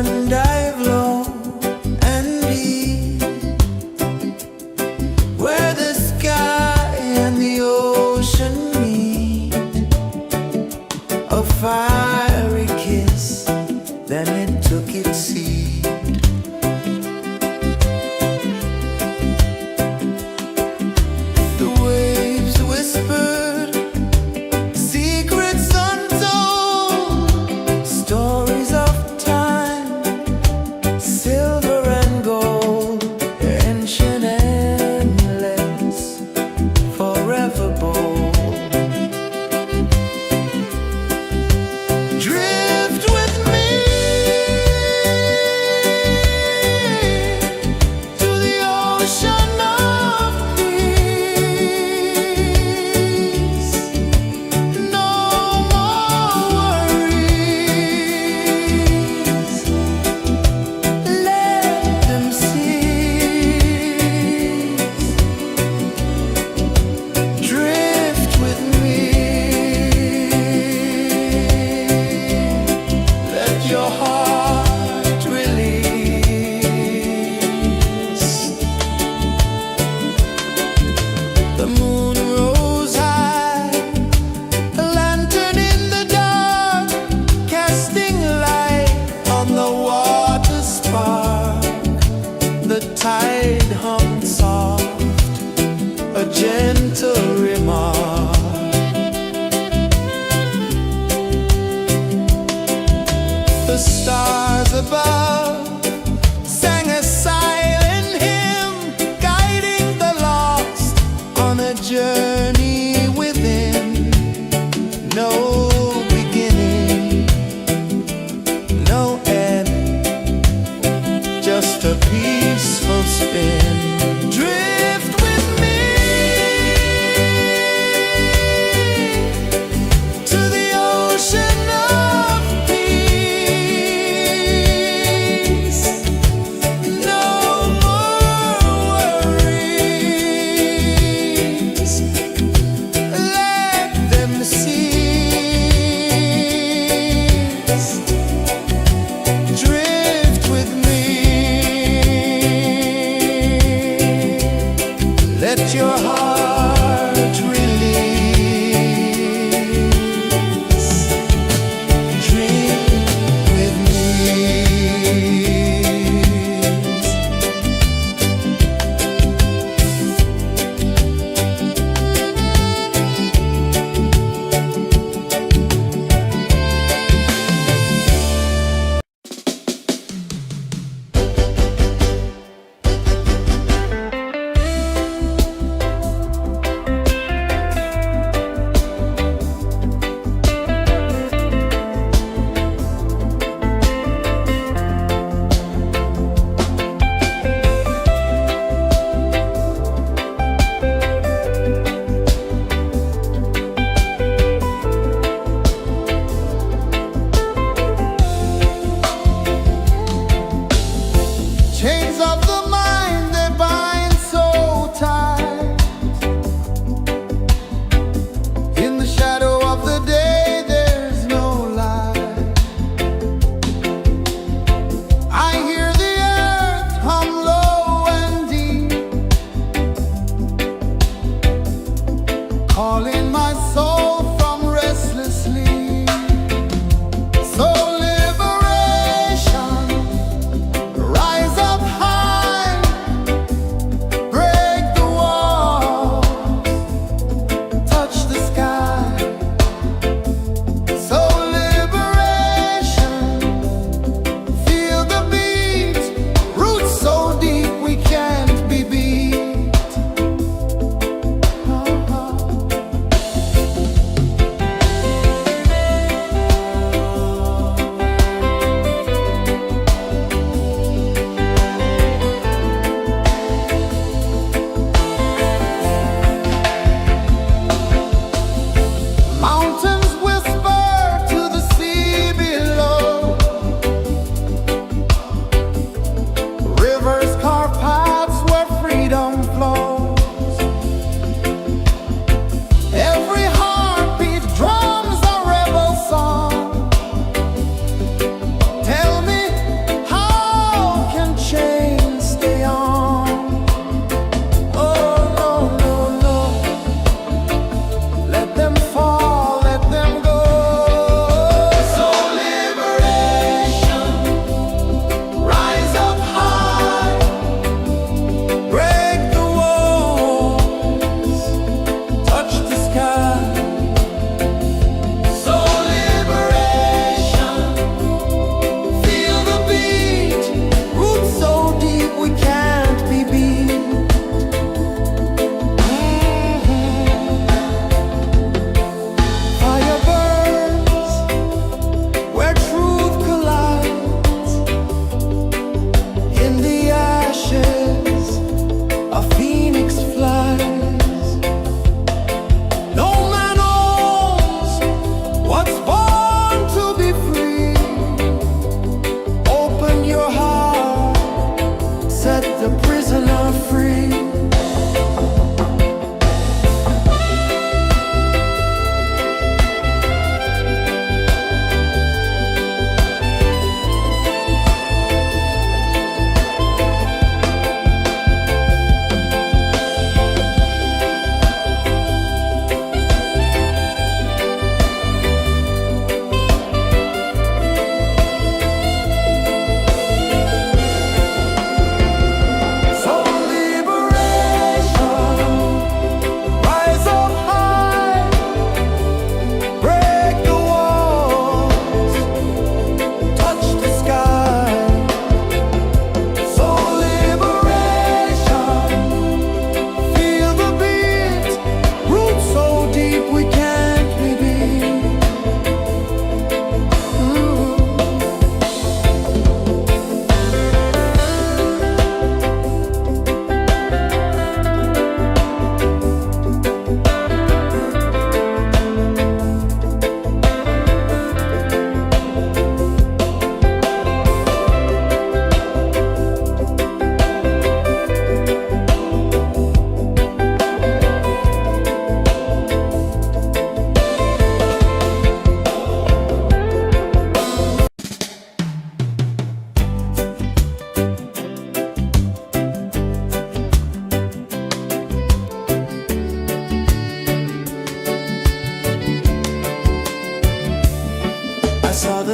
sun dive low and deep, where the sky and the ocean meet. A fiery kiss, then it took its seed. The waves whispered secrets untold, stories of time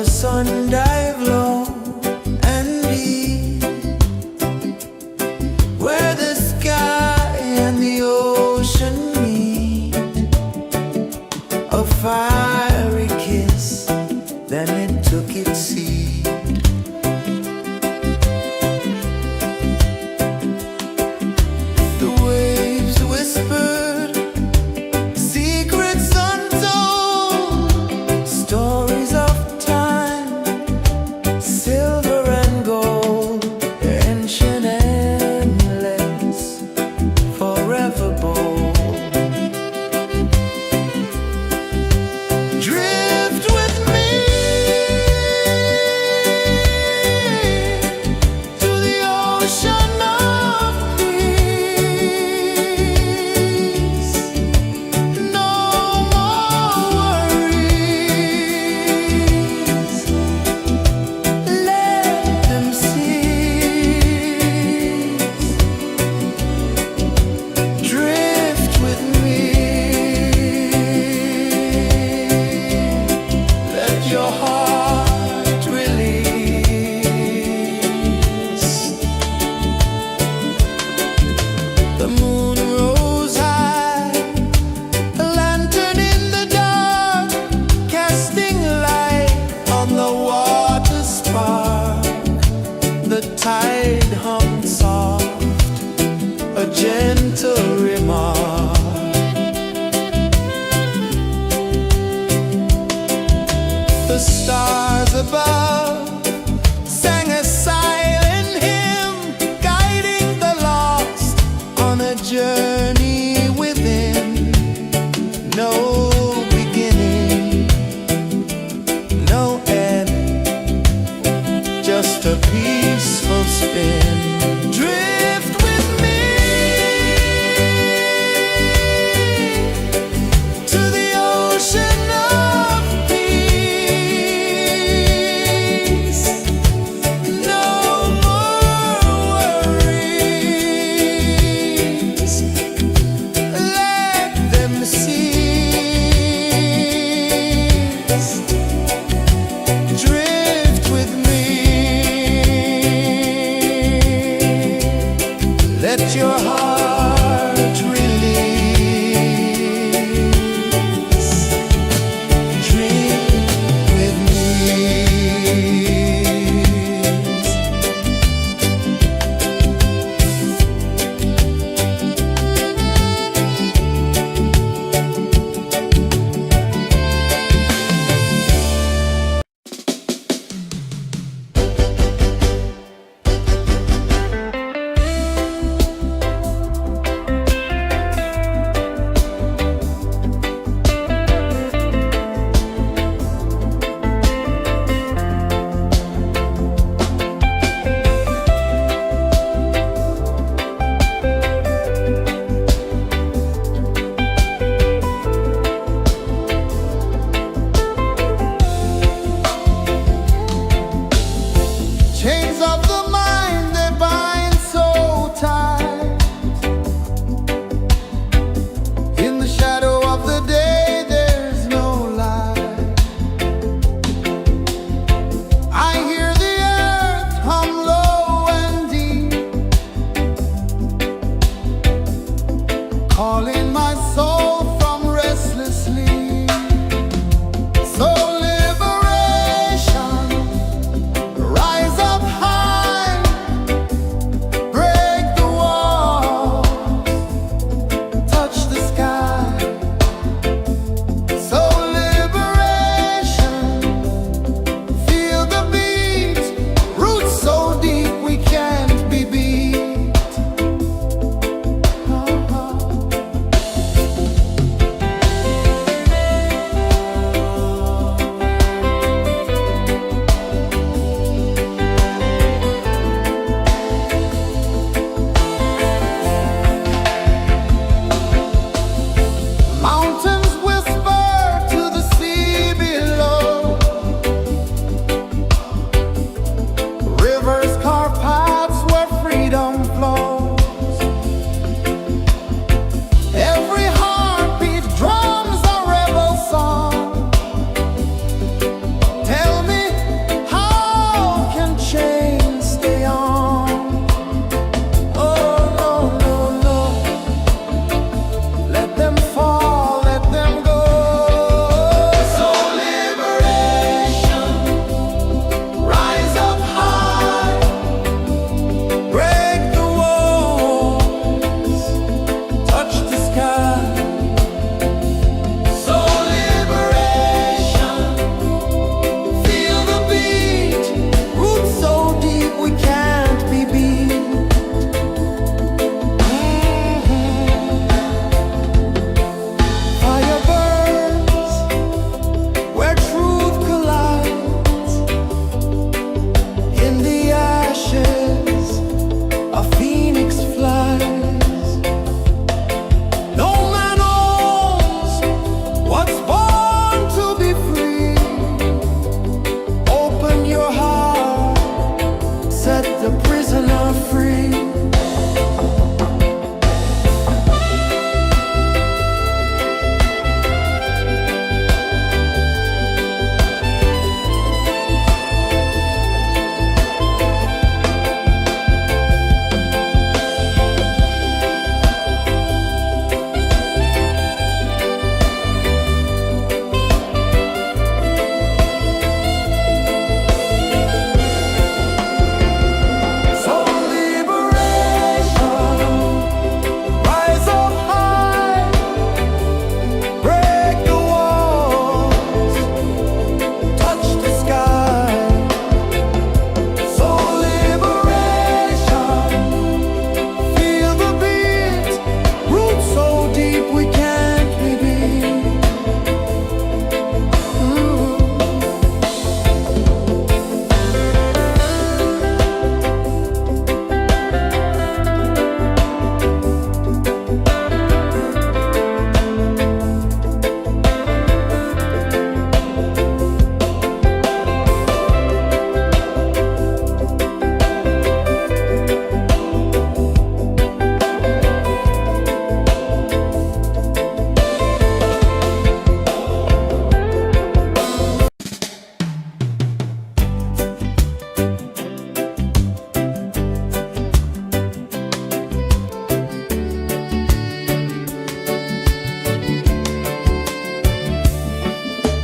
the sun dive low and deep, where the sky and the ocean meet, a fiery kiss, then it took its seat. The waves whispered secrets untold, stories of time, silver and gold, ancient, endless, forever bold. Drift with me to the ocean of peace. No more worries, let them cease. Drift with me, let your heart release. The moon rose high, a lantern in the dark, casting light on the water spark. The tide hummed soft, a gentle remark. The stars above sang a silent hymn, guiding the lost on a journey within. No beginning, no end, just a peaceful spin. Drift with me to the ocean of peace.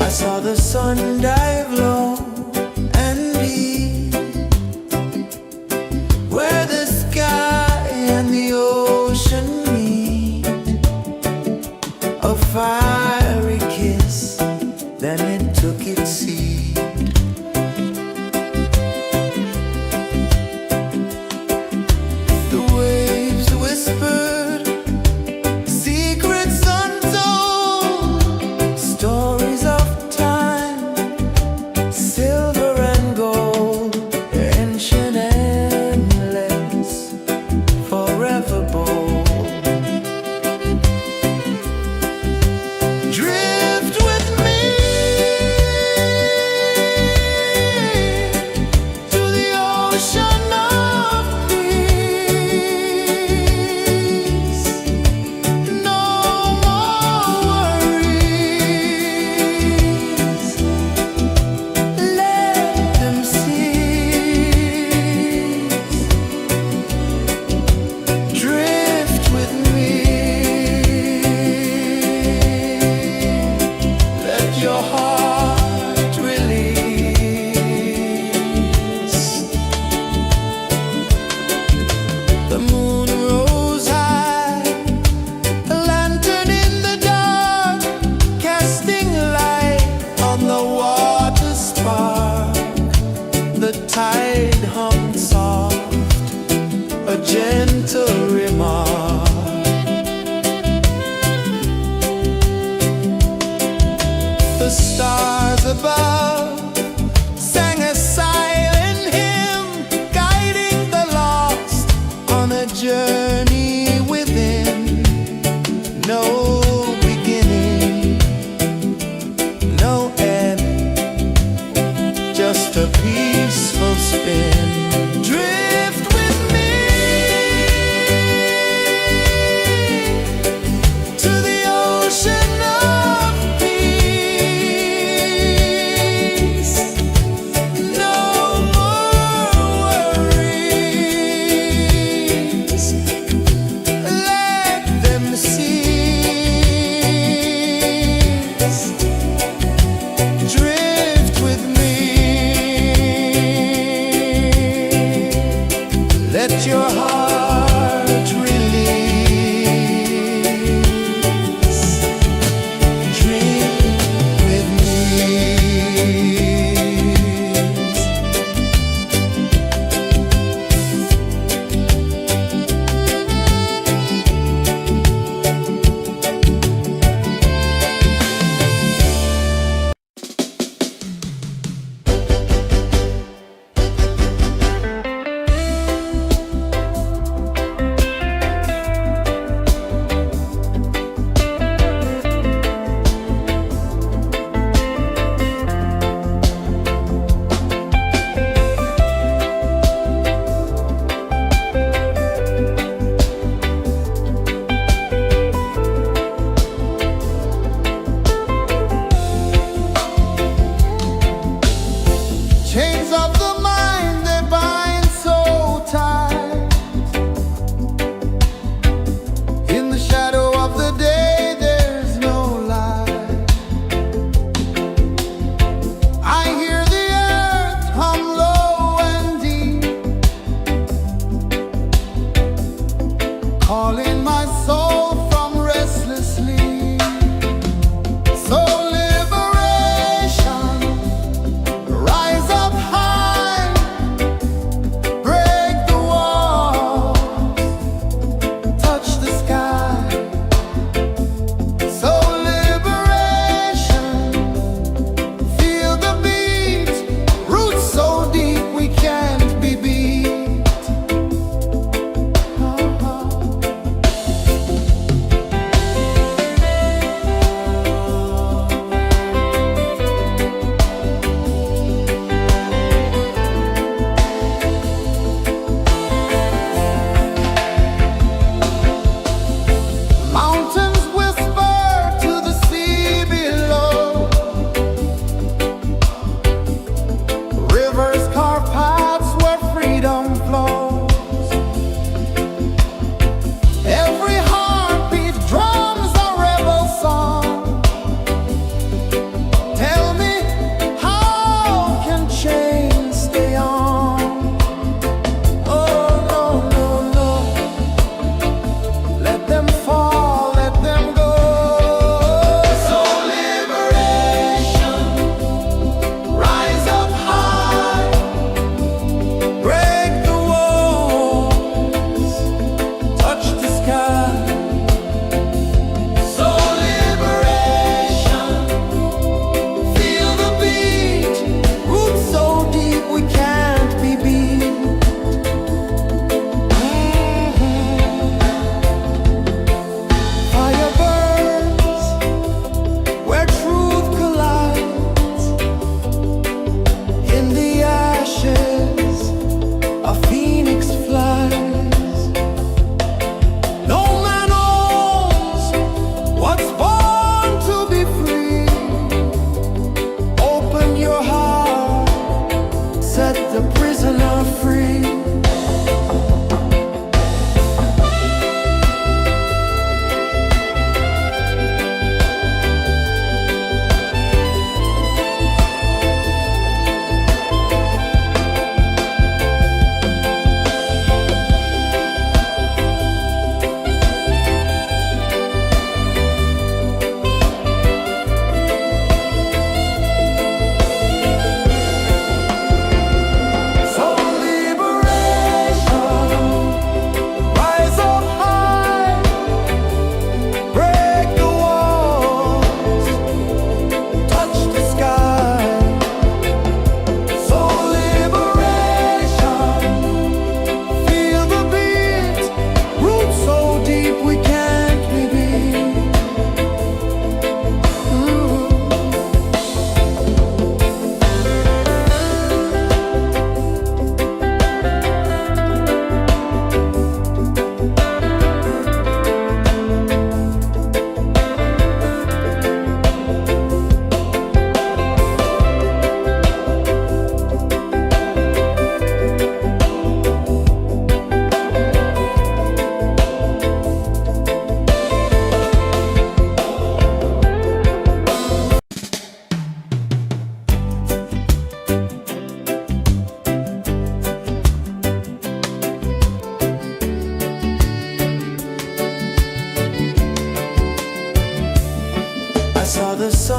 I saw the sun dive low and deep, where the sky and the ocean meet. A fiery kiss, then it took its seat. The waves whispered secrets untold, stories of time, silver and gold, ancient, endless, forever bold. Drift with me to the ocean of peace. No more worries, let them cease. Drift with me, let your heart release. The moon rose high, a lantern in the dark, casting light on the water spark. The tide hummed soft, a gentle remark. The stars above sang a silent hymn, guiding the lost on a journey within. No beginning, no end, just a peaceful spin. Drift with me to the ocean of peace.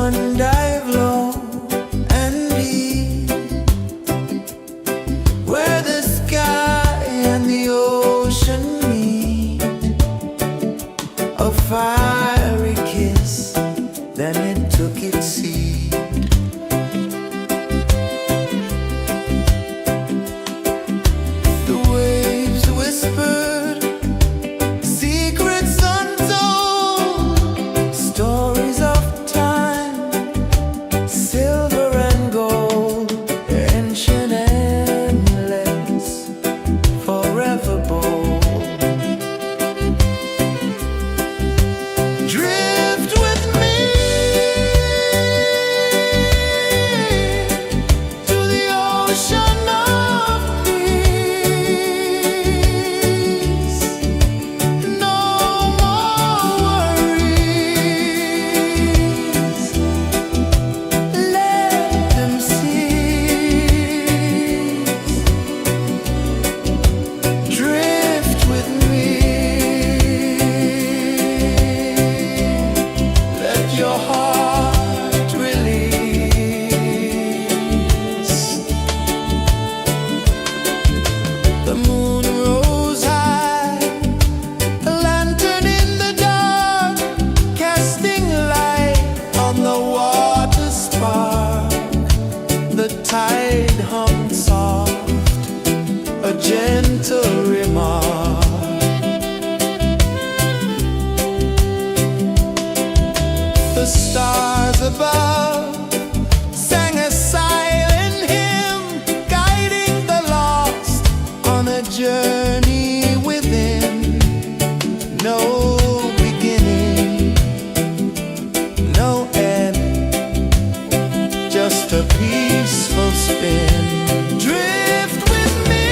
sun dive low and deep, where the sky and the ocean meet. A fiery kiss, then it took its seat. The waves whispered secrets untold, stories of time, silver and gold, ancient, endless, forever bold. Drift with me to the ocean of peace. No more worries, let them cease. Drift with me, let your heart release. The moon rose high, a lantern in the dark, casting light on the water spark. The tide hummed soft, a gentle remark. The stars above sang a silent hymn, guiding the lost on a journey within. No beginning, no end, just a peaceful spin. Drift with me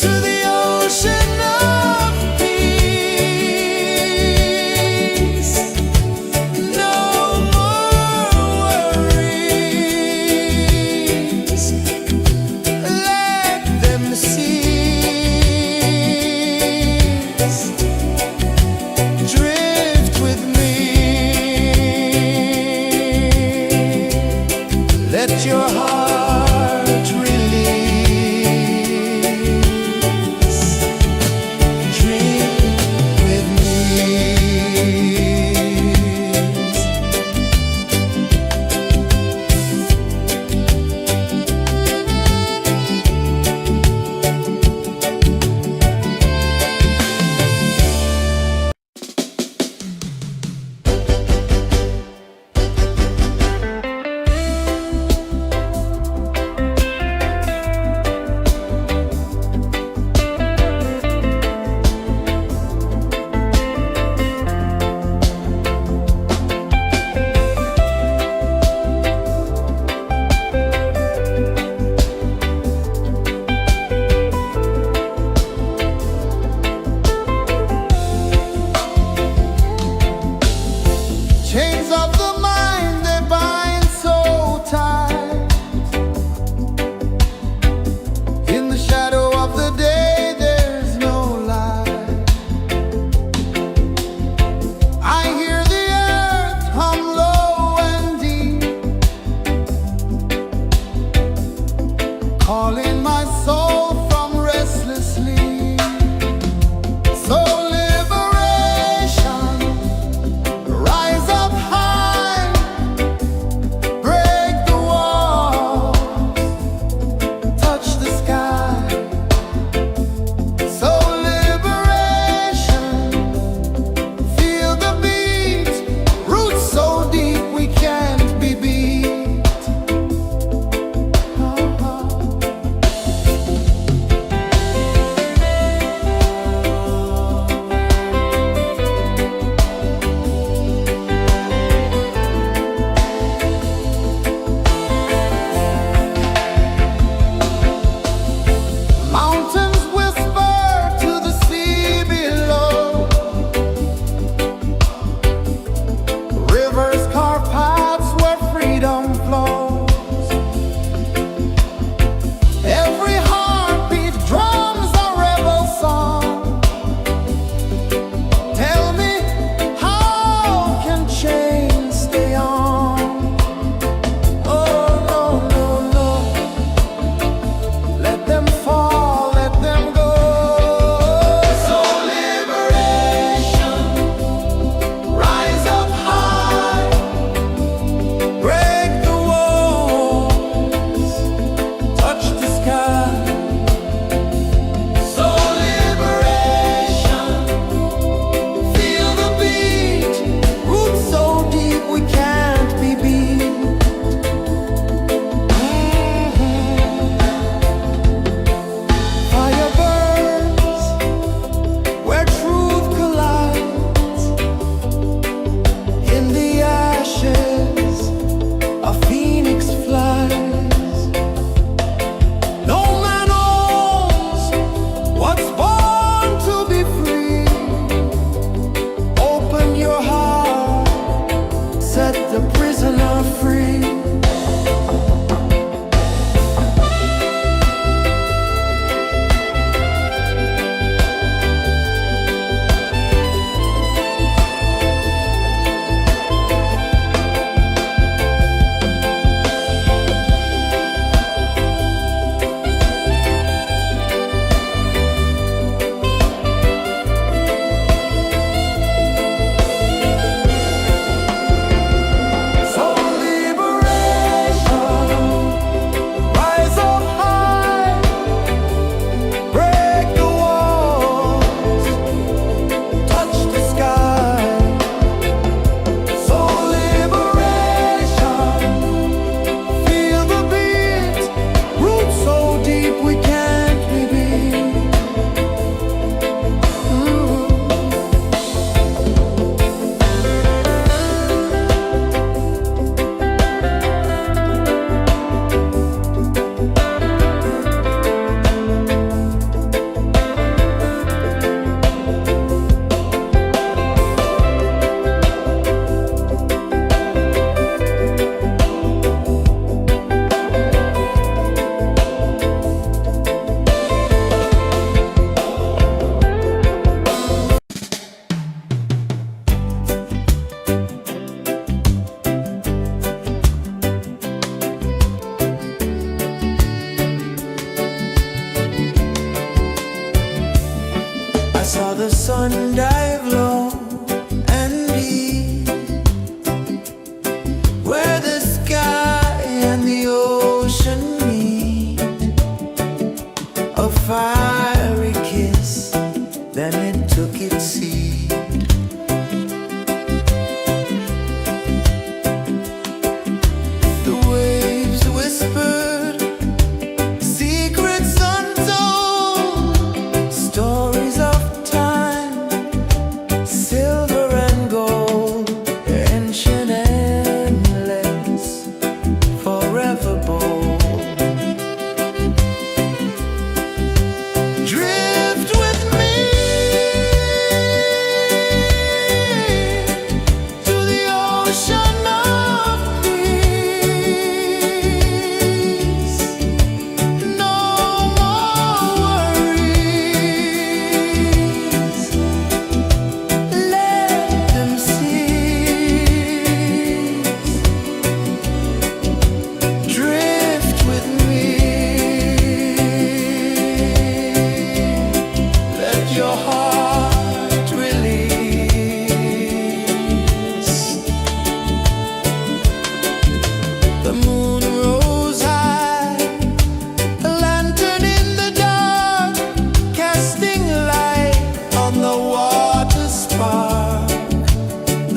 to the ocean of peace. No more worries, let them cease. Drift with me, let your heart release. Drift with me. Chains of the mind, they bind so tight. In the shadow of the day, there's no light. I hear the earth hum low and deep, calling my soul from restless sleep. So liberation, rise up high,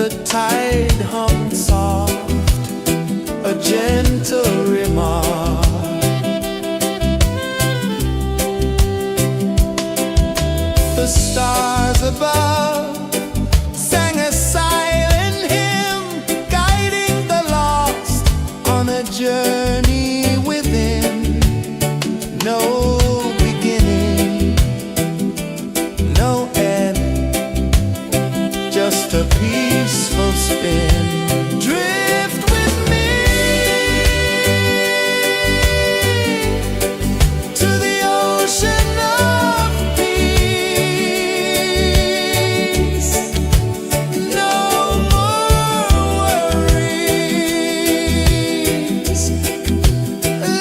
the tide hung soft, a gentle remark. The stars above sang a silent hymn, guiding the lost on a journey within. No beginning, no end, just a peaceful spin. Drift with me to the ocean of peace. No more worries,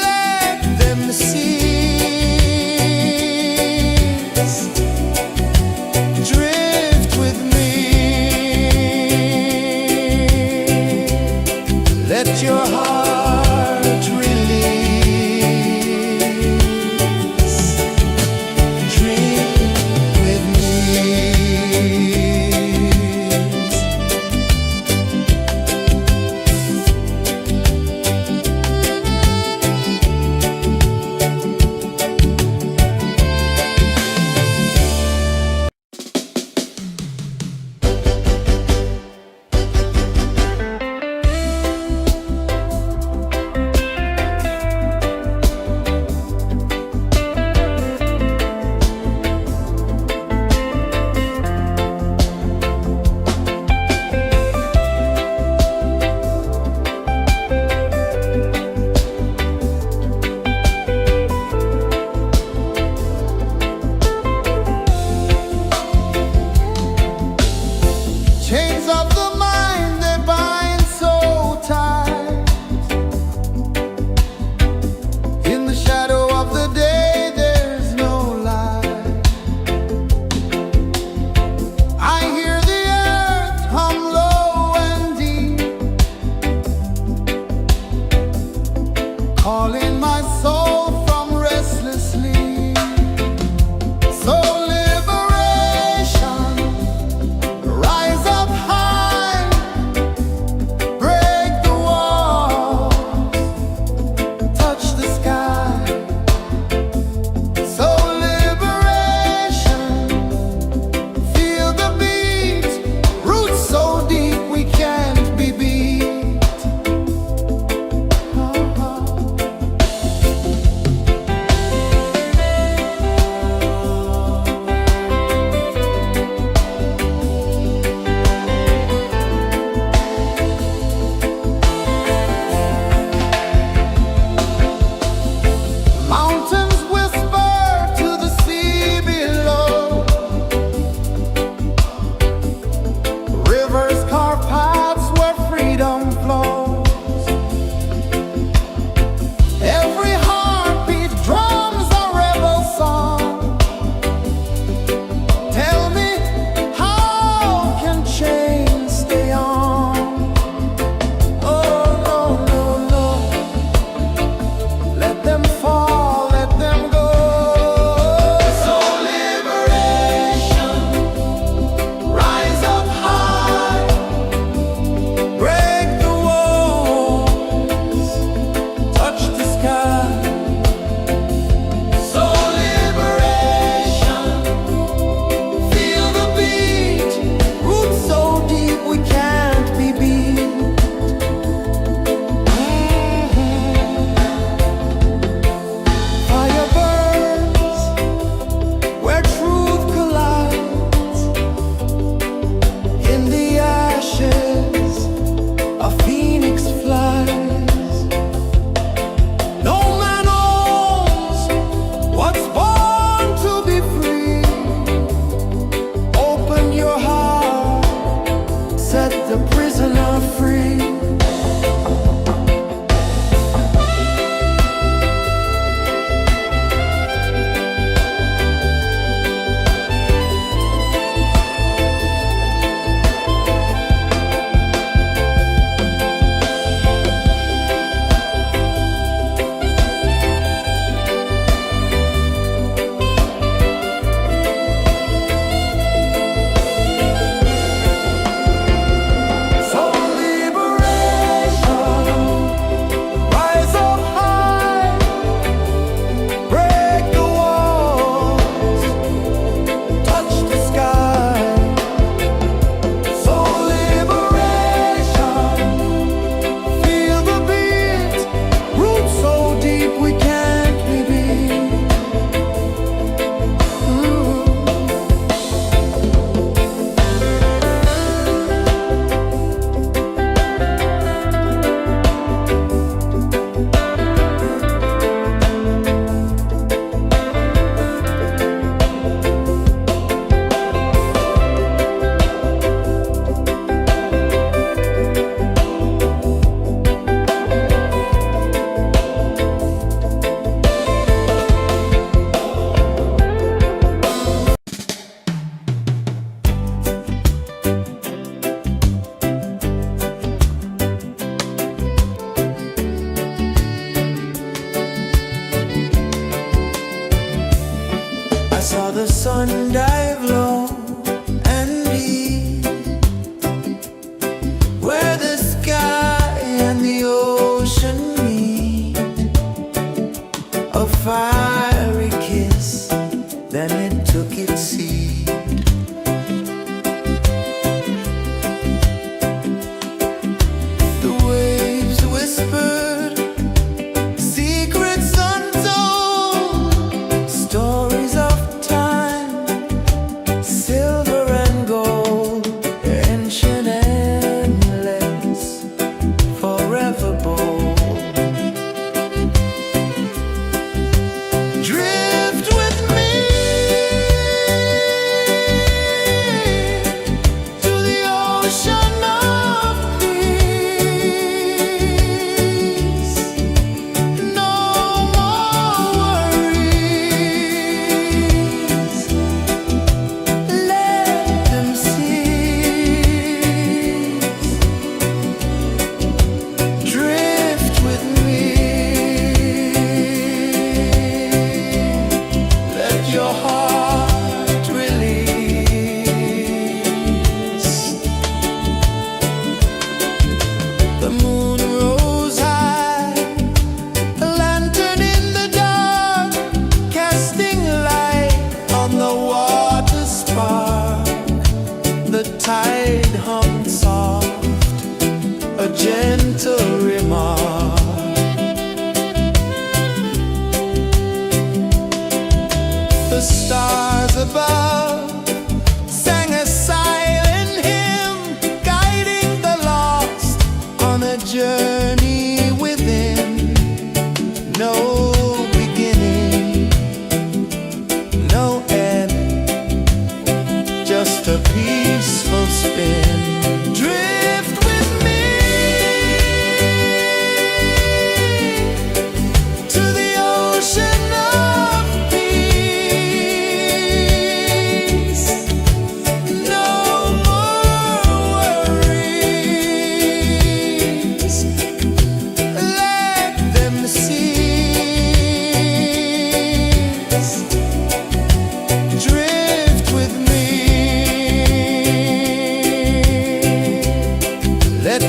let them cease. Drift with me, let your heart release. Dream with me. Chains of the mind, they bind so tight. In the shadow of the day, there's no light. I hear the earth hum low and deep, calling my soul from restless sleep. So liberation, rise up high, break the walls, touch the sky. So liberation, feel the beat, roots so deep we can't be beat. Mountains whisper to the sea below, rivers carve paths where freedom flows. Every heartbeat drums a rebel song. Tell me, how can chains stay on? Oh no, no, no, let them fall, let them go. So liberation, rise up high, break the walls, touch the sky. So liberation, feel the beat, roots so deep we can't be beat. Fire burns where truth collides. In the ashes, a phoenix flies. No man owns what's born to be free. Open your heart, set the prisoner free.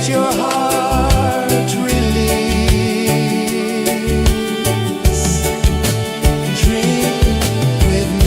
let your heart release. Drink with me.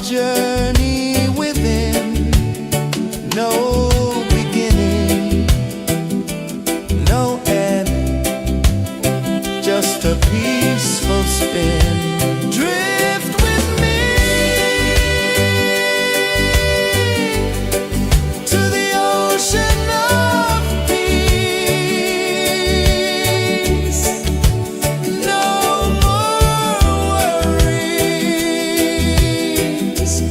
journey within. No beginning, no end, just a peaceful spin. Drift with me to the ocean of peace. No more worries,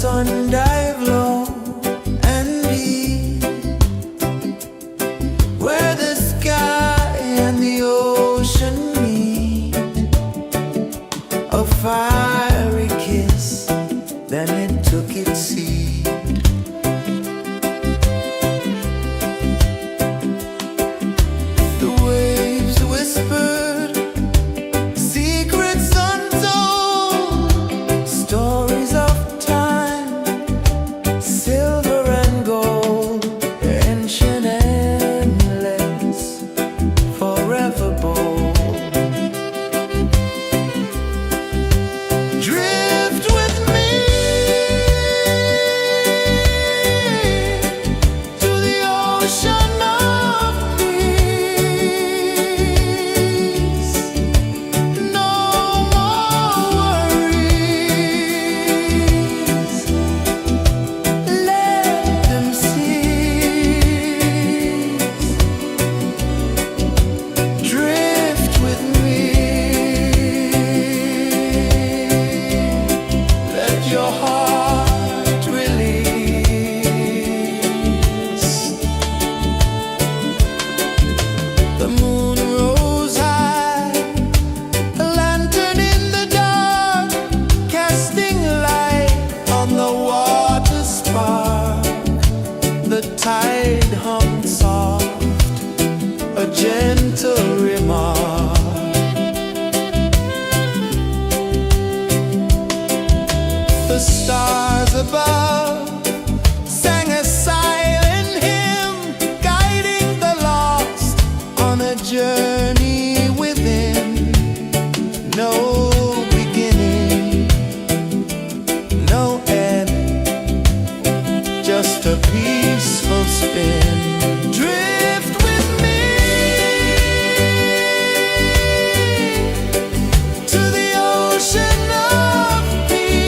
sun dive low and deep, where the sky and the ocean meet, a fiery kiss, then it took its seed. The waves whispered secrets untold, stories of time, silver and gold, ancient, endless, forever bold. Drift with me to the ocean of peace. No more worries, let them cease. Drift with me, let your heart release. The moon rose high, a lantern in the dark, casting light on the water spark. The tide hummed soft, a gentle remark. The stars above sang a silent hymn, guiding the lost on a journey within. No beginning, no end, just a peaceful spin. Drift with me to the ocean of peace.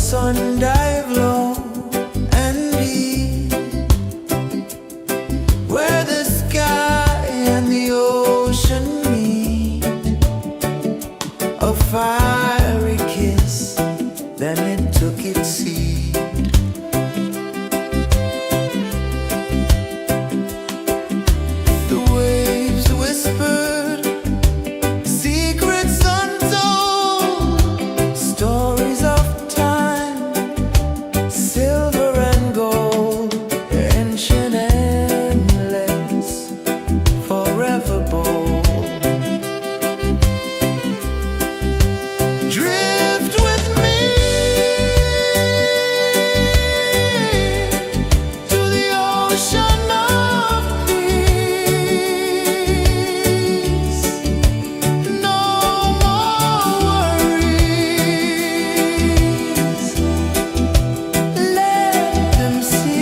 sun dive low and deep, where the sky and the ocean meet. A fiery kiss, then it took its seed. The waves whispered secrets untold, stories of time, silver and gold, ancient, endless, forever bold. Drift with me to the ocean of peace. No more worries, let them cease.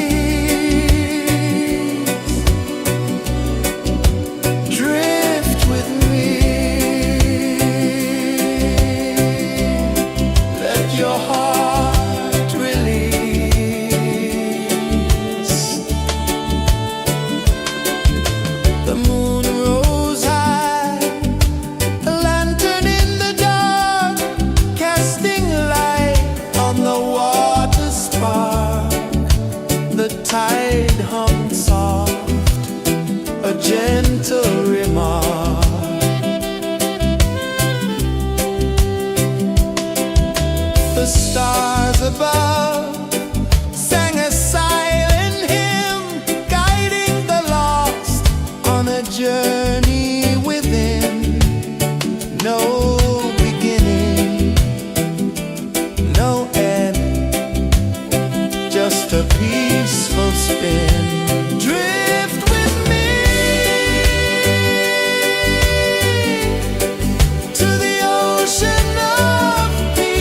Drift with me, let your heart release. The moon rose high, a lantern in the dark, casting light on the water spark. The tide hummed soft, a gentle remark. The stars above sang a silent hymn, guiding the lost on a journey within. No beginning, no end, just a peaceful spin. Drift with me to the ocean of peace.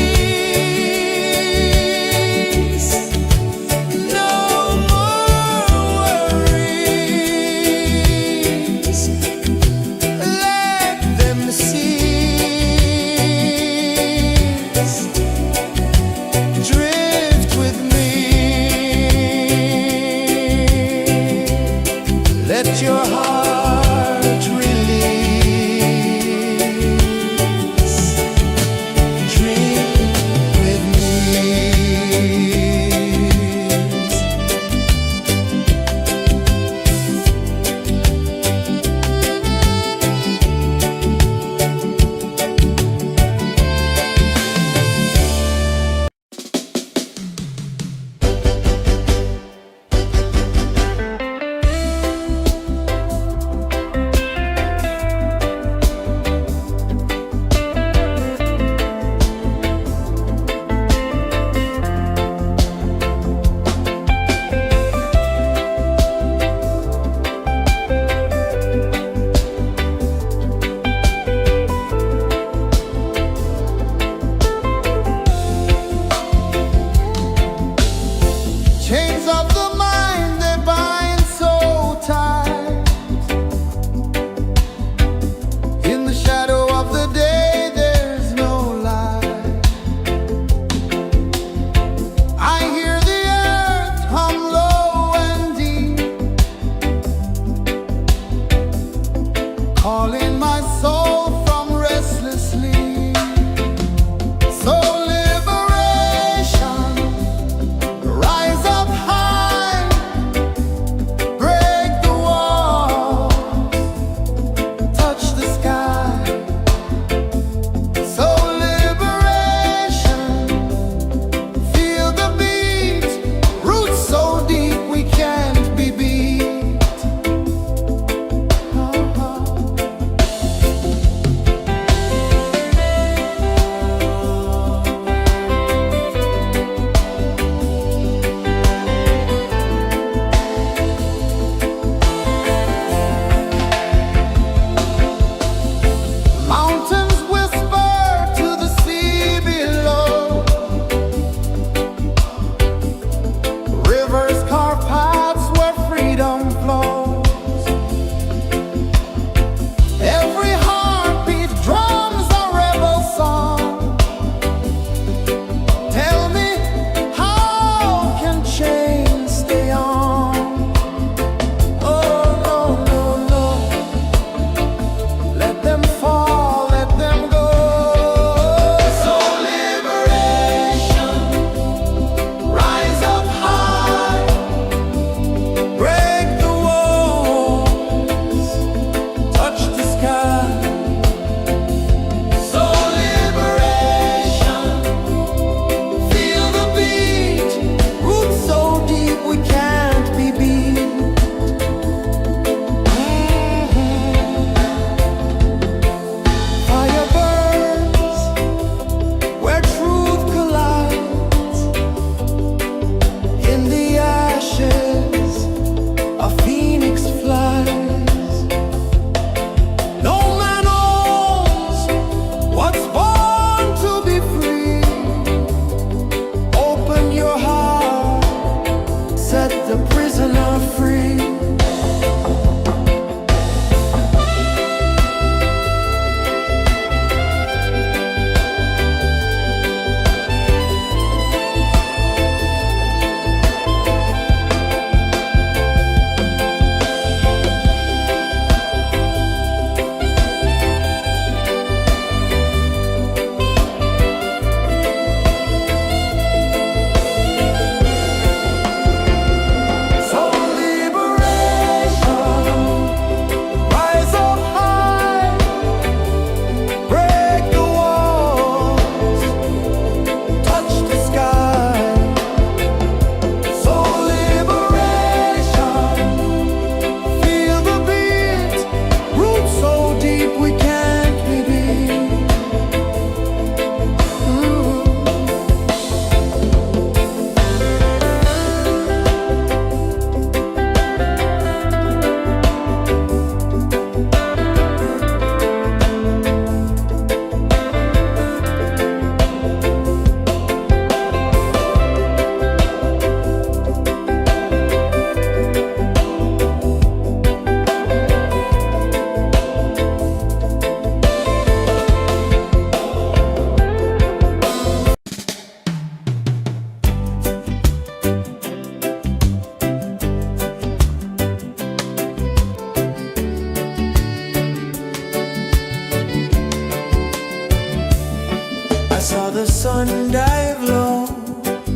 saw the sun dive low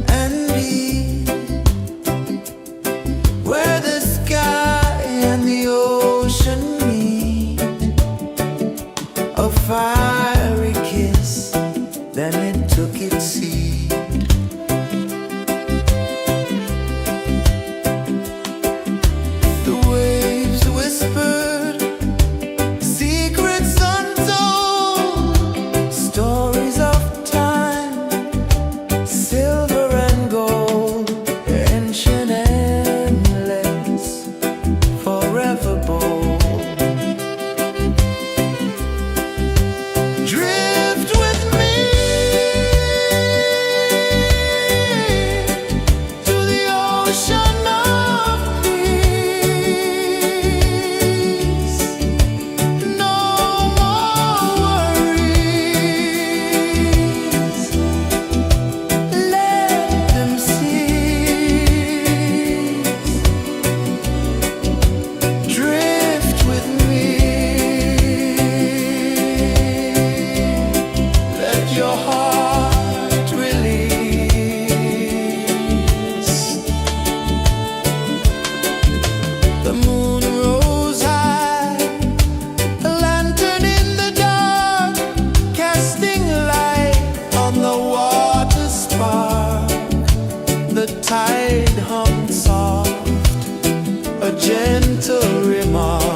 and deep, where the sky and the ocean meet. A fiery kiss, then it took its seat. The waves whispered secrets untold, stories of time, silver and gold, ancient, endless, forever bold. Drift with me to the ocean of peace. No more worries, let them cease. Drift with me, let your heart release. The moon rose high, a lantern in the dark, casting light on the water spark. The tide hummed soft, a gentle remark.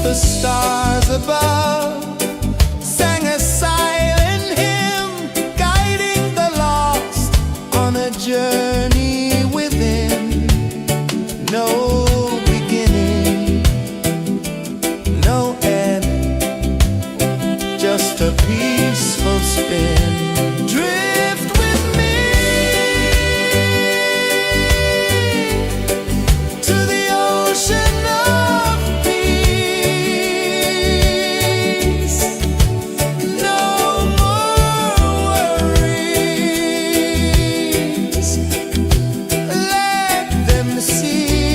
The stars above sang a silent hymn, guiding the lost on a journey within. No beginning, no end, just a peaceful spin. Drift with me to the ocean of peace. No more worries, let them cease.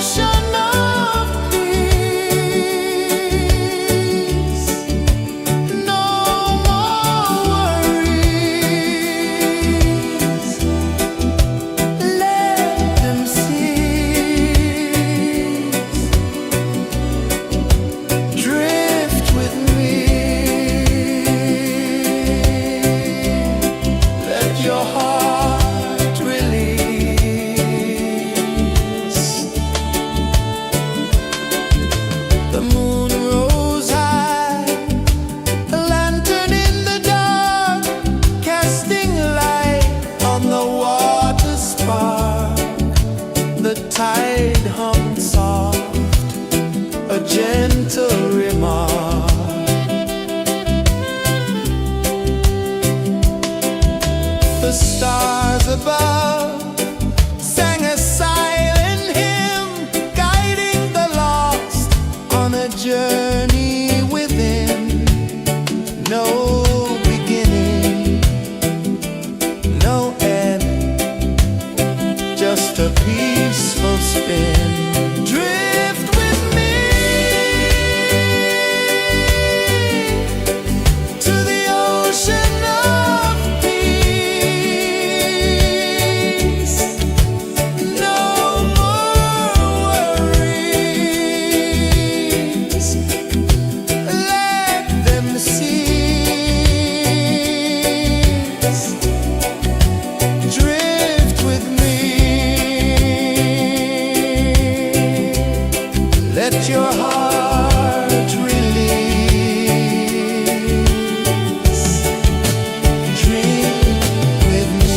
ocean of peace. No more worries. Let them cease. Drift with me. Let your heart release. The moon rose high, a lantern in the dark, casting light on the water spark. The tide hummed soft, a gentle remark. The stars above sang a silent hymn, guiding the lost on a journey within. No beginning, no end, just a peaceful spin. Drift with me to the ocean of peace. No more worries. Let them cease. Drift with me. Let your heart release. Dream with me.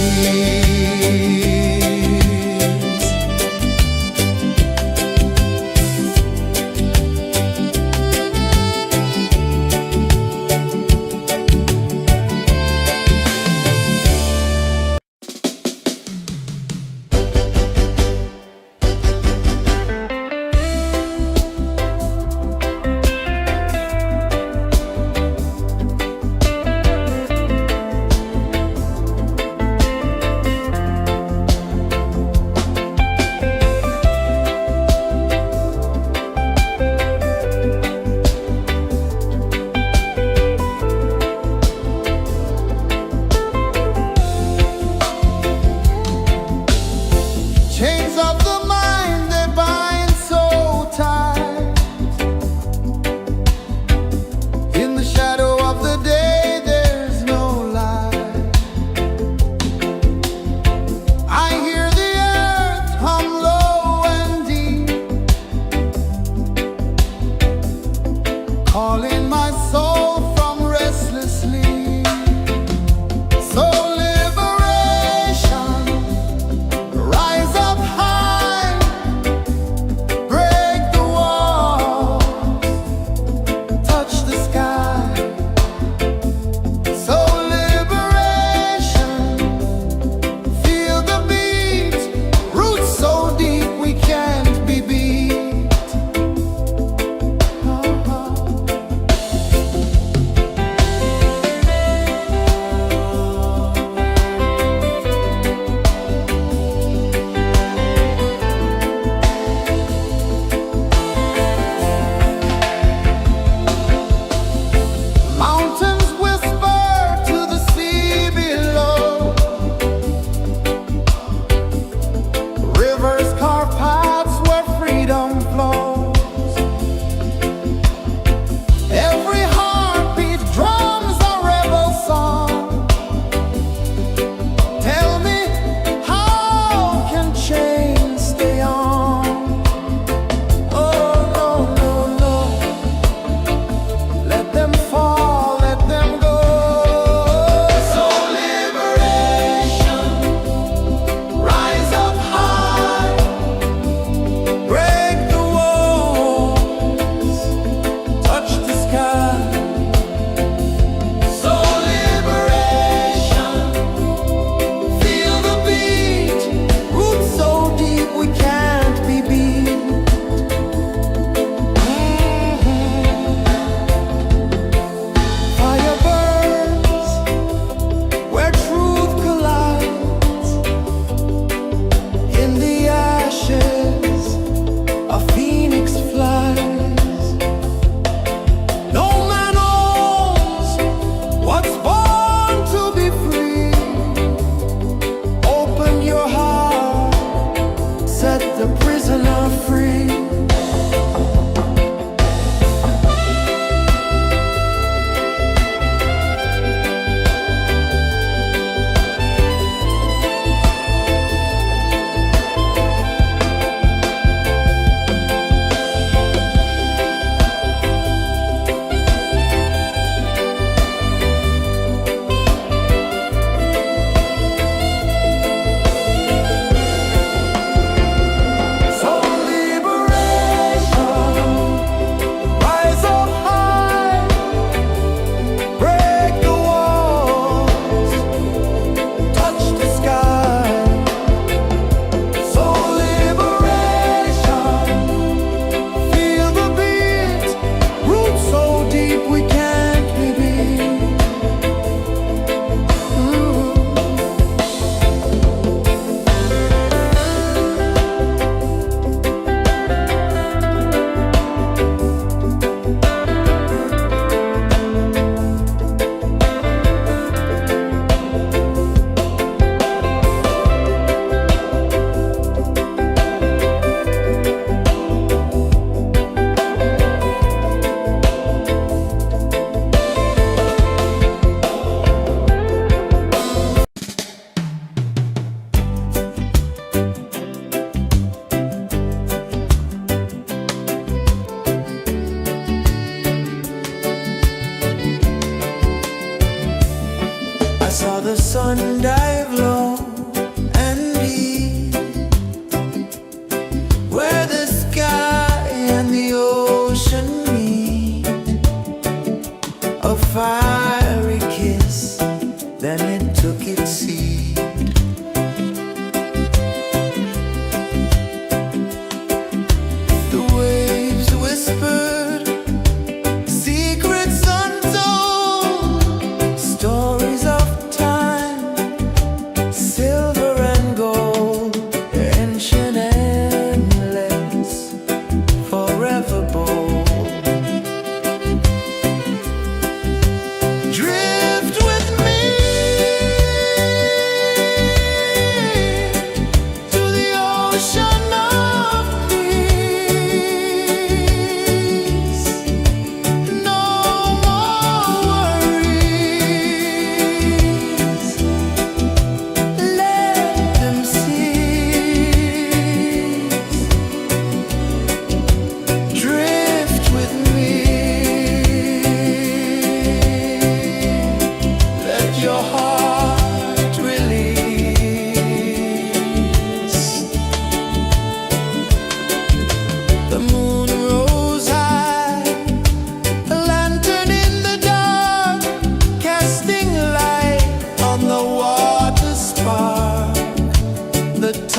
Chains of the mind, they bind so tight. In the shadow of the day, there's no light. I hear the earth hum low and deep, calling my soul from restless sleep. So liberation, rise up high, break the walls, touch the sky. So liberation, feel the beat, roots so deep we can't be beat. Mountains whisper to the sea below. Rivers carve paths where freedom flows. Every heartbeat drums a rebel song. Tell me, how can chains stay on? Oh no, no, no. Let them fall, let them go. So liberation, rise up high,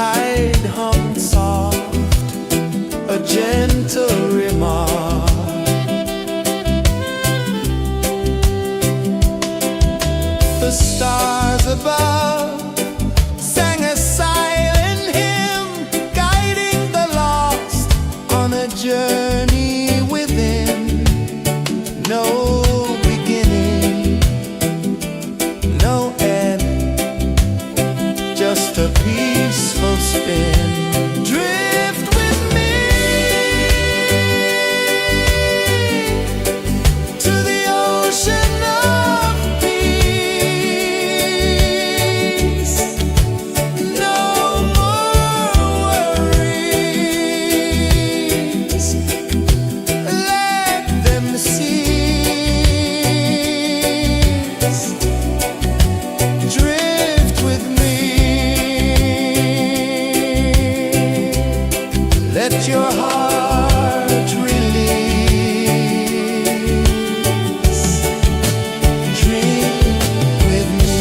tide hung soft, a gentle remark. The stars above sang a silent hymn, guiding the lost on a journey within. No beginning, no end, just a peaceful spin. Drift with me to the ocean of peace. No more worries, let them cease. Drift with me, let your heart release. Dream with me.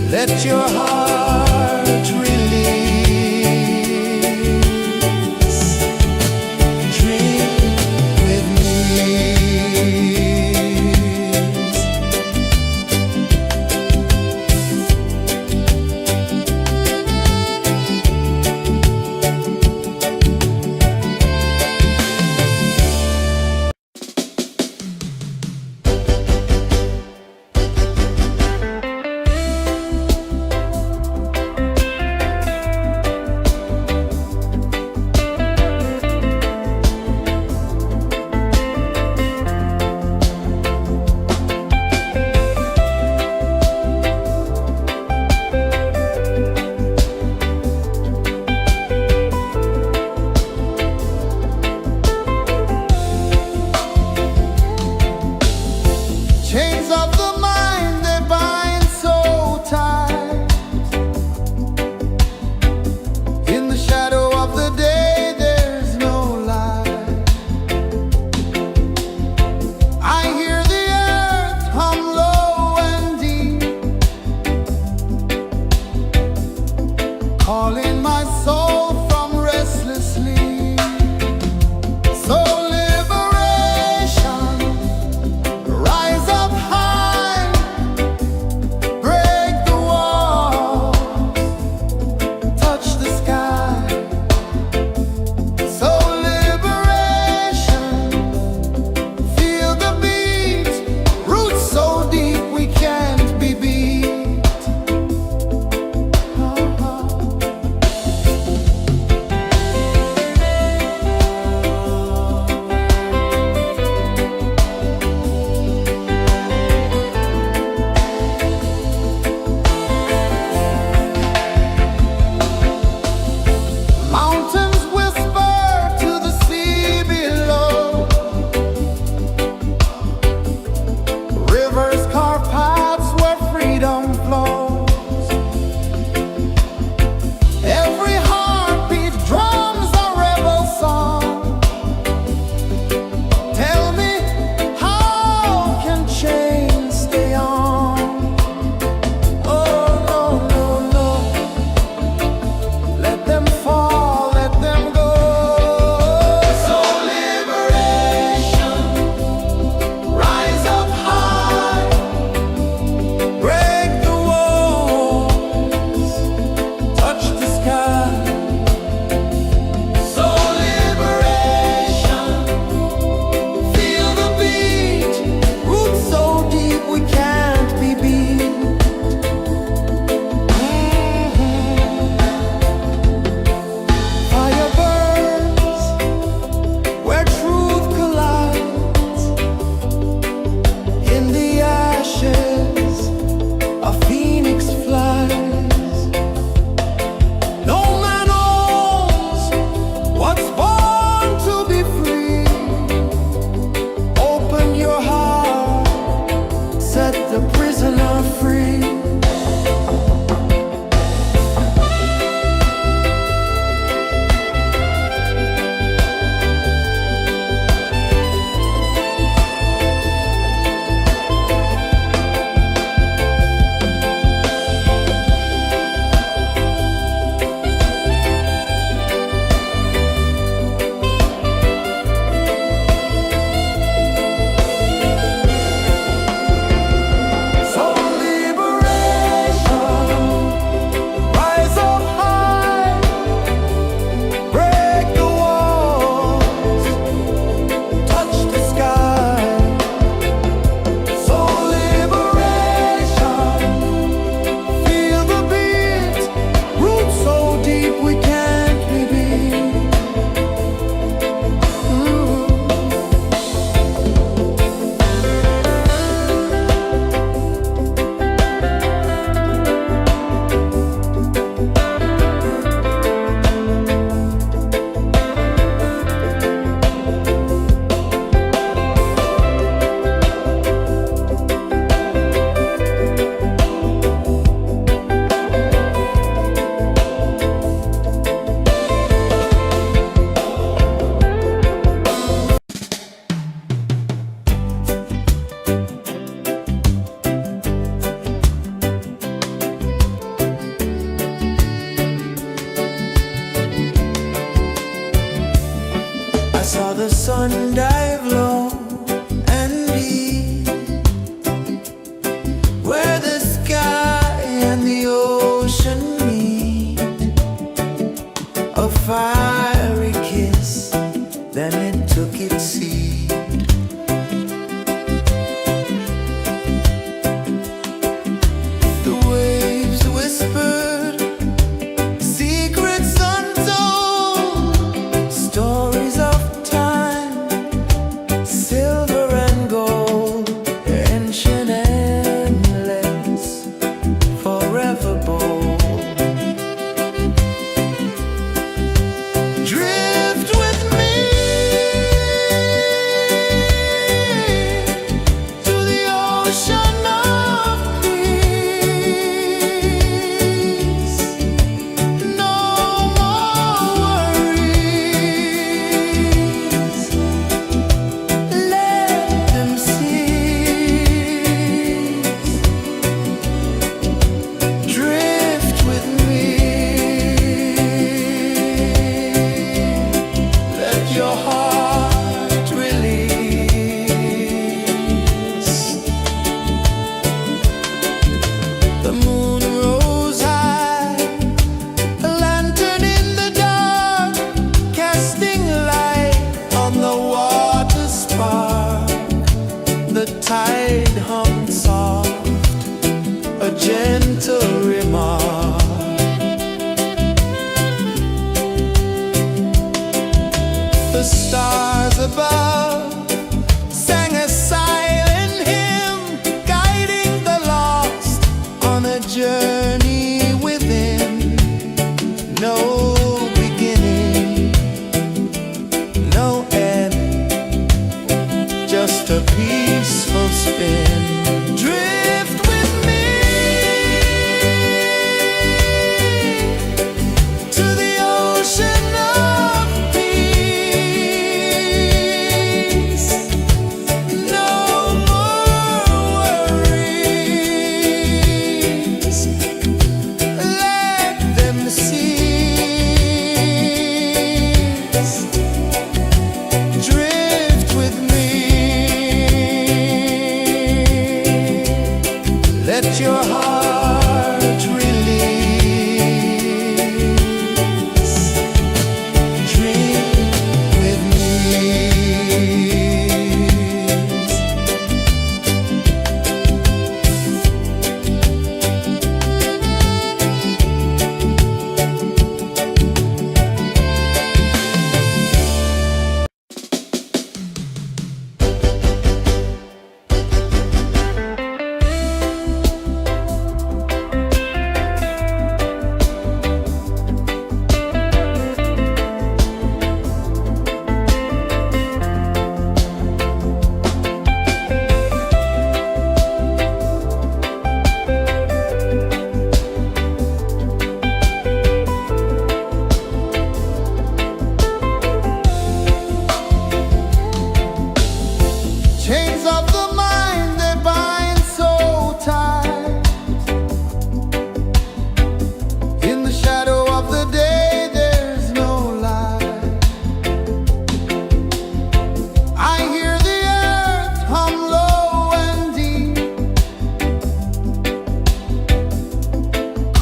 Let your heart release. Drink with me.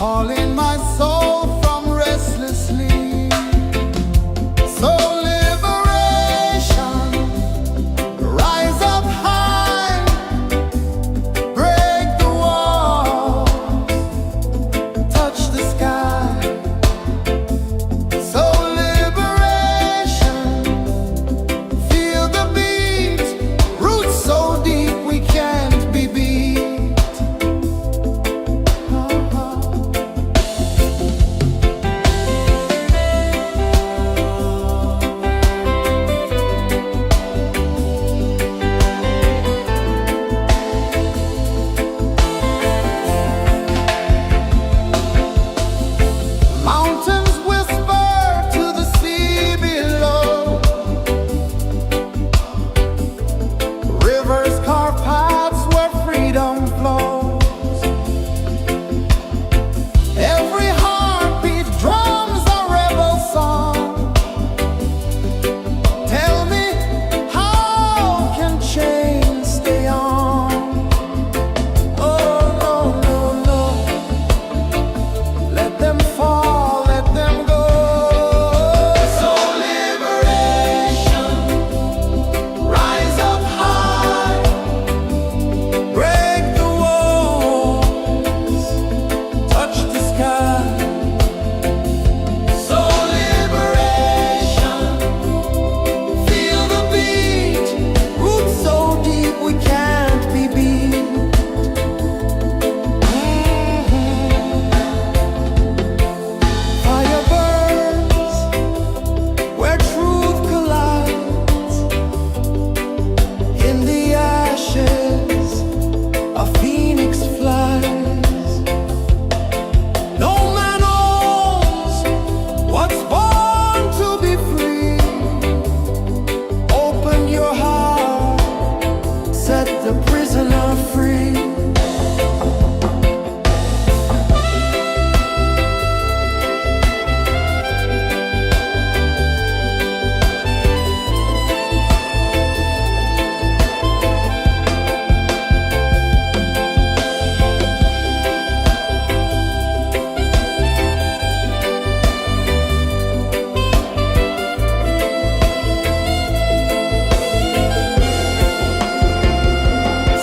calling my soul from restless sleep. So liberation, rise up high, break the walls, touch the sky. So liberation, feel the beat, roots so deep we can't be beat. Mountains whisper to the sea below. Rivers carve paths where freedom flows. Every heartbeat drums a rebel song. Tell me, how can chains stay on? Oh, no, no, no. Let them fall, let them go. So liberation, rise up high, break the walls, touch the sky. So liberation, feel the beat, roots so deep we can't be beat. Fire burns where truth collides. In the ashes, a phoenix flies. No man owns what's born to be free. Open your heart, set the prisoner free.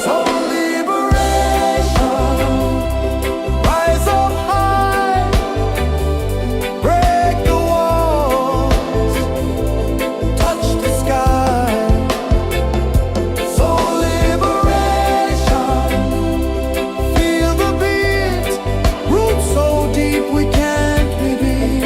So liberation, rise up high, break the walls, touch the sky. So liberation, feel the beat, roots so deep we can't be beat.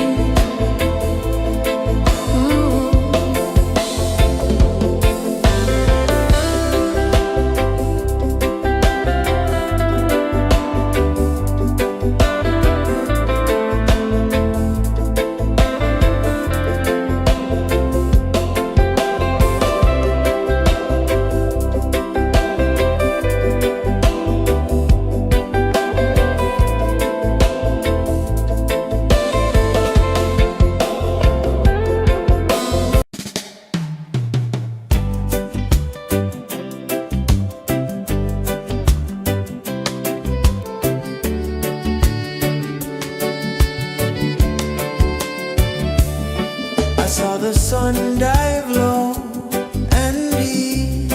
I saw the sun dive low and deep,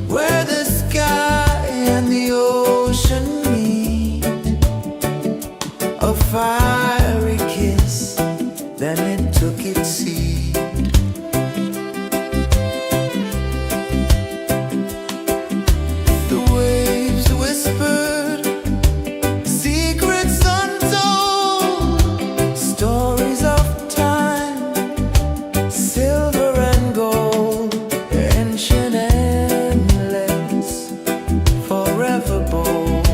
where the sky and the ocean meet. A fiery kiss, then it took its seat. The waves whispered secrets untold, stories of time, silver and gold, ancient, endless, forever bold.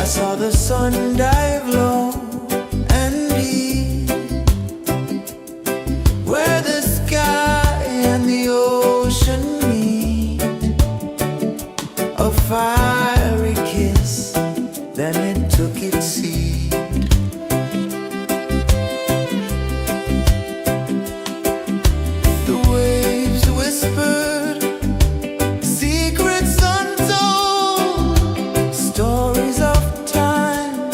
saw the sun dive low and deep, where the sky and the ocean meet. A fiery kiss, then it took its seat. The waves whispered secrets untold, stories of time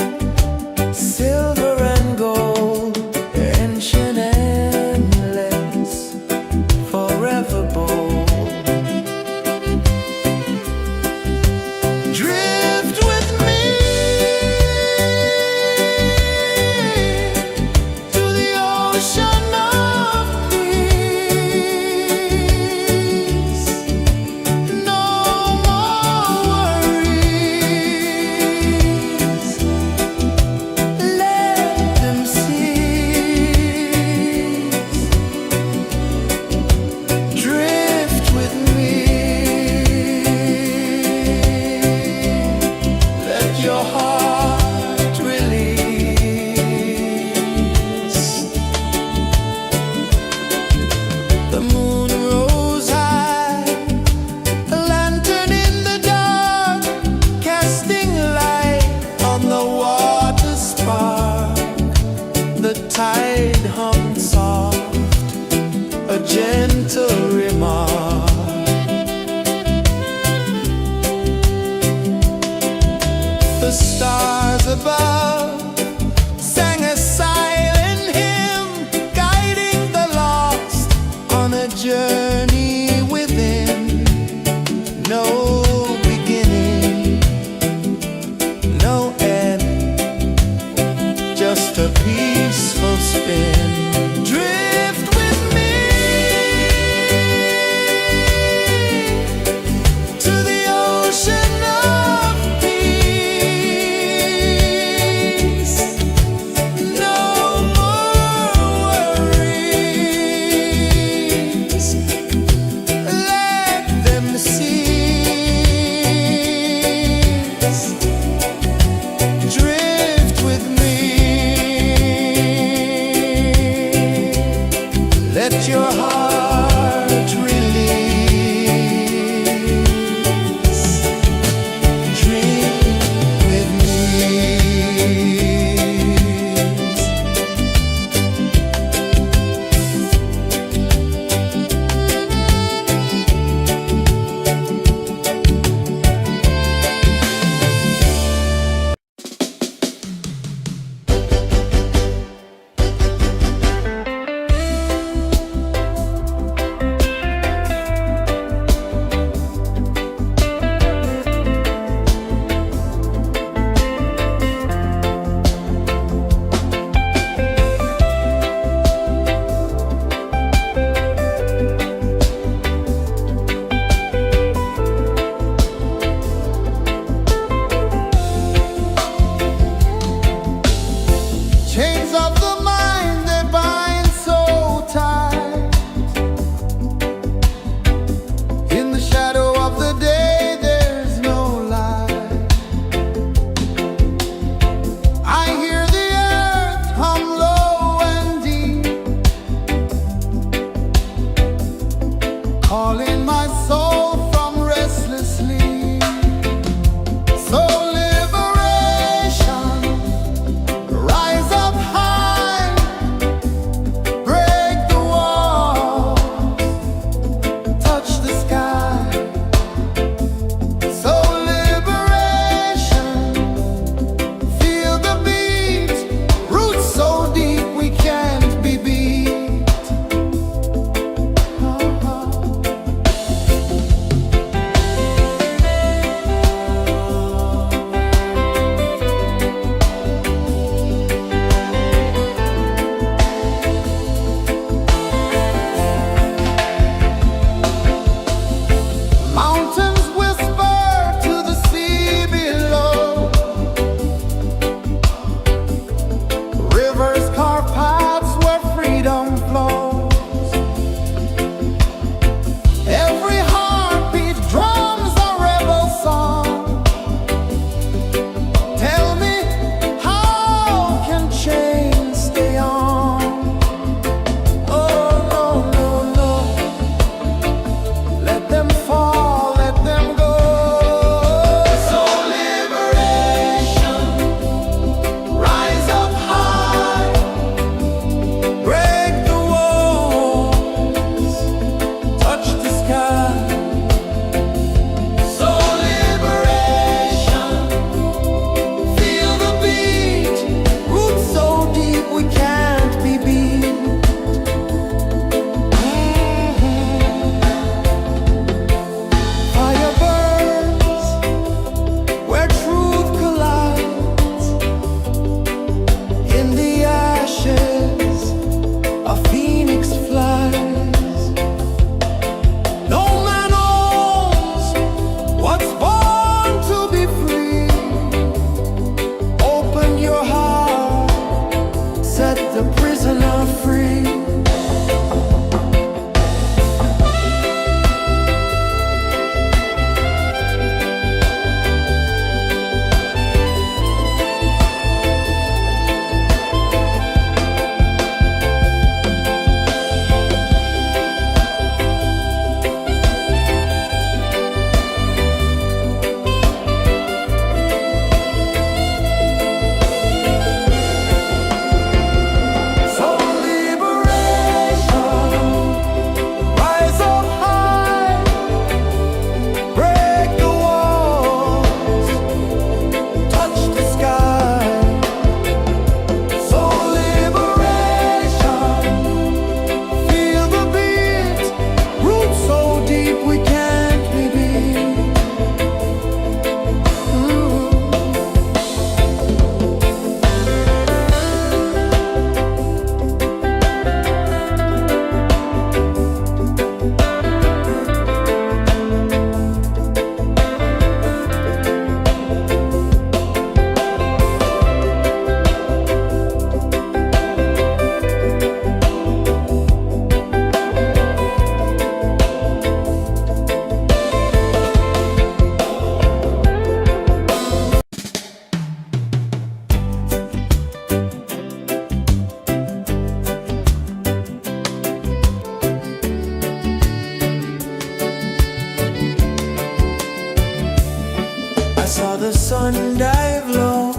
saw the sun dive low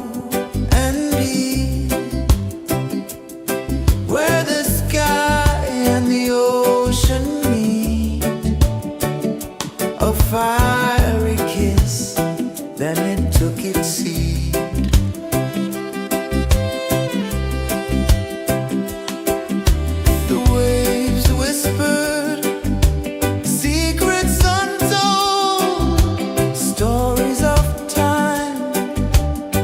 and deep, where the sky and the ocean meet. A fiery kiss, then it took its seed. The waves whispered secrets untold, stories of time,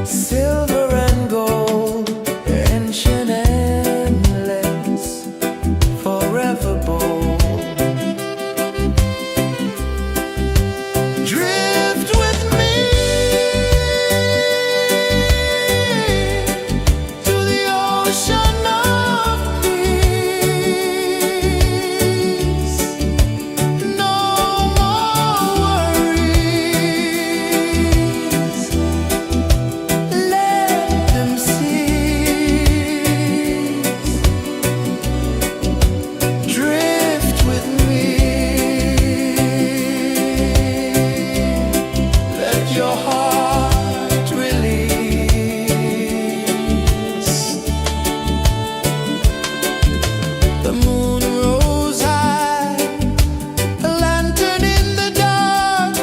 silver and gold, ancient, endless, forever bold. Drift with me to the ocean of peace. No more worries, let them cease. Drift with me, let your heart release. The moon rose high, a lantern in the dark,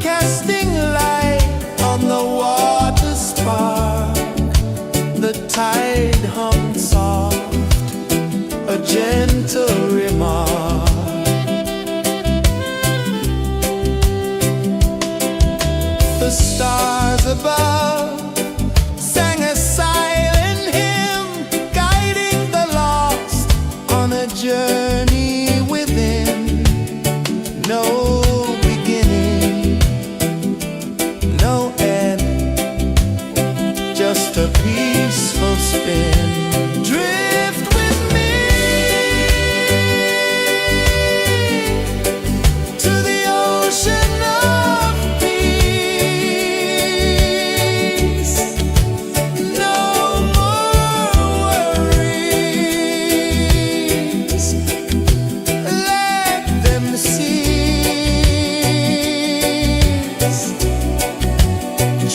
casting light on the water spark. The tide hummed soft, a gentle remark. The stars above sang a silent hymn, guiding the lost on a journey within. No beginning, no end, just a peaceful spin. Drift with me to the ocean of peace. No more worries, let them cease.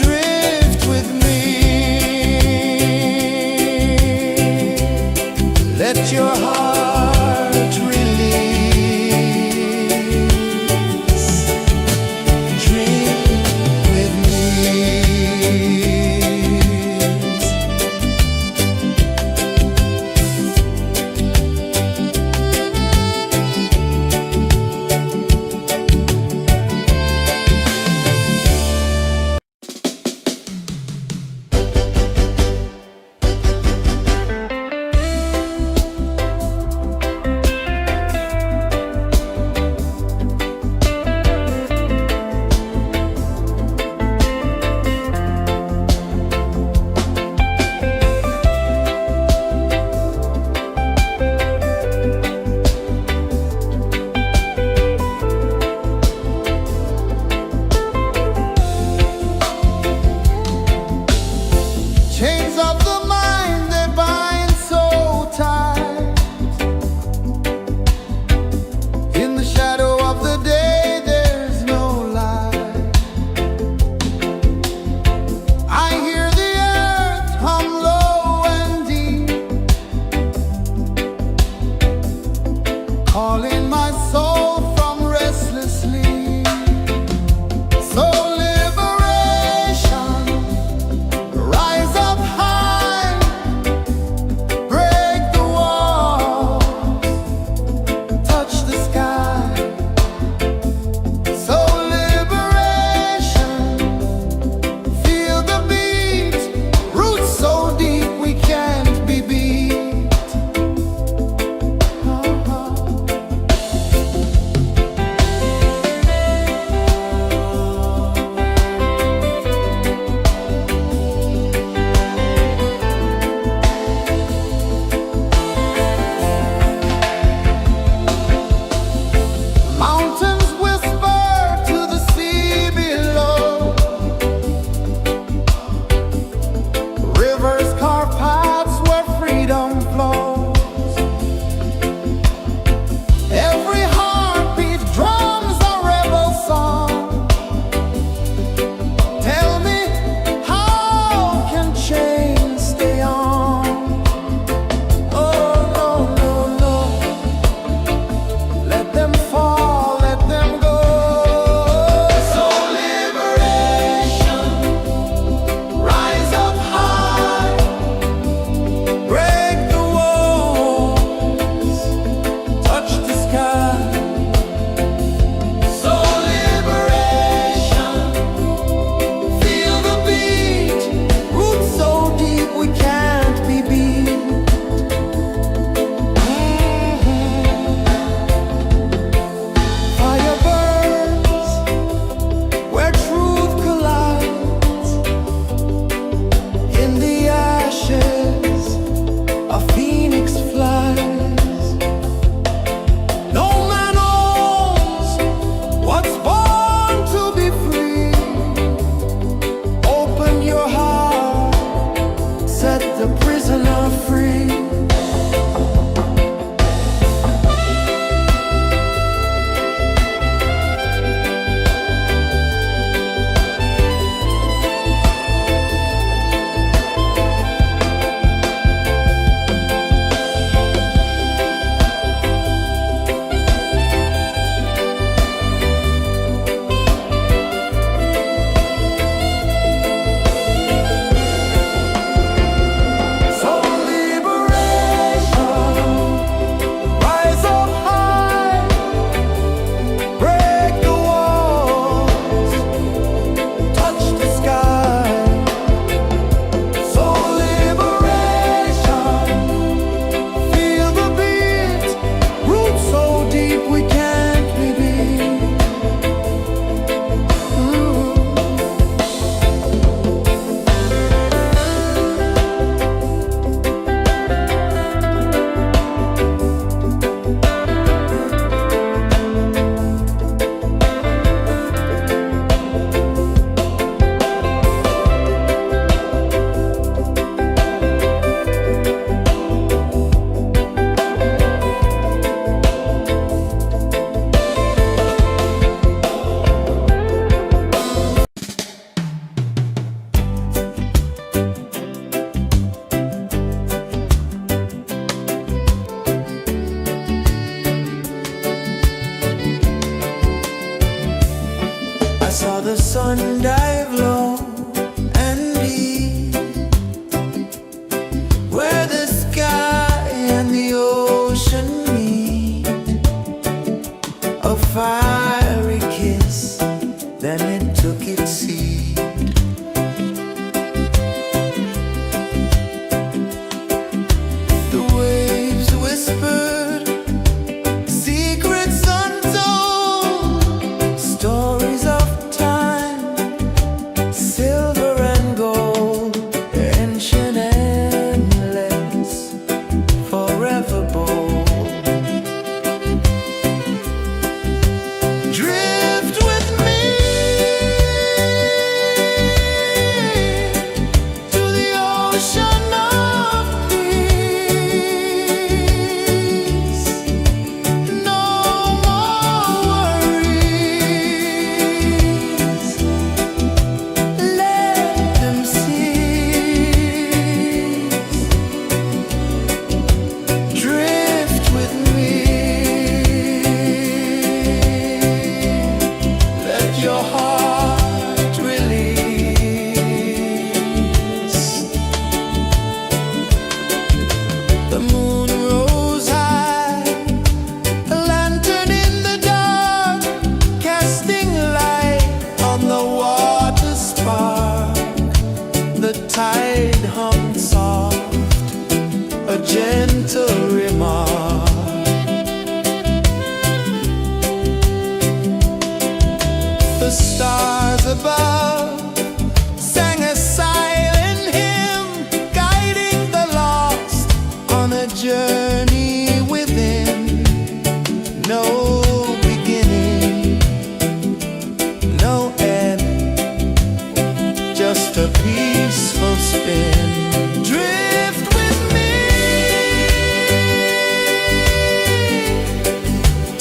Drift with me. the tide hummed soft, a gentle remark. The stars above sang a silent hymn, guiding the lost on a journey within. No beginning, no end, just a peaceful spin. Drift with me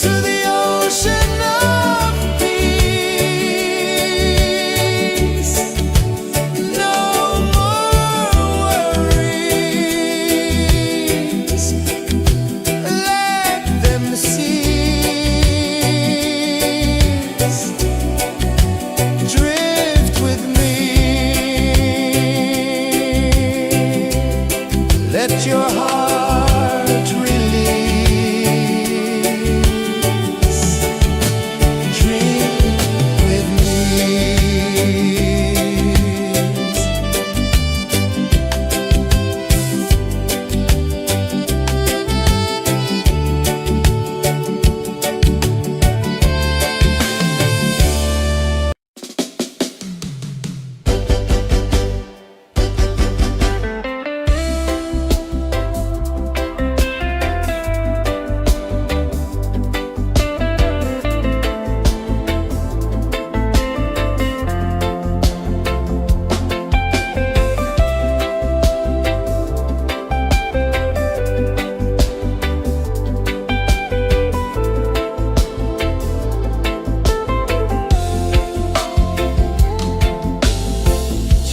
to the ocean of peace. No more worries, let them cease. Drift with me, let your heart release. Dream with me.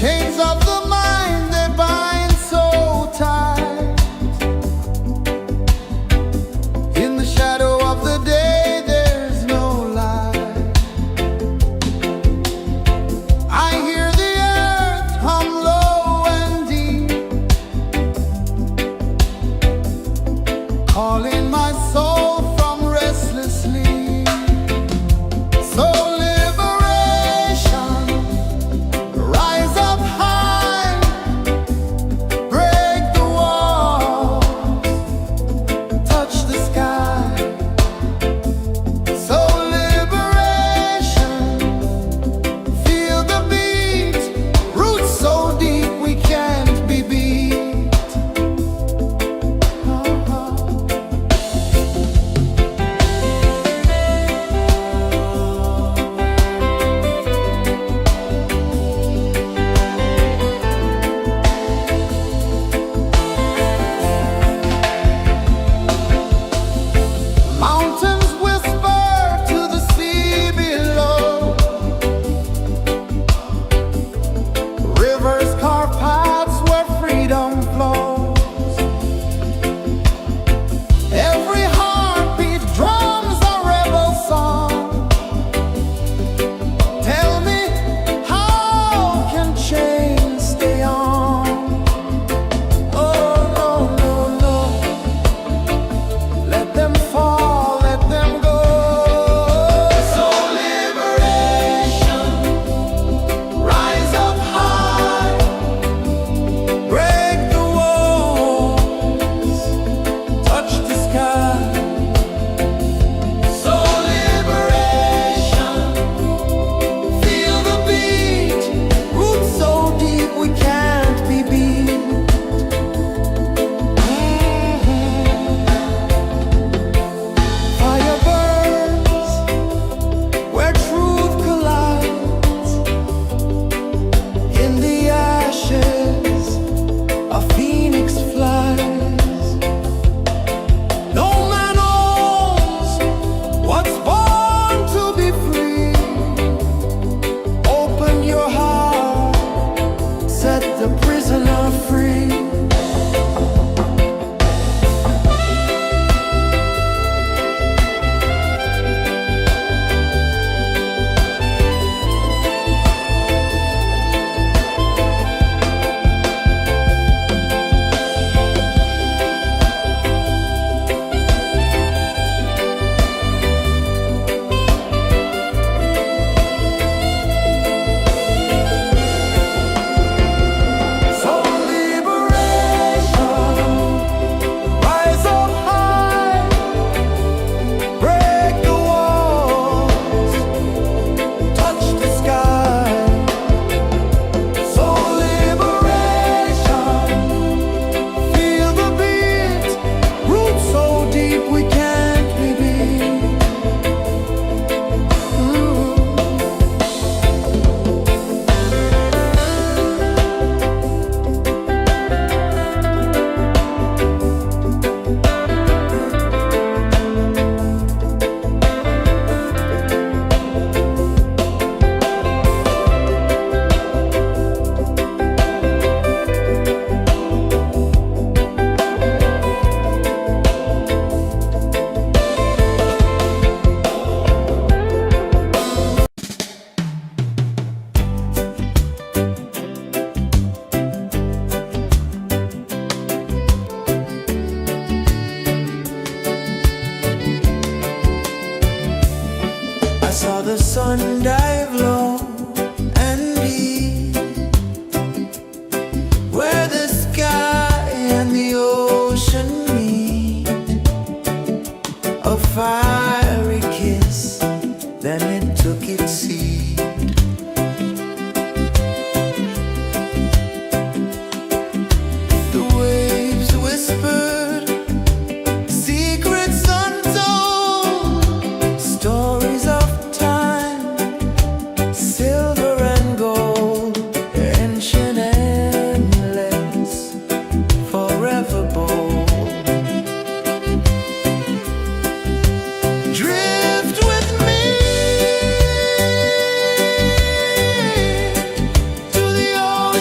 Chains of the mind, they bind so tight. In the shadow of the day, there's no light. I hear the earth hum low and deep, calling my soul from restless sleep. So liberation, rise up high,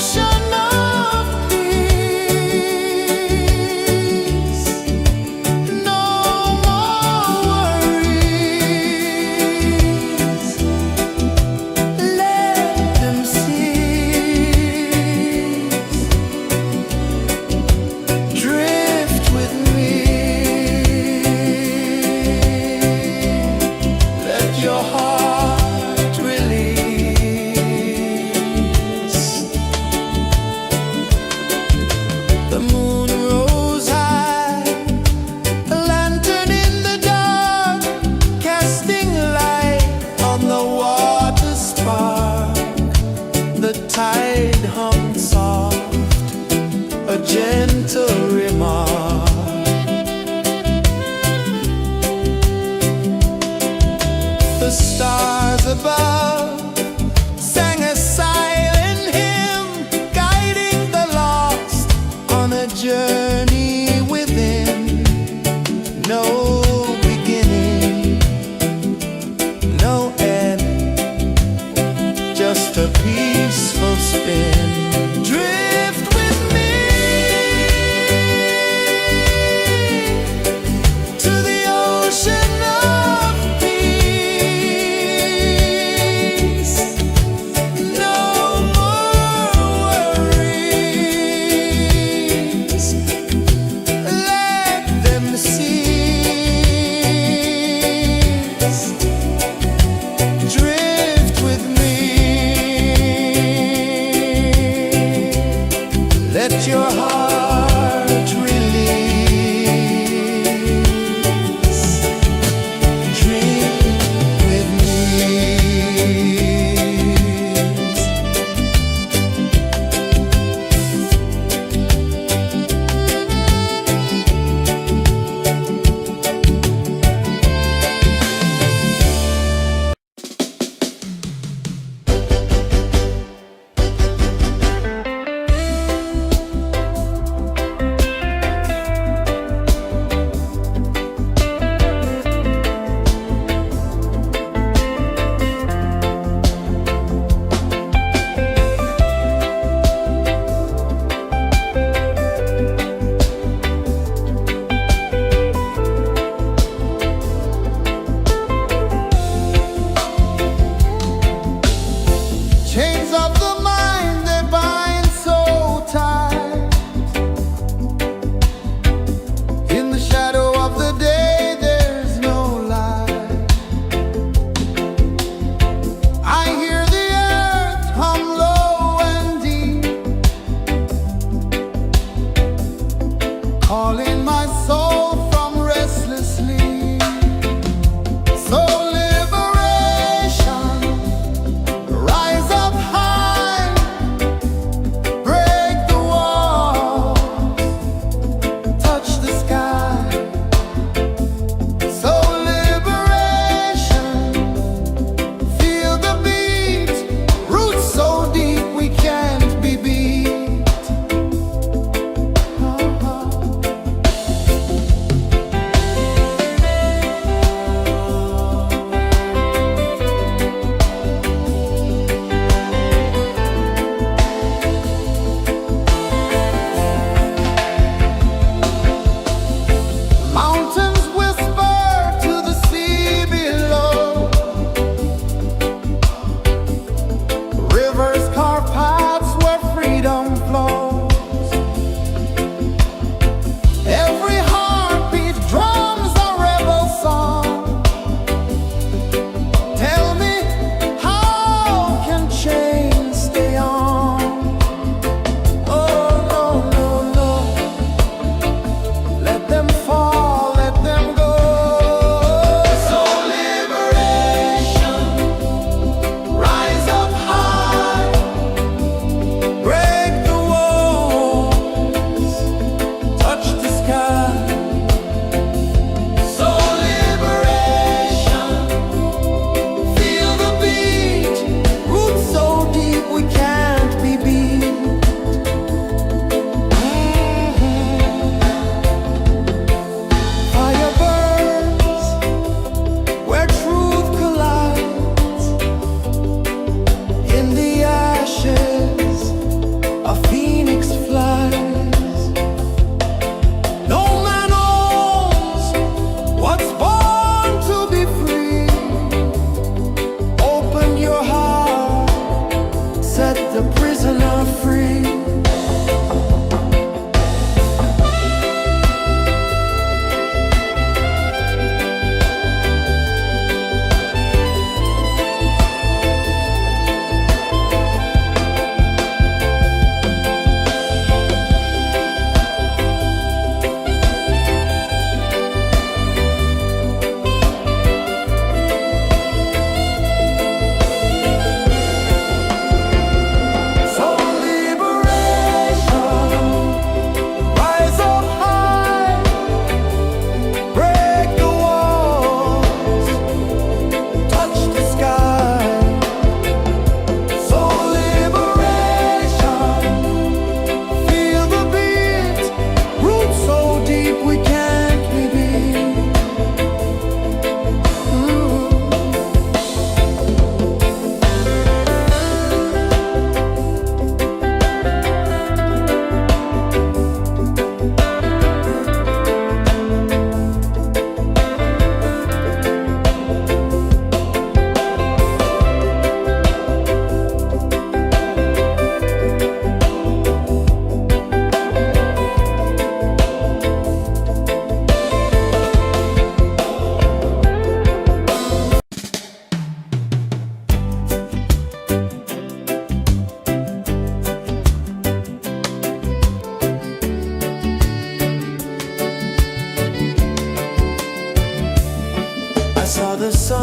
ocean of peace. No more worries. Let them cease. Drift with me. Let your heart release. The moon rose high, a lantern in the dark, casting light on the water spark. The tide hummed soft, a gentle remark. The stars above sang a silent hymn, guiding the lost on a journey within. No beginning, no end, just a peaceful spin. Drift with me.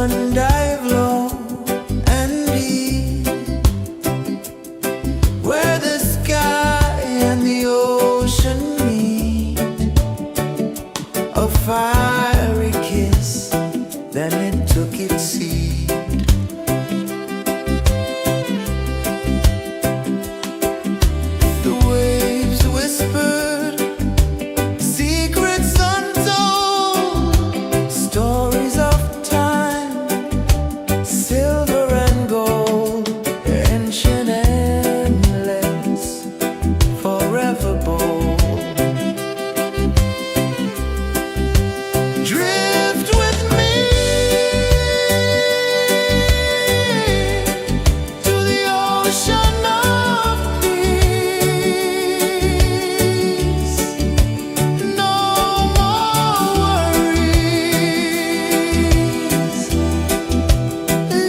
sun dive low and deep, where the sky and the ocean meet. A fiery kiss, then it took its seed. The waves whispered secrets untold, stories of time, silver and gold, ancient, endless, forever bold. Drift with me to the ocean of peace. No more worries,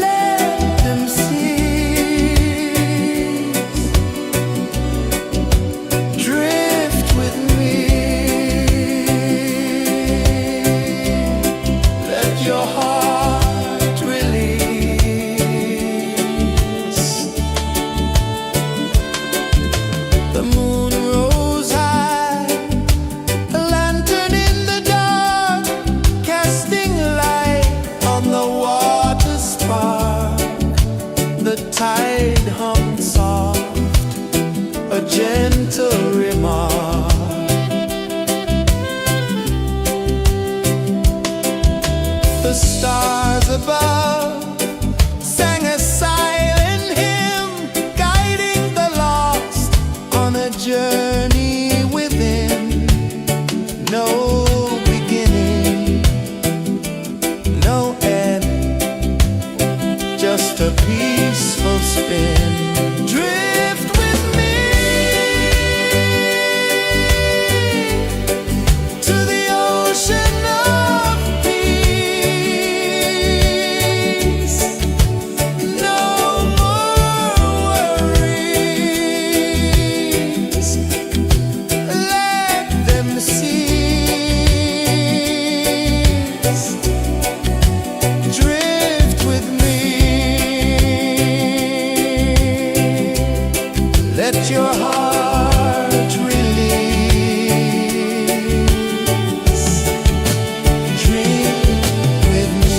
let them cease. Drift with me, let your heart release. The moon rose high, a lantern in the dark, casting light on the water spark. The tide hummed soft, a gentle remark. The stars above sang a silent hymn, guiding the lost on a journey within. No beginning, no end, just a peaceful spin. Drift with me to the ocean of peace. No more worries, let them cease. Drift with me, let your heart release. Drift with me.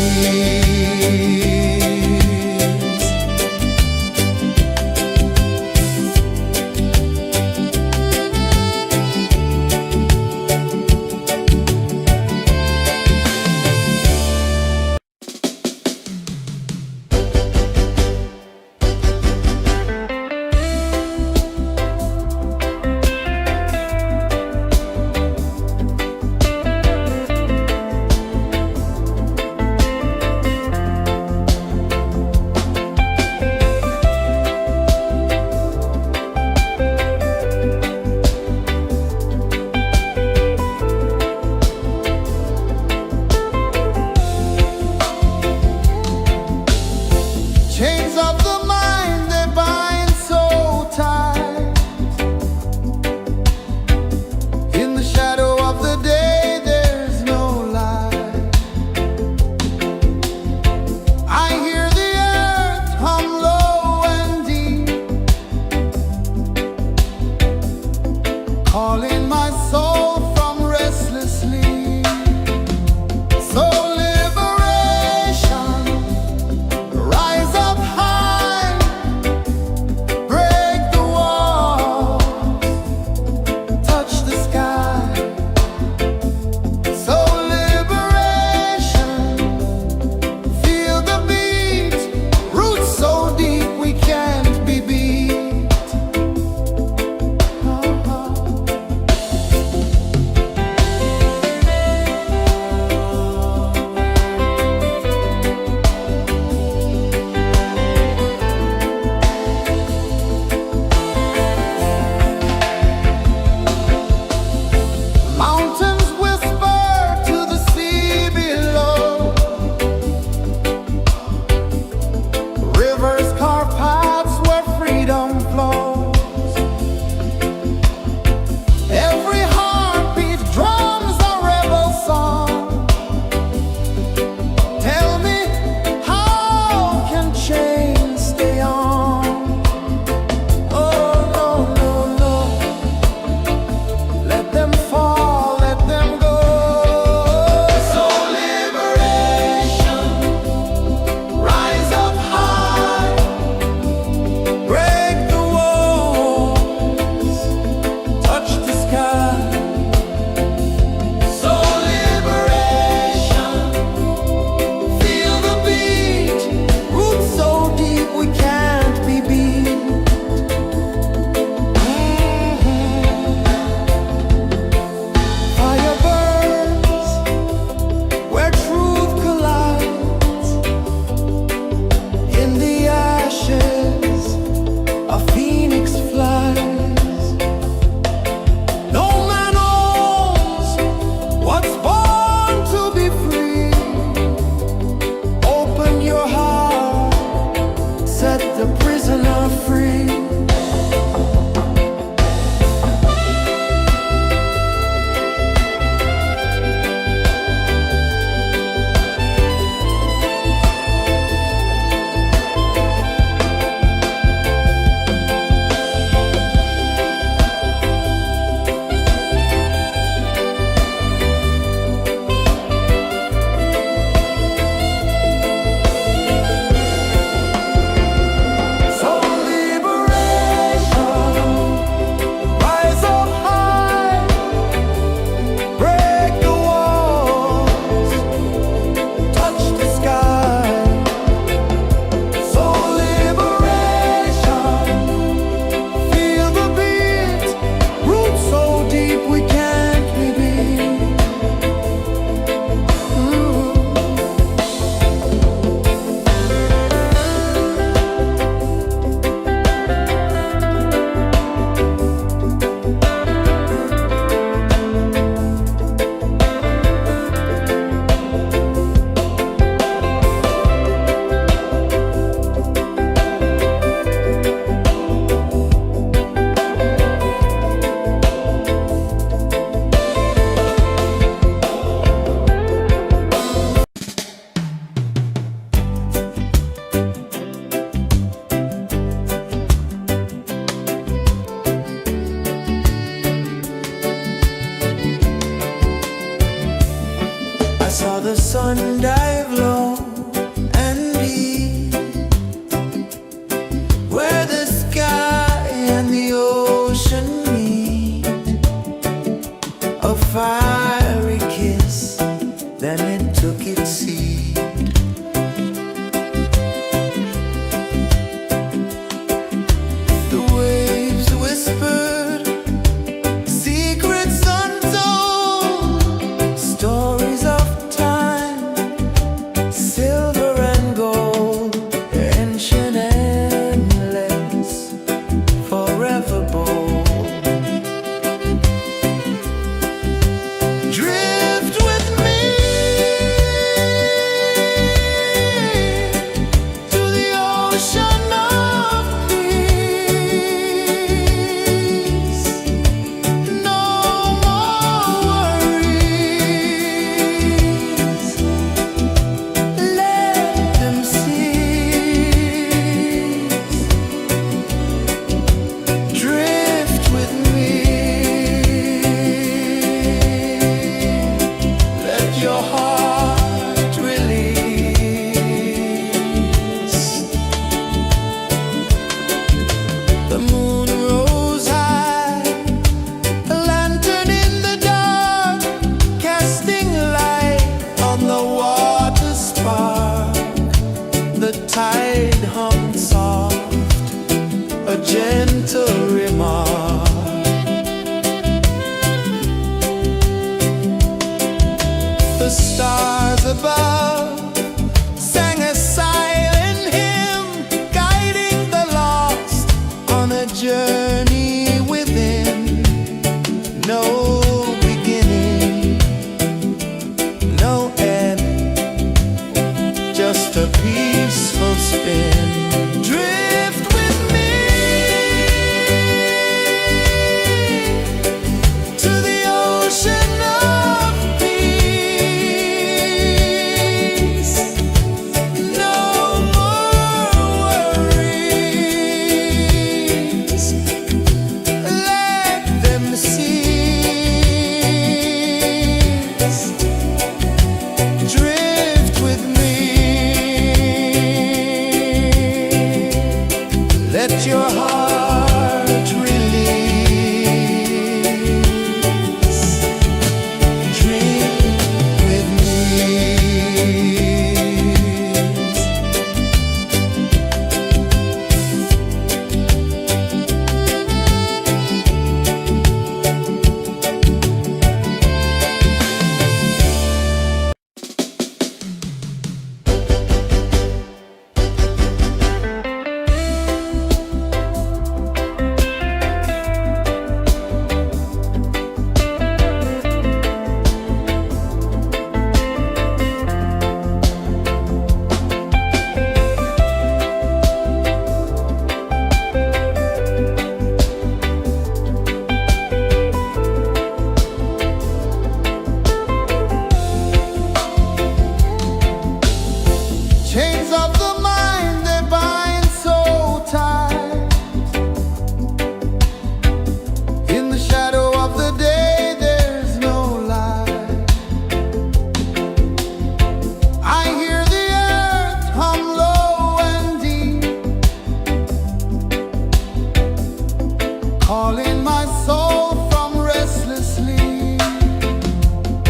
lulling my soul from restless sleep.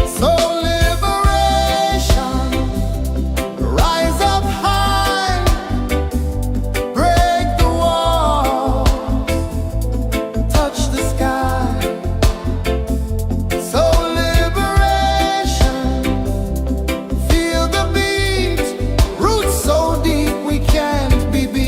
So liberation, rise up high, break the walls, touch the sky. So liberation, feel the beat, roots so deep we can't be beat.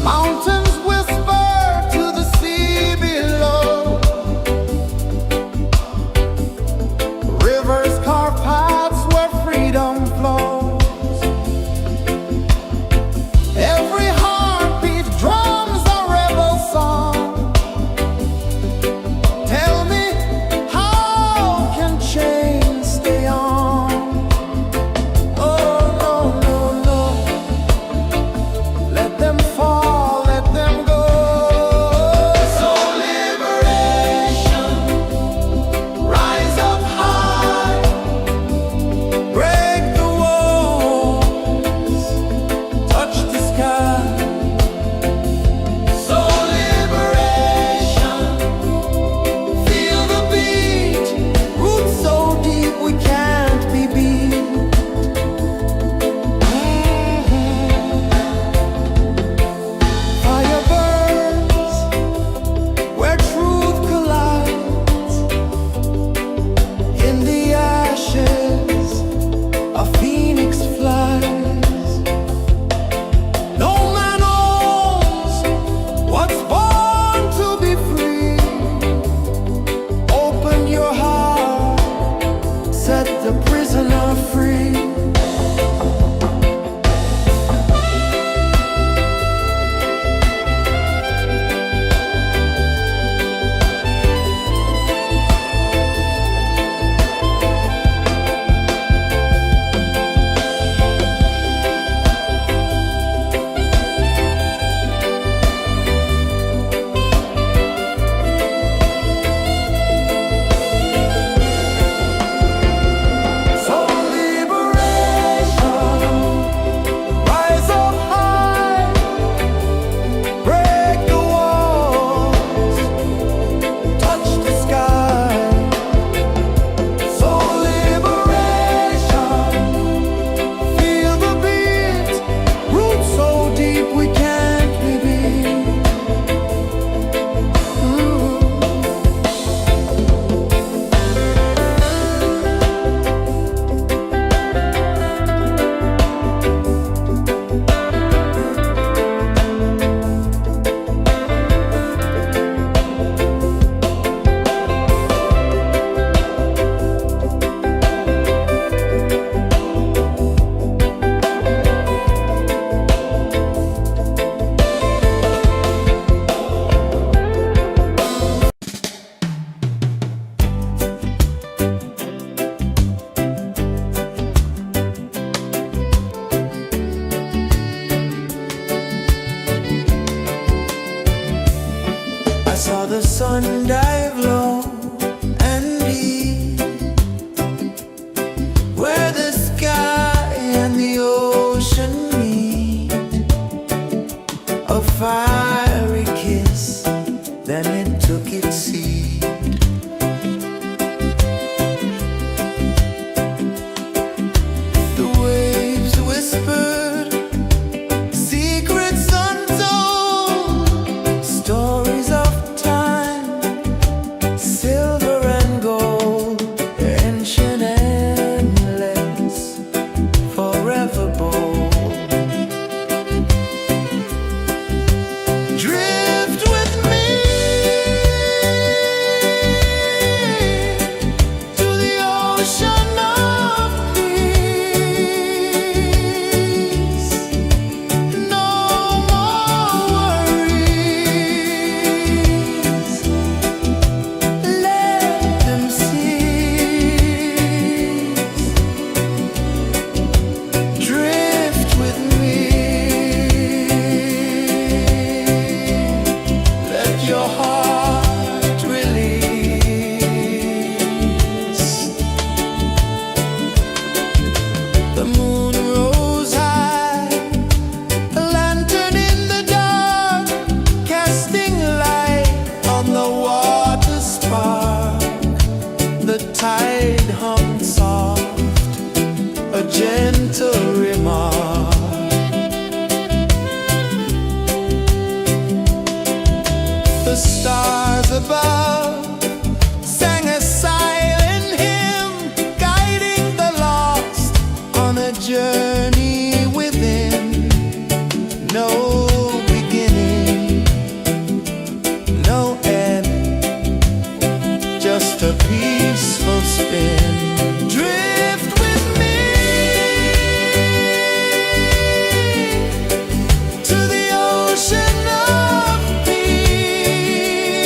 Mountains whisper to the sea below. Rivers carve paths where freedom flows. Every heartbeat drums a rebel song. Tell me, how can chains stay on? Oh, no, no, no. Let them fall, let them go. So liberation, rise up high, break the walls, touch the sky. So liberation, feel the beat, roots so deep we can't be beat. Fire burns where truth collides. In the ashes, a phoenix flies. No man owns what's born to be free. Open your heart, set the prisoner free. So liberation, rise up high, break the walls, touch the sky. So liberation, feel the beat, roots so deep we can't be beat. I saw the sun dive low and deep, where the sky and the ocean meet. A fiery kiss, then it took its seat. The waves whispered secrets untold, stories of time, silver and gold, ancient, endless, forever bold. the stars above sang a silent hymn, guiding the lost on a journey within. No beginning, no end, just a peaceful spin. Drift with me to the ocean of peace.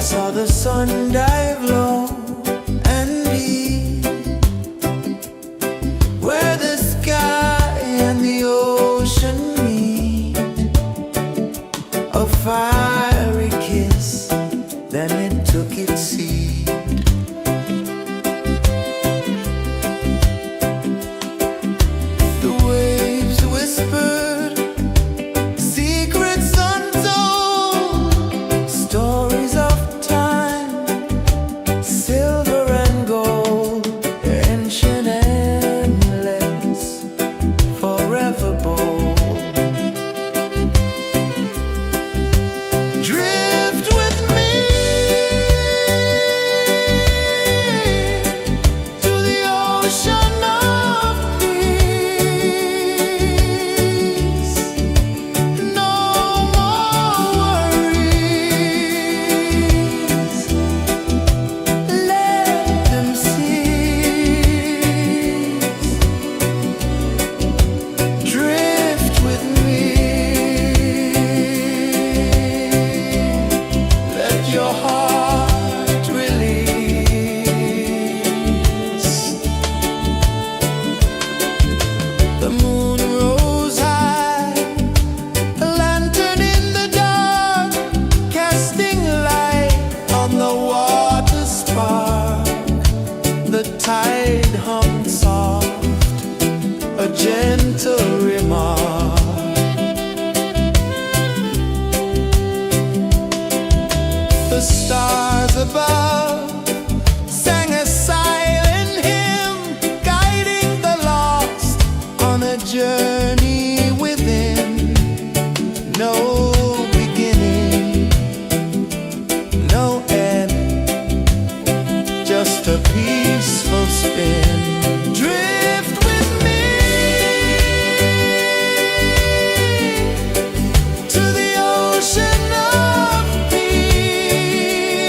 saw the sun dive low and deep, where the sky and the ocean meet. A fiery kiss, then it took its seed. The waves whispered secrets untold, stories of time, silver and gold, ancient, endless, forever bold. Drift with me to the ocean of peace. No more worries, let them cease. Drift with me, let your heart release. The moon rose high, a lantern in the dark, casting light on the water spark. The tide hummed soft, a gentle remark. The stars above sang a silent hymn, guiding the lost on a journey within. No beginning, no end, just a peaceful spin. Drift with me to the ocean of peace.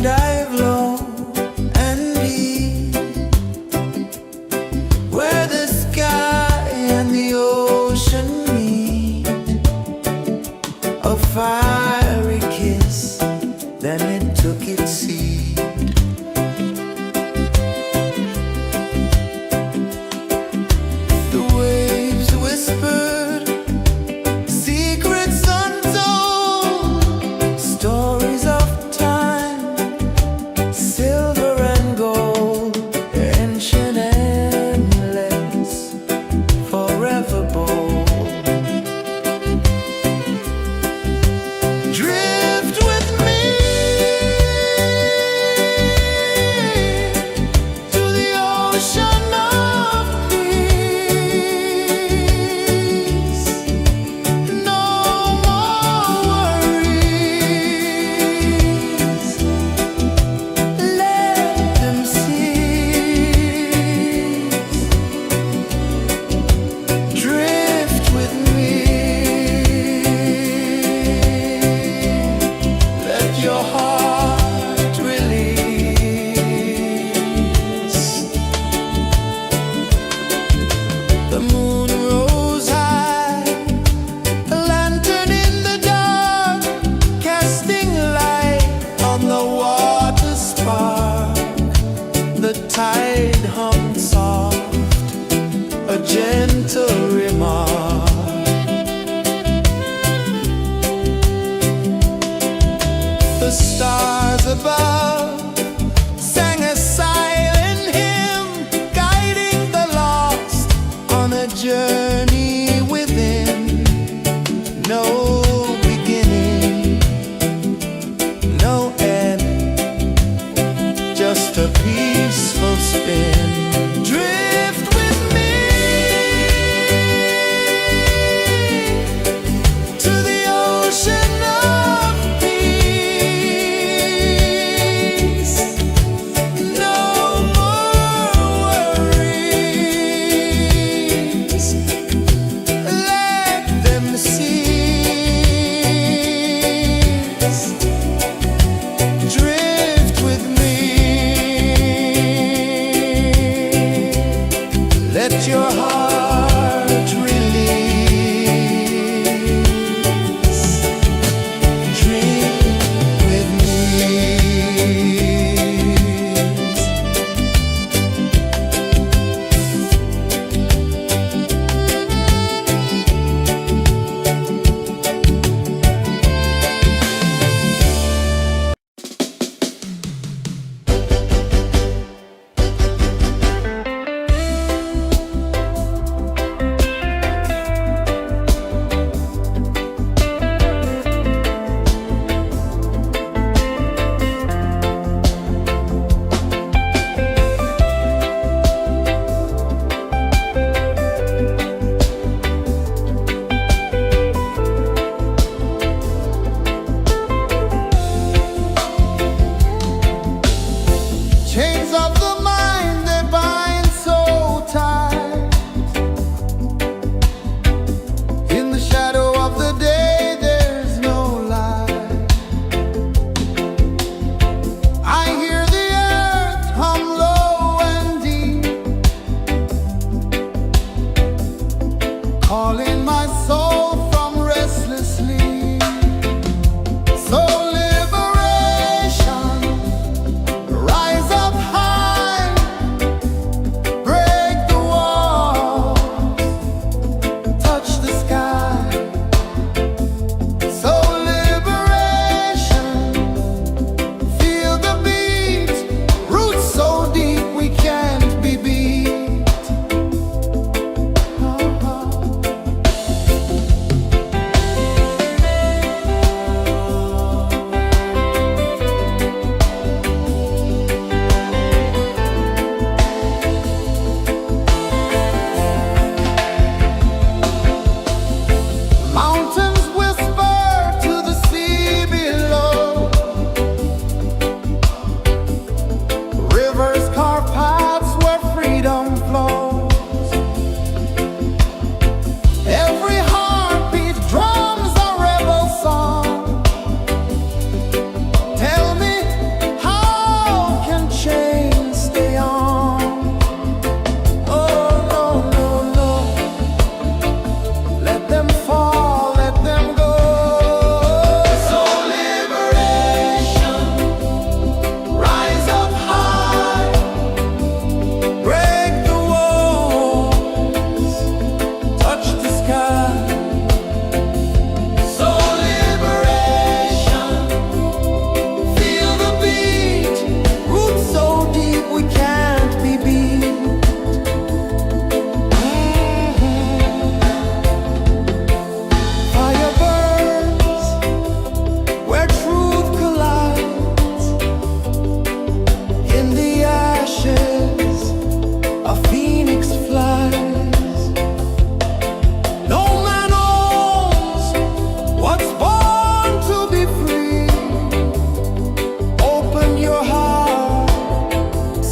dive low and deep, where the sky and the ocean meet. A fiery kiss, then it took its seed. The waves whispered secrets untold, stories of time, silver and gold, ancient, endless, forever bold. Drift with me to the ocean of peace. No more worries, let them cease. Drift with me, let your heart release. The moon rose high, a lantern in the dark, casting light on the water spark. The tide hummed soft, a gentle remark. The stars above sang a silent hymn, guiding the lost on a journey within. No beginning, no end, just a peaceful spin. Drift with me to the ocean of peace. No more worries, let them cease. Drift with me, let your heart release. Drift with me. Chains of the mind, they bind so tight. In the shadow of the day, there's no light. I hear the earth hum low and deep, calling my soul from restless sleep. So liberation, rise up high,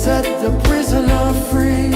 set the prisoner free.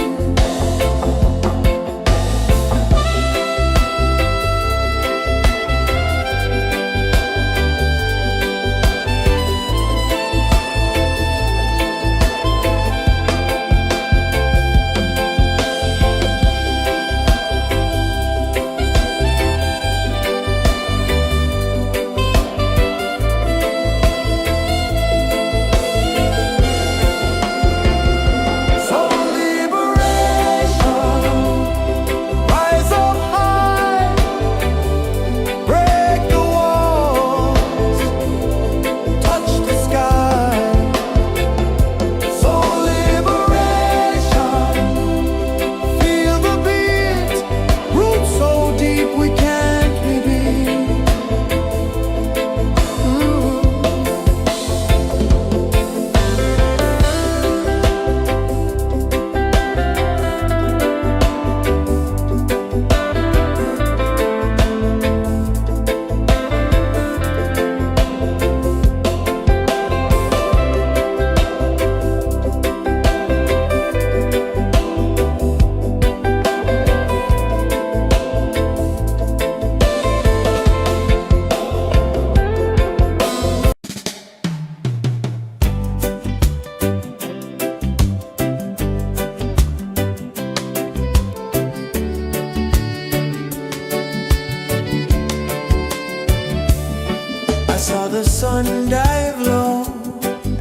I saw the sun dive low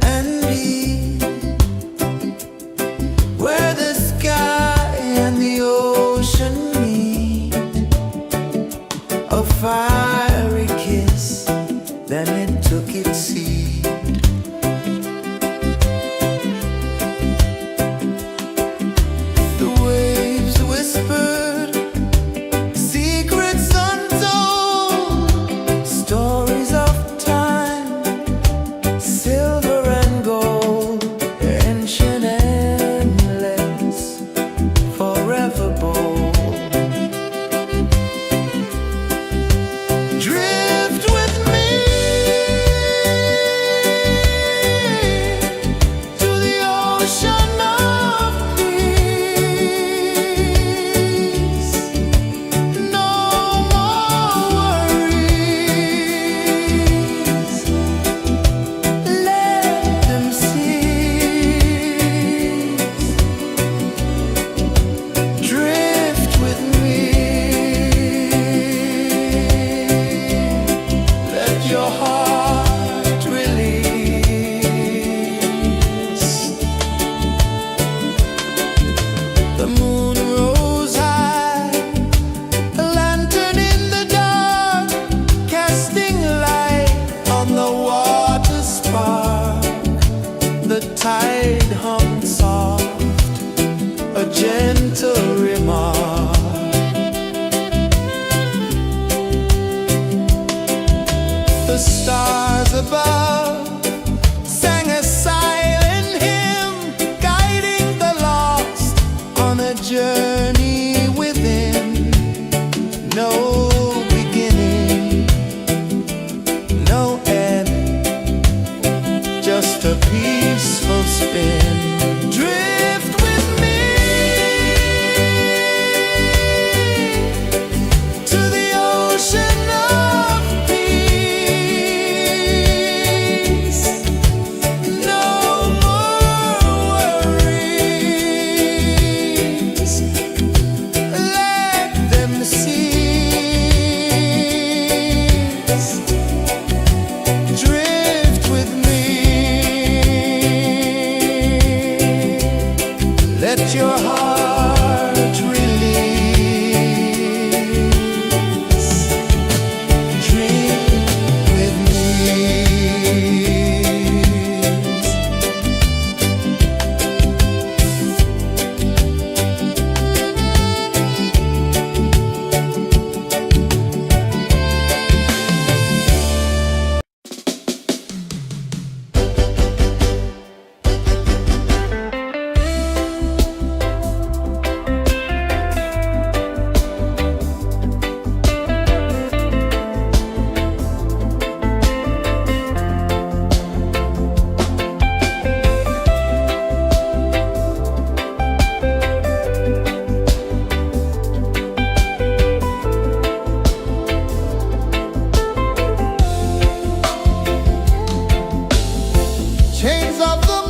and deep, where the sky and the ocean meet. A fiery kiss, then it took its seat. The waves whispered secrets untold, stories of silver and gold, ancient, endless, forever bold. Drift with me to the ocean of peace. No more worries. Your heart release. The moon rose high, a lantern in the dark, casting light on the water spark. The tide hummed soft, a gentle remark. The stars above sang a silent hymn, guiding the lost on a journey within. No beginning, no end, just a peaceful spin. Drift with me to the ocean of peace. No more worries. Let them cease. Drift with me.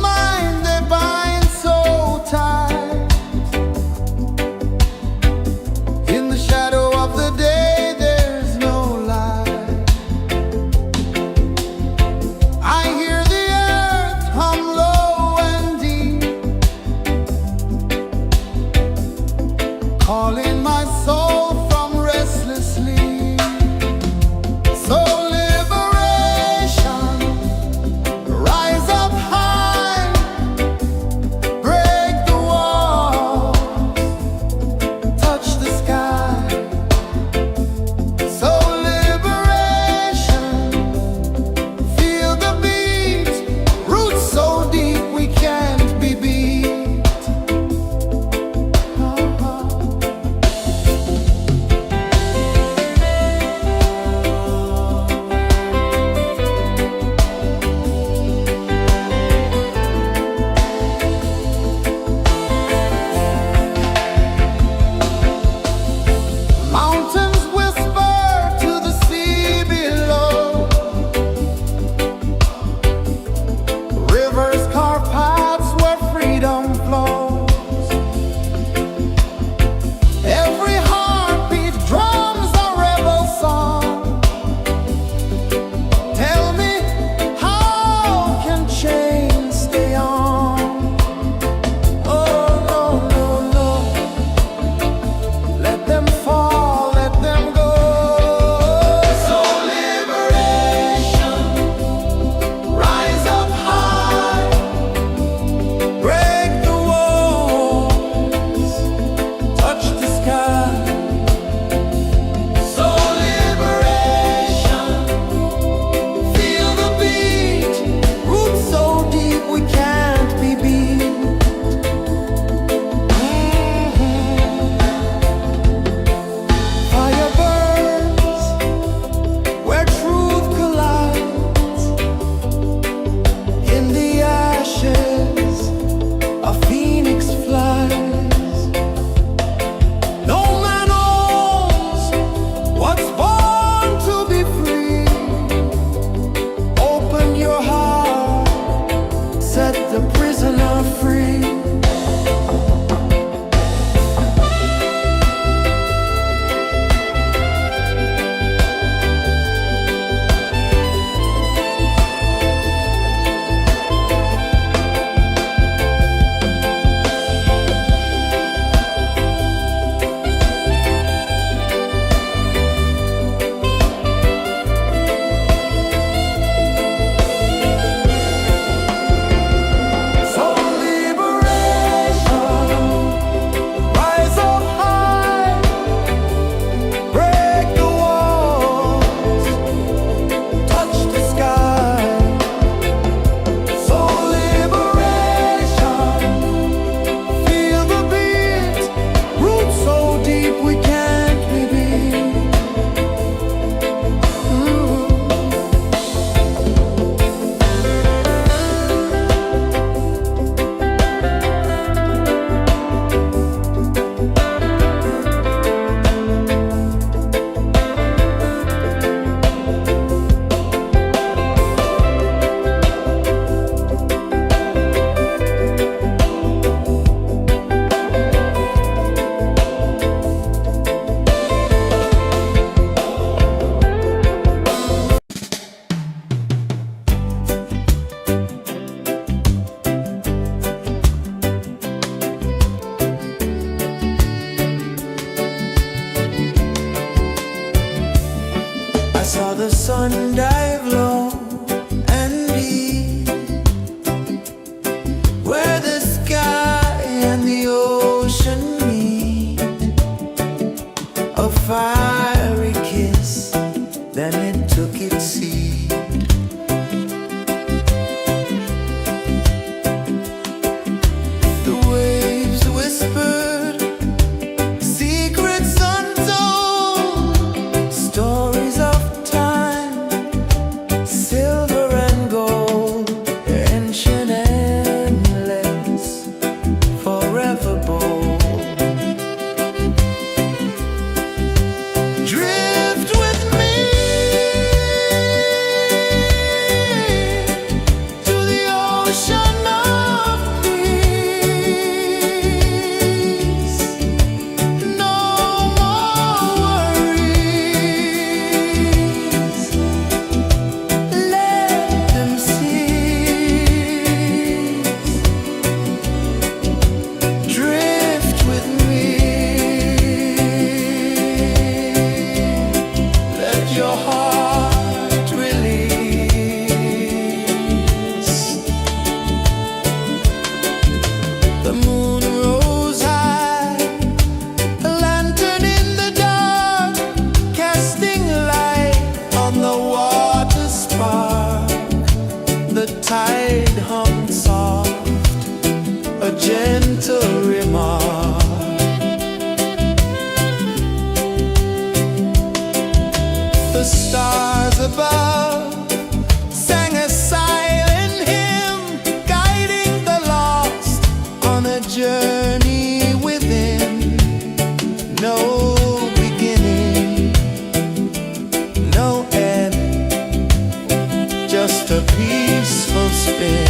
mind they bind so tight. In the shadow of the day there's no light. I hear the earth hum low and deep, calling my soul from restless sleep. So liberation, rise up high, break the walls, touch the sky. So liberation, feel the beat, roots so deep we can't be beat. Mountains whisper to the sea below. Rivers carve paths where freedom flows. Every heartbeat drums a rebel song. Tell me, how can chains stay on? Oh, no, no, no. Let them fall, let them go. So liberation, rise up high, break the walls, touch the sky. So liberation, feel the beat, roots so deep we can't be beat. Fire burns where truth collides. In the ashes, a phoenix flies. No man owns what's born to be free. Open your heart, set the prisoner free. So liberation, gentle remark. The stars above sang a silent hymn, guiding the lost on a journey within. No beginning, no end, just a peaceful spin.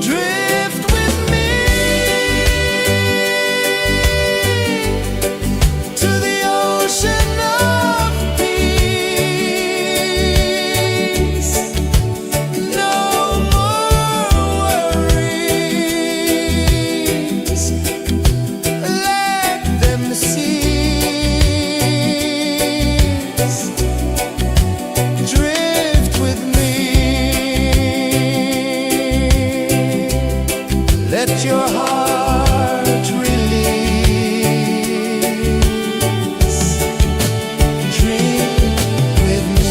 Drift with me to the ocean of peace. No more worries, let them cease. Drift with me. Let your heart release. Dream with me.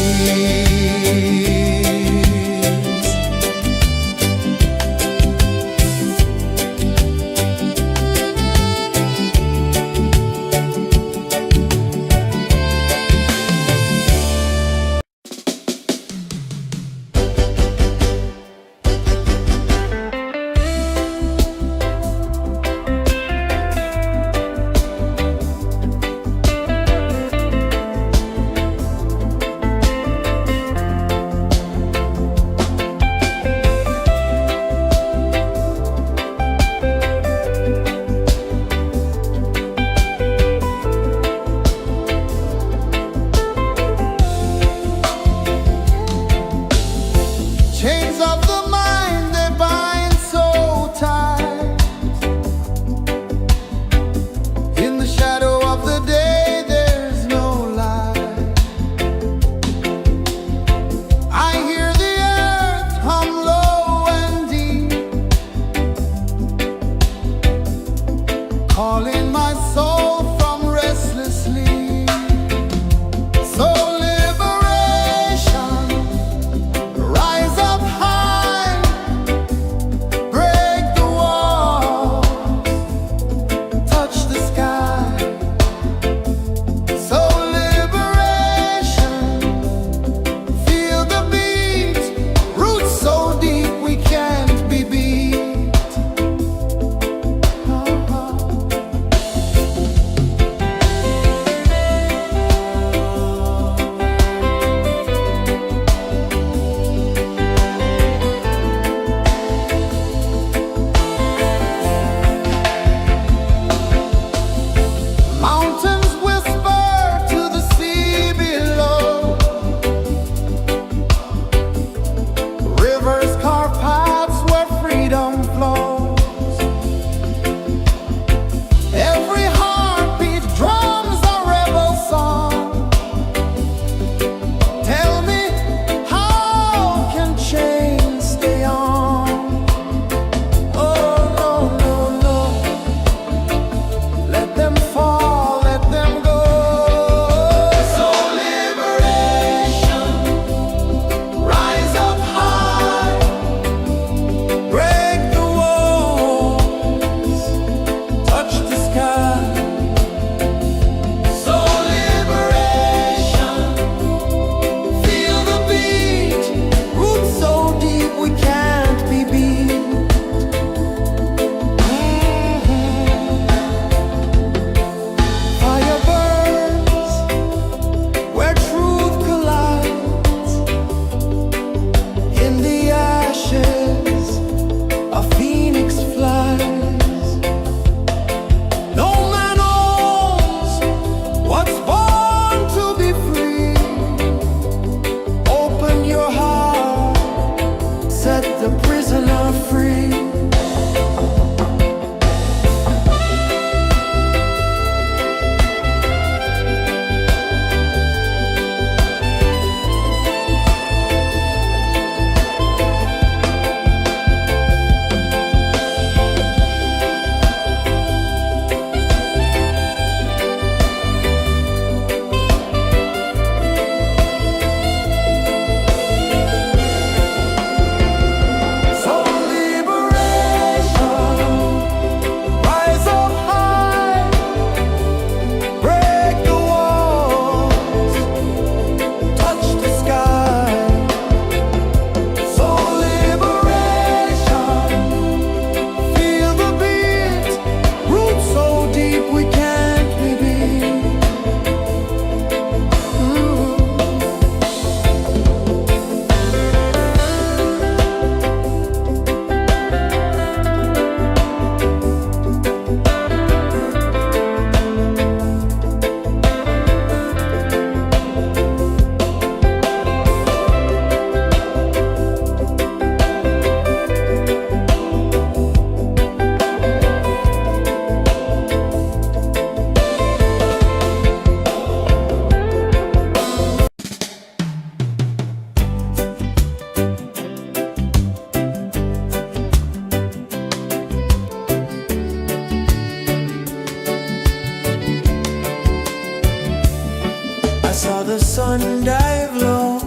one dive low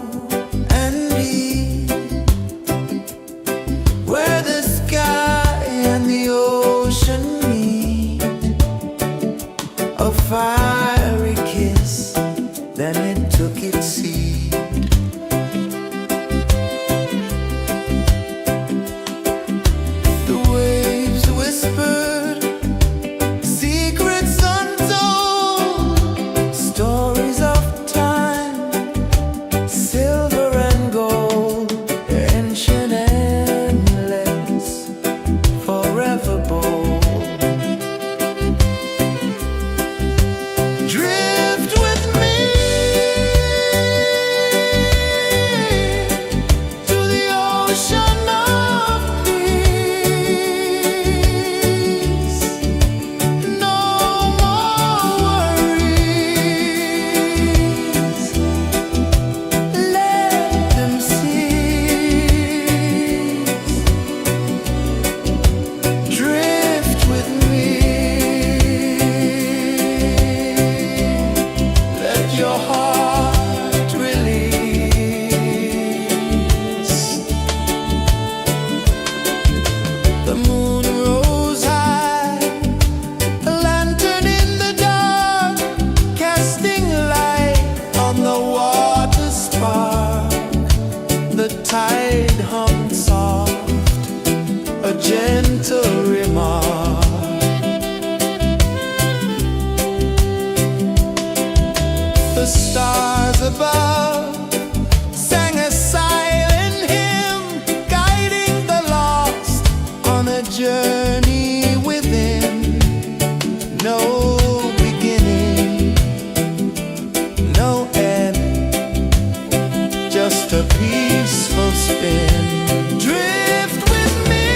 and deep, where the sky and the ocean meet. A fiery kiss, then it took its seed. The waves whispered secrets untold, stories of time, silver and gold, ancient, endless, forever bold. Drift with me to the ocean of peace. No more worries, let them cease. Drift with me, let your heart release. The moon rose high, a lantern in the dark, casting light on the water spark. The tide hummed soft, a gentle remark. The stars above sang a silent hymn, guiding the lost on a journey within. No beginning, no end, just a peaceful spin. Drift with me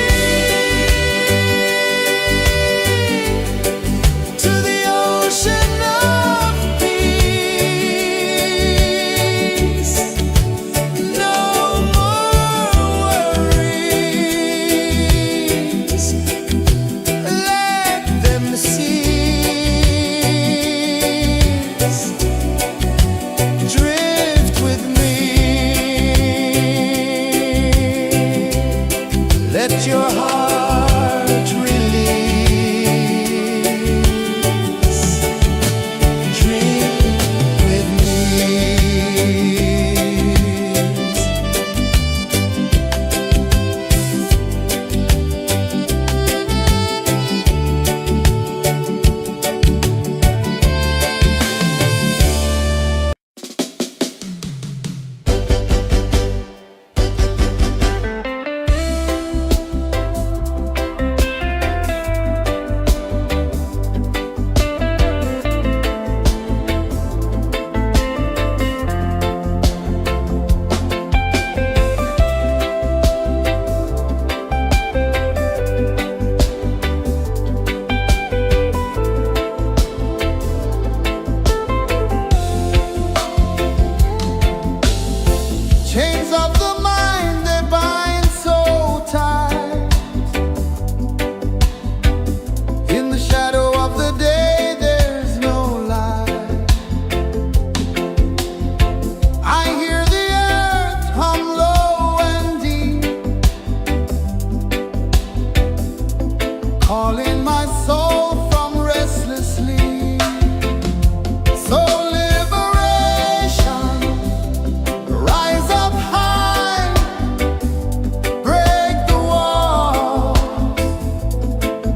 to the ocean of peace. No more worries, let them cease. Drift with me, let your heart release. Dream with me. Chains of the mind, they bind so tight. In the shadow of the day, there's no light. I hear the earth hum low and deep, calling my soul from restless sleep. So liberation, rise up high, break the walls,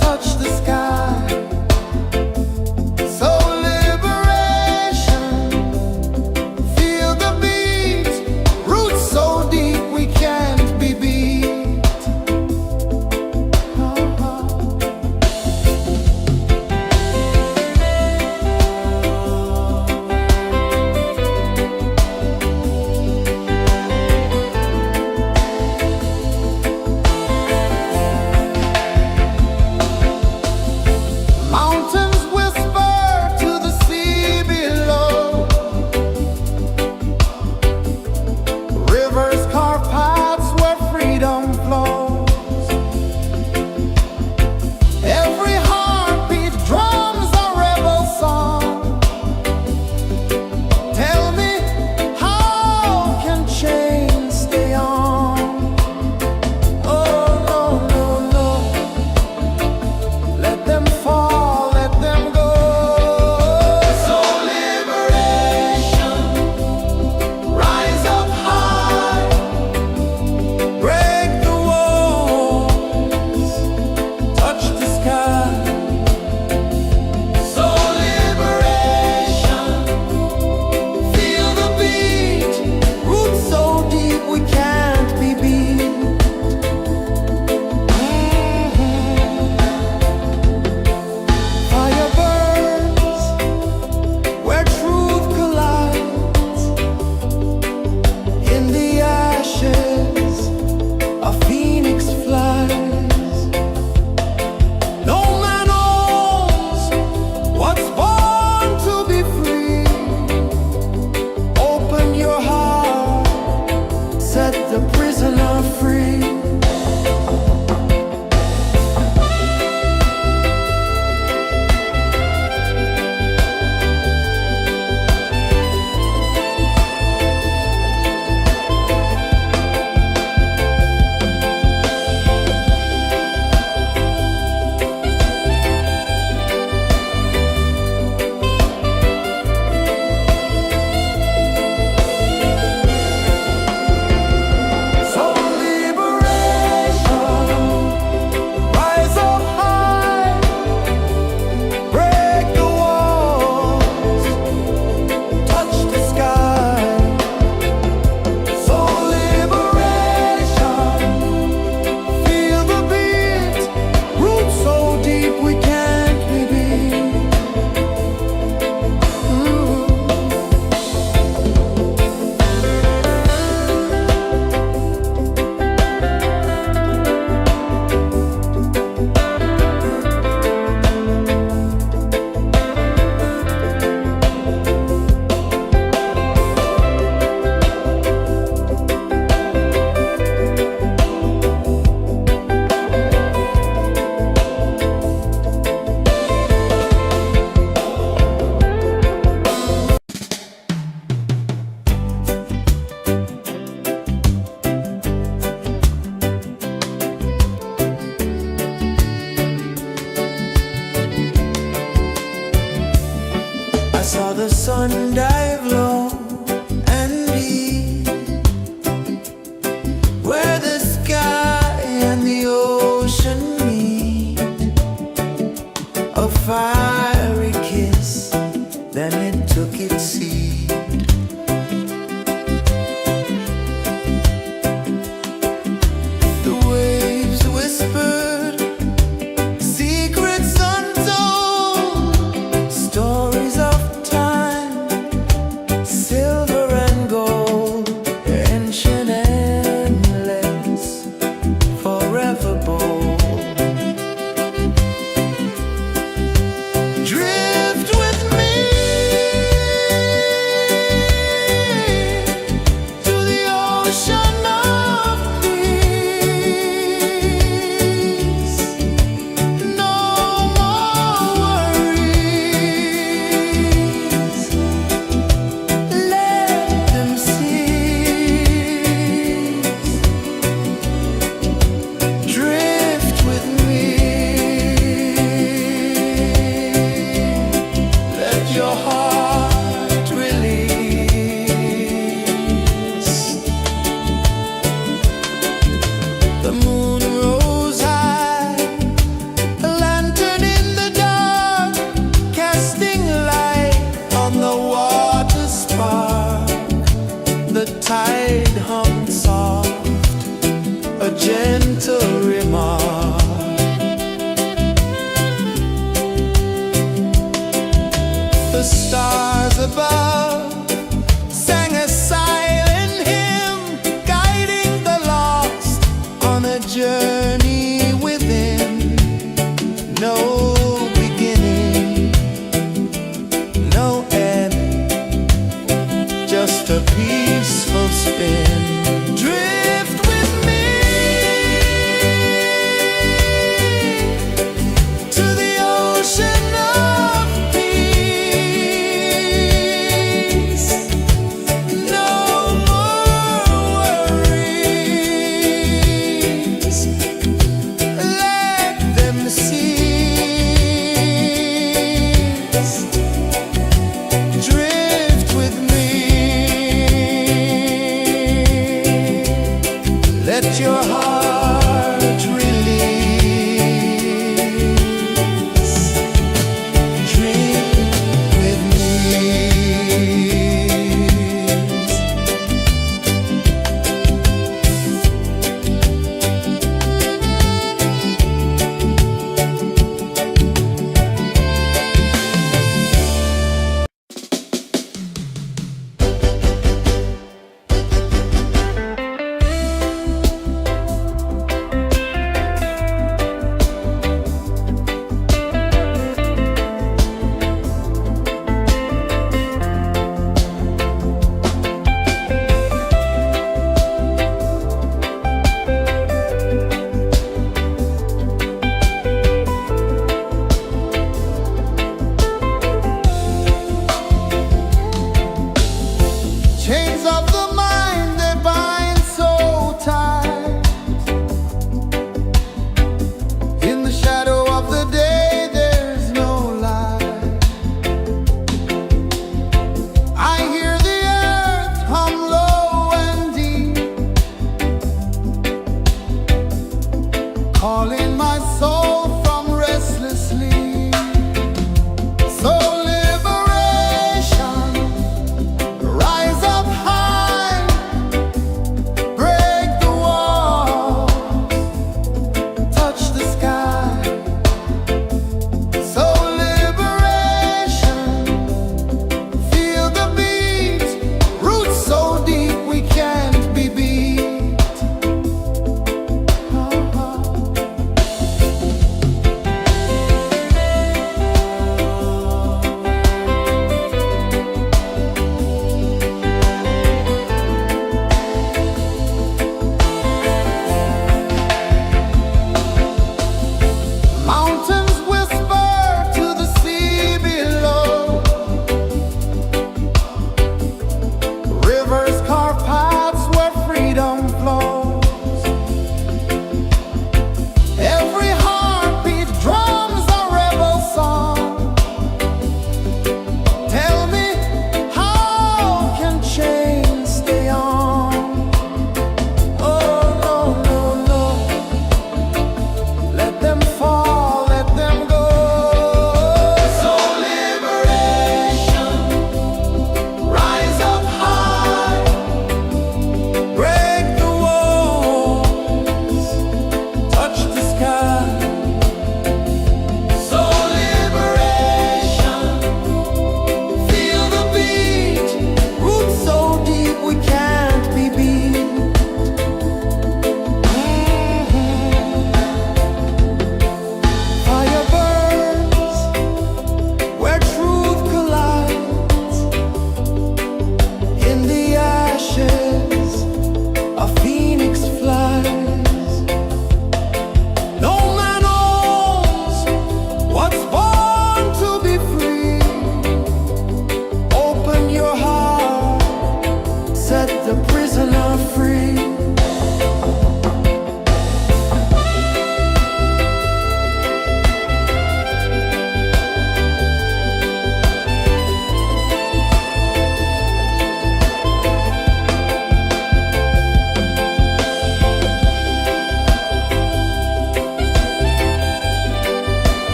touch the sky. So liberation, feel the beat, roots so deep we can't be beat. sun dive low and deep, where the sky and the ocean meet, a fiery kiss, then it took its seed. The waves whispered secrets untold, stories of time, silver and gold, ancient, endless, forever bold.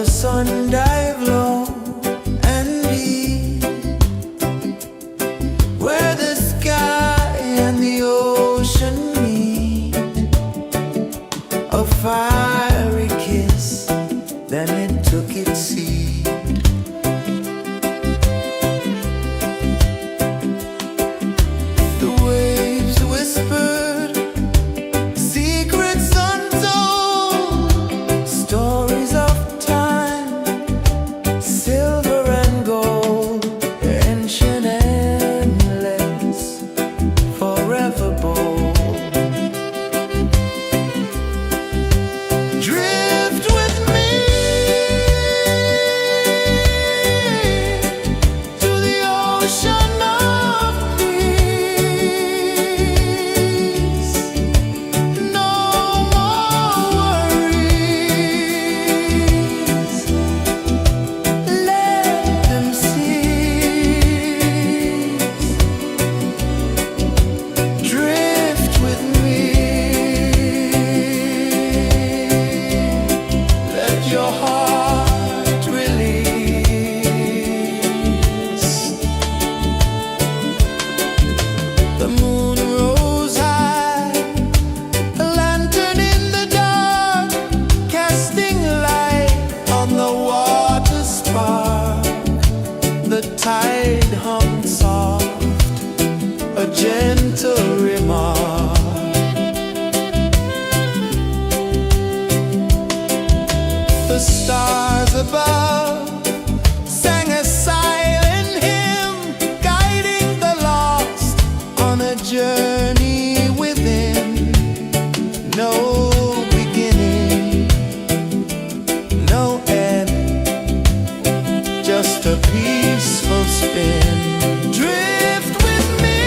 sun dive low and deep, where the sky and the ocean meet. A fiery kiss, then it took its seed. The waves whispered secrets untold, stories of time, silver and gold, ancient, endless, forever bold. Drift with me to the ocean of peace. No more worries, let them cease. Drift with me, let your heart release. The moon rose high, a lantern in the dark, casting light on the water spark. The tide hummed soft, a gentle remark. The stars above sang a silent hymn, guiding the lost on a journey within. No beginning, no end, just a peaceful spin. Drift with me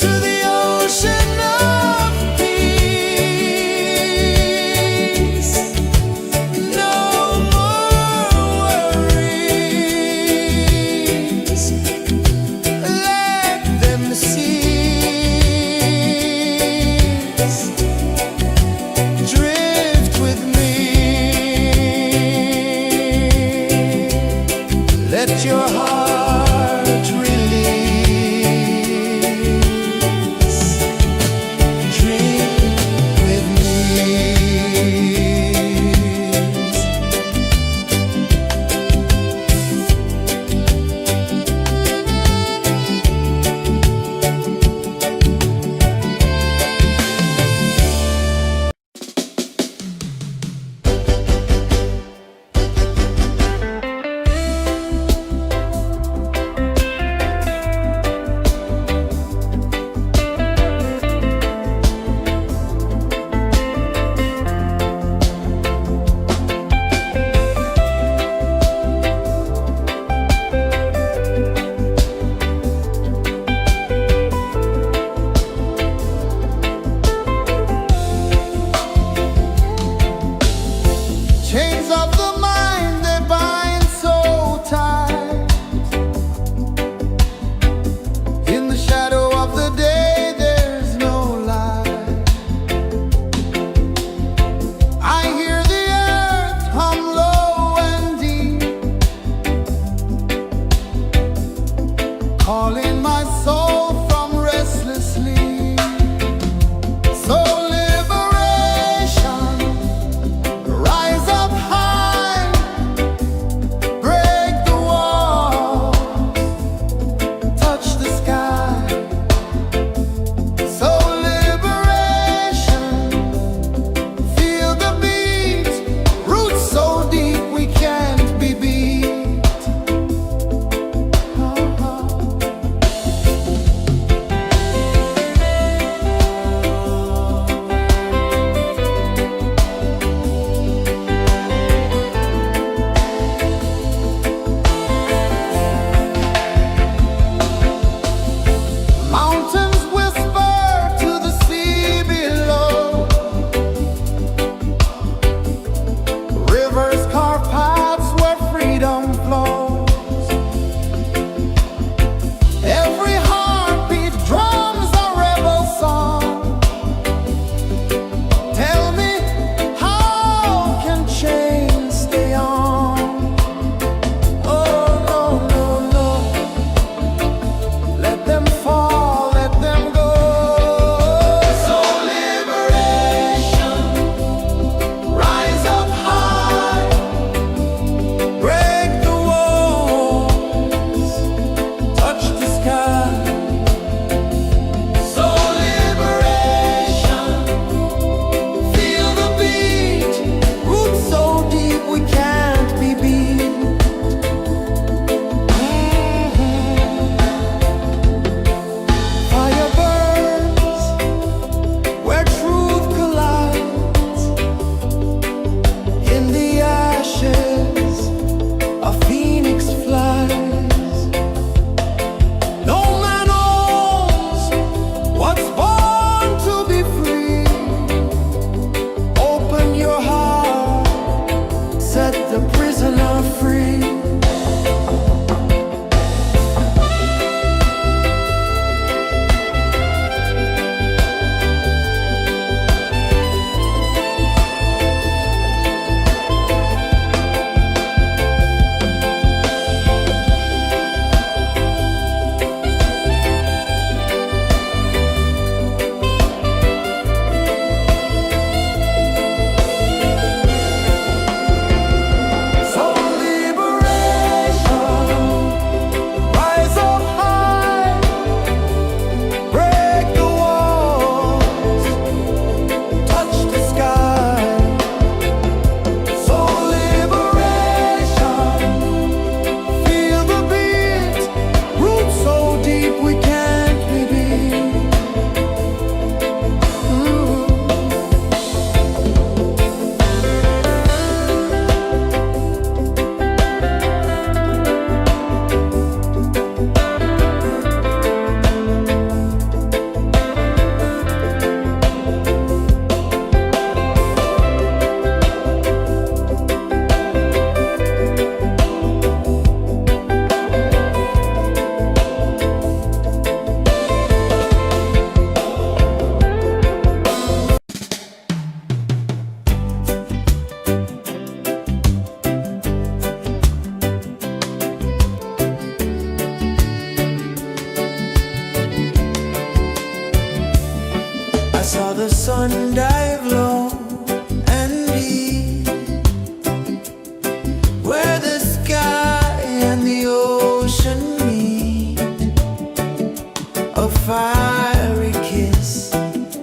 to the ocean of peace. saw the sun dive low and deep, where the sky and the ocean meet. A fiery kiss,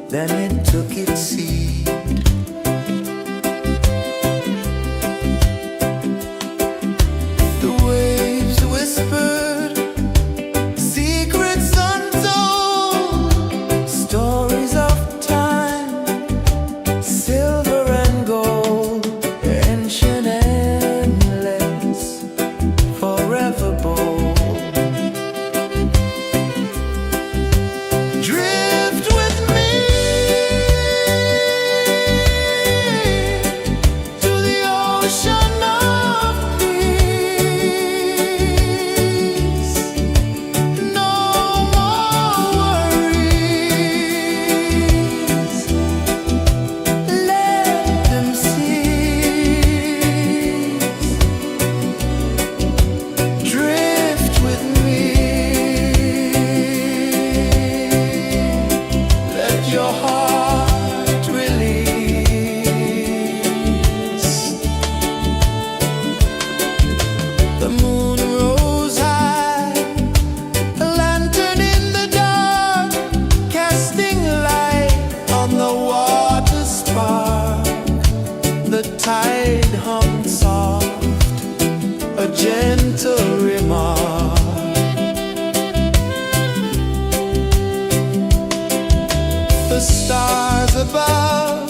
then it took its seed. The waves whispered secrets untold, stories of time, silver and gold, ancient, endless, forever bold. Drift with me to the ocean of peace. No more worries, let them cease. Drift with me, let your heart release. The moon rose high, a lantern in the dark, casting light on the water spark. The tide hummed soft, a gentle remark. The stars above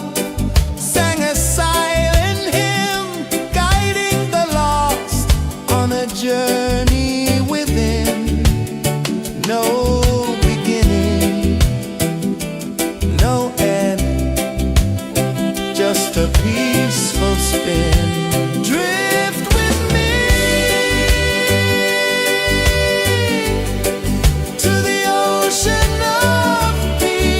sang a silent hymn, guiding the lost on a journey within. No beginning, no end, just a peaceful spin. Drift with me to the ocean of peace.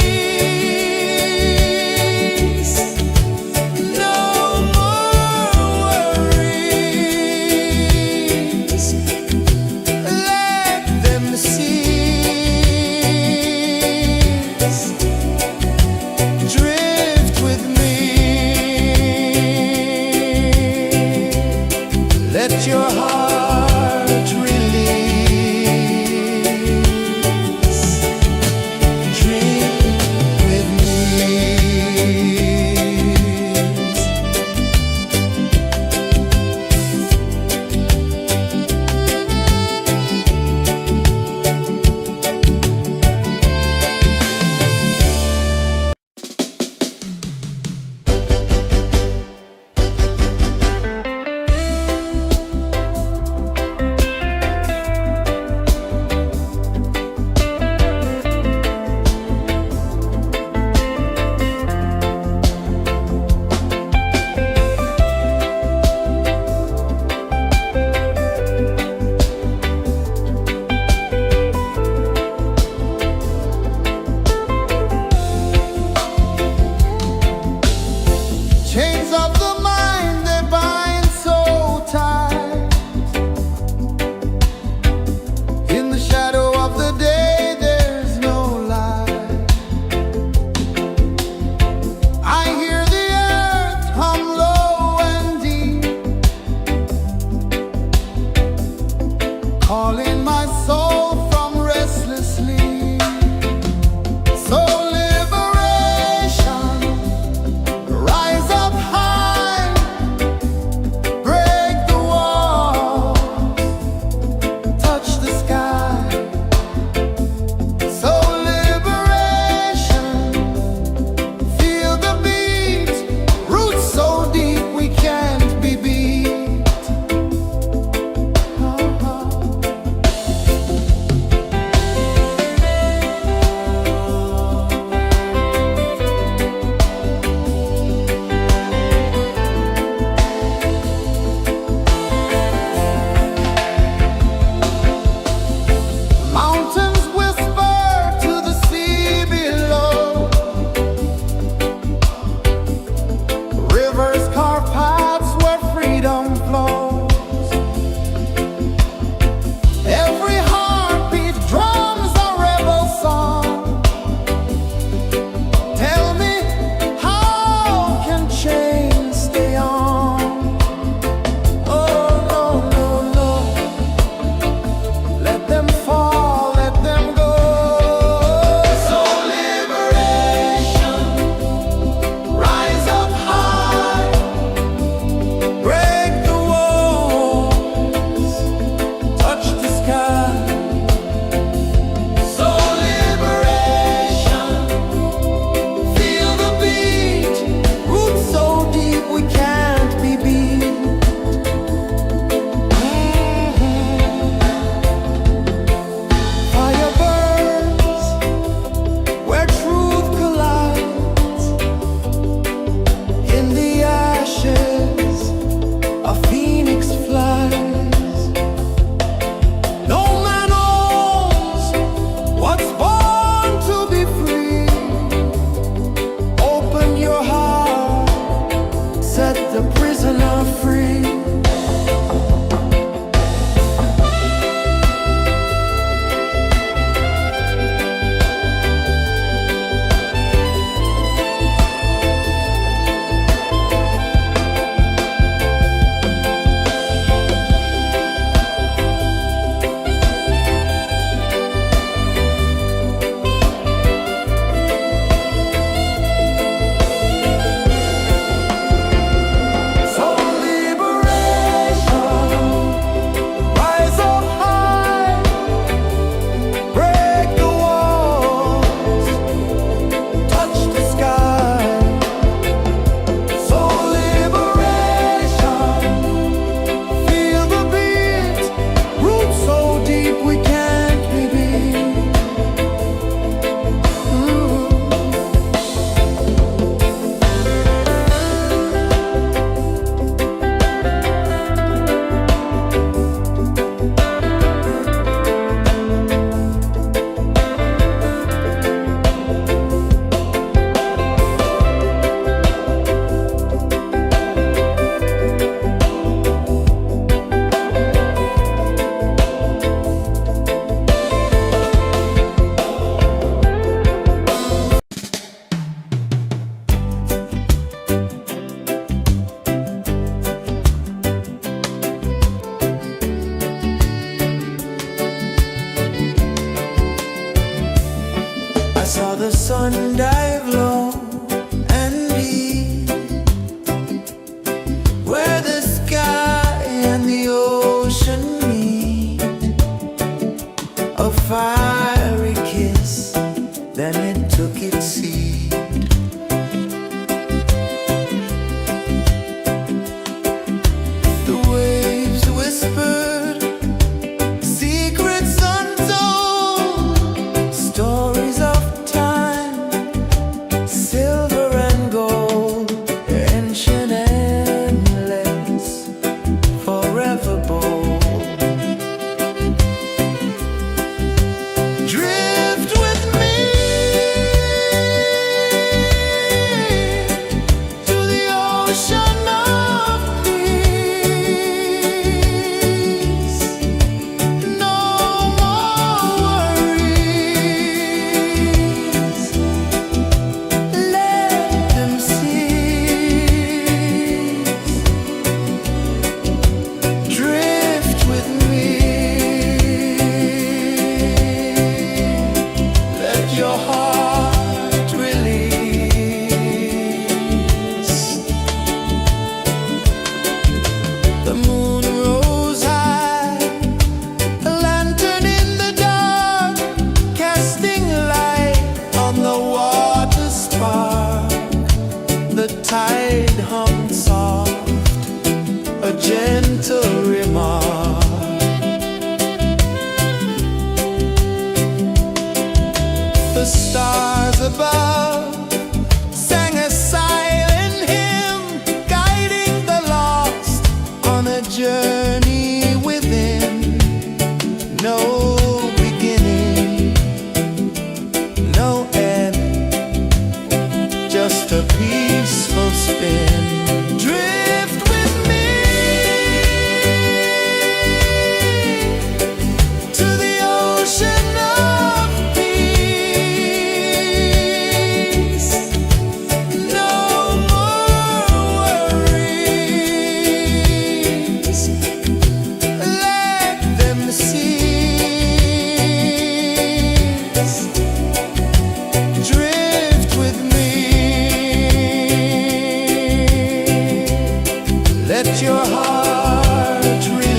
your heart release.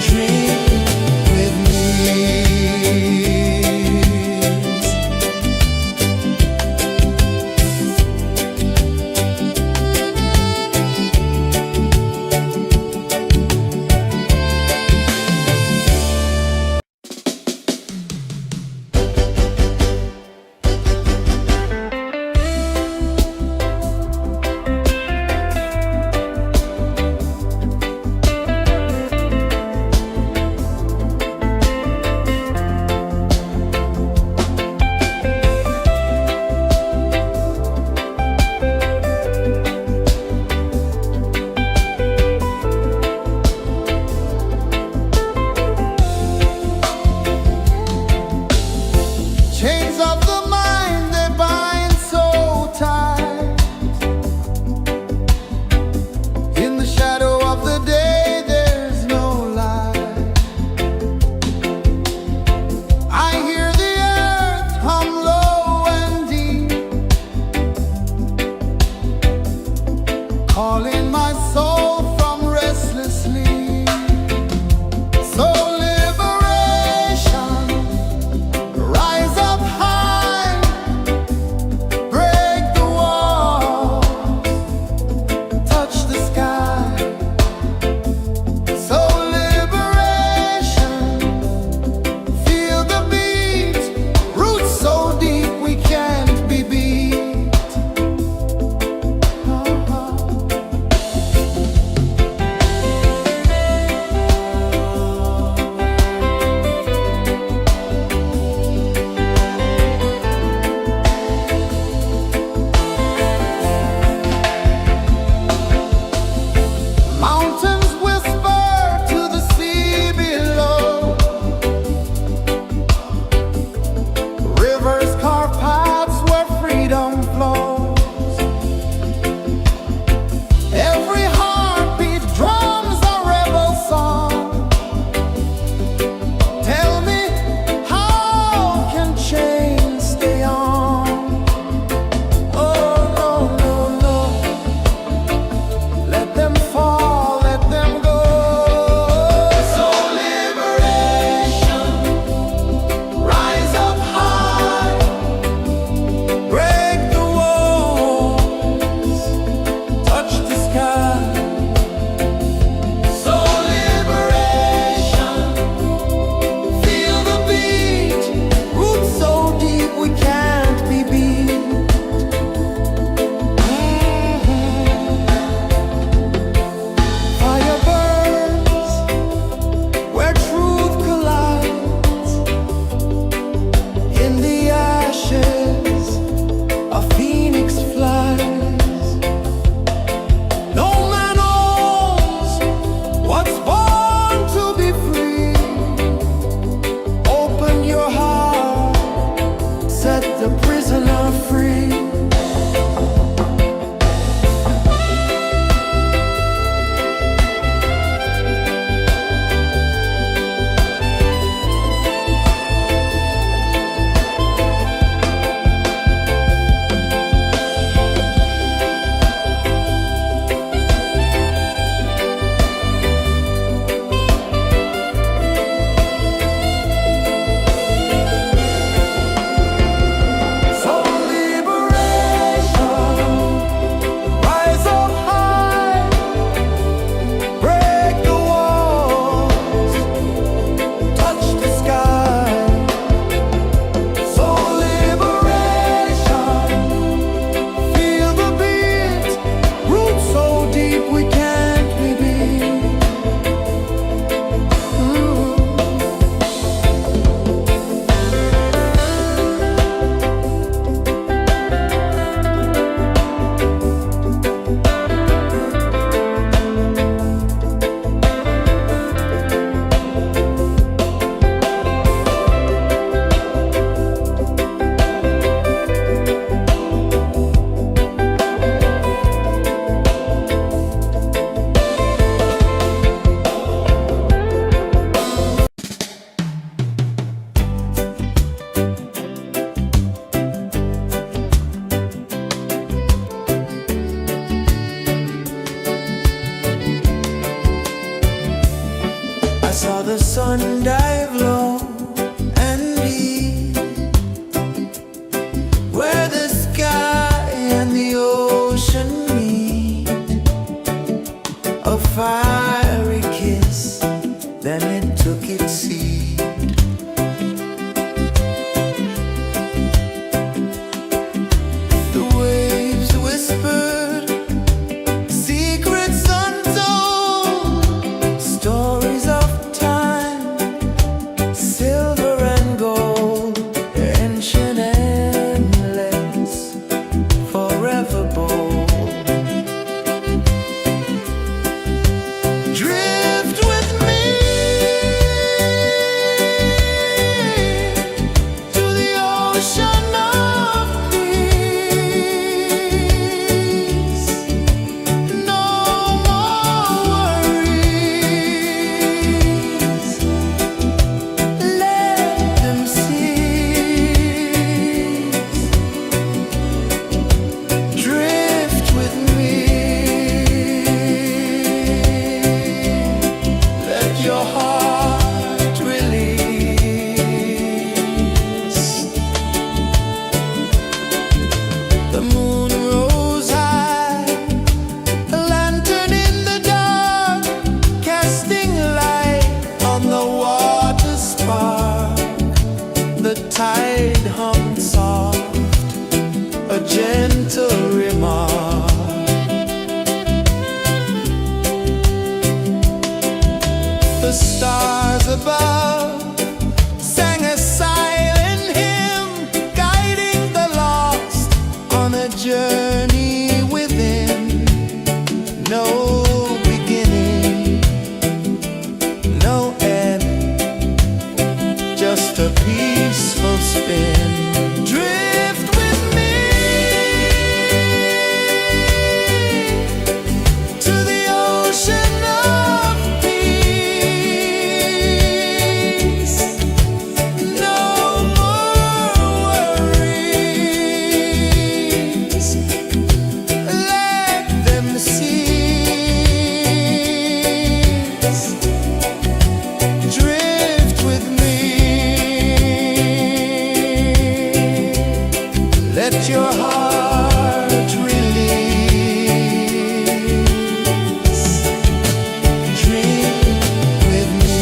Drink with me. ocean of peace. No more worries. Let them cease. Drift with me. Let your heart release. The moon rose high, a lantern in the dark, casting light on the water spark. The tide hummed soft, a gentle remark. The stars above sang a silent hymn, guiding the lost on a journey within. No beginning, no end, just a peaceful spin. Drift with me to the ocean of peace. No more worries. Let them cease. Drift with me. Let your heart release. Dream with me.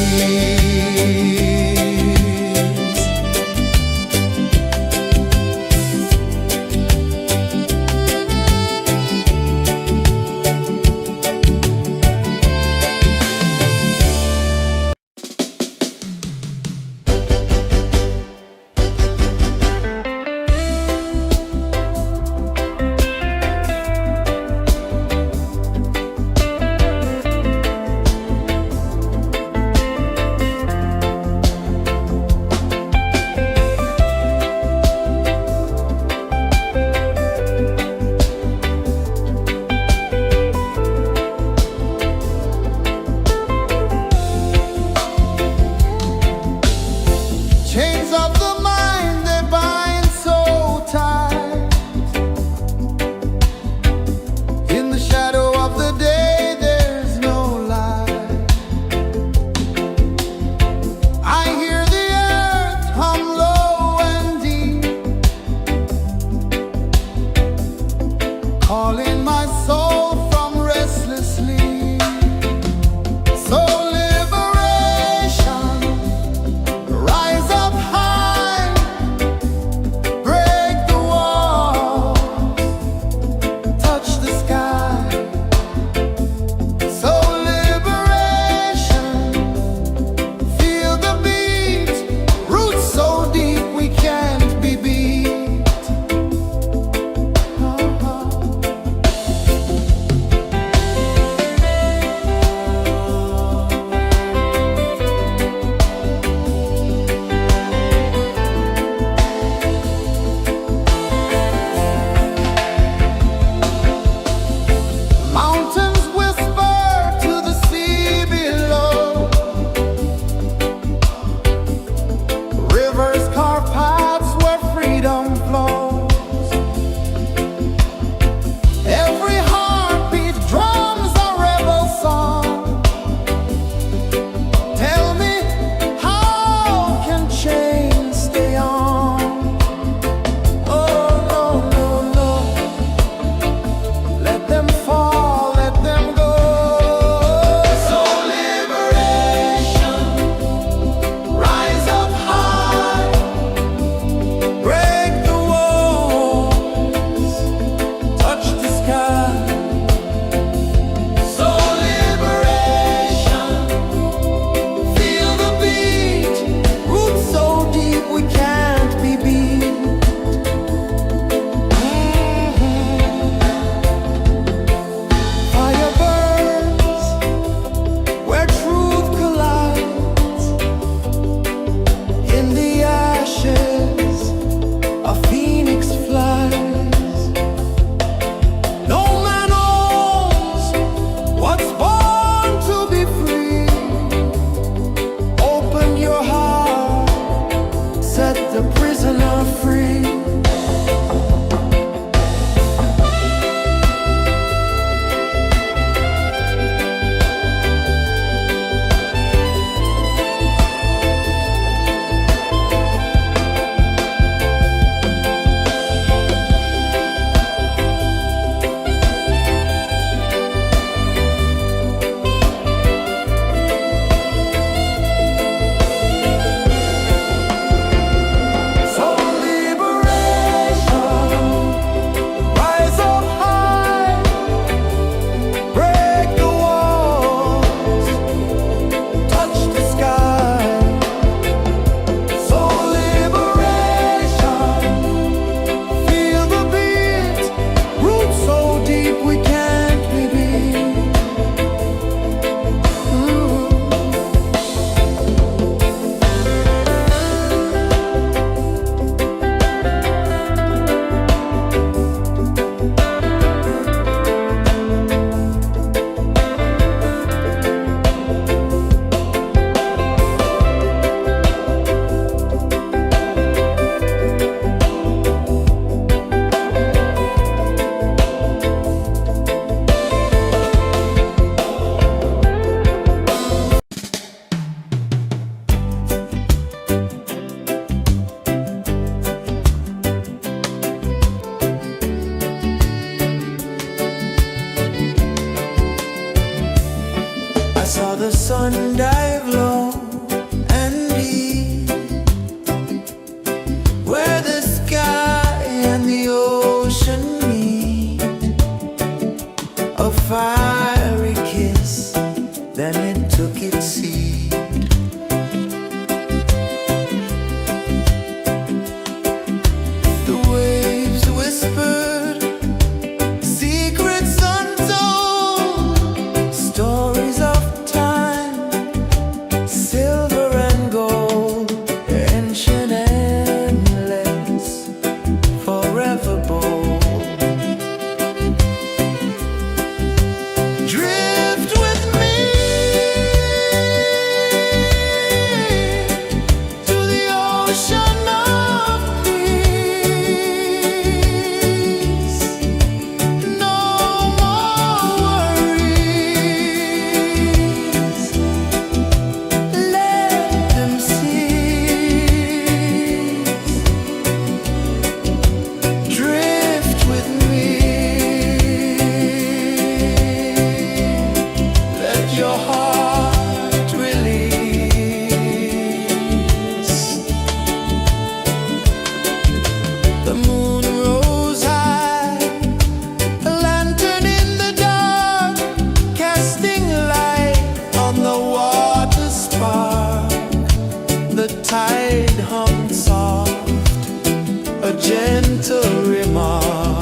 victory mark.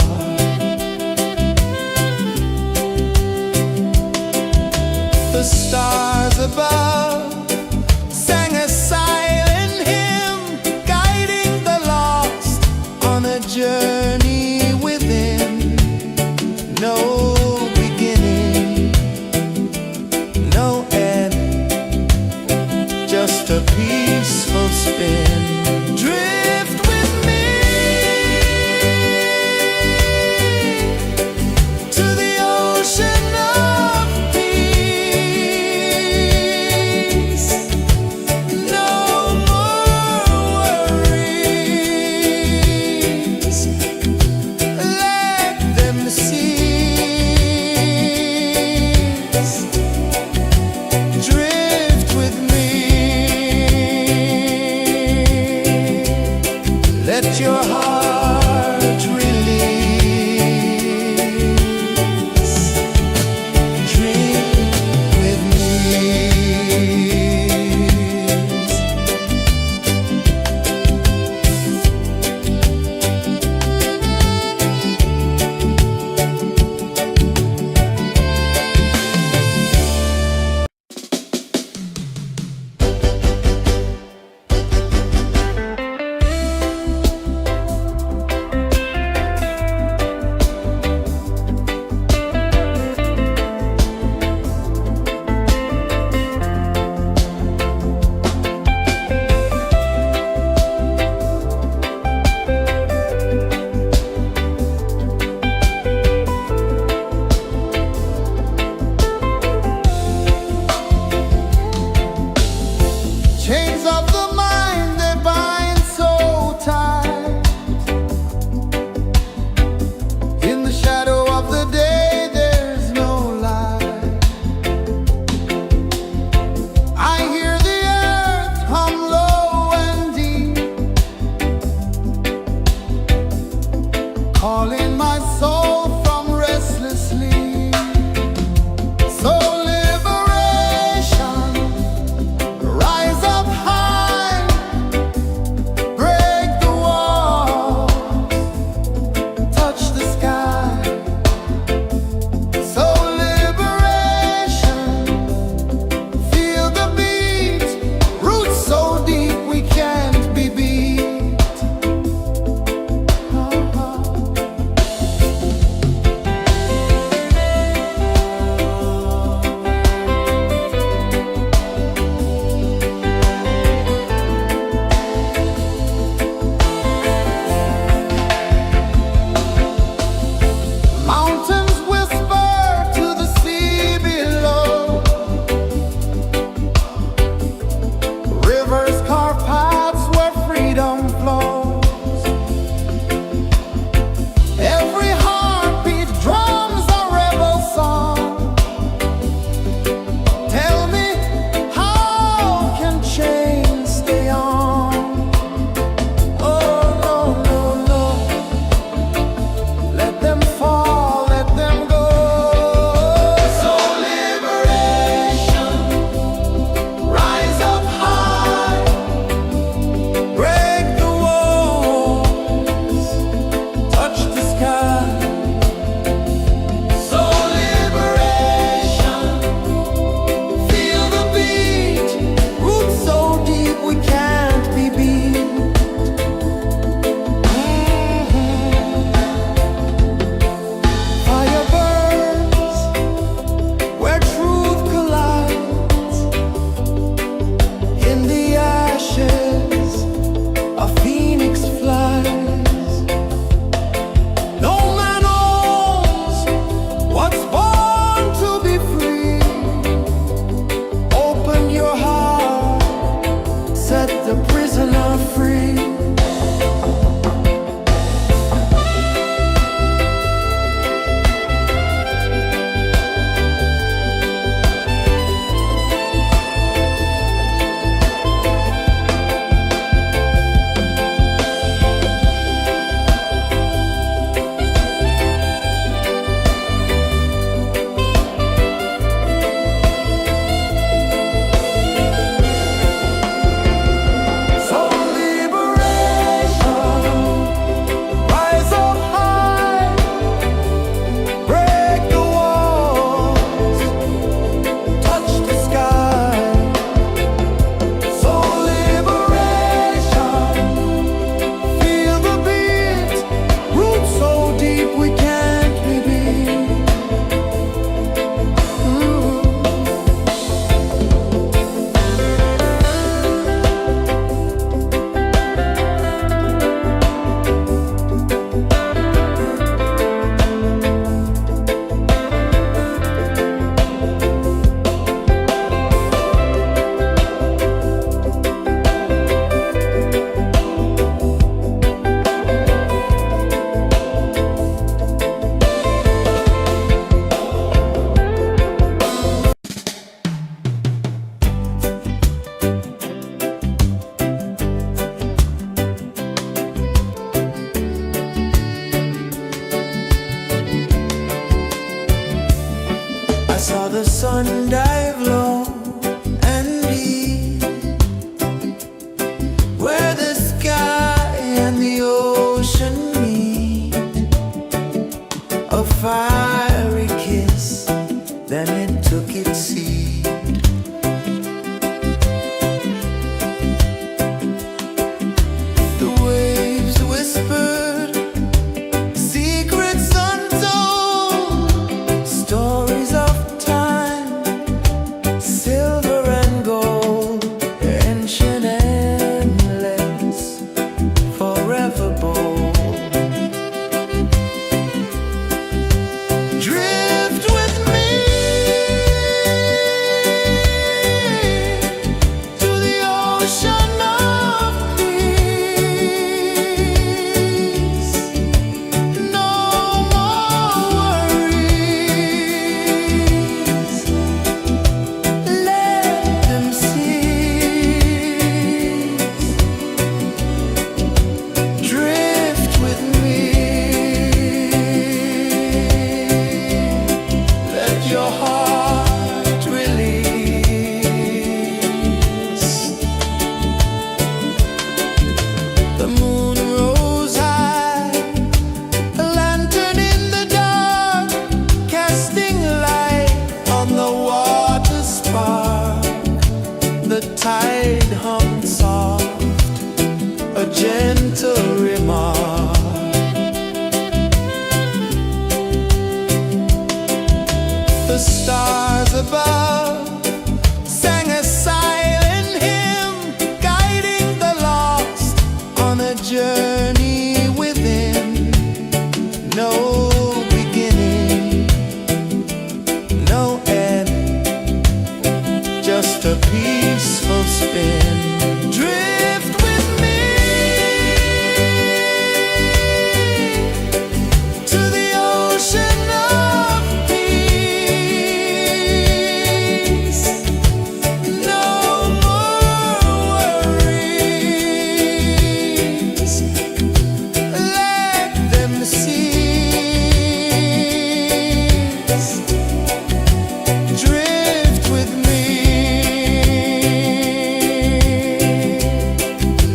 The stars above sang a silent hymn, guiding the lost on a journey within. No beginning, no end, just a peaceful spin. Drift with me to the ocean of peace. No more worries, let them cease. Drift with me, let your heart release. Dream with me. Chains of the mind, they bind so tight. In the shadow of the day, there's no light. I hear the earth hum low and deep, calling my soul from restless sleep. So liberation, rise up high, break the wall, touch the sky. So liberation, feel the beat, roots so deep we can't be beat. one dive low and deep, where the sky and the ocean meet. A fiery kiss, then it took its seat. The waves whispered secrets untold, stories of time, silver and gold, ancient, endless, forever bold. Drift with me to the ocean of peace. No more worries, let them cease. Drift with me, let your heart release. The moon rose high, a lantern in the dark, casting light on the water spark. The tide hummed soft, a gentle remark. The stars above sang a silent hymn, guiding the lost on a journey within. No beginning, no end, just a peaceful spin. Drift with me to the ocean of peace. No more worries, let them cease. Drift with me,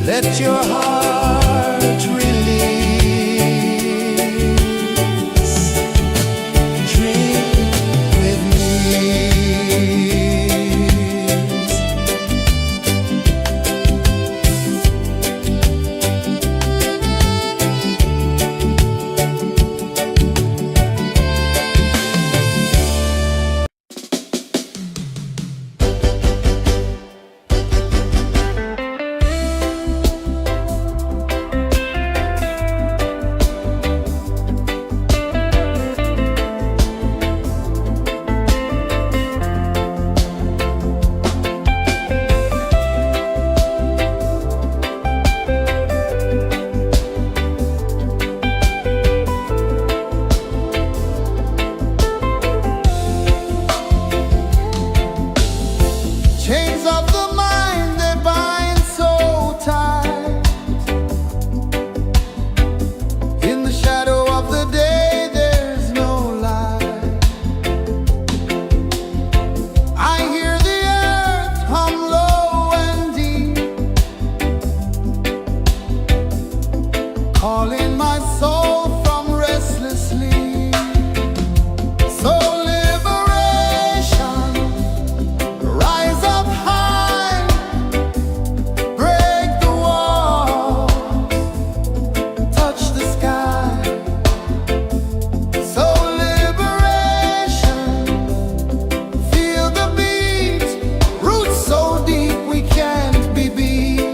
let your heart release. Drift with me. Chains of the mind, they bind so tight. In the shadow of the day, there's no light. I hear the earth hum low and deep, calling my soul from restless sleep. So liberation, rise up high, break the wall, touch the sky. So liberation, feel the beat, roots so deep we can't be beat.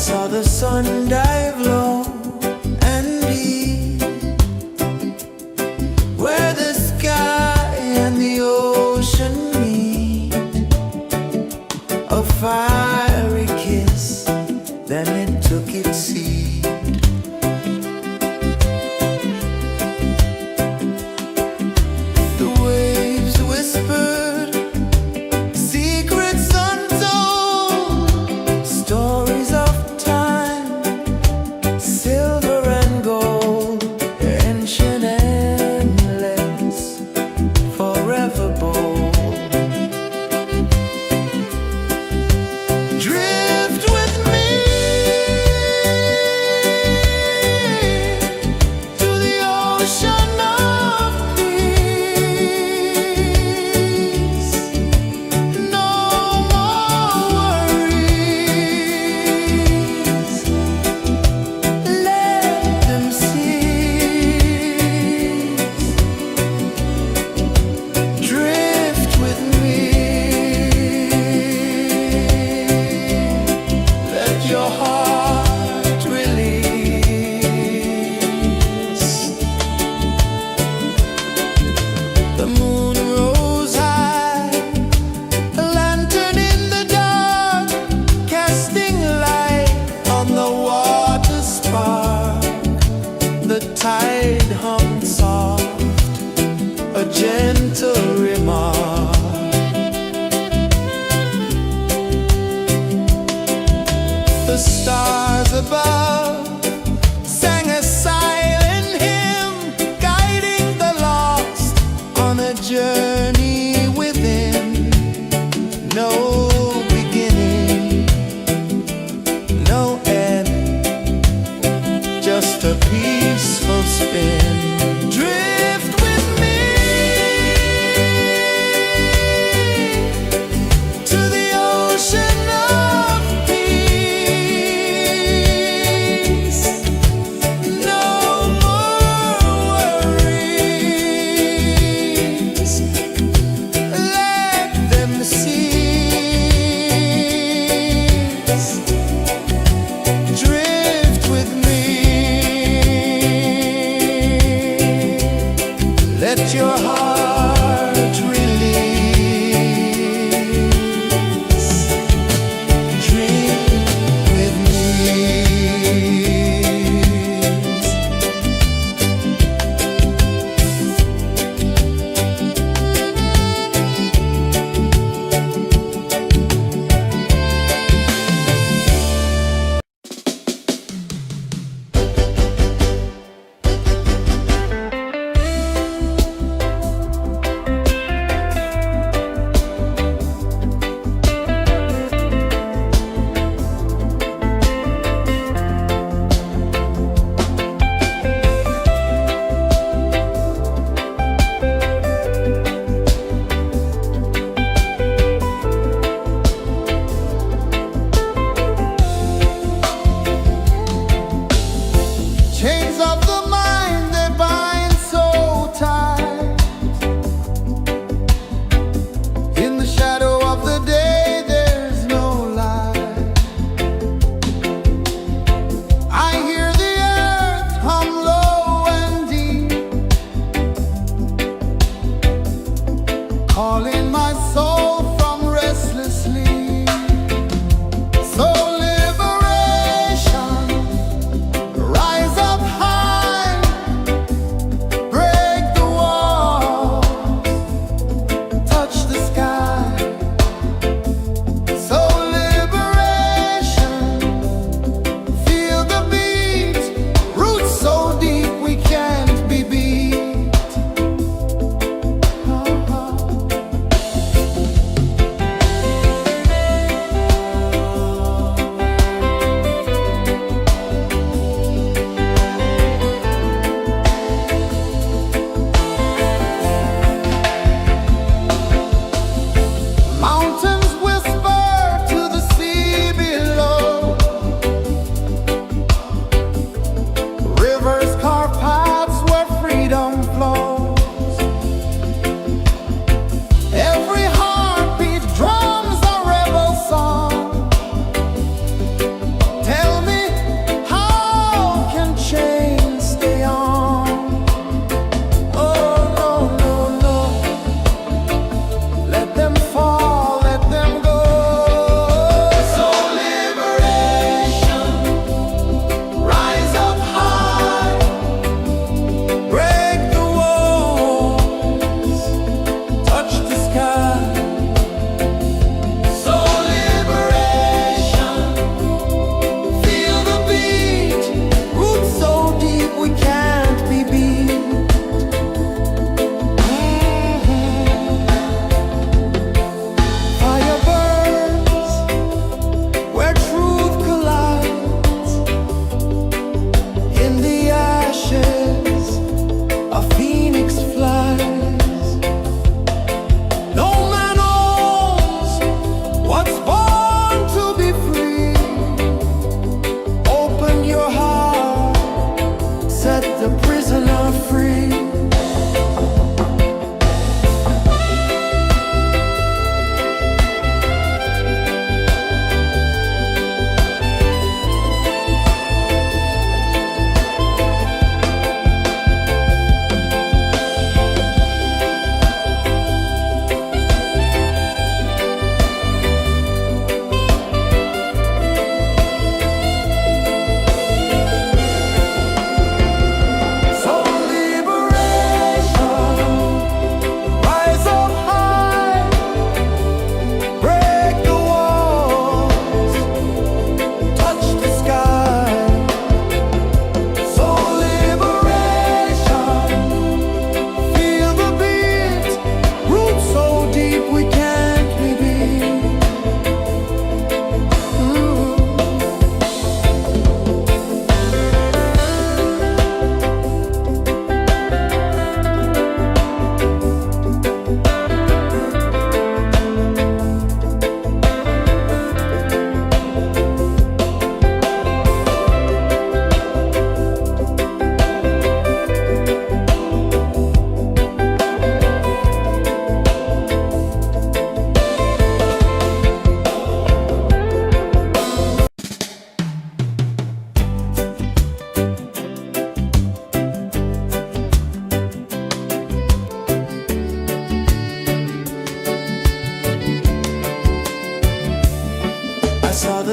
saw the sun dive low and deep, where the sky and the ocean meet. A fiery kiss, then it took its seat. The waves whispered secrets untold, stories of time, silver and gold, ancient, endless, forever bold. Drift with me to the ocean of peace. No more worries, let them cease. Drift with me, let your heart release. The moon rose high, a lantern in the dark, casting light on the water spark. The tide hummed soft, a gentle remark. The stars above sang a silent hymn, guiding the lost on a journey within. No beginning, no end, just a peaceful spin. Drift with me to the ocean of peace.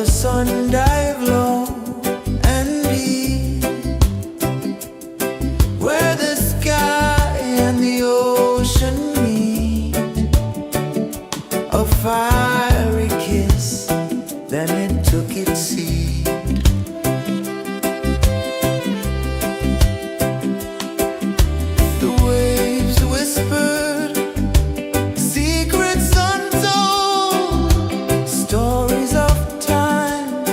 sun dive low and deep, where the sky and the ocean meet. A fiery kiss, then it took its seed. The waves whispered secrets untold, stories of time,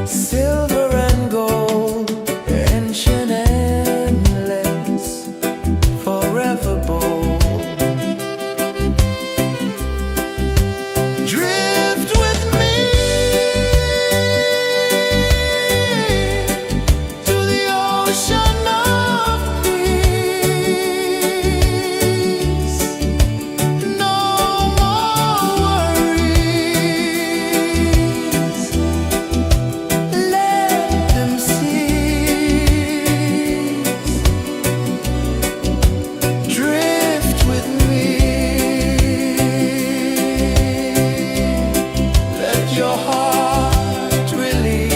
silver and gold, ancient, endless, forever bold. Drift with me to the ocean of peace. No more worries. Let them cease. Drift with me. Let your heart release.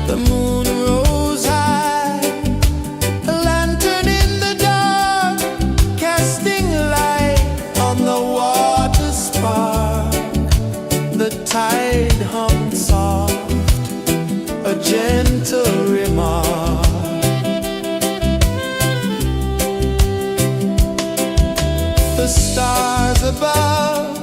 The moon rose high, a lantern in the dark, casting light on the water spark. The tide hummed soft, a gentle remark. The stars above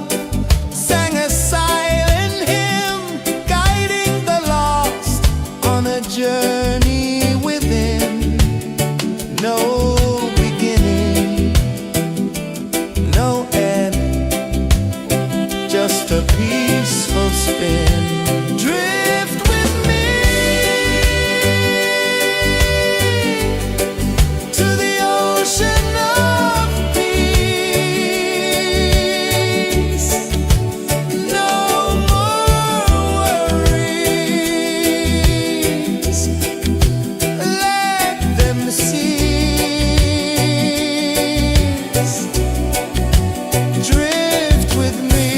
sang a silent hymn, guiding the lost on a journey within. No beginning, no end, just a peaceful spin. Drift with me to the ocean of peace. No more worries. Let them cease. Drift with me.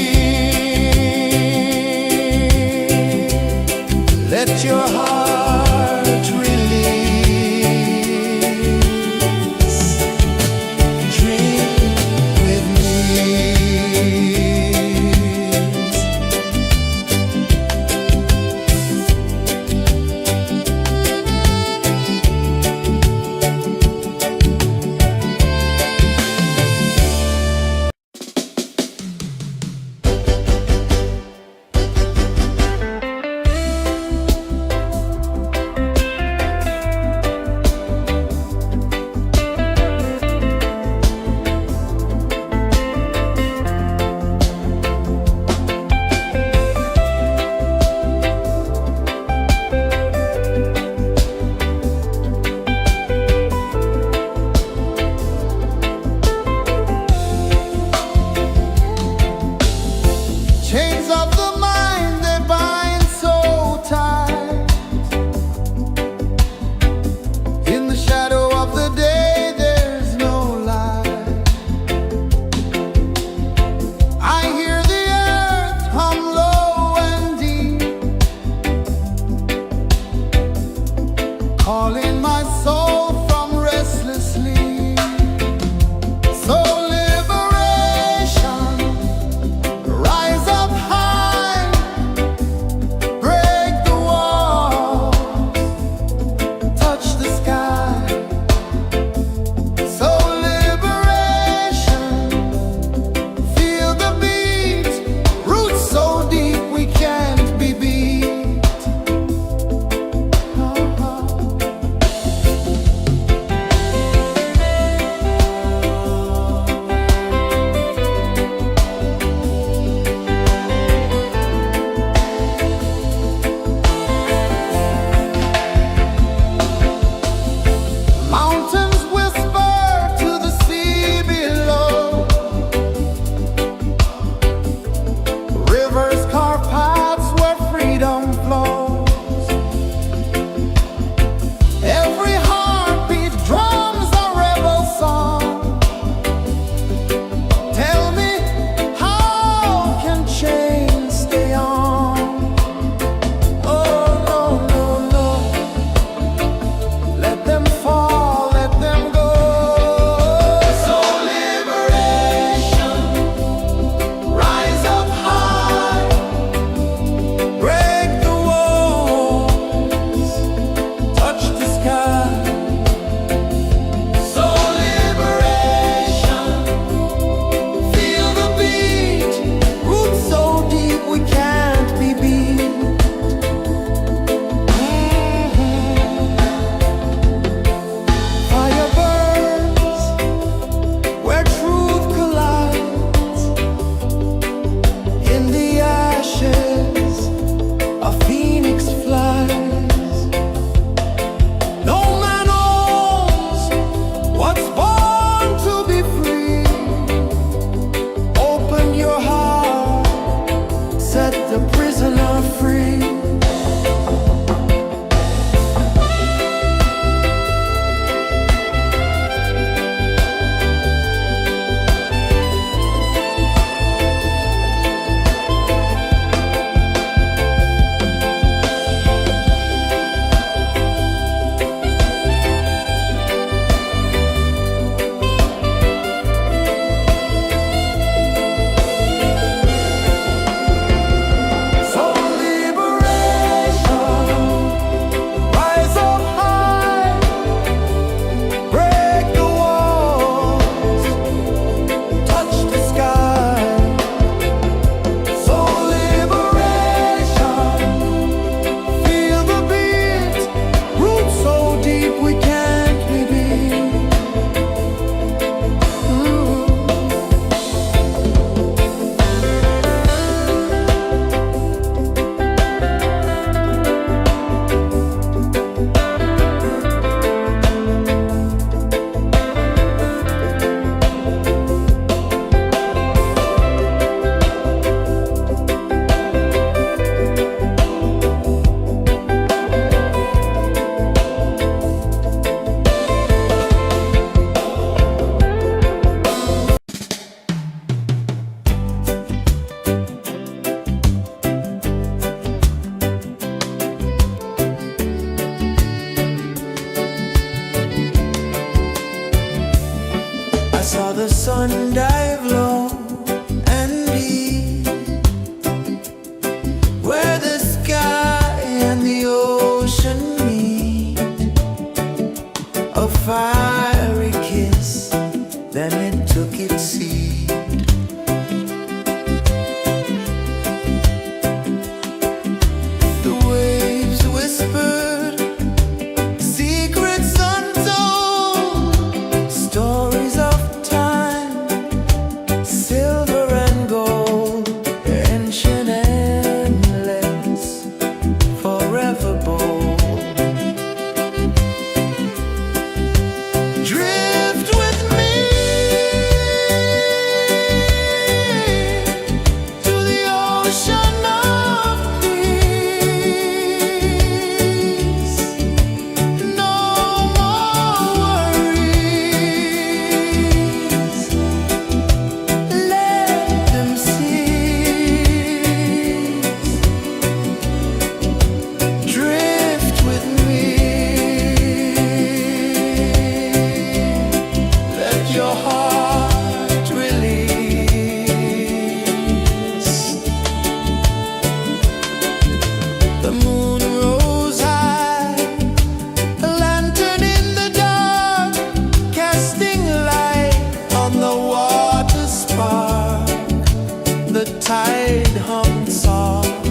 the tide hum soft,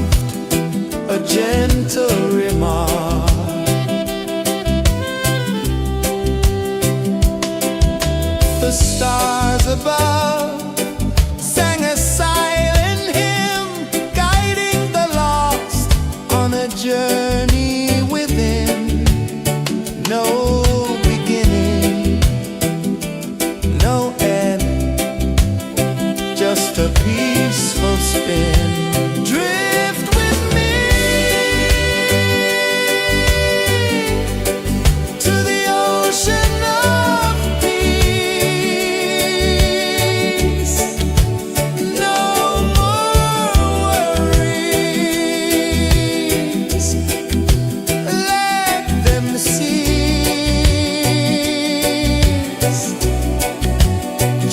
a gentle remark. The stars above sang a silent hymn, guiding the lost on a journey within. No beginning, no end, just a peaceful spin. Drift with me to the ocean of peace. No more worries, let them cease.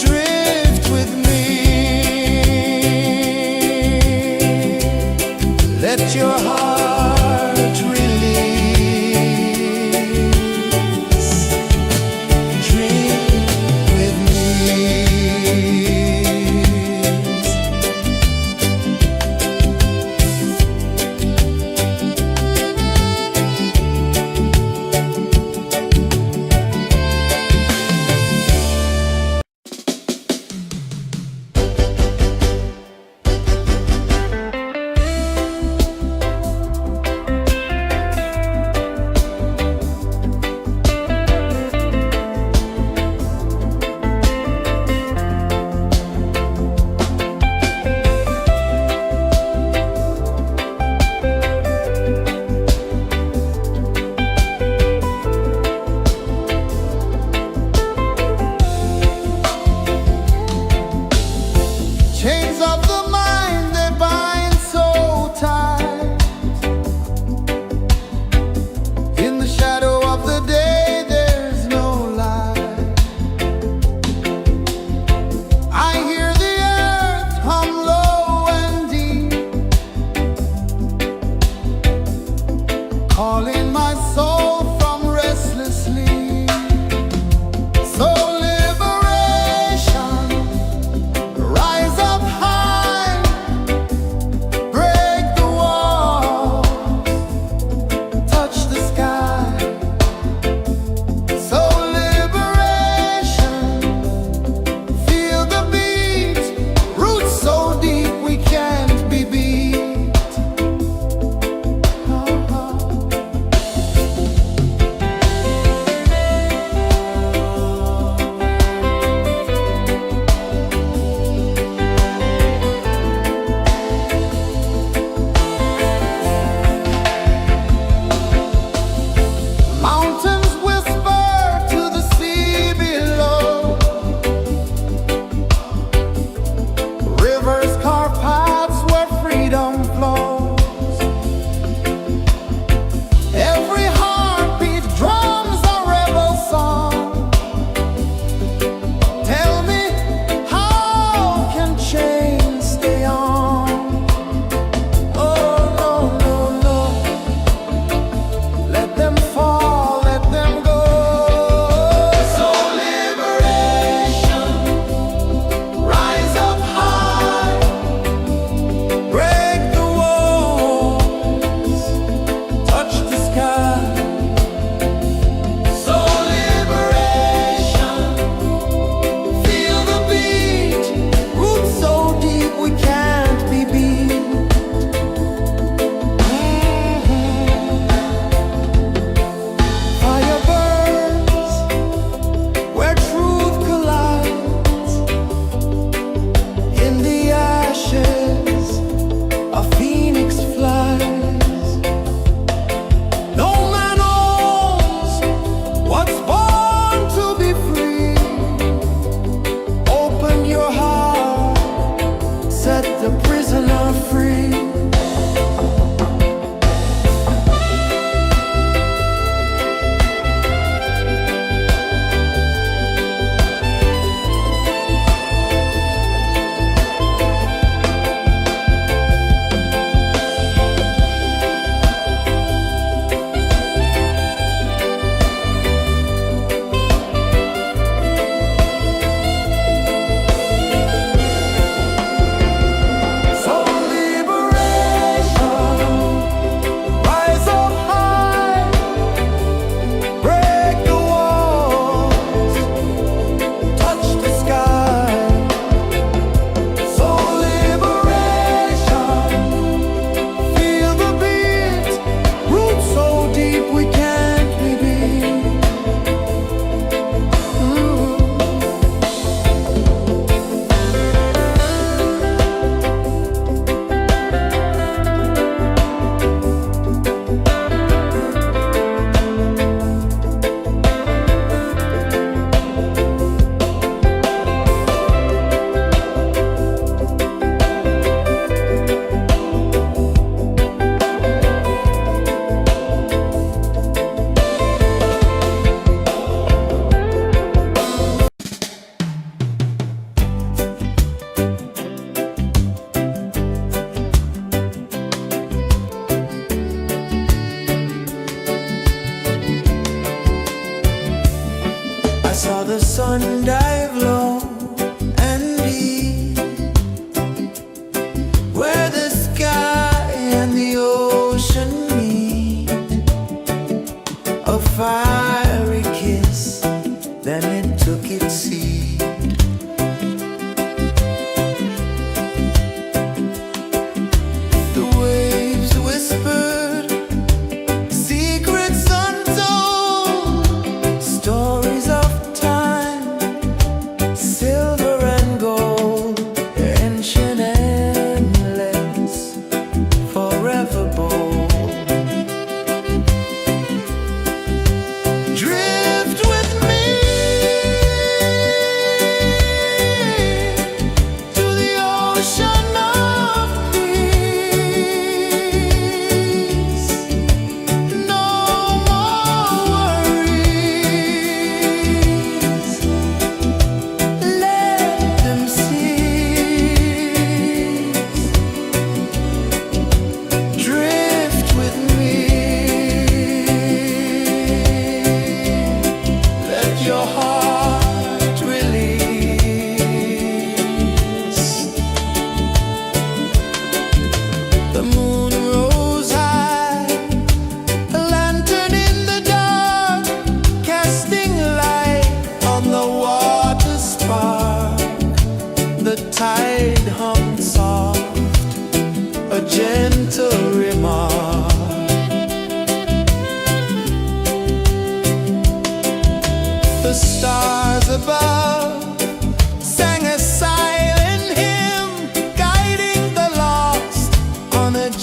Drift with me, let your heart release. Dream with me.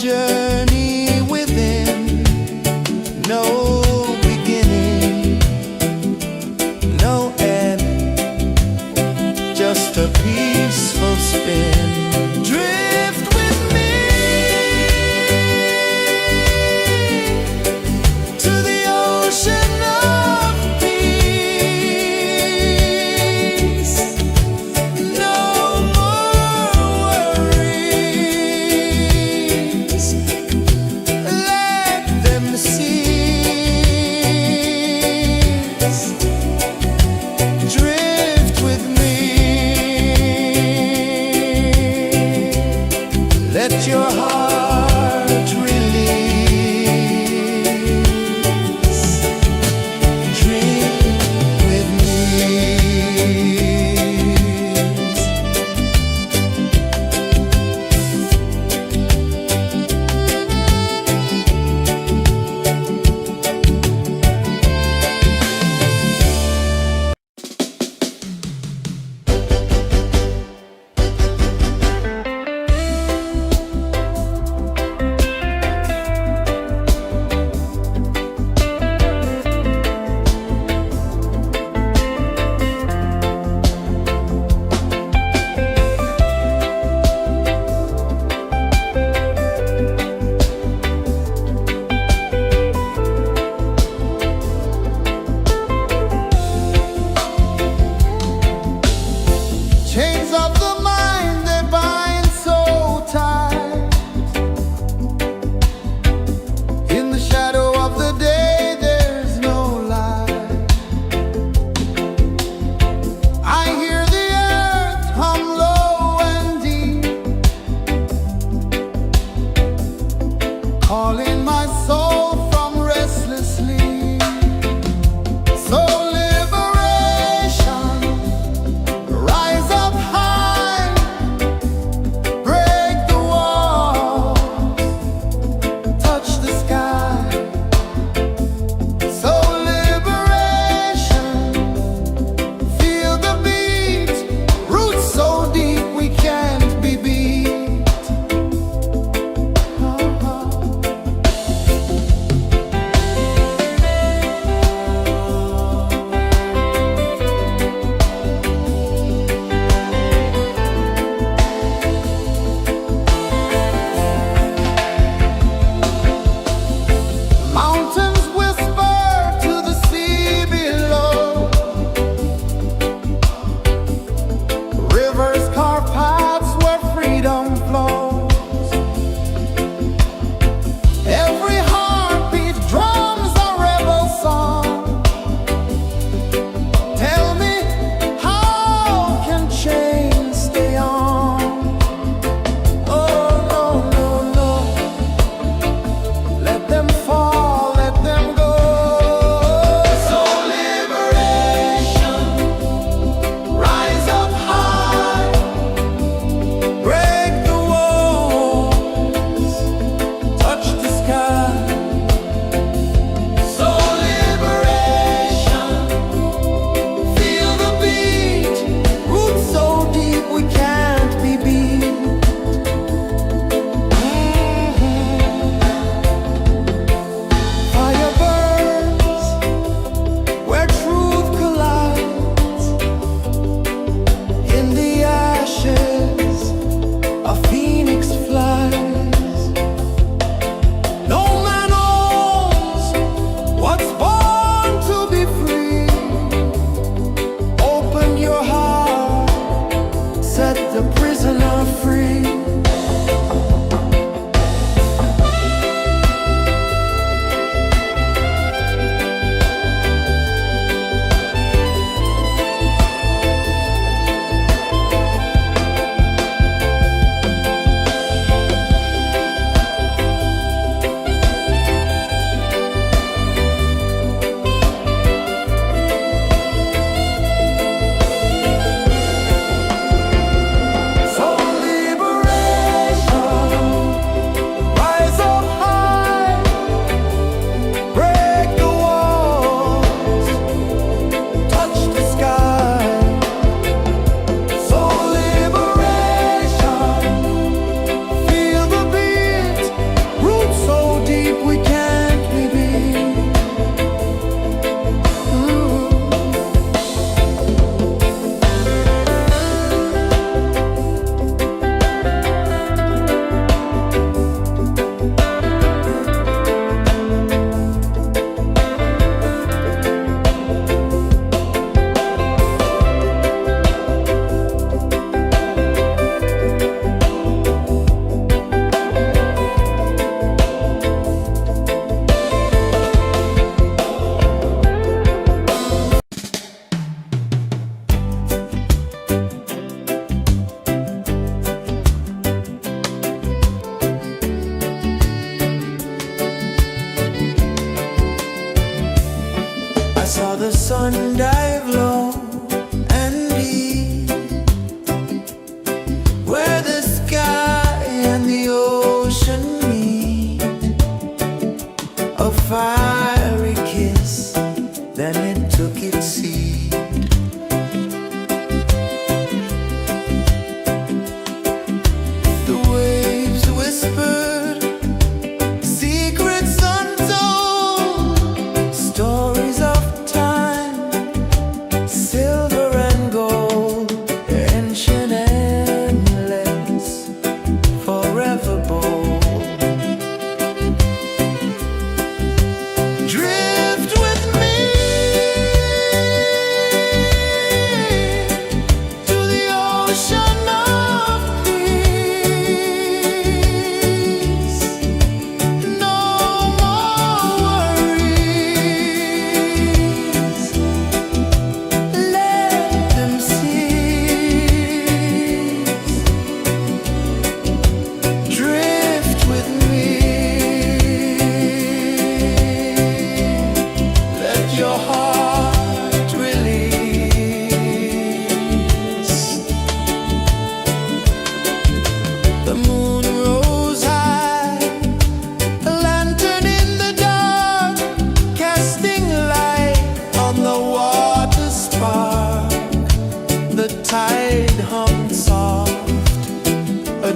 journey within, no beginning, no end, just a peaceful spin. Drift with me to the ocean of peace. No more worries,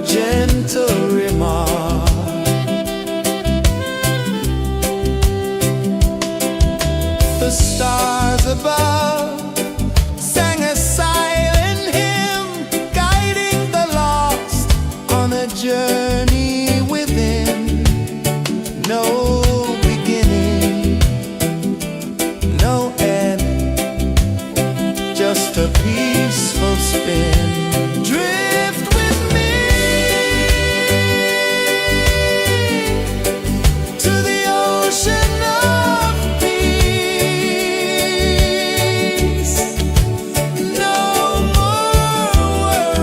gentle remark. The stars above sang a silent hymn, guiding the lost on a journey within. No beginning, no end, just a peaceful spin. Drift with me to the ocean of peace. No more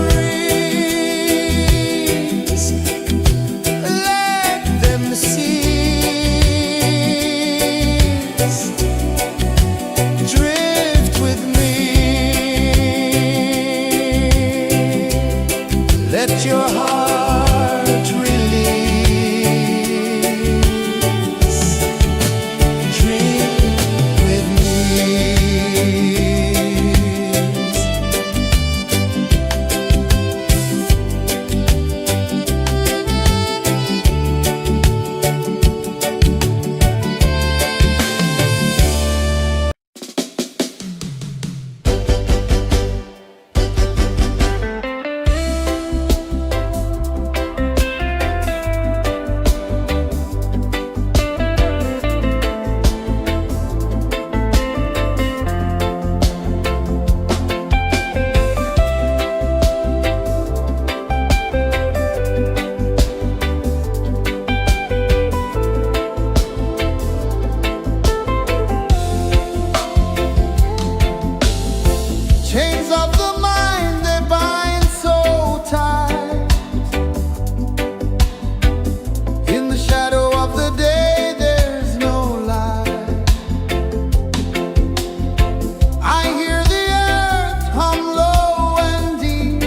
worries, let them cease. Drift with me, let your heart release. Dream with me. Chains of the mind, they bind so tight. In the shadow of the day, there's no light. I hear the earth hum low and deep,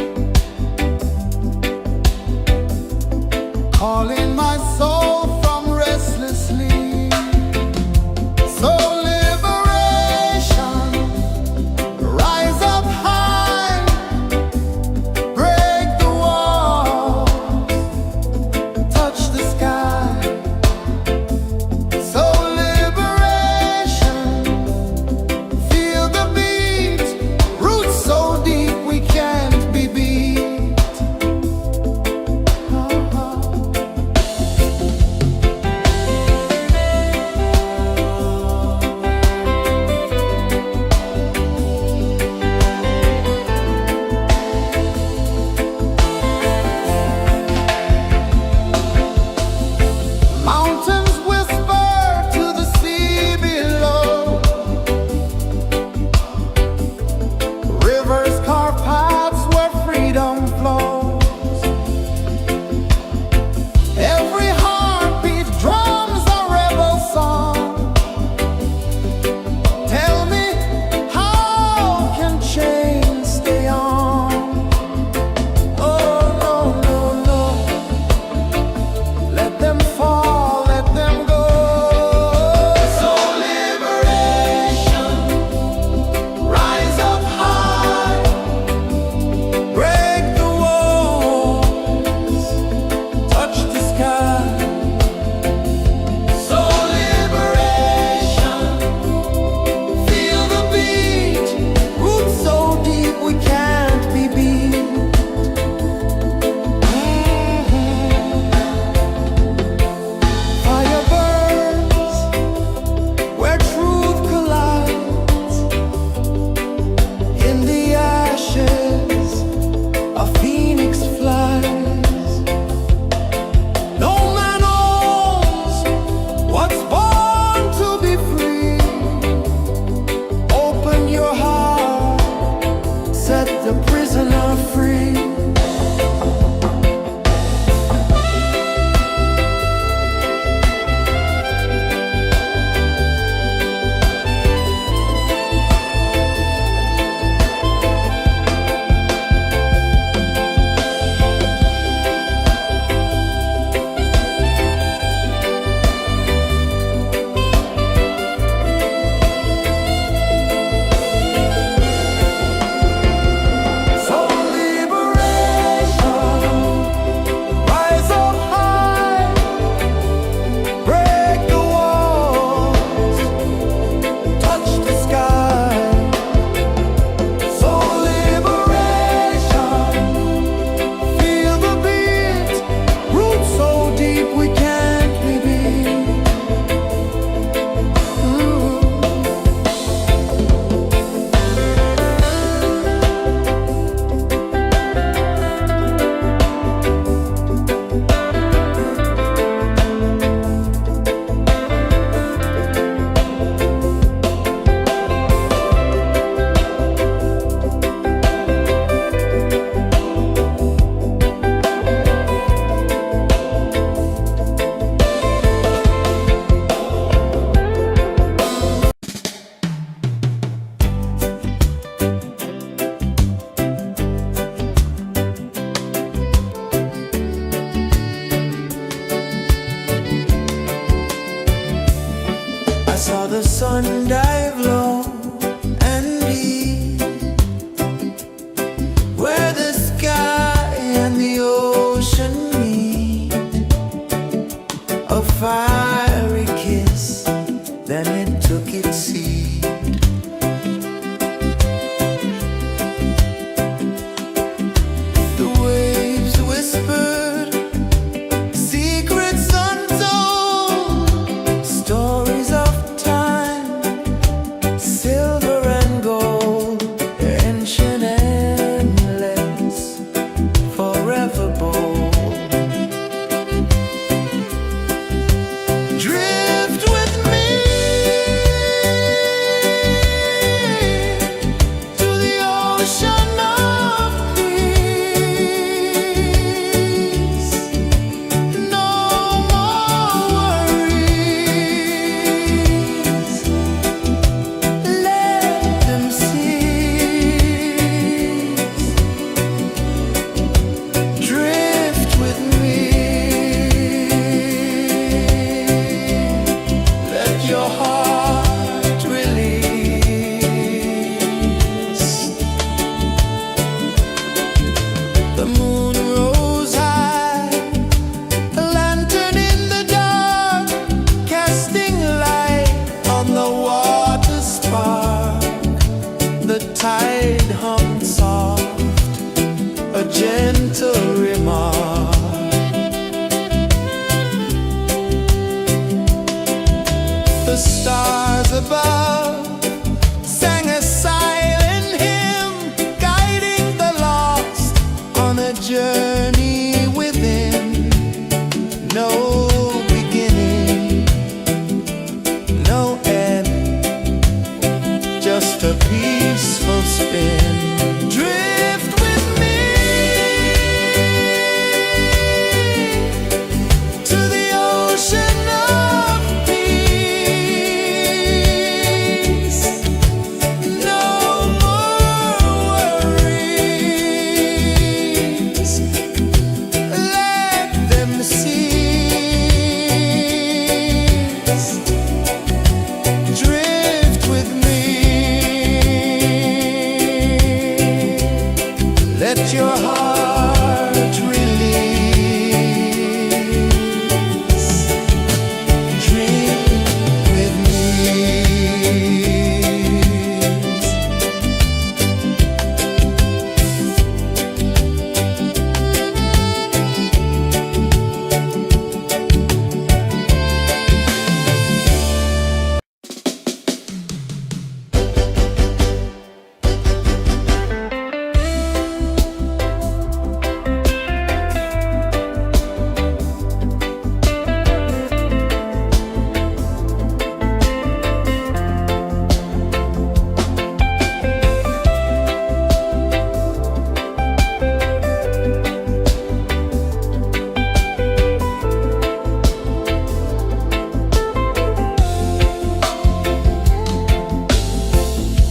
calling my soul from restless sleep. So liberation, rise up high, break the wall, touch the sky. So liberation, feel the beat, roots so deep we can't be beat. sun dive low and deep, where the sky and the ocean meet. A fiery kiss, then it took its seed. The waves whispered secrets untold, stories of time, silver and gold, ancient, endless, forever bold. Drift with me to the ocean of peace. No more worries, let them cease. Drift with me, let your heart release. The moon rose high, a lantern in the dark, casting light on the water spark. The tide hummed soft, a gentle remark. The stars above sang a silent hymn, guiding the lost on a journey within. No beginning, no end, just a peaceful spin. Drift with me to the ocean of peace. No more worries, let them cease. Drift with me, let your heart release. Dream with me.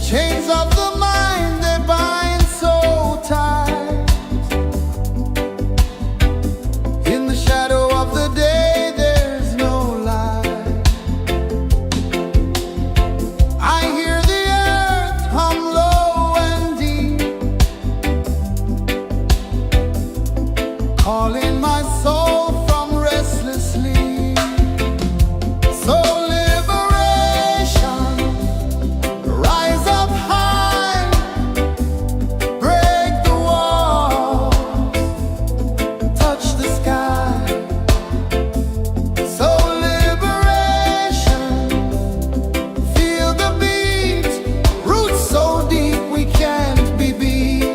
Chains of the mind, they bind so tight. In the shadow of the day, there's no light. I hear the earth hum low and deep, calling my soul from restless sleep. So liberation, rise up high, break the walls, touch the sky. So liberation, feel the beat, roots so deep we can't be beat.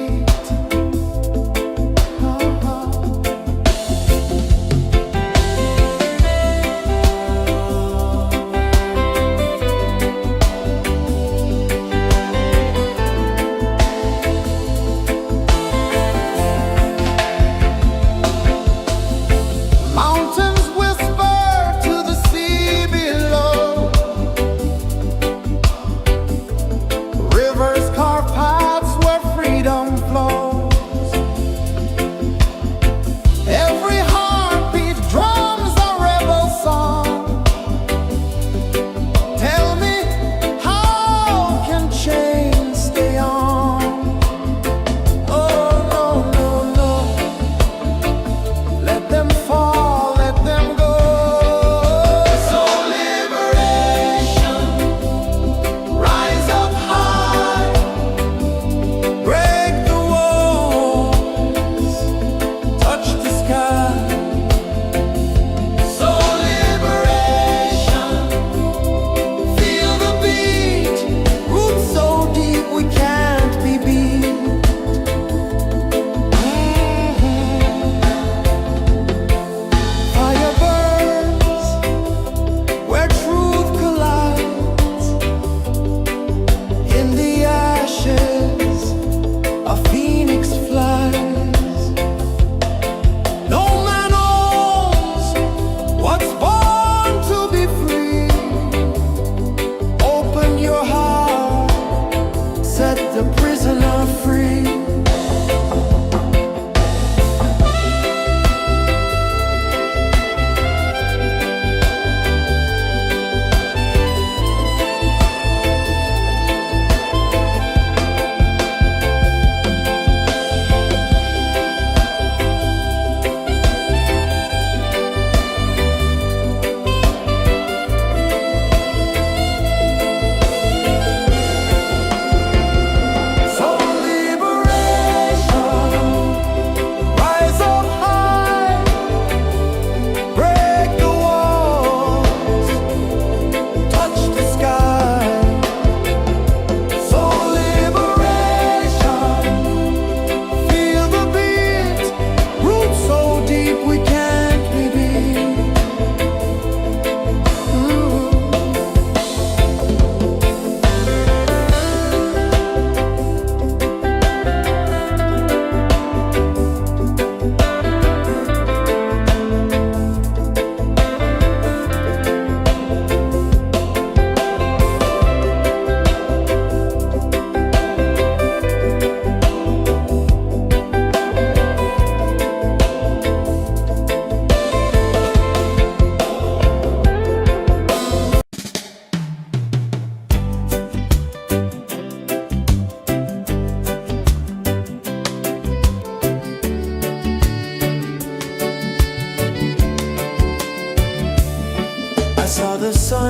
Mountains whisper to the sea below, rivers carve paths where freedom flows. Every heartbeat drums a rebel song. Tell me,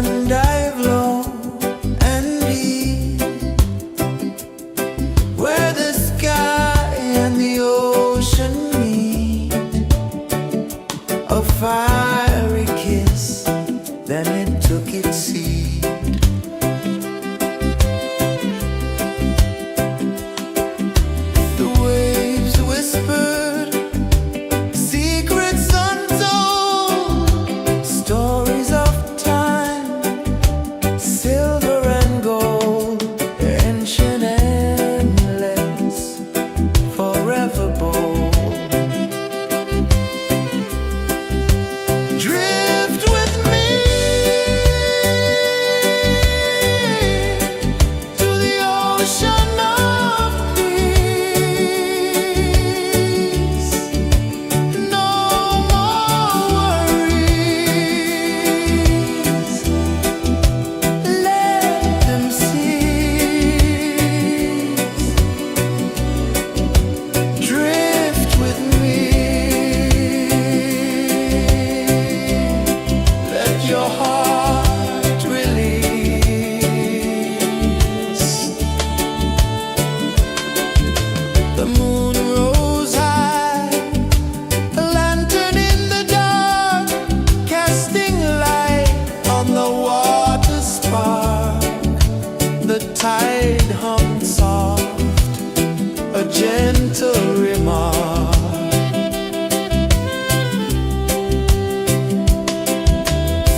sun dive low and deep, where the sky and the ocean meet. A fiery kiss, then it took its seat. The waves whispered secrets untold, stories of time, silver and gold, ancient, endless, forever bold. Drift with me to the ocean of peace. No more worries, let them cease. Drift with me, let your heart release. The moon rose high, a lantern in the dark, casting light on the water spark. The tide hummed soft, a gentle remark.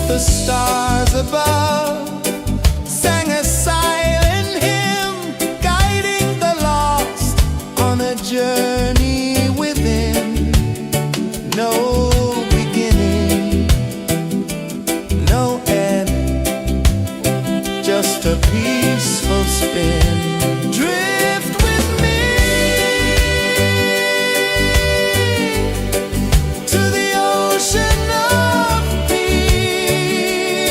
The stars above sang a silent hymn, guiding the lost on a journey within. No beginning, no end, just a peaceful spin. Drift with me to the ocean of peace.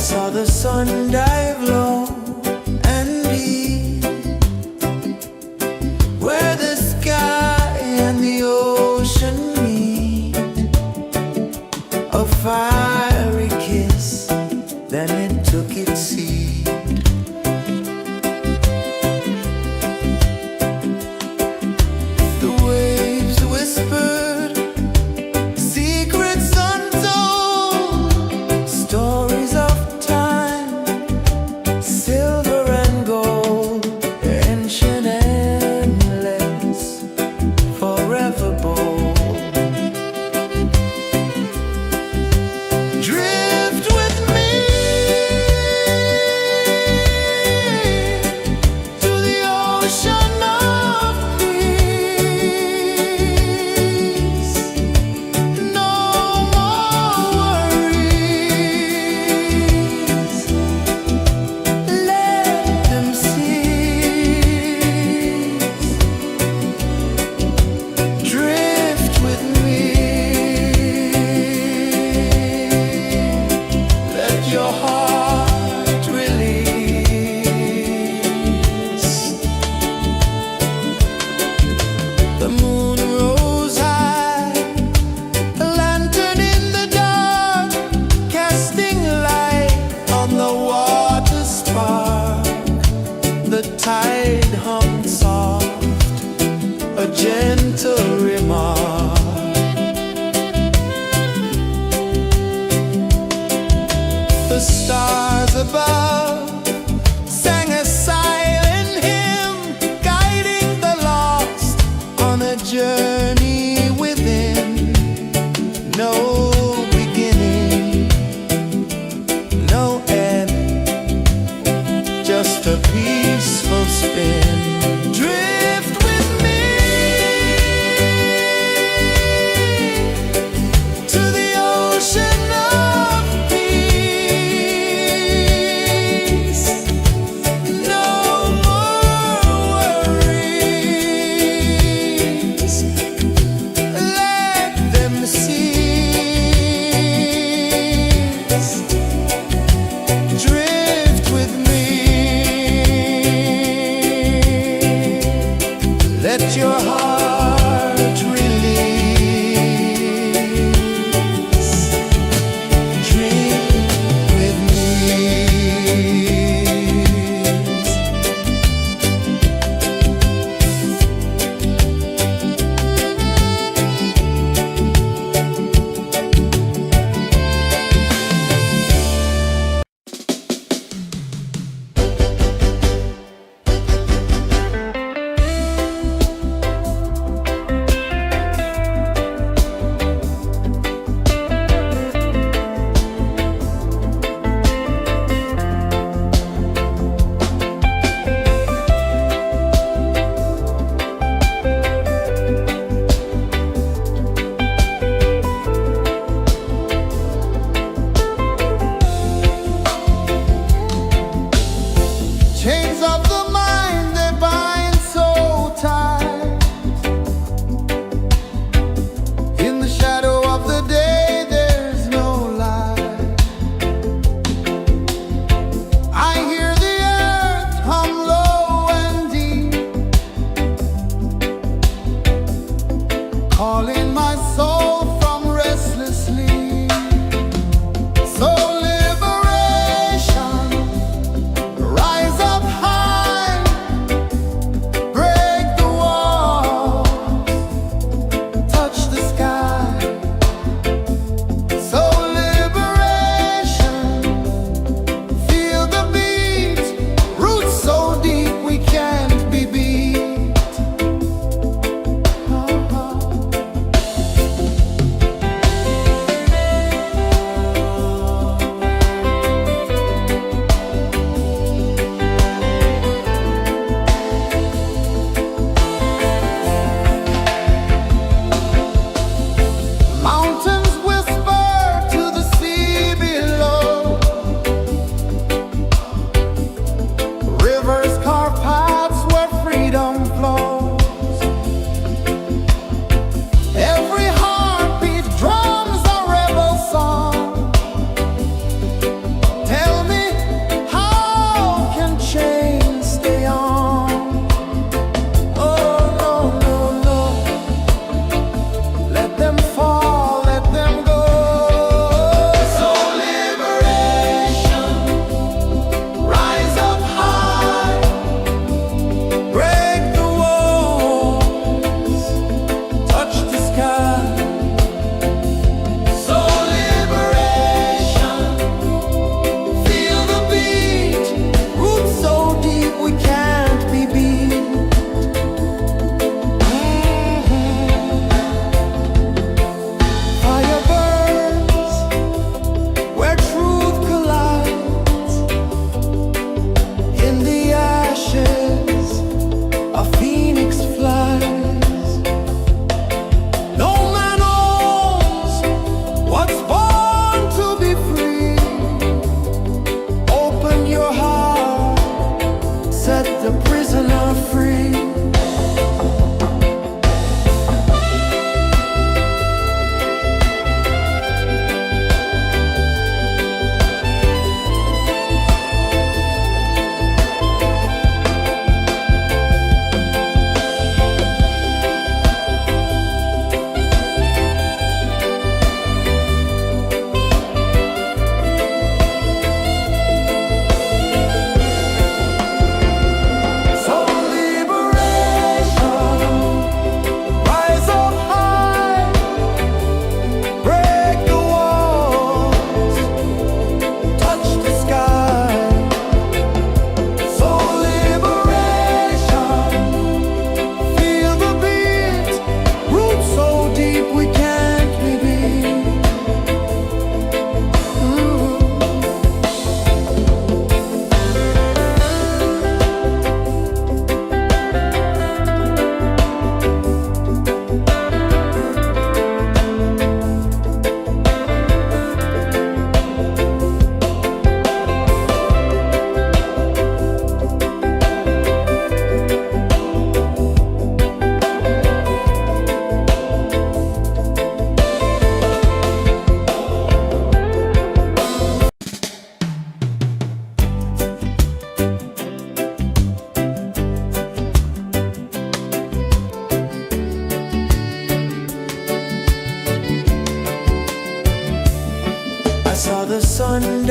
saw the sun dive low and deep, where the sky and the ocean meet. A fiery kiss, then it took its seat. The waves whispered secrets untold, stories of time, silver and gold, ancient, endless, forever bold. Drift with me to the ocean of peace. No more worries, let them cease. Drift with me, let your heart release. The moon rose high, a lantern in the dark, casting light on the water spark. The tide hummed soft, a gentle remark. The stars above sang a silent hymn, guiding the lost on a journey within. No beginning, no end, just a peaceful spin. Drift with me to the ocean of peace. No more worries, let them cease. Drift with me.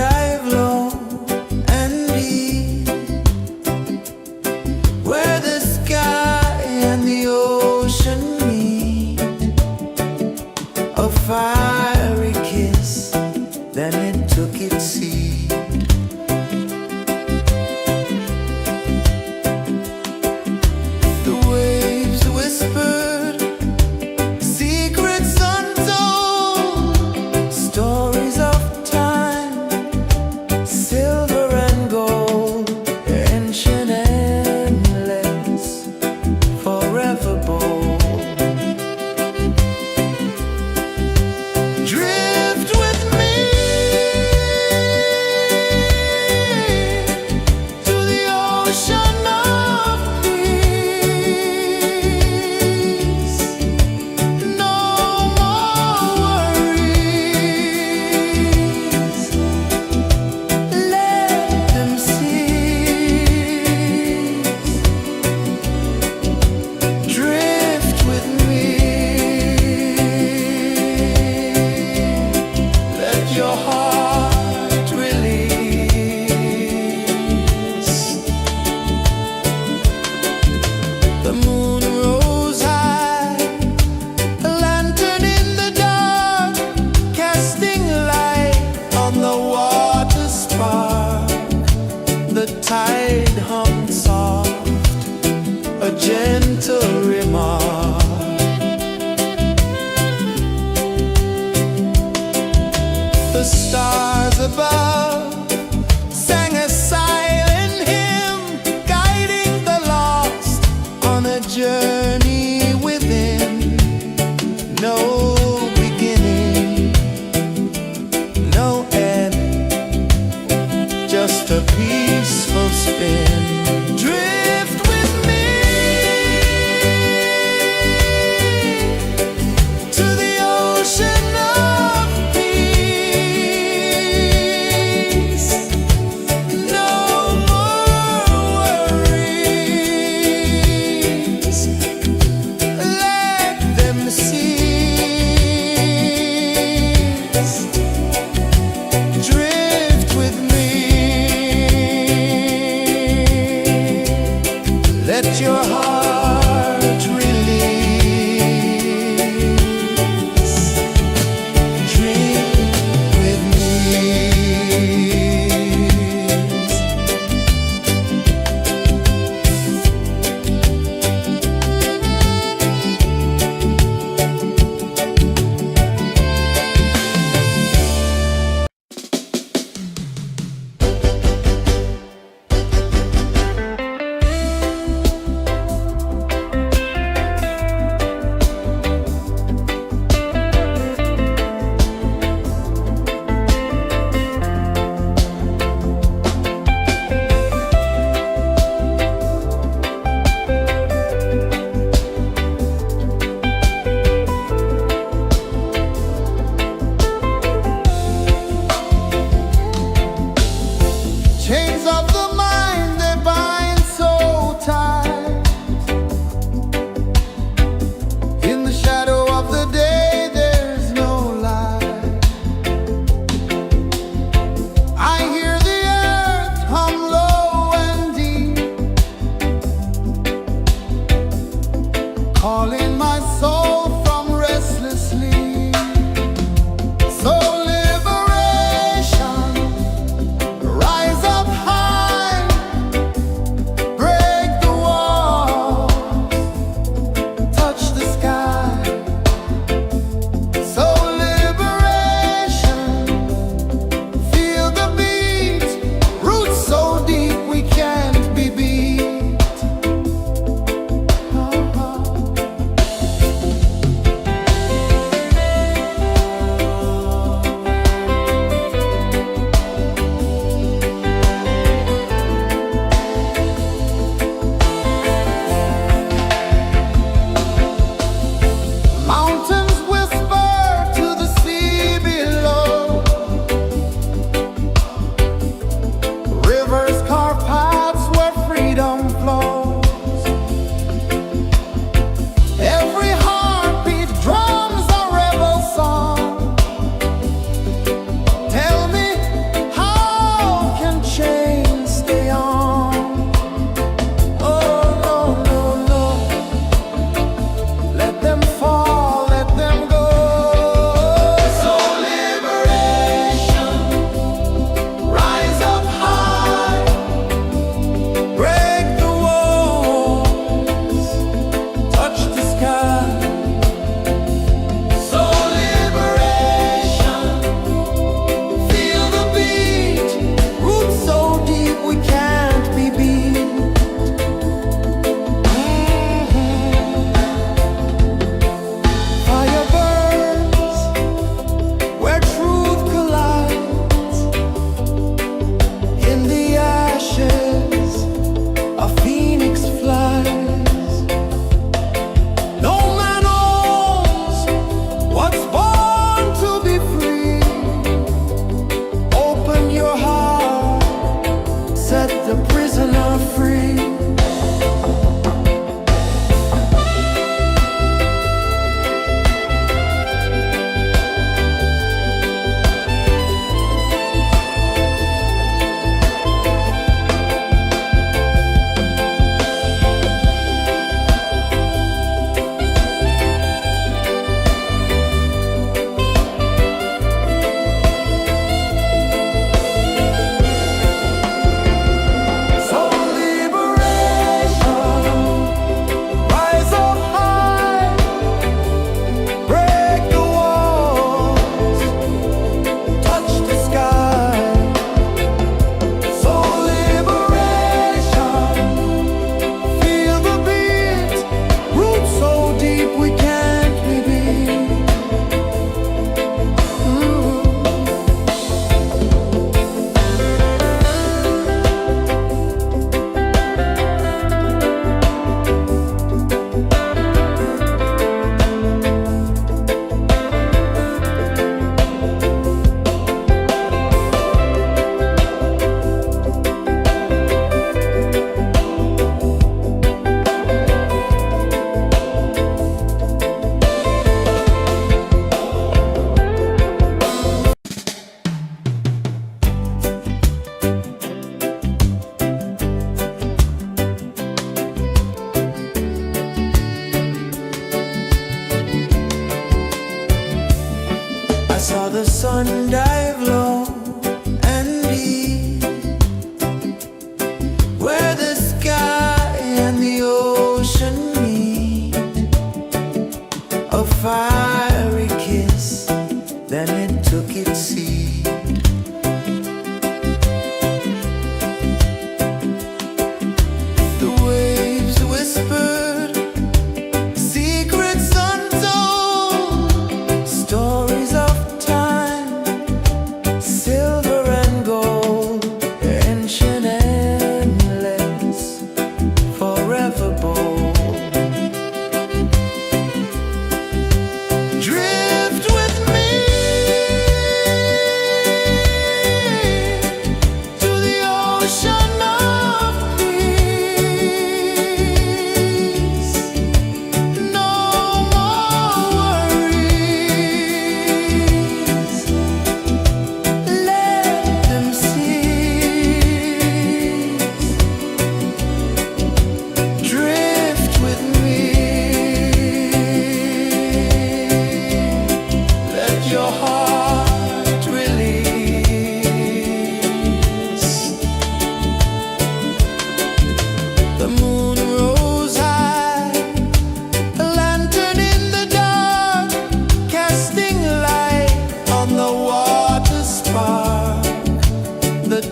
dive low and deep, where the sky and the ocean meet. A fiery kiss, then it took its seat. The waves whispered secrets untold, stories of time, silver and gold, ancient, endless, forever bold. Drift with me to the ocean of peace. No more worries, let them cease. Drift with me, let your heart release. The moon rose high, a lantern in the dark, casting light on the water spark. The tide hummed soft, a gentle remark. The stars above sang a silent hymn, guiding the lost on a journey within. No beginning, no end, just a peaceful spin. Drift with me to the ocean of peace. No more worries, let them cease. Drift with me.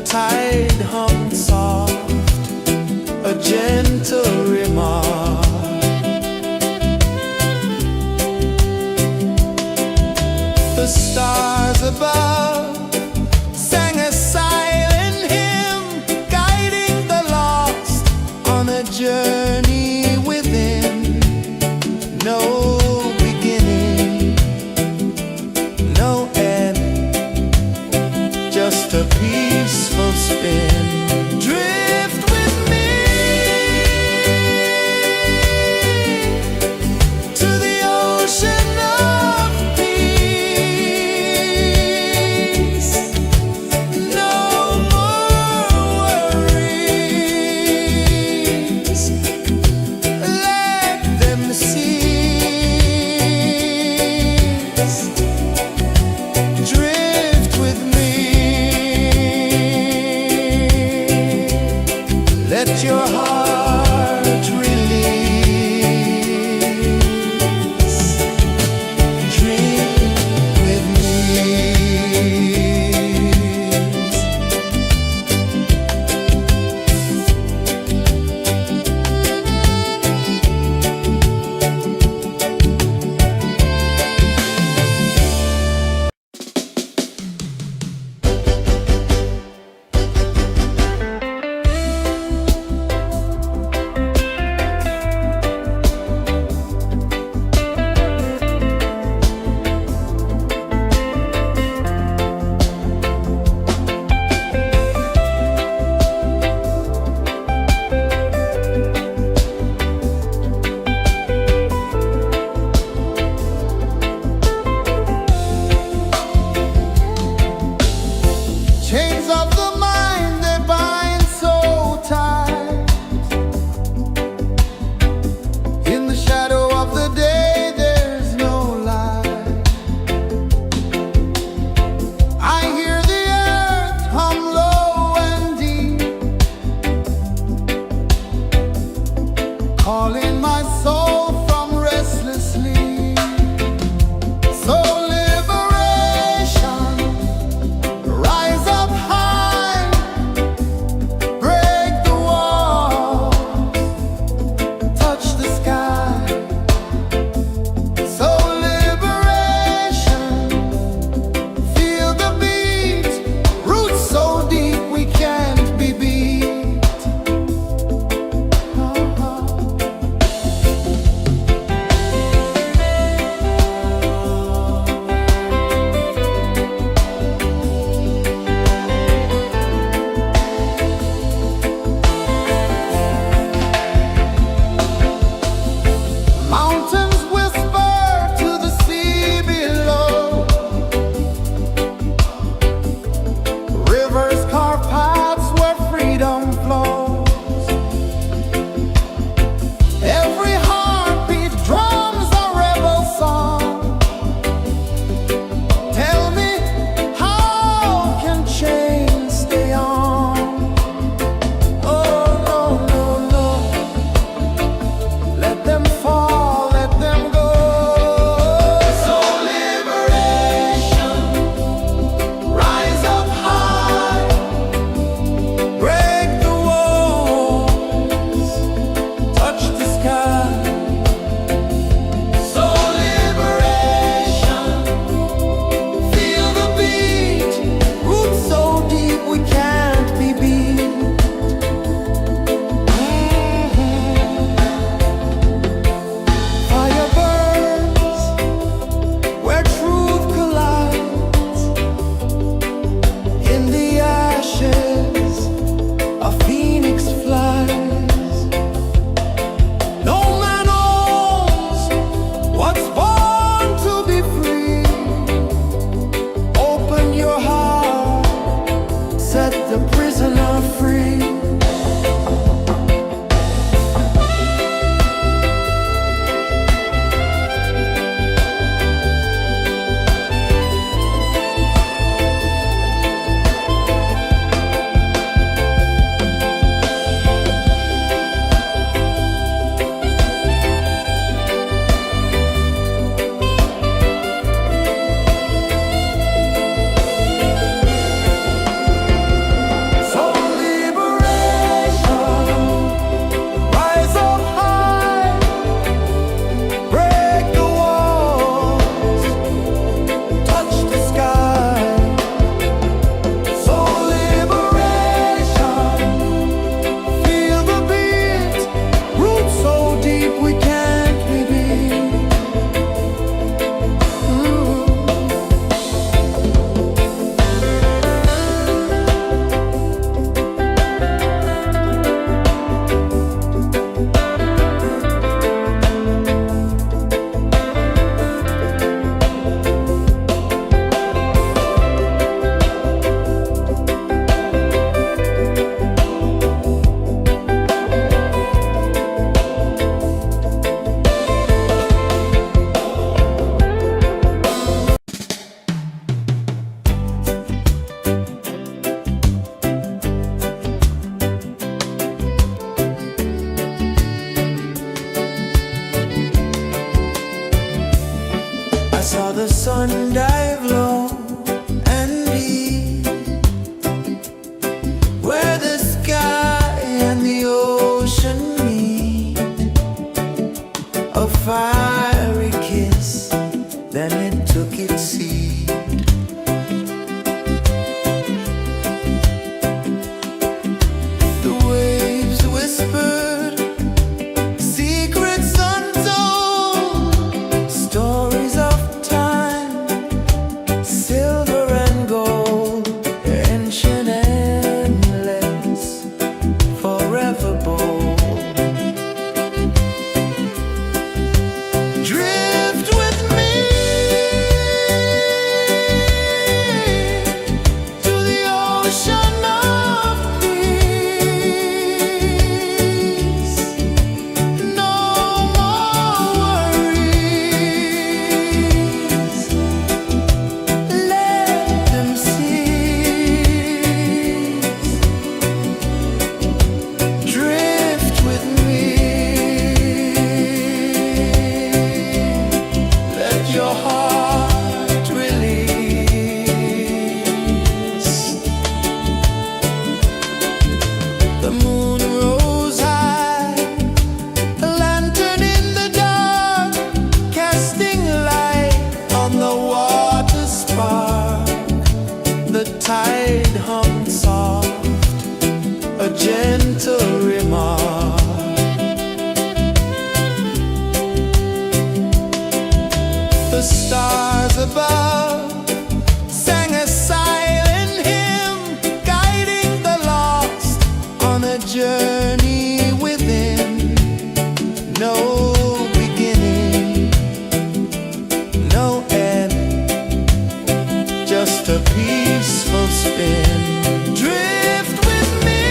tide hung soft, a gentle remark. The stars above sang a silent hymn, guiding the lost on a journey within. No beginning, no end, just a peaceful spin. Drift with me to the ocean of peace. No more worries, let them cease. Drift with me, let your heart release. Dream with me. Chains of the mind, they bind so tight. In the shadow of the day, there's no light. I hear the earth hum low and deep, calling my soul from restless sleep. So liberation, rise up high, break the walls, touch the sky. So liberation, feel the beat, roots so deep we can't be beat. Mountains whisper to the sea below, rivers carve paths where freedom flows. Every heartbeat drums a rebel song. Tell me, how can chains stay on? Oh no, no, no, let them fall, let them go. So liberation, rise up high, break the walls, touch the sky. So liberation, feel the beat, roots so deep we can't be beat. Fire burns where truth collides. In the ashes, a phoenix flies. No man owns what's born to be free. Open your heart, set the prisoner free. on a journey within, no beginning, no end, just a peaceful spin. Drift with me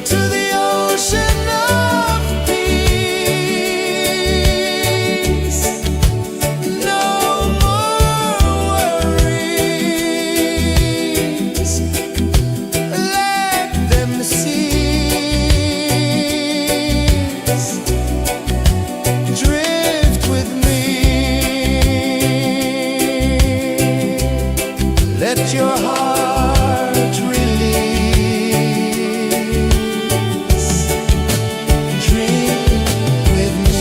to the ocean of peace. No more worries, let them cease. Drift with me, let your heart release. Drift with me.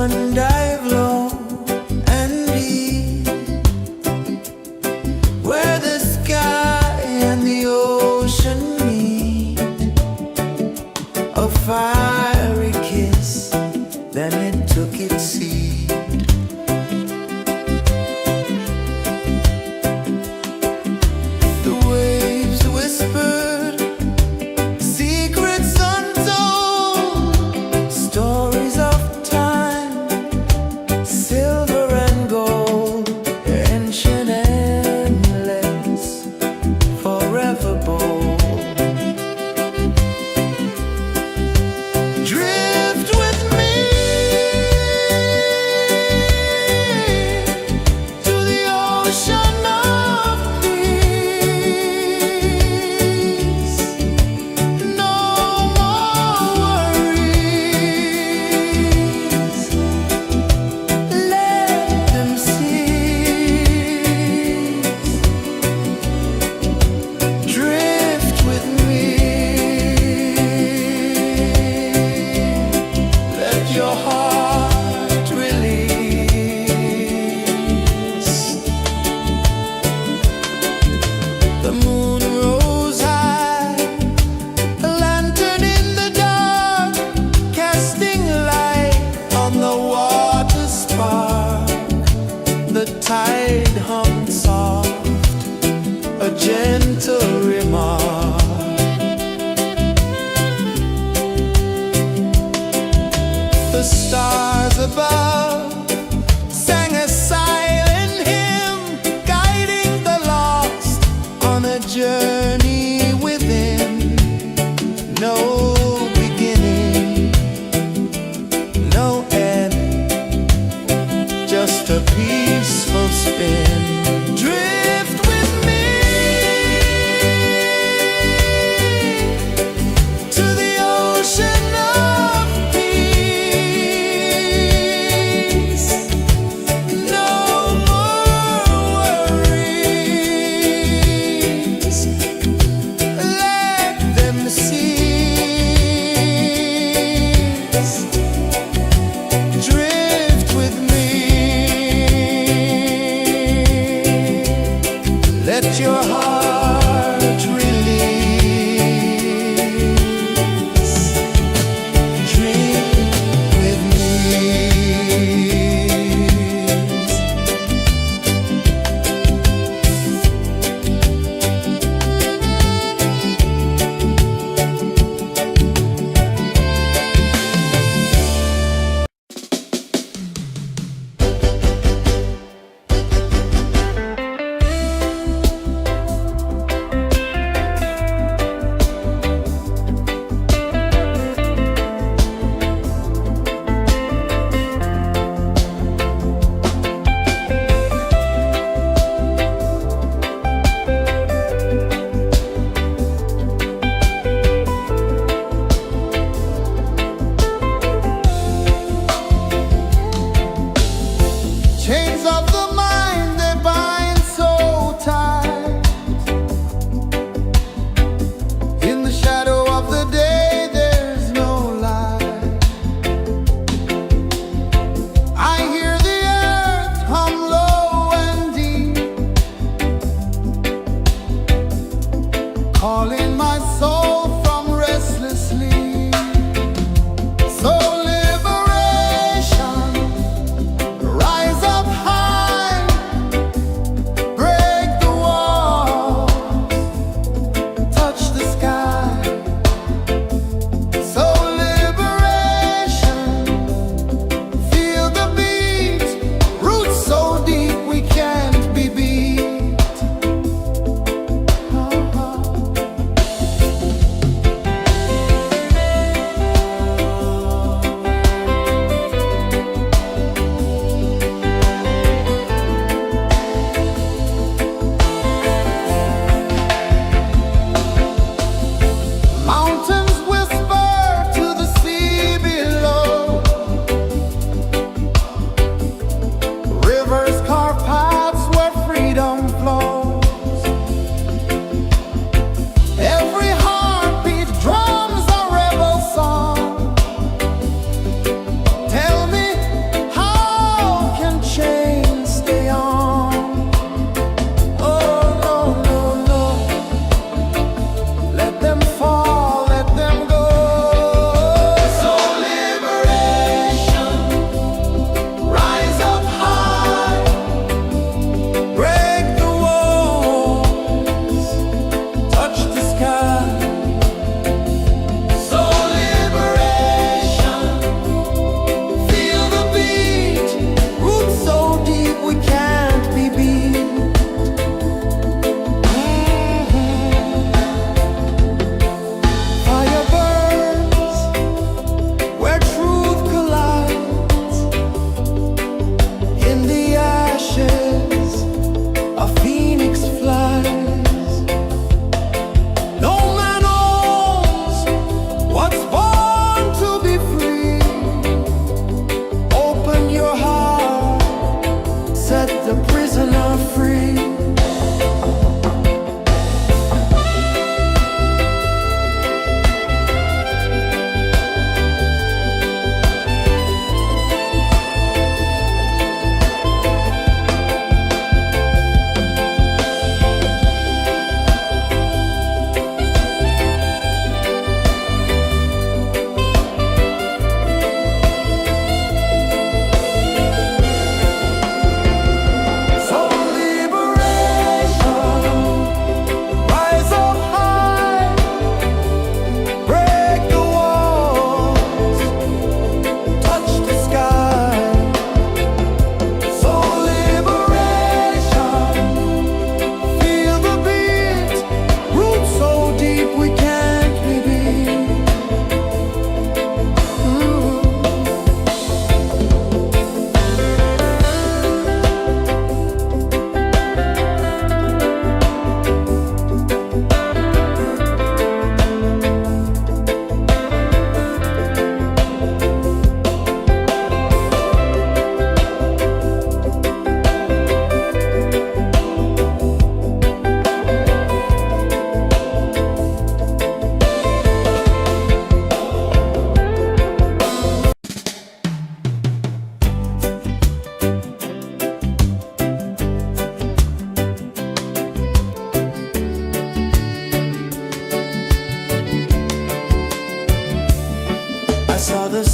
sun dive low and deep, where the sky and the ocean meet. A fiery kiss, then it took its seed. The waves whispered secrets untold, stories of time, silver and gold, ancient, endless, forever bold. Drift with me to the ocean of peace. No more worries, let them cease. Drift with me, let your heart release. The moon rose high, a lantern in the dark, casting light on the water spark. The tide hummed soft, a gentle remark. The stars above sang a silent hymn, guiding the lost on a journey within. No beginning, no end, just a peaceful spin. Drift with me to the ocean of peace. No more worries, let them cease. Drift with me, let your heart release. Dream with me. Chains of the mind, they bind so tight. In the shadow of the day, there's no light. I hear the earth hum low and deep, calling my soul from restless sleep. So liberation, rise up high, break the walls, touch the sky. So liberation, feel the beat, roots so deep we can't be beat.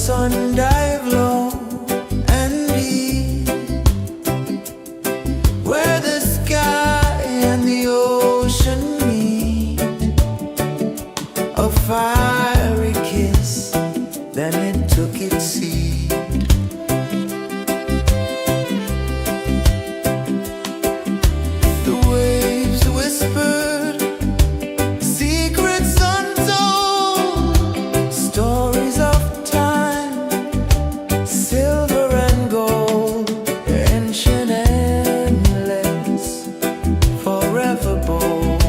sun dive low and deep, where the sky and the ocean meet, a fiery kiss, then it took its seed. The waves whispered secrets untold, stories of time, silver and gold, ancient, endless, forever bold.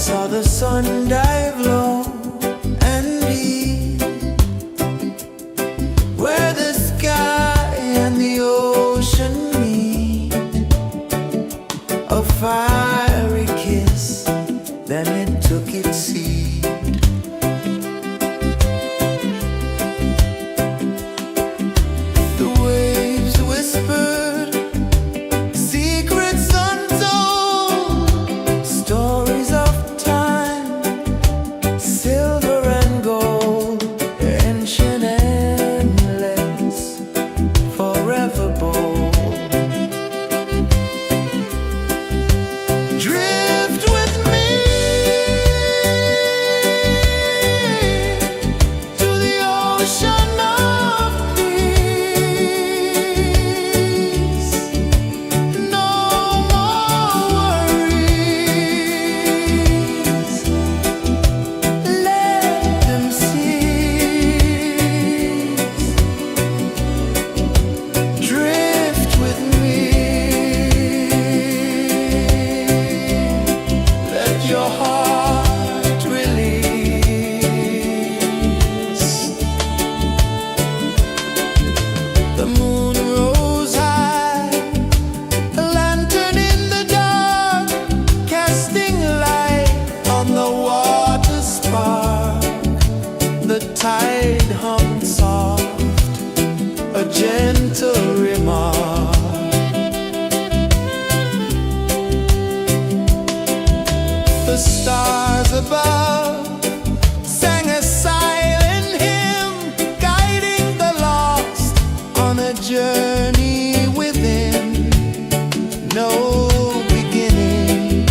saw the sun dive low and deep, where the sky and the ocean meet. A fiery kiss, then it took its seat. The waves whispered secrets untold, stories of time, silver and gold, ancient, endless, forever bold. Drift with me to the ocean of peace. No more worries, let them cease. Drift with me, let your heart release. The moon rose high, a lantern in the dark, casting light on the water spark. The tide hummed soft, a gentle remark. The stars above sang a silent hymn, guiding the lost on a journey within. No beginning,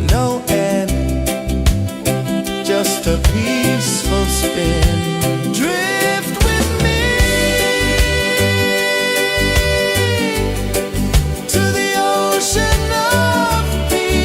no end, just a peaceful spin. Drift with me to the ocean of peace.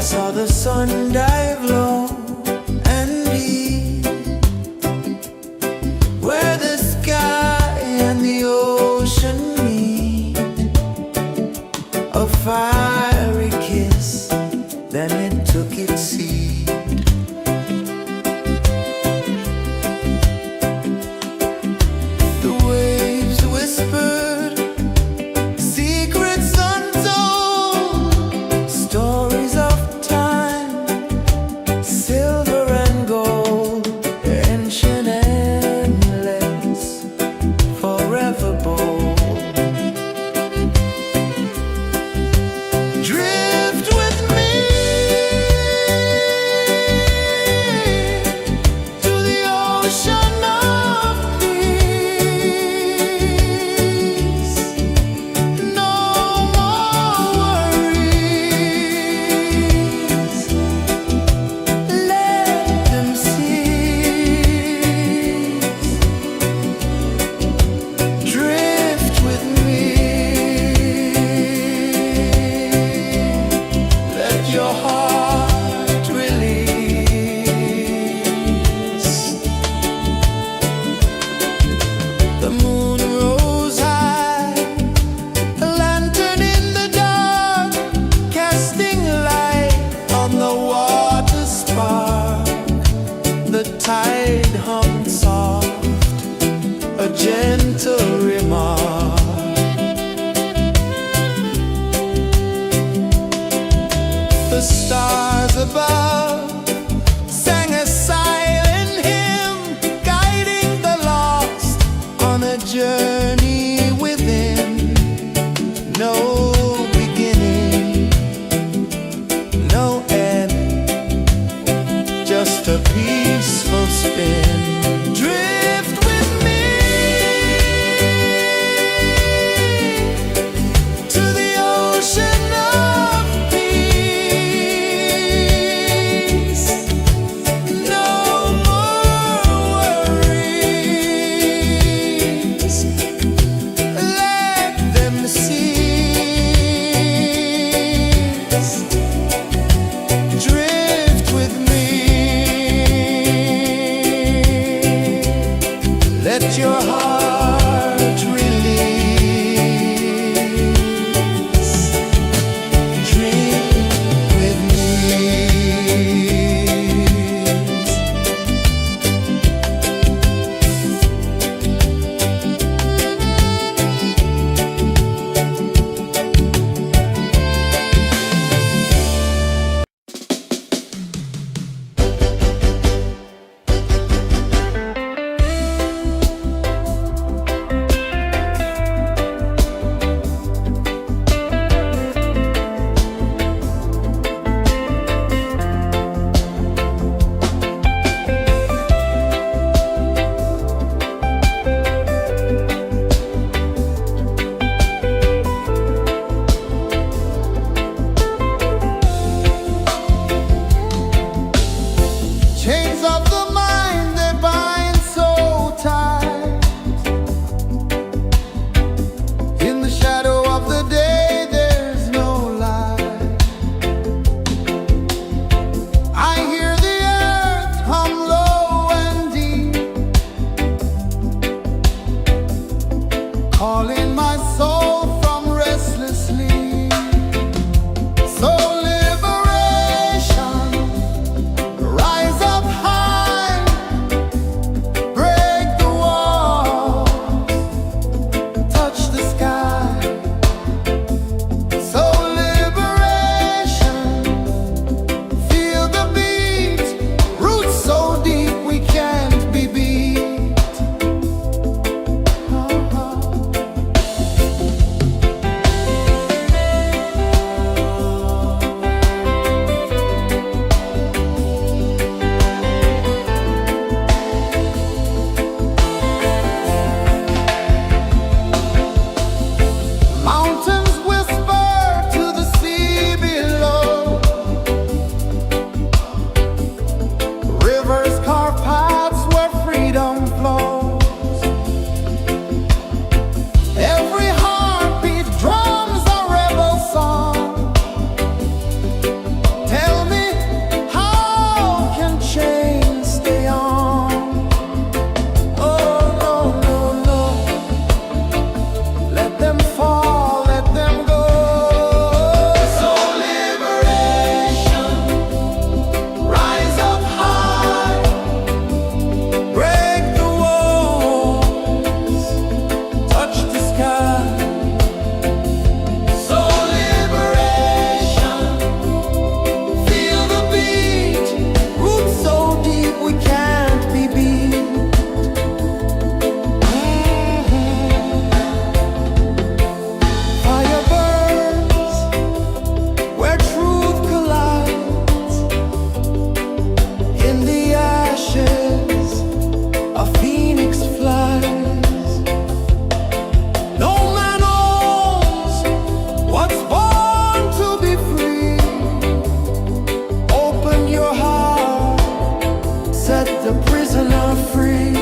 saw the sun dive low and deep, where the sky and the ocean meet. A fiery kiss, then it took its seat. The waves whispered secrets untold, stories of time, silver and gold, ancient, endless, forever bold. Drift with me to the ocean of peace. No more worries, let them cease. Drift with me, let your heart release. The moon rose high, a lantern in the dark, casting light on the water spark. The tide hummed soft, a gentle remark. The stars above sang a silent hymn, guiding the lost on a journey within. No beginning, no end, just a peaceful spin. Drift with me to the ocean of peace. No more worries, let them cease. Drift with me. the prisoner free.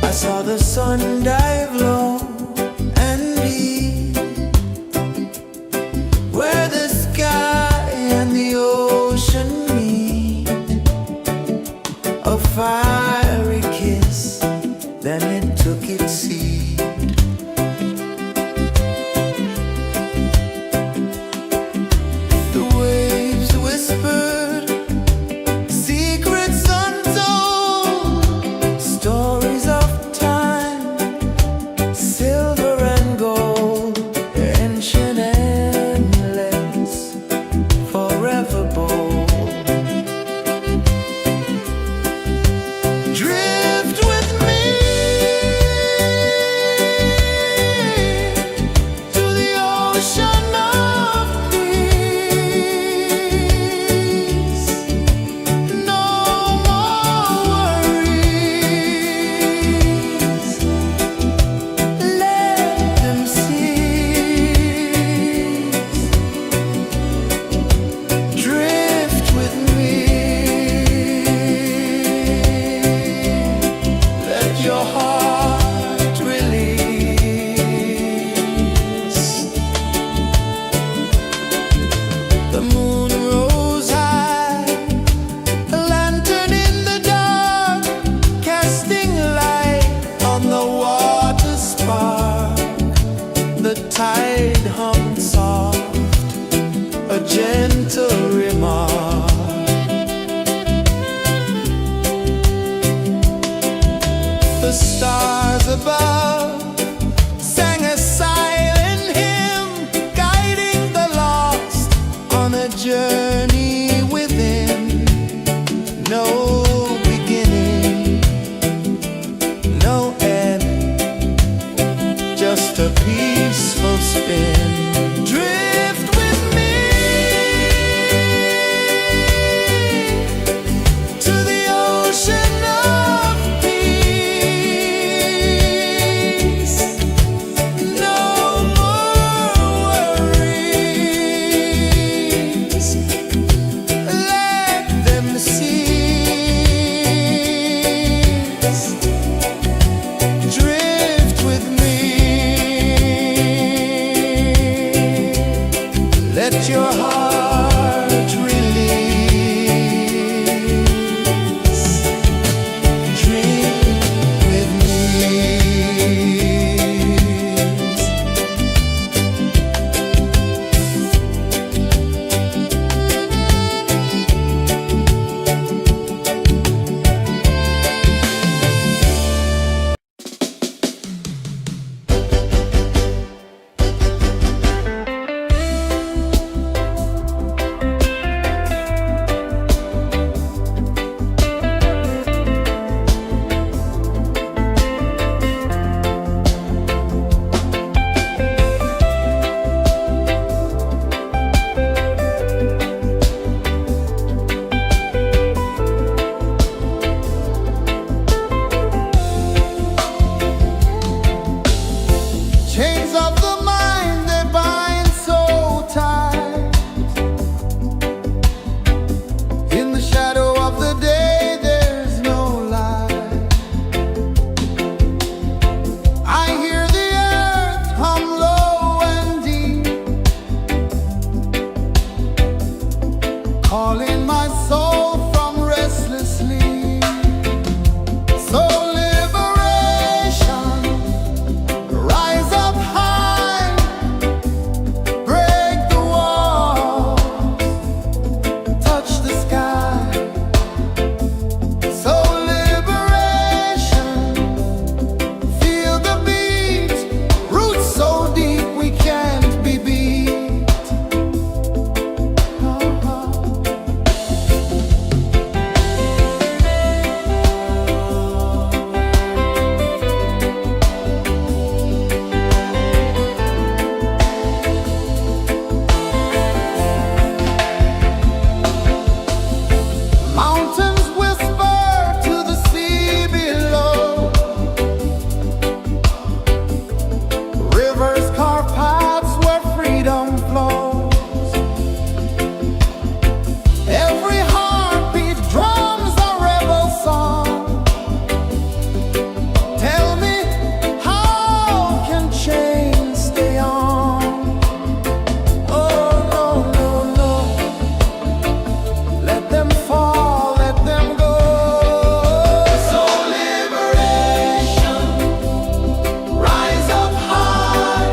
I saw the sun dive low and deep, where the sky and the ocean meet. A fiery kiss, then it took its seed. The waves whispered secrets untold, stories of silver and gold, ancient, endless, forever bold. Drift with me to the ocean of peace. No more worries. Your heart release. The moon rose high, a lantern in the dark, casting light on the water spark. The tide hummed soft, a gentle remark. The stars above sang a silent hymn, guiding the lost on a journey within. No beginning, no end, just a peaceful spin. Drift with me to the ocean of peace. No more worries. Let them cease. Drift with me. Chains of the mind, they bind so tight. In the shadow of the day, there's no light. I hear the earth hum low and deep, calling my soul from restless sleep. So liberation, rise up high, break the walls, touch the sky. So liberation, feel the beat, roots so deep we can't be beat. Mountains whisper to the sea below, rivers carve paths where freedom flows. Every heartbeat drums a rebel song. Tell me, how can chains stay on? Oh no, no, no. Let them fall, let them go. So liberation, rise up high,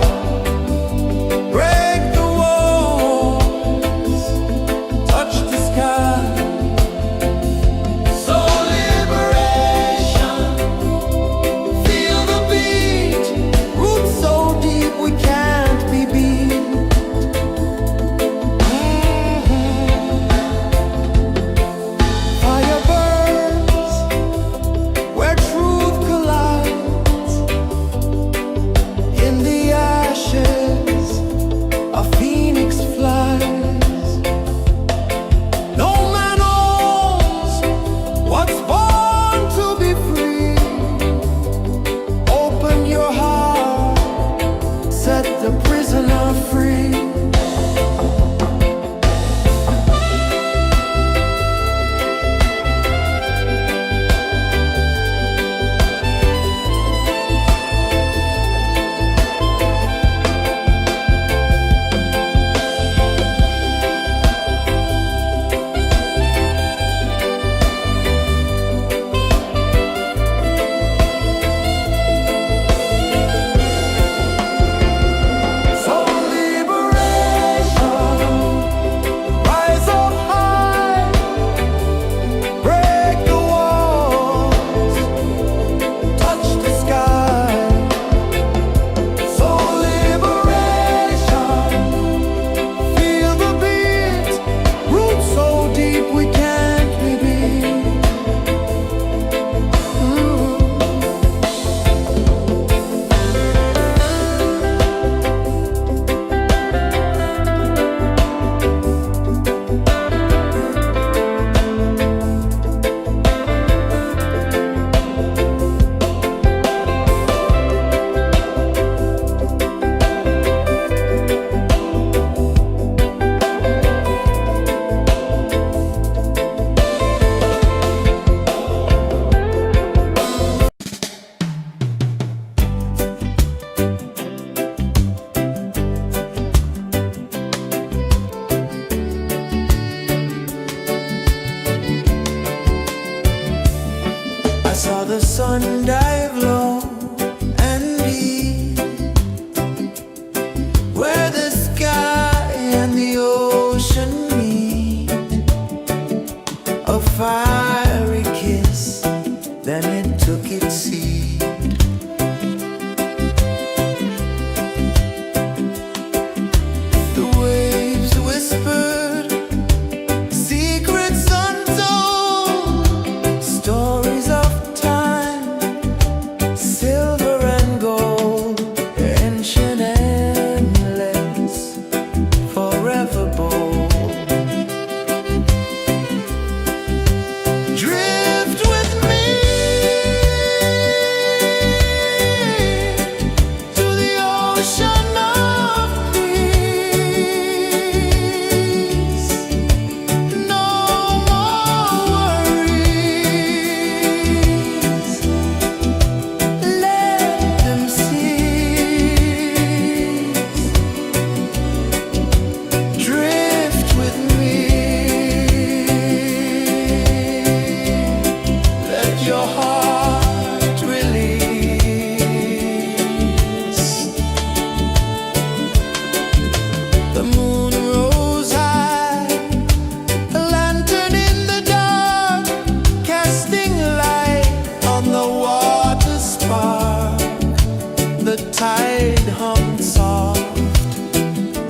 reed hummed soft,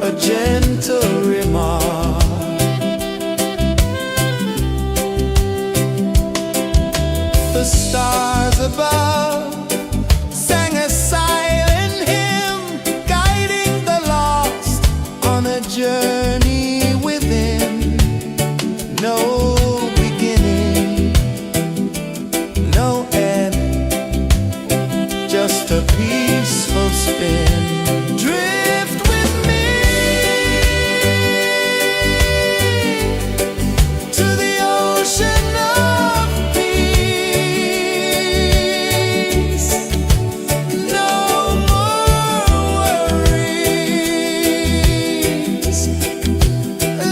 a gentle remark. The stars above sang a silent hymn, guiding the lost on a journey within. No beginning, no end, just a peaceful spin. Drift with me to the ocean of peace. No more worries,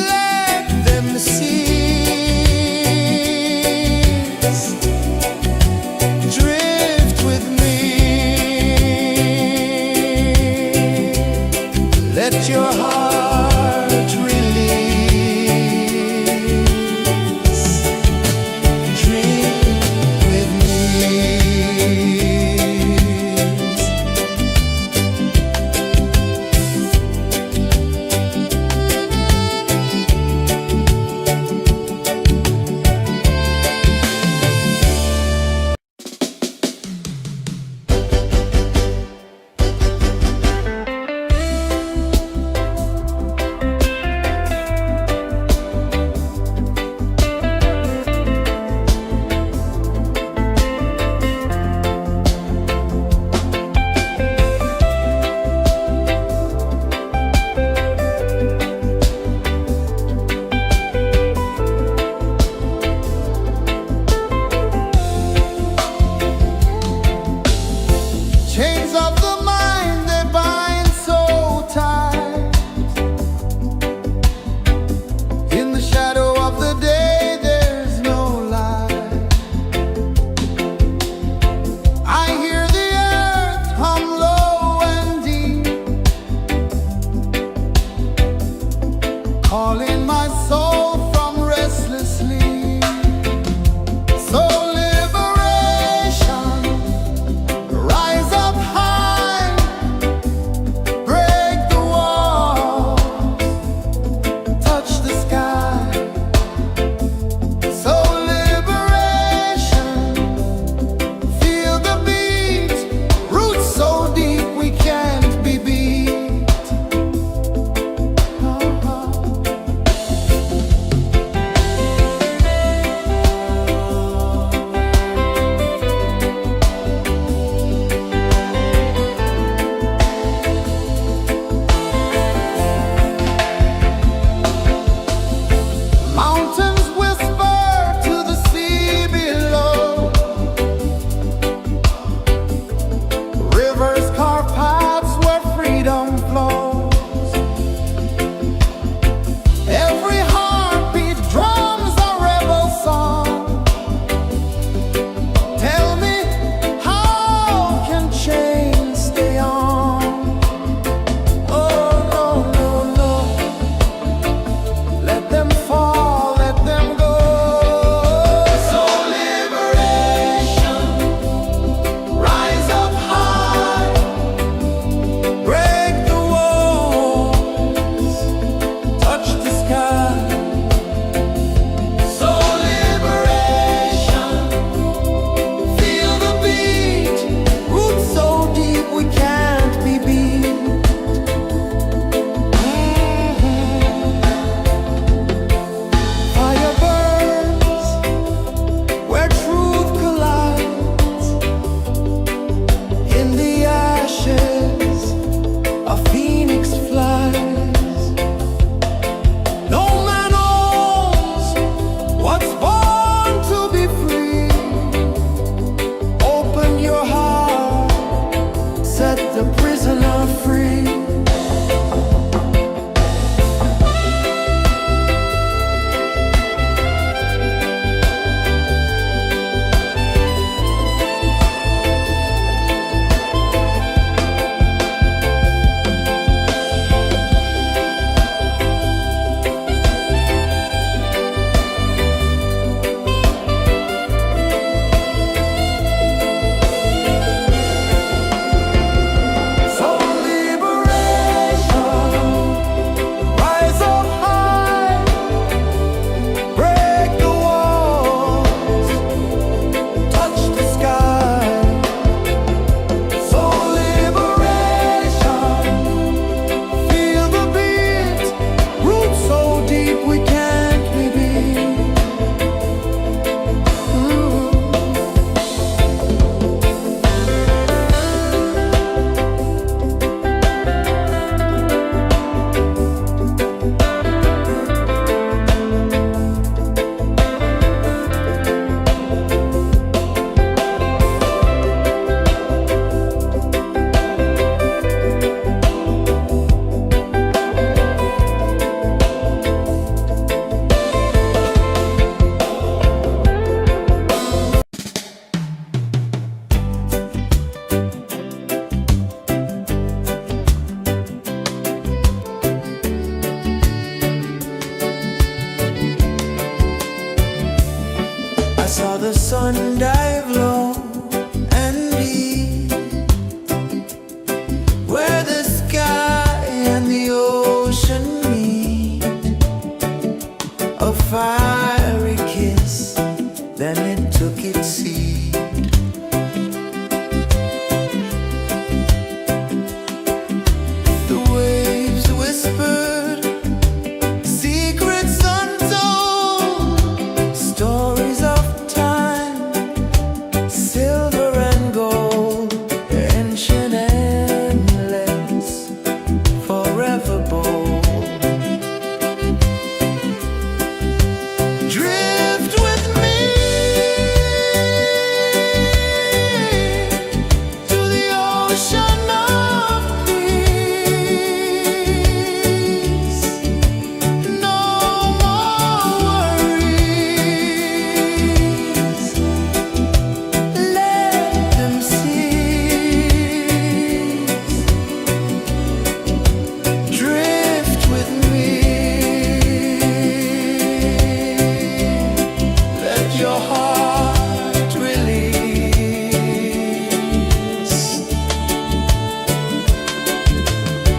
let them cease. Drift with me, let your heart release. Dream with me. Chains of the mind, they bind so tight. In the shadow of the day, there's no light. I hear the earth hum low and deep, calling my soul from restless sleep. So liberation, rise up high, break the walls, touch the sky. So liberation, feel the beat, roots so deep we can't be beat. Mountains whisper to the sea below, rivers carve paths where freedom flows. Every heartbeat drums a rebel song. Tell me, how can chains stay on? Oh no, no, no, let them fall, let them go. So liberation, rise up high, break the walls, touch the sky. So liberation, feel the beat, roots so deep we can't be beat. Fire burns where truth collides. In the ashes, a phoenix flies. No man owns what's born to be free. Open your heart, set the prisoner free. So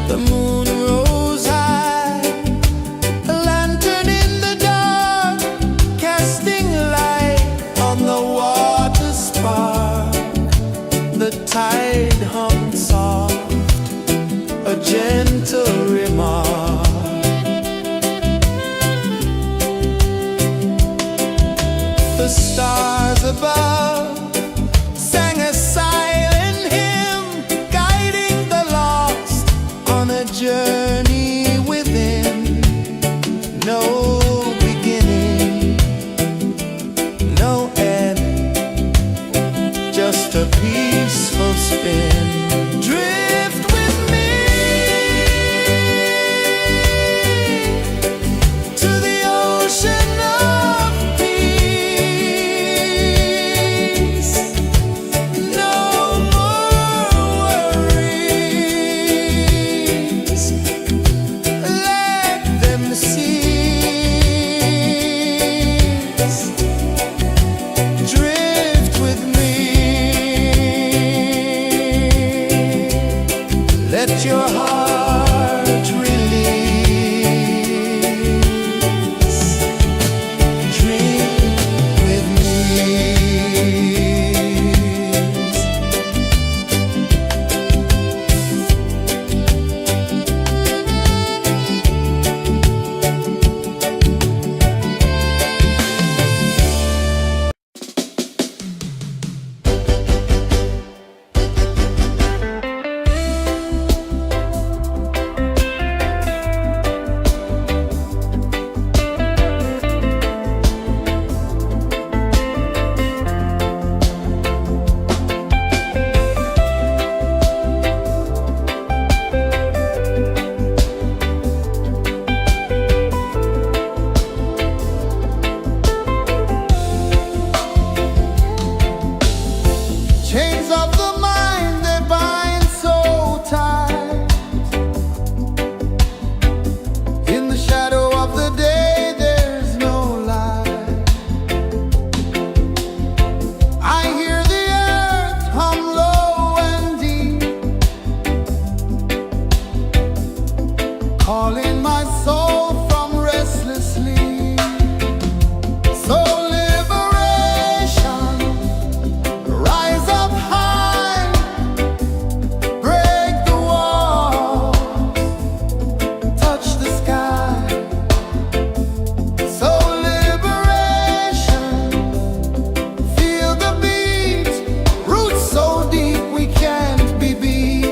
The moon rose high, a lantern in the dark, casting light on the water spark. The tide hummed soft, a gentle remark. The stars above sang a silent hymn, guiding the lost on a journey within. No beginning, no end, just a peaceful spin. Drift with me to the ocean of peace. No more worries, let them cease. Drift with me, let your heart release. Dream with me. Chains of the mind, they bind so tight. In the shadow of the day, there's no light. I hear the earth hum low and deep, calling my soul from restless sleep. So liberation, rise up high, break the walls, touch the sky. So liberation, feel the beat, roots so deep we can't be beat.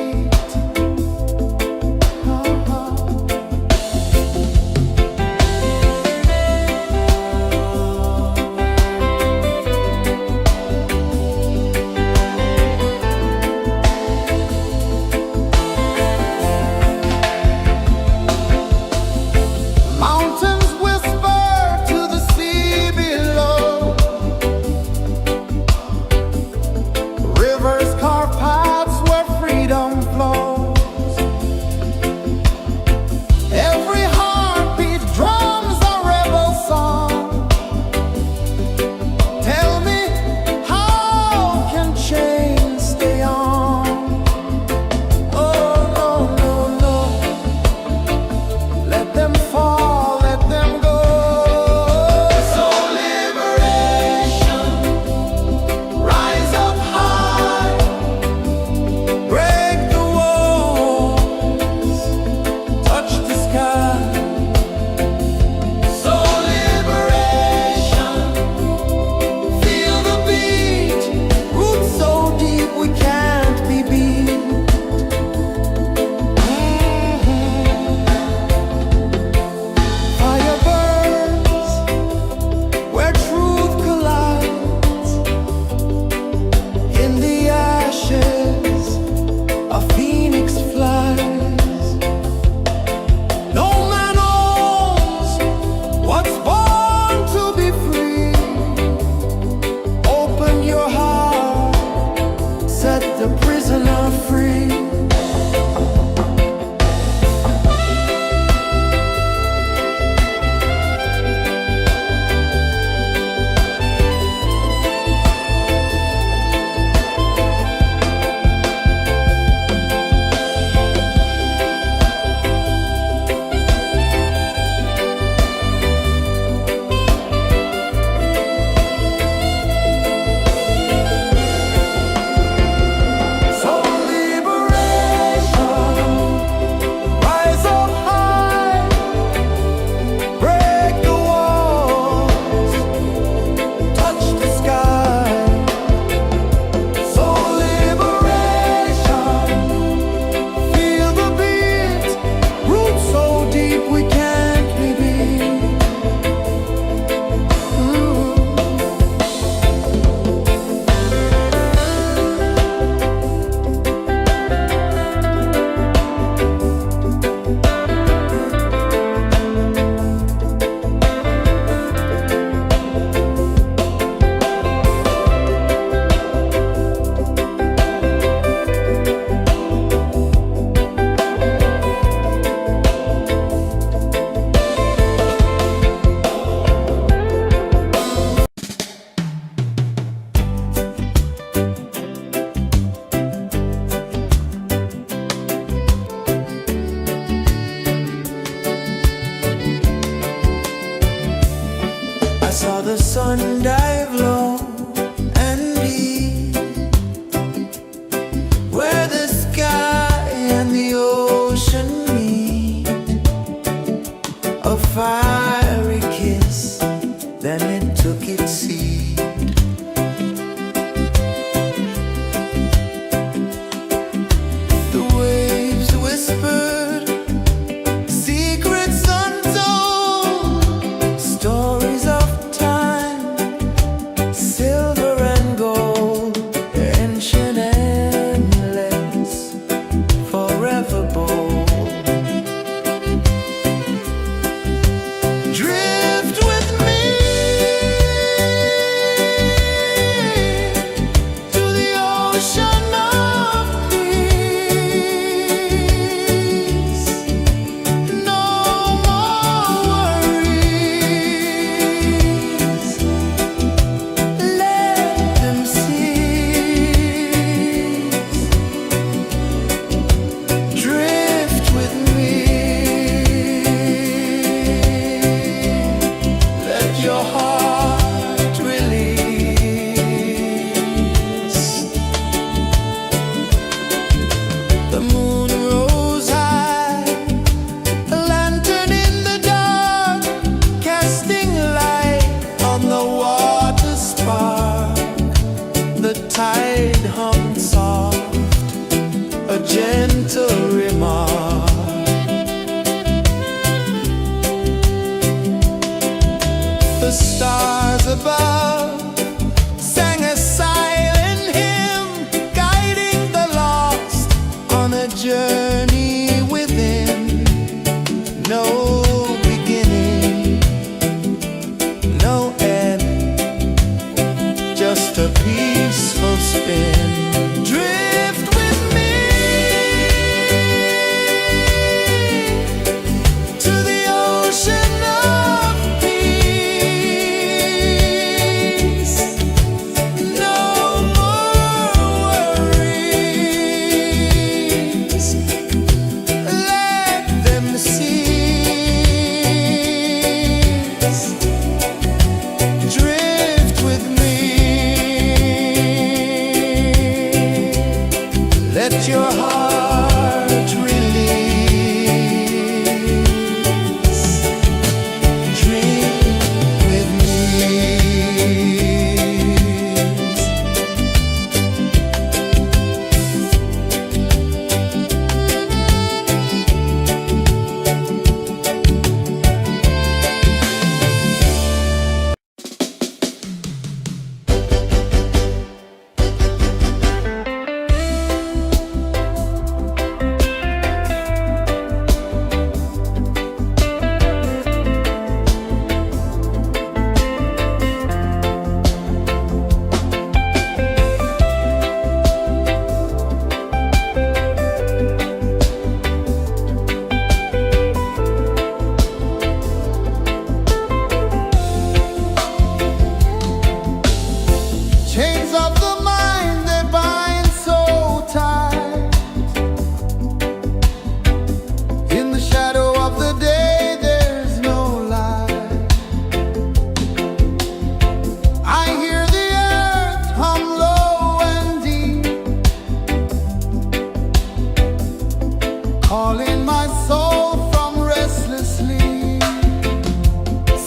calling my soul from restless sleep.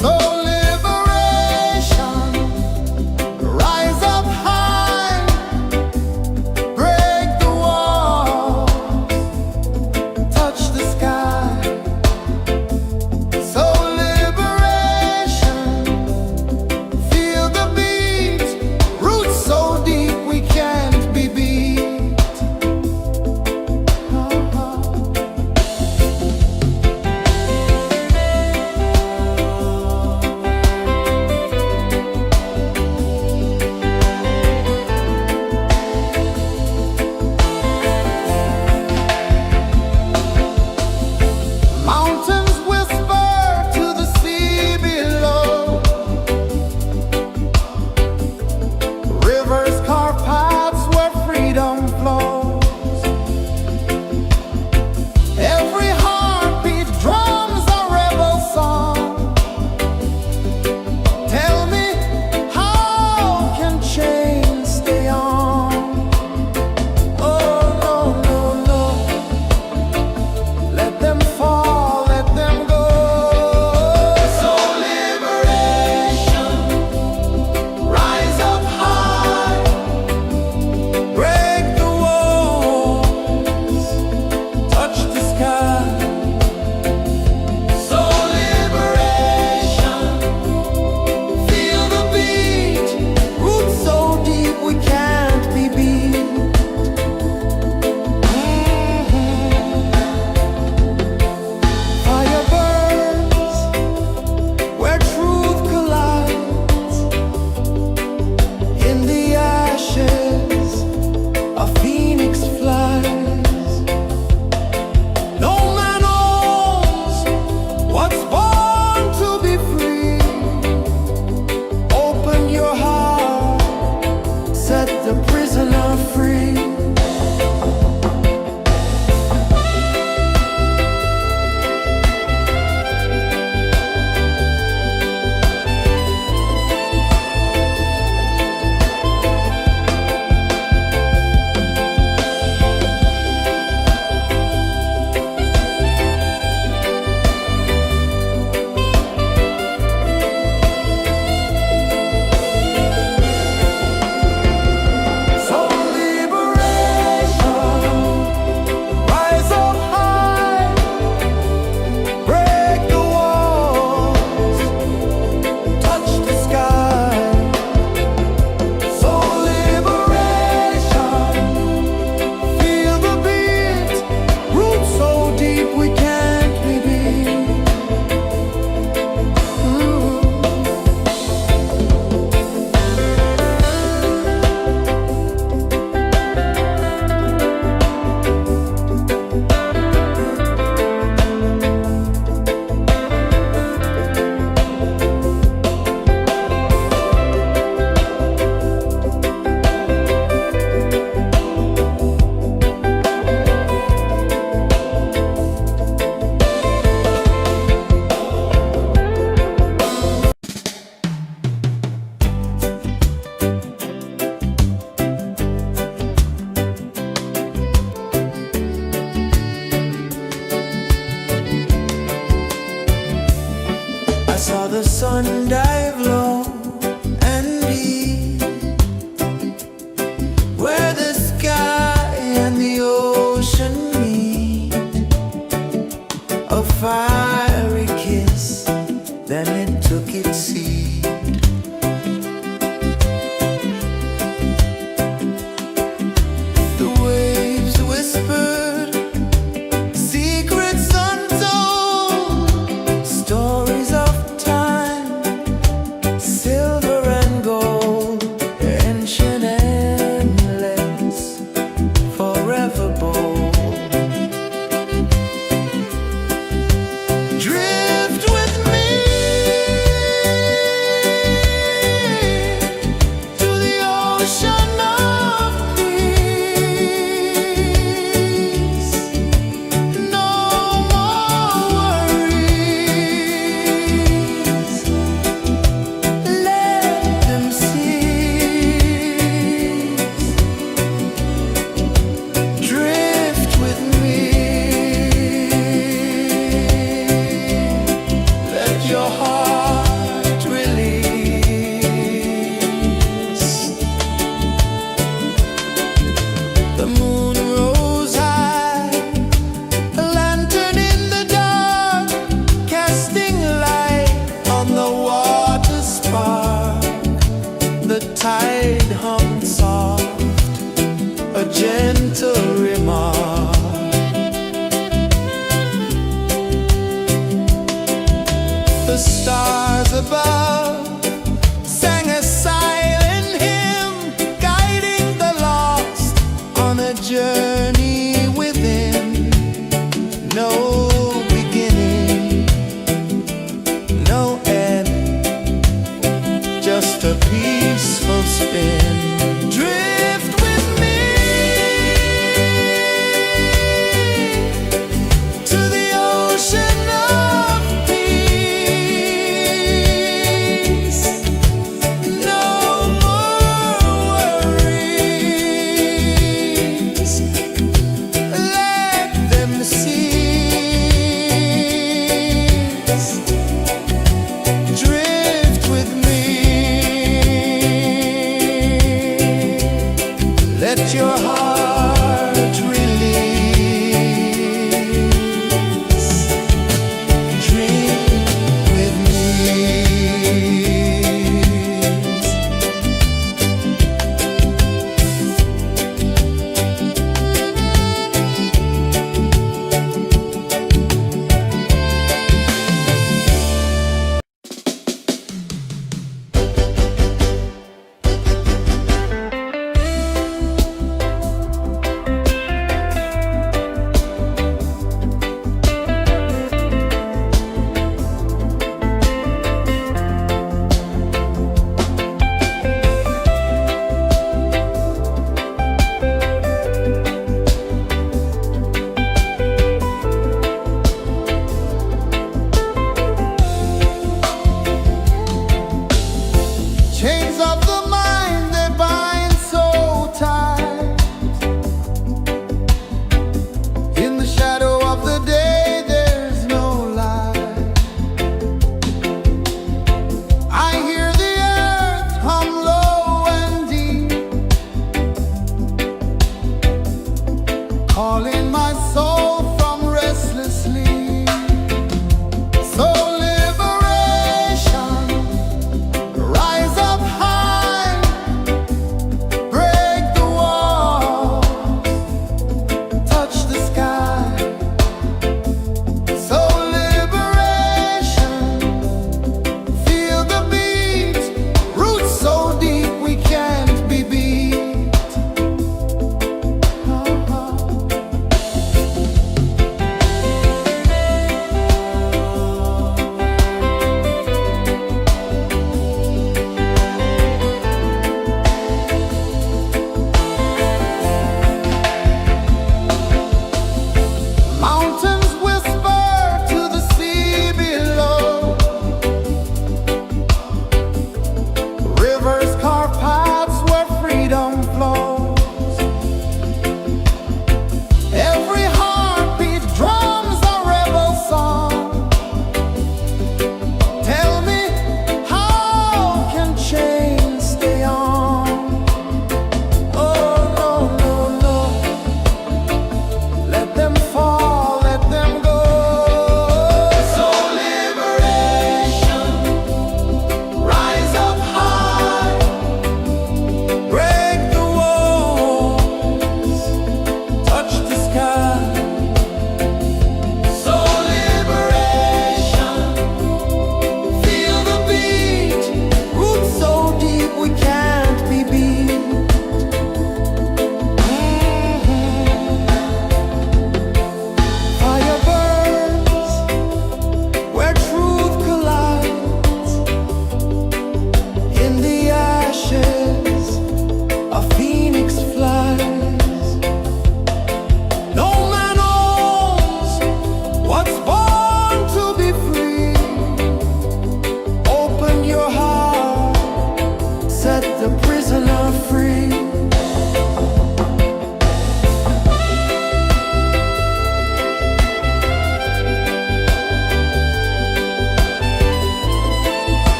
So liberation, rise up high, break the walls, touch the sky. So liberation, feel the beat, roots so deep we can't be beat.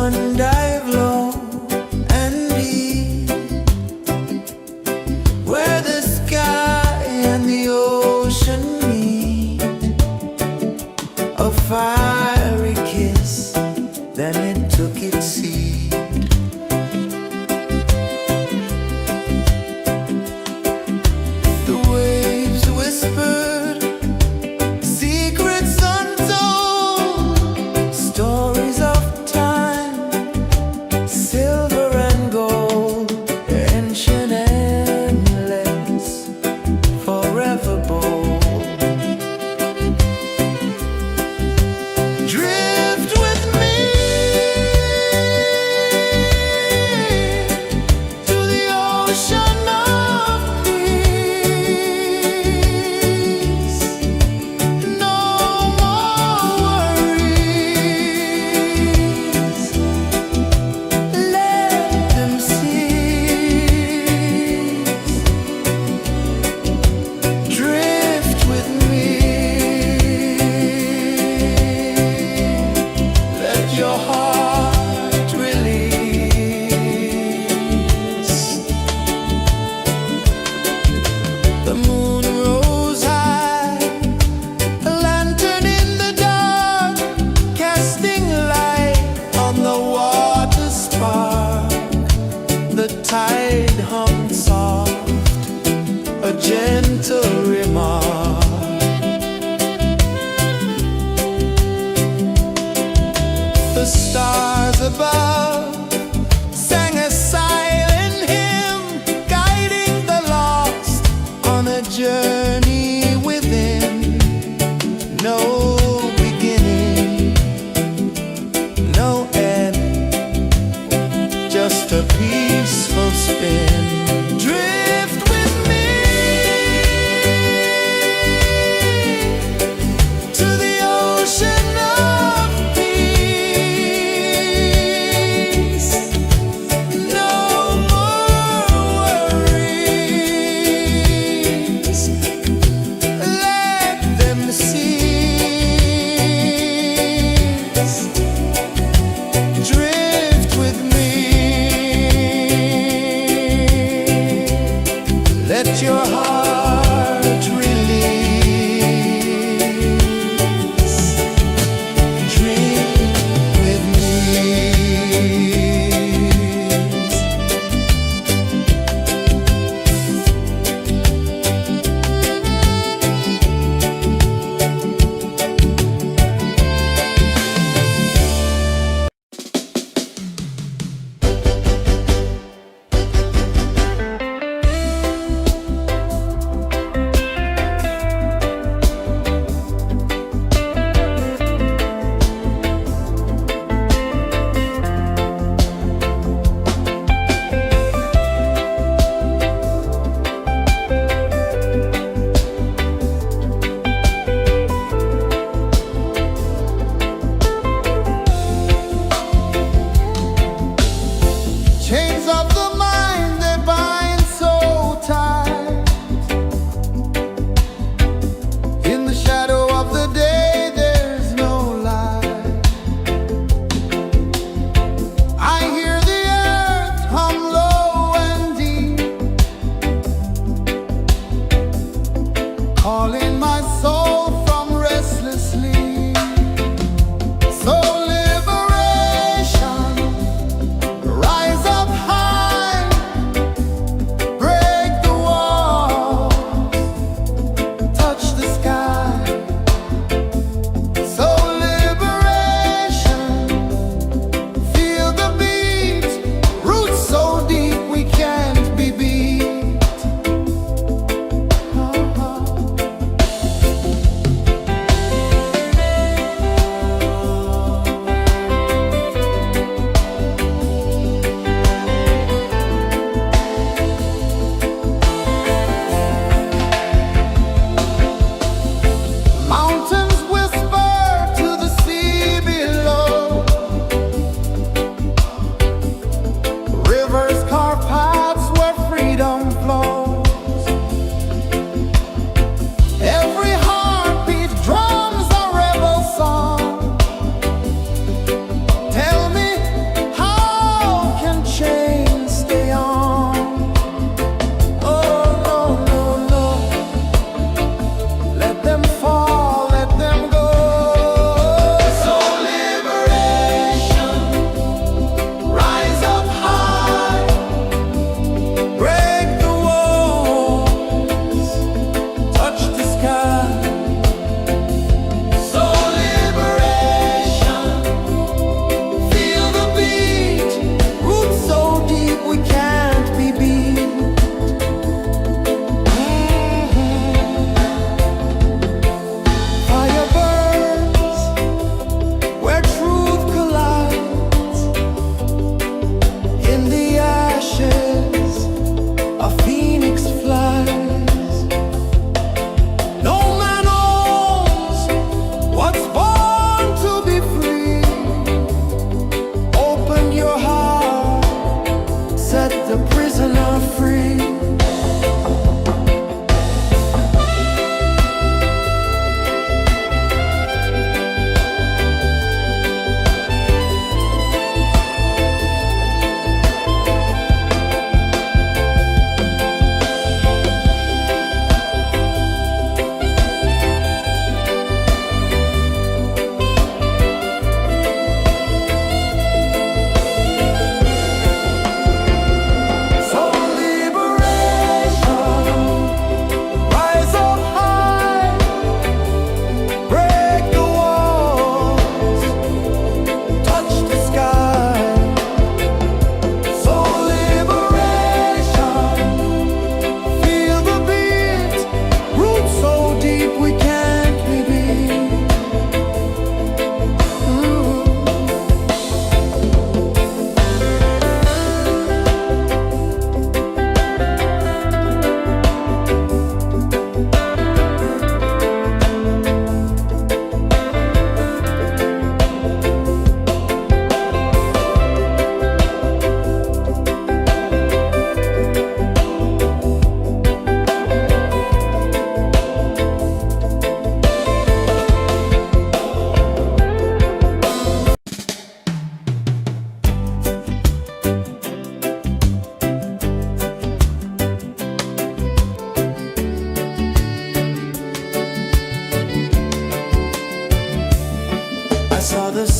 sun dive low and deep, where the sky and the ocean meet. A fiery kiss, then it took its seat. The waves whispered secrets untold, stories of time, silver and gold, ancient, endless, forever bold. Drift with me to the ocean of peace. No more worries, let them cease. Drift with me, let your heart release. The moon rose high, a lantern in the dark, casting light on the water spark. The tide hummed soft, a gentle remark. The stars above sang a silent hymn, guiding the lost on a journey within. No beginning, no end, just a peaceful spin. Drift with me to the ocean of peace.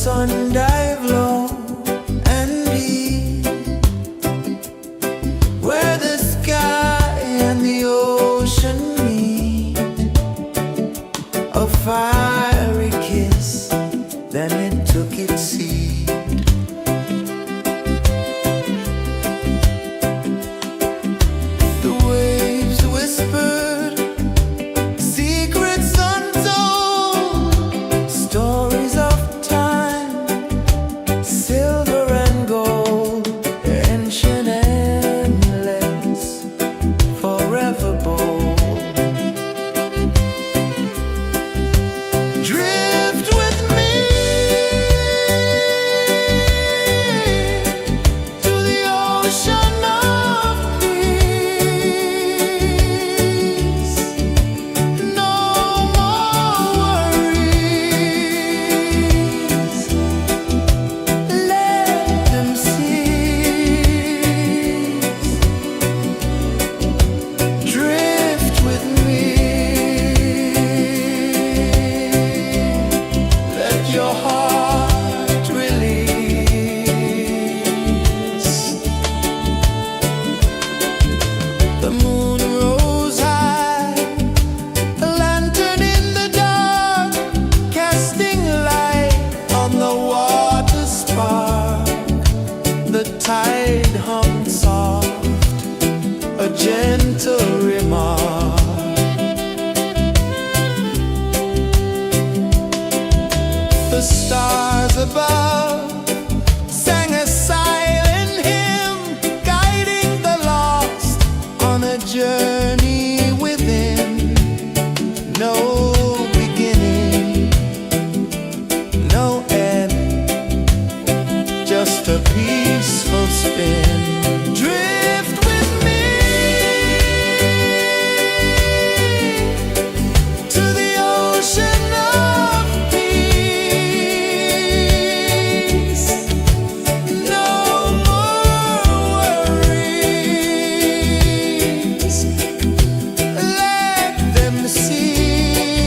sun dive low and deep, where the sky and the ocean meet. A fiery kiss, then it took its seat. The waves whispered secrets untold, stories of time, silver and gold, ancient endless, forever bold. Drift with me to the ocean of peace. No more worries, let them cease. Drift with me, let your heart release. The moon rose high, a lantern in the dark, casting light on the water spark. The tide hummed soft, a gentle remark. The stars above sang a silent hymn, guiding the lost on a journey within. No beginning, no end, just a peaceful spin. Drift with me to the ocean of peace. No more worries, let them cease.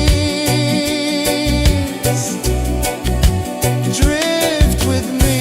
Drift with me.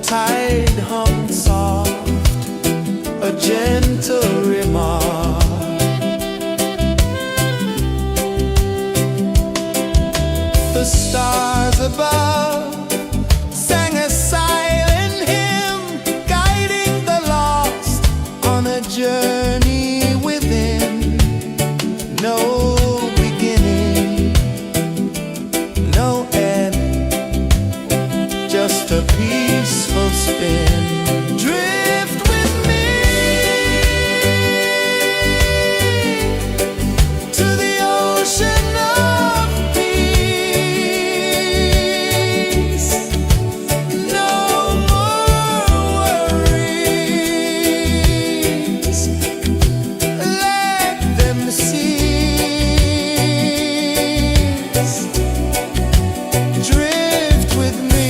tide hung soft, a gentle remark. The stars above sang a silent hymn, guiding the lost on a journey within. No beginning, no end, just a peaceful spin. Drift with me to the ocean of peace. No more worries, let them cease. Drift with me.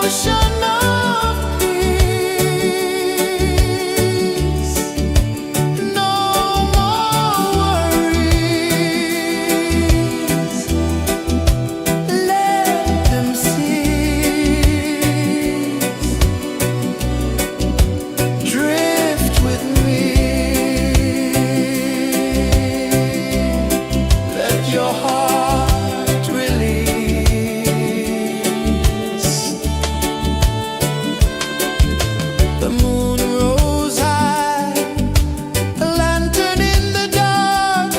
ocean of peace. No more worries. Let them cease. Drift with me. Let your heart release. The moon rose high, a lantern in the dark,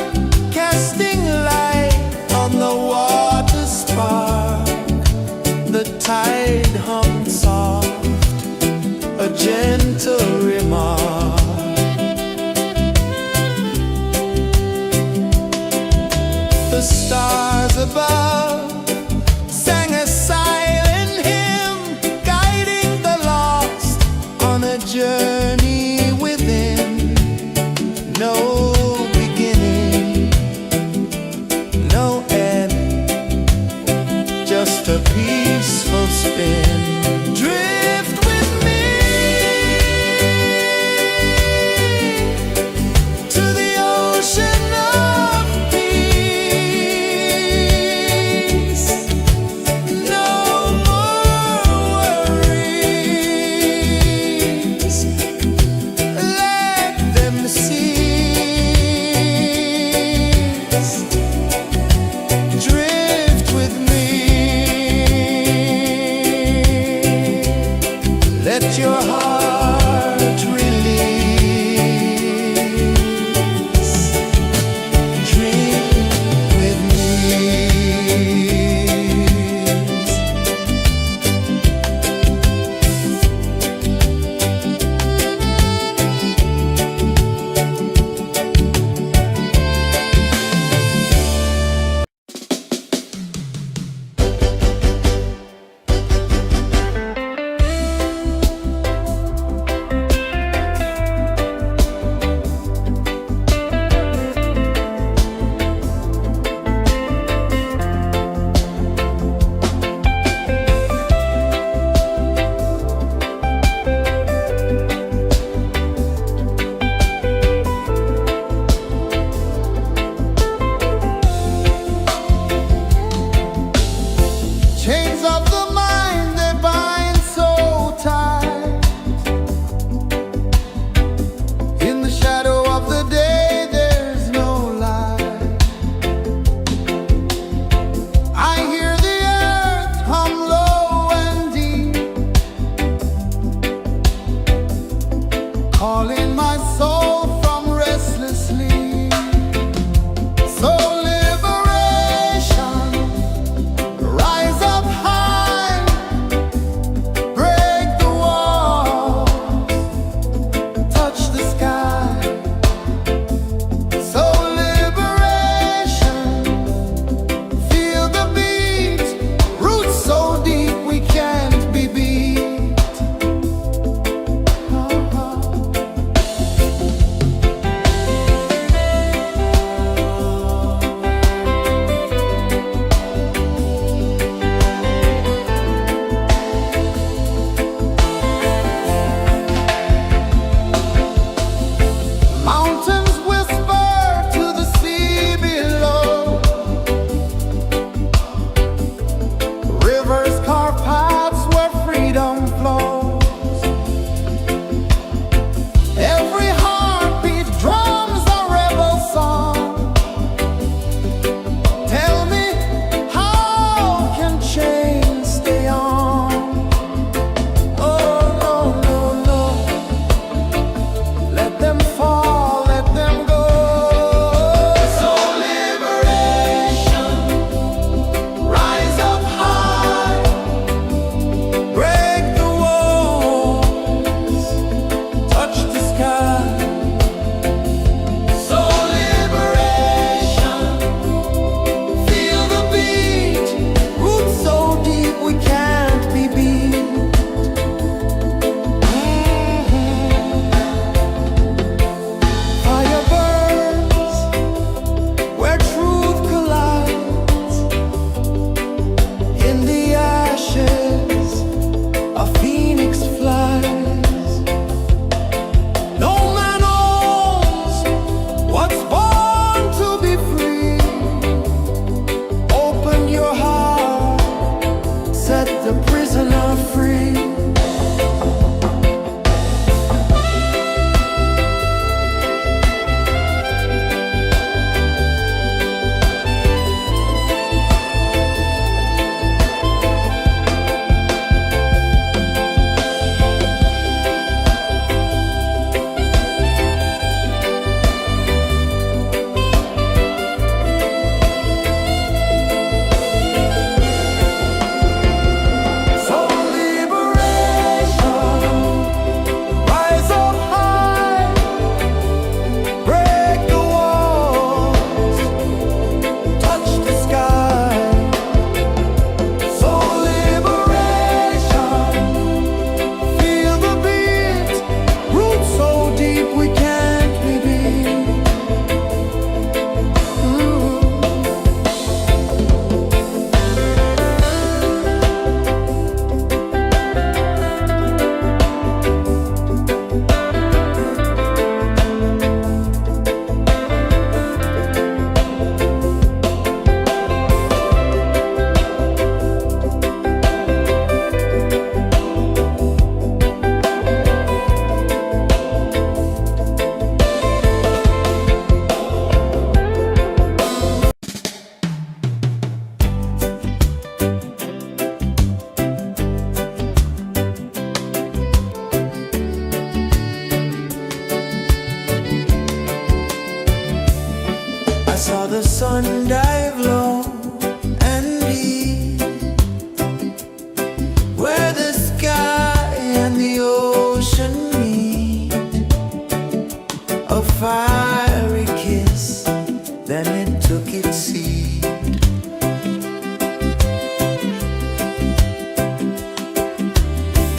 casting light on the water spark. The tide hummed soft, a gentle remark. The stars above sang a silent hymn, guiding the lost on a journey within. No beginning, no end, just a peaceful spin. Drift with me to the ocean of peace. No more worries. Let them cease. Drift with me. Let your heart release. Dream with me.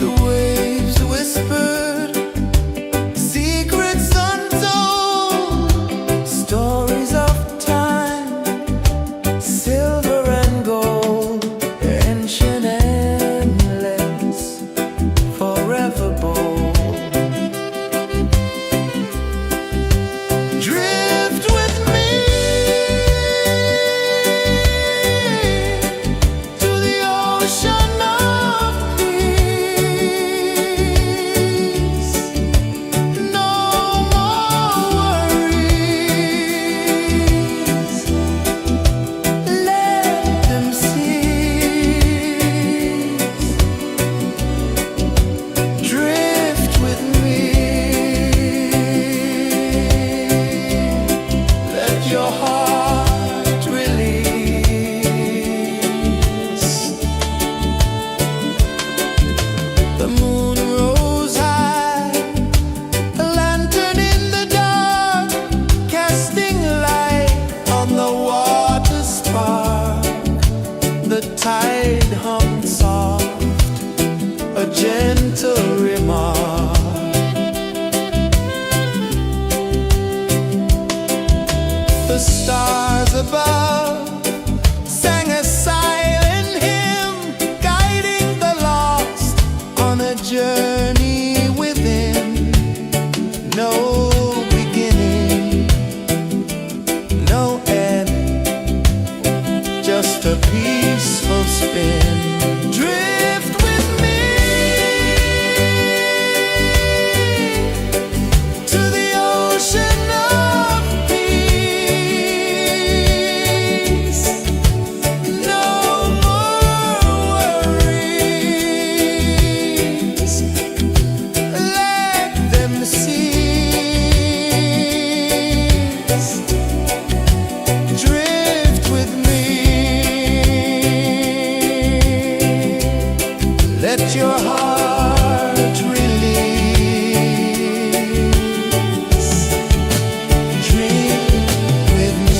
The waves whispered secrets untold, stories of time, silver and gold, ancient, endless, forever bold. Drift with me to the ocean of peace. No more worries, let them cease. Drift with me, let your heart release. The moon rose high, a lantern in the dark, casting light on the water spark. The tide hummed soft, a gentle remark. The stars above sang a silent hymn, guiding the lost on a journey within. No beginning, no end, just a peaceful spin. Drift with me to the ocean of peace. No more worries, let them cease. Drift with me, let your heart release. Drift with me.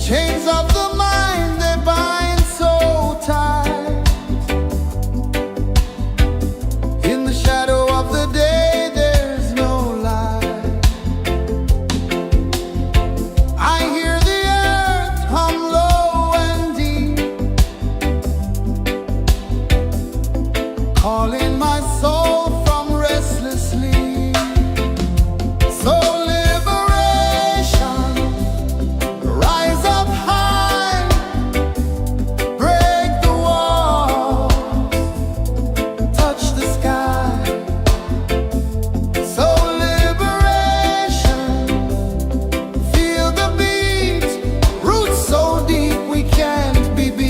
Chains of the mind, they bind so tight. In the shadow of the day, there's no light. I hear the earth hum low and deep, calling my soul from restless sleep. So liberation, rise up high, break the walls, touch the sky. So liberation, feel the beat, roots so deep we can't be beat.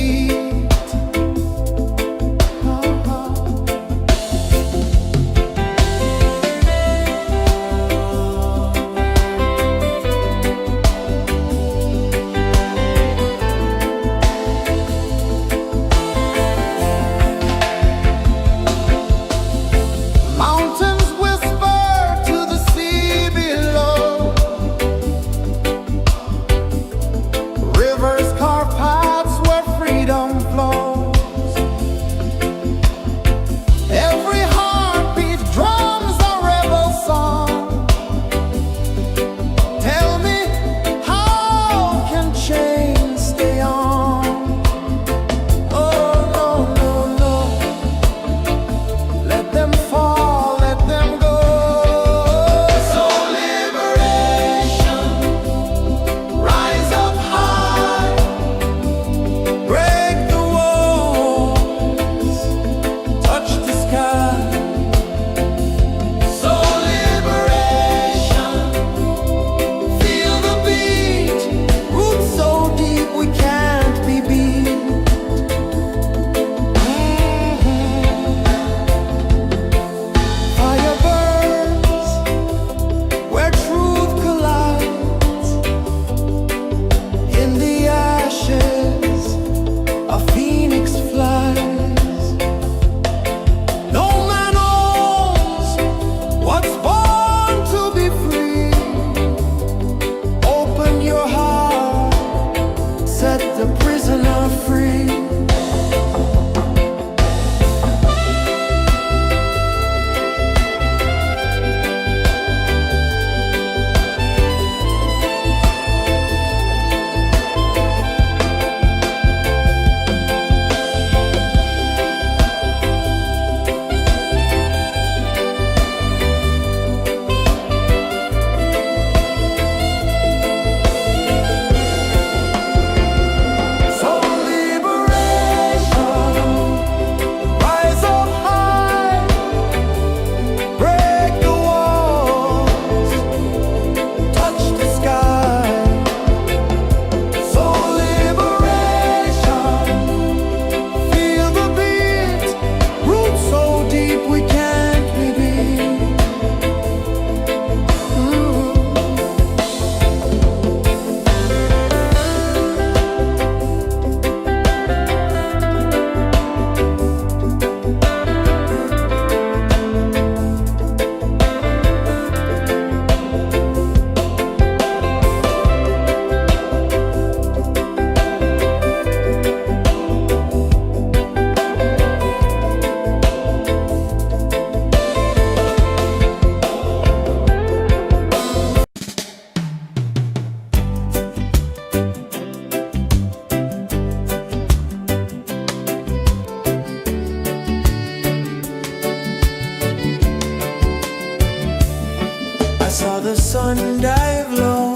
sun dive low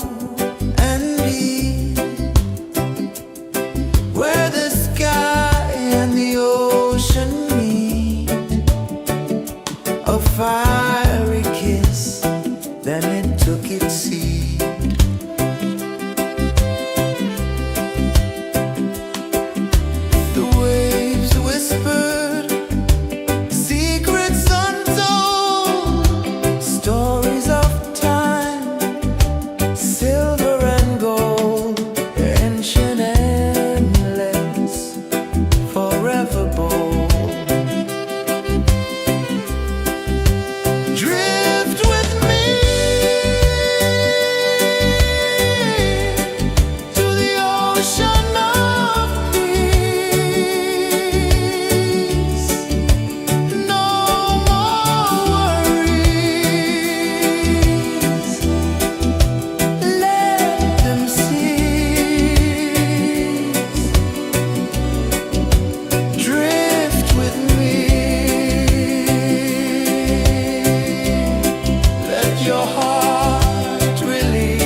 and deep, where the sky and the ocean meet. A fiery kiss, then it took its seat. The waves whispered secrets untold, stories of time, silver and gold, ancient, endless, forever bold. Drift with me to the ocean of peace. No more worries, let them cease. Drift with me, let your heart release.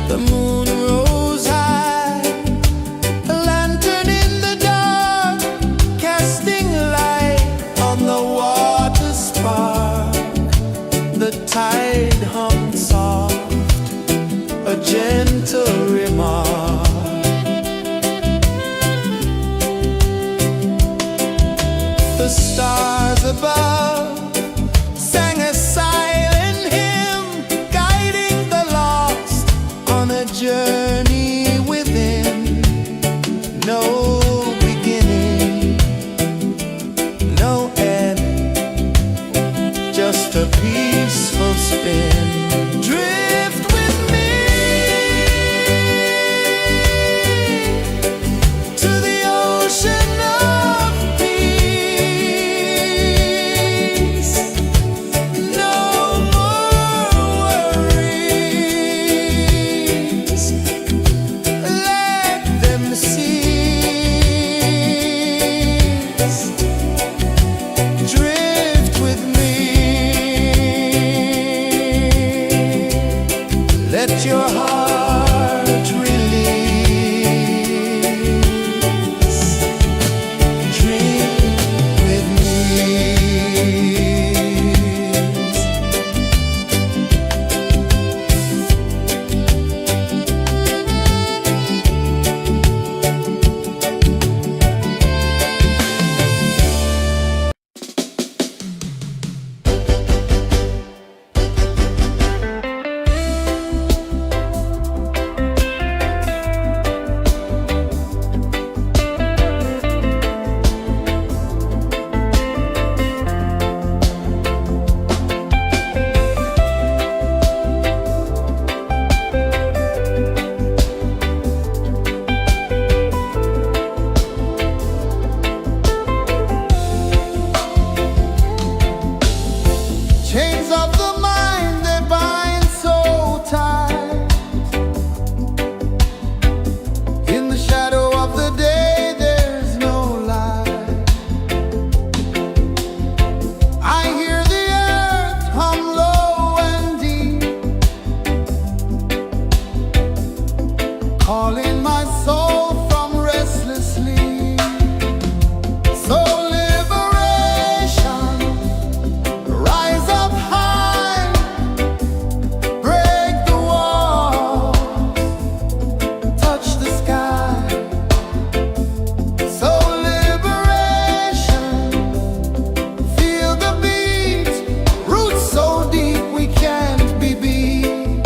The moon rose high, a lantern in the dark, casting light on the water spark. The tide hummed soft, a gentle remark. The stars above sang a silent hymn, guiding the lost on a journey within. No beginning, no end, just a peaceful spin. Drift with me to the ocean of peace. No more worries, let them cease. Drift with me, let your heart release. Dream with me. Chains of the mind, they bind so tight. In the shadow of the day, there's no light. I hear the earth hum low and deep, calling my soul from restless sleep. So liberation, rise up high, break the walls, touch the sky. So liberation, feel the beat, roots so deep we can't be beat.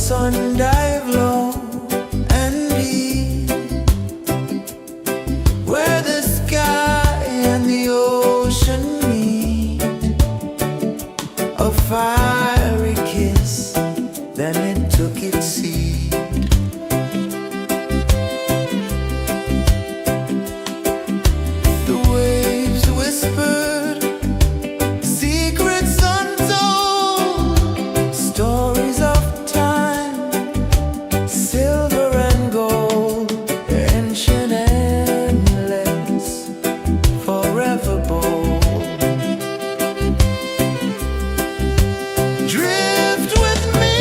sun dive low and deep, where the sky and the ocean meet, a fiery kiss, then it took its seed. The waves whispered secrets untold, stories of time, silver and gold, ancient, endless, forever bold. Drift with me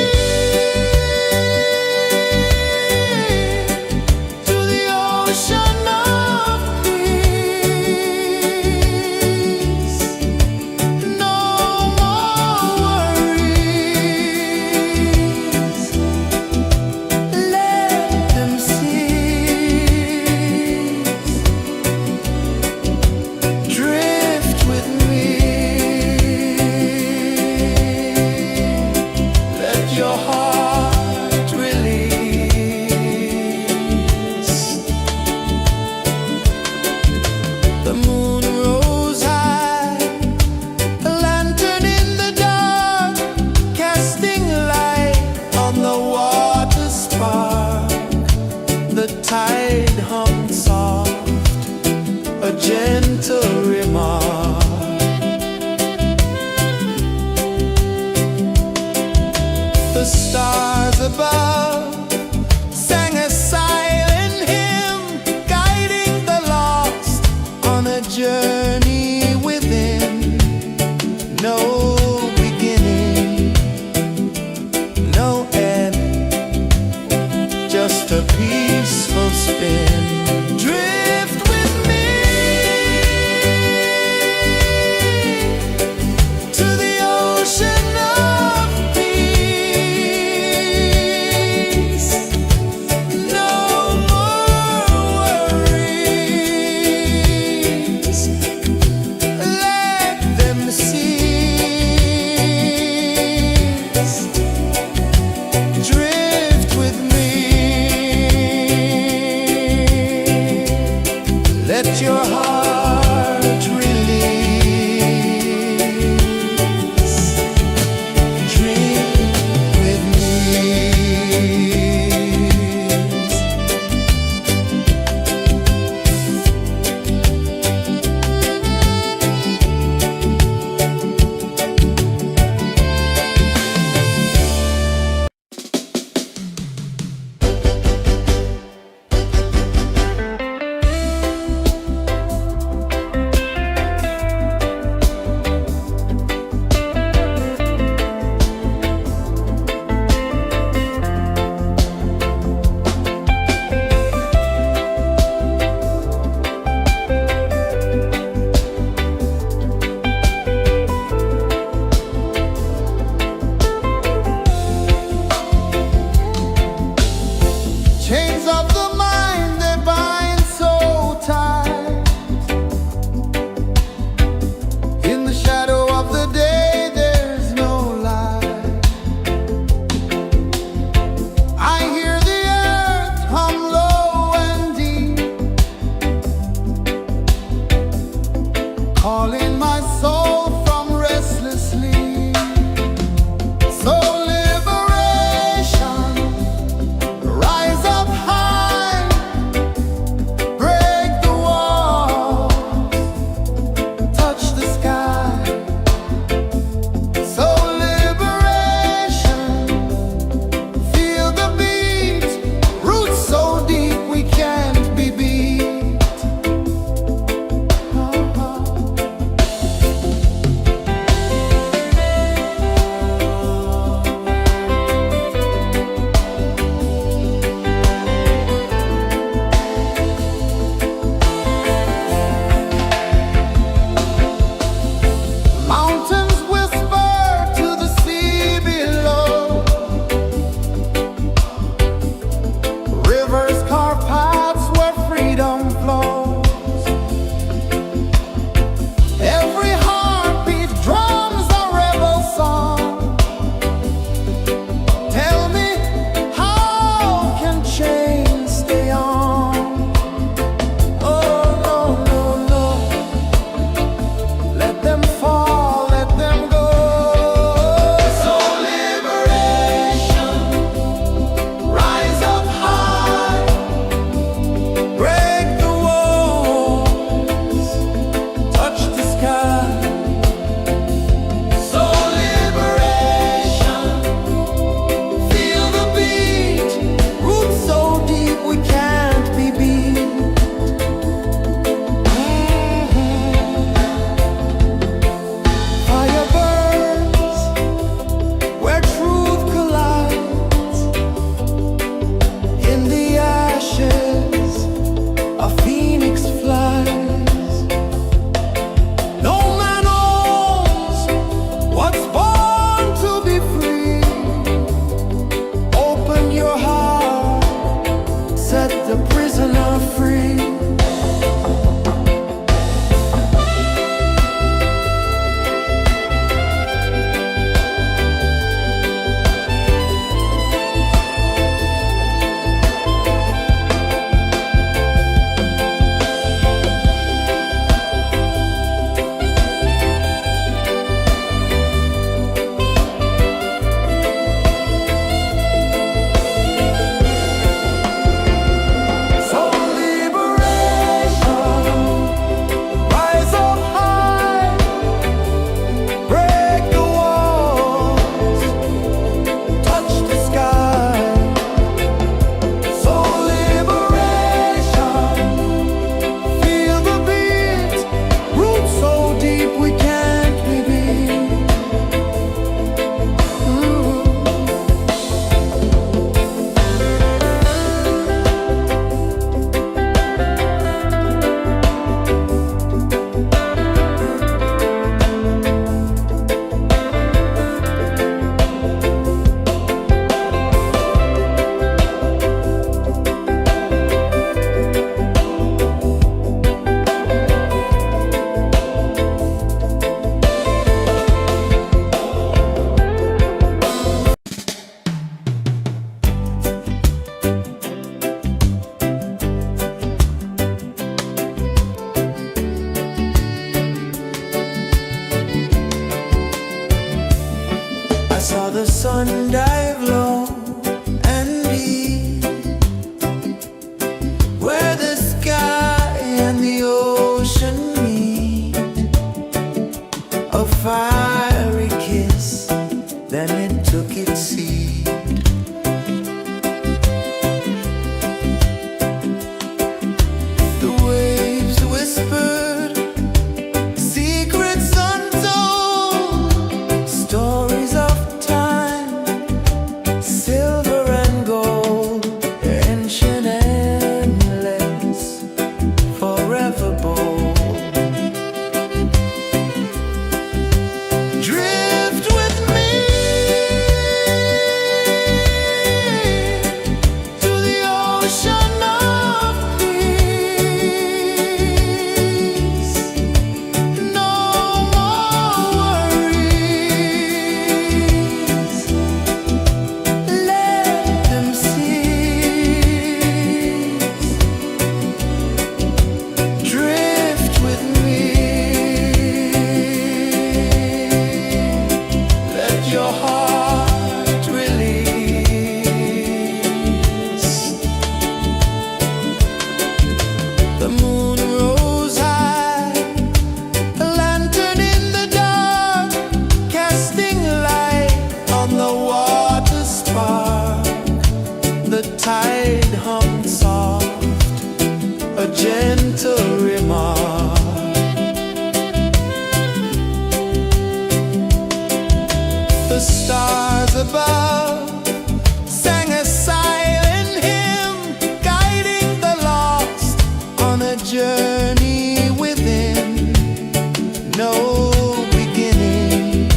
sun dive low and deep, where the sky and the ocean meet. A fiery kiss, then it took its seat. The waves whispered secrets untold, stories of time, silver and gold, ancient, endless, forever bold. Drift with me to the ocean of peace. No more worries, let them cease. Drift with me, let your heart release. The moon rose high, a lantern in the dark, casting light on the water spark. The tide hummed soft, a gentle remark. The stars above sang a silent hymn, guiding the lost on a journey within. No beginning,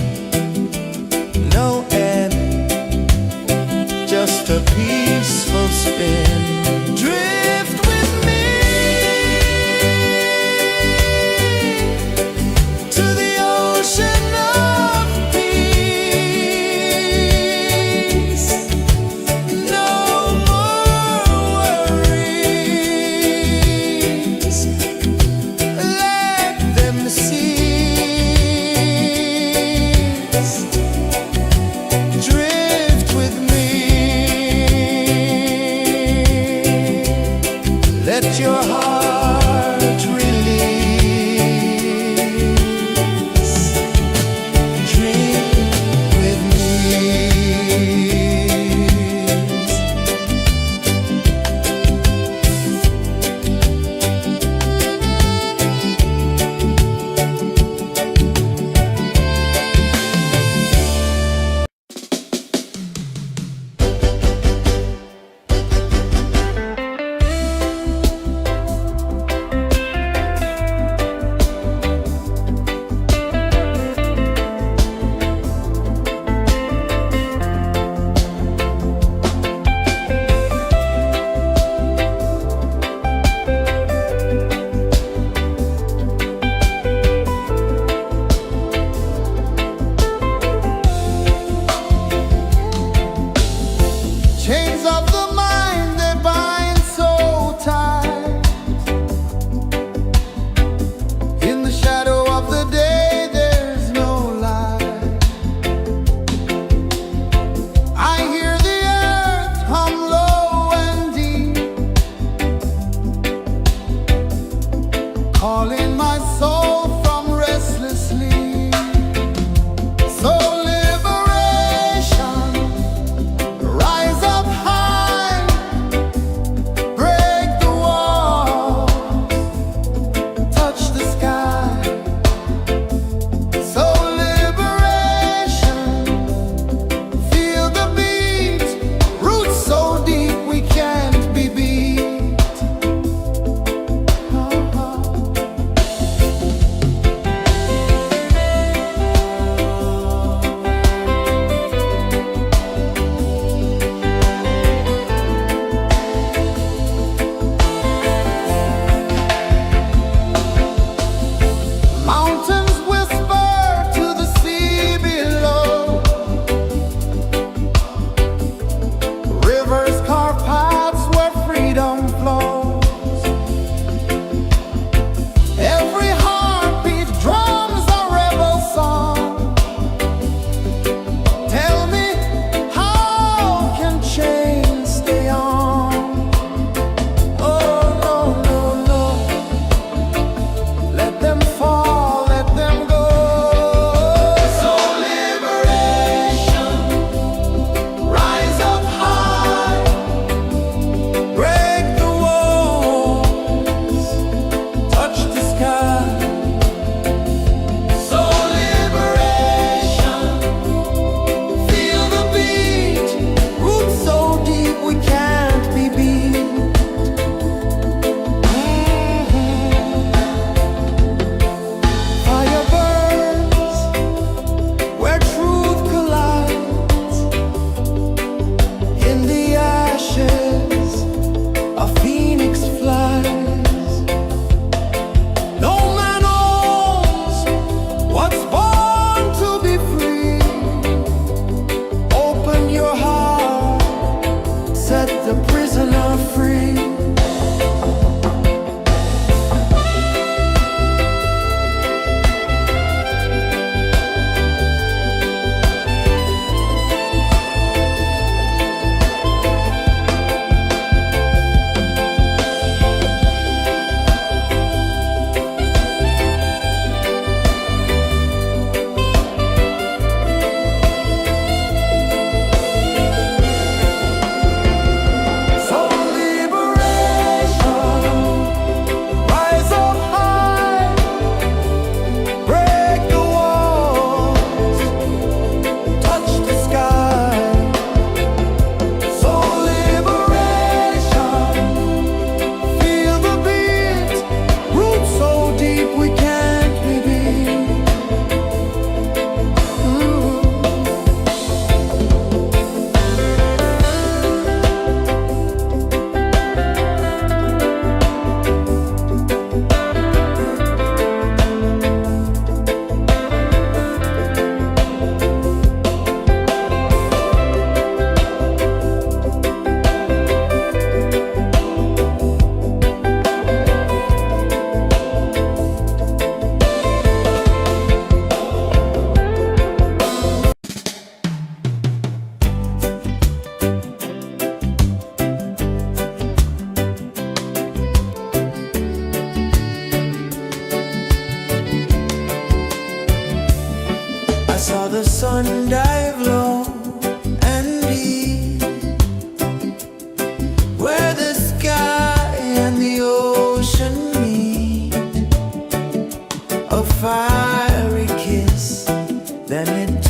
no end, just a peaceful spin. Drift with me to the ocean of peace.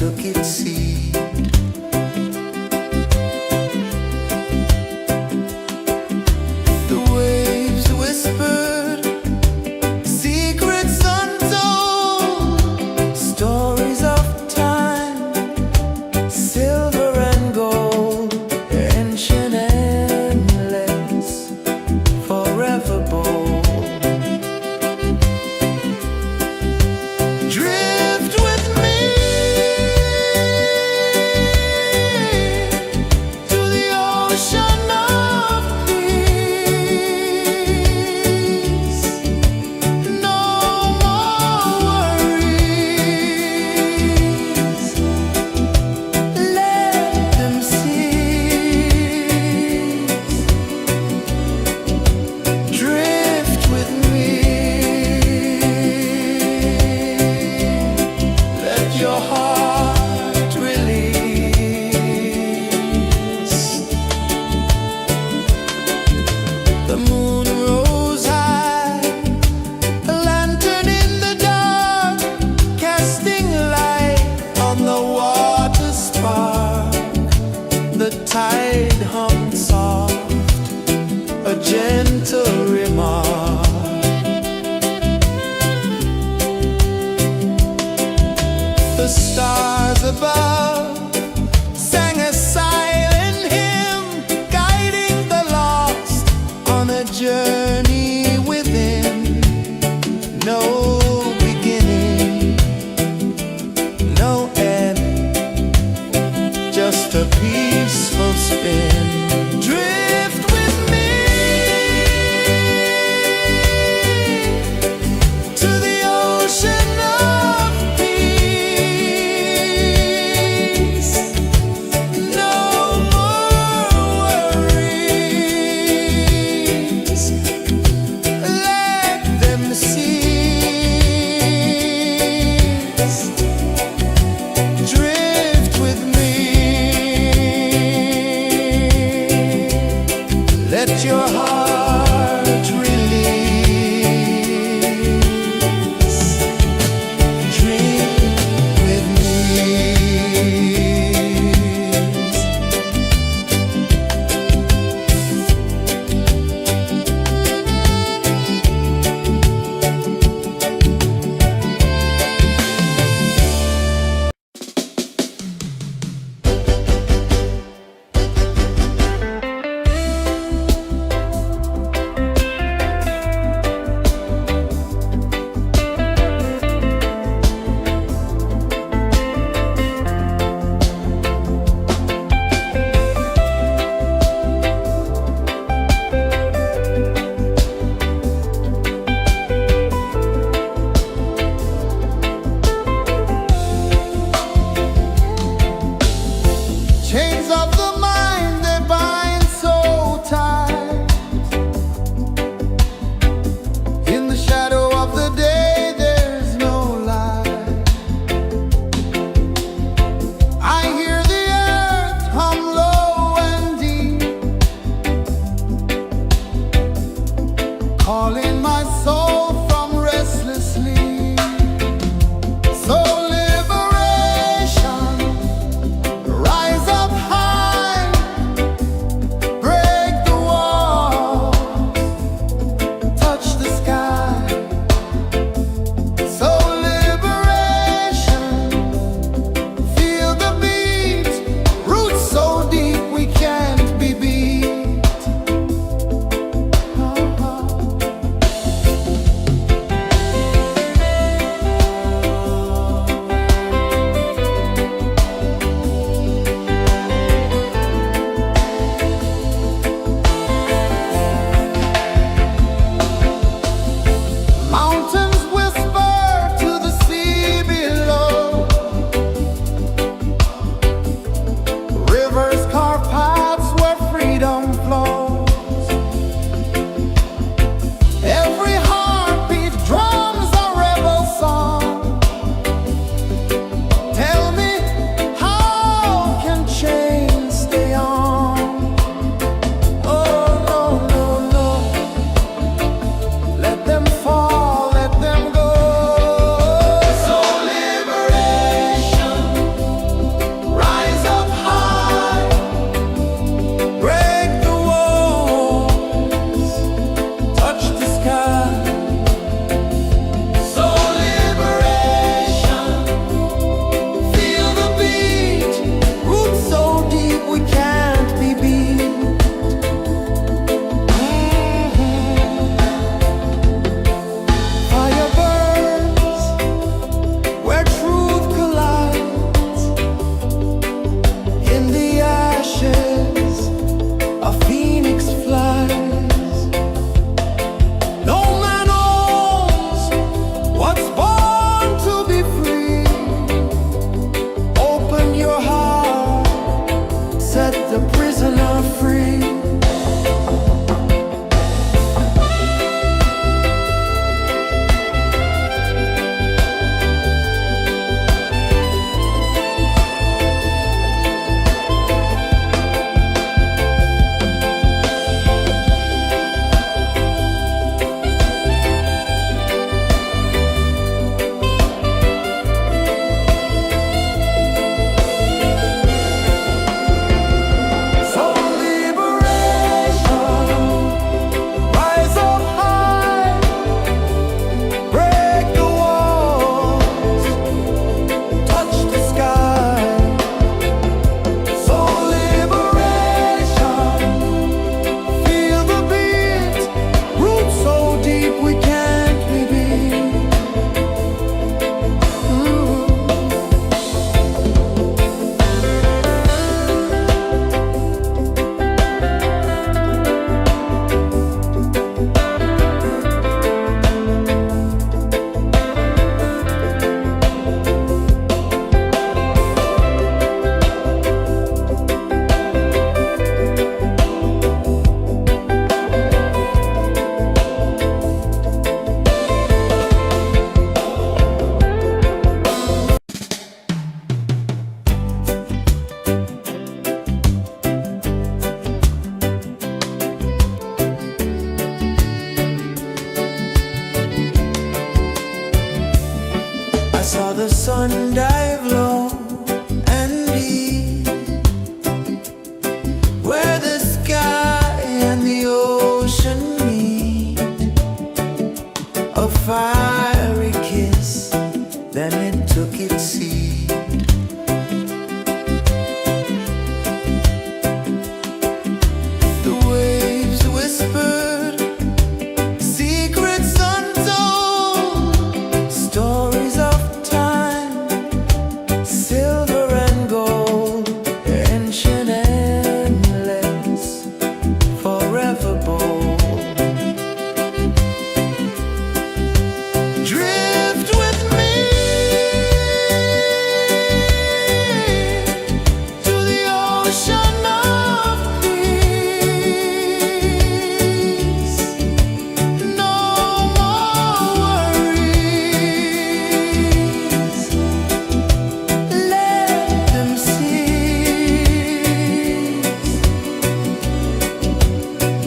took its seed. The waves whispered secrets untold, stories of time, silver and gold, ancient, endless, forever bold. Drift with me to the ocean of peace. No more worries. Let them cease. Drift with me. Let your heart release. The moon rose high, a lantern in the dark, casting light on the water spark. The tide hummed soft, a gentle remark. The stars above sang a silent hymn, guiding the lost on a journey within. No beginning, no end, just a peaceful spin. Drift with me to the ocean of peace. No more worries. Let them cease. Drift with me. free. I saw the sun dive low and deep, where the sky and the ocean meet. A fiery kiss, then it took its seat. The waves whispered secrets untold, stories of silver and gold, ancient, endless, forever bold. Drift with me to the ocean of peace. No more worries.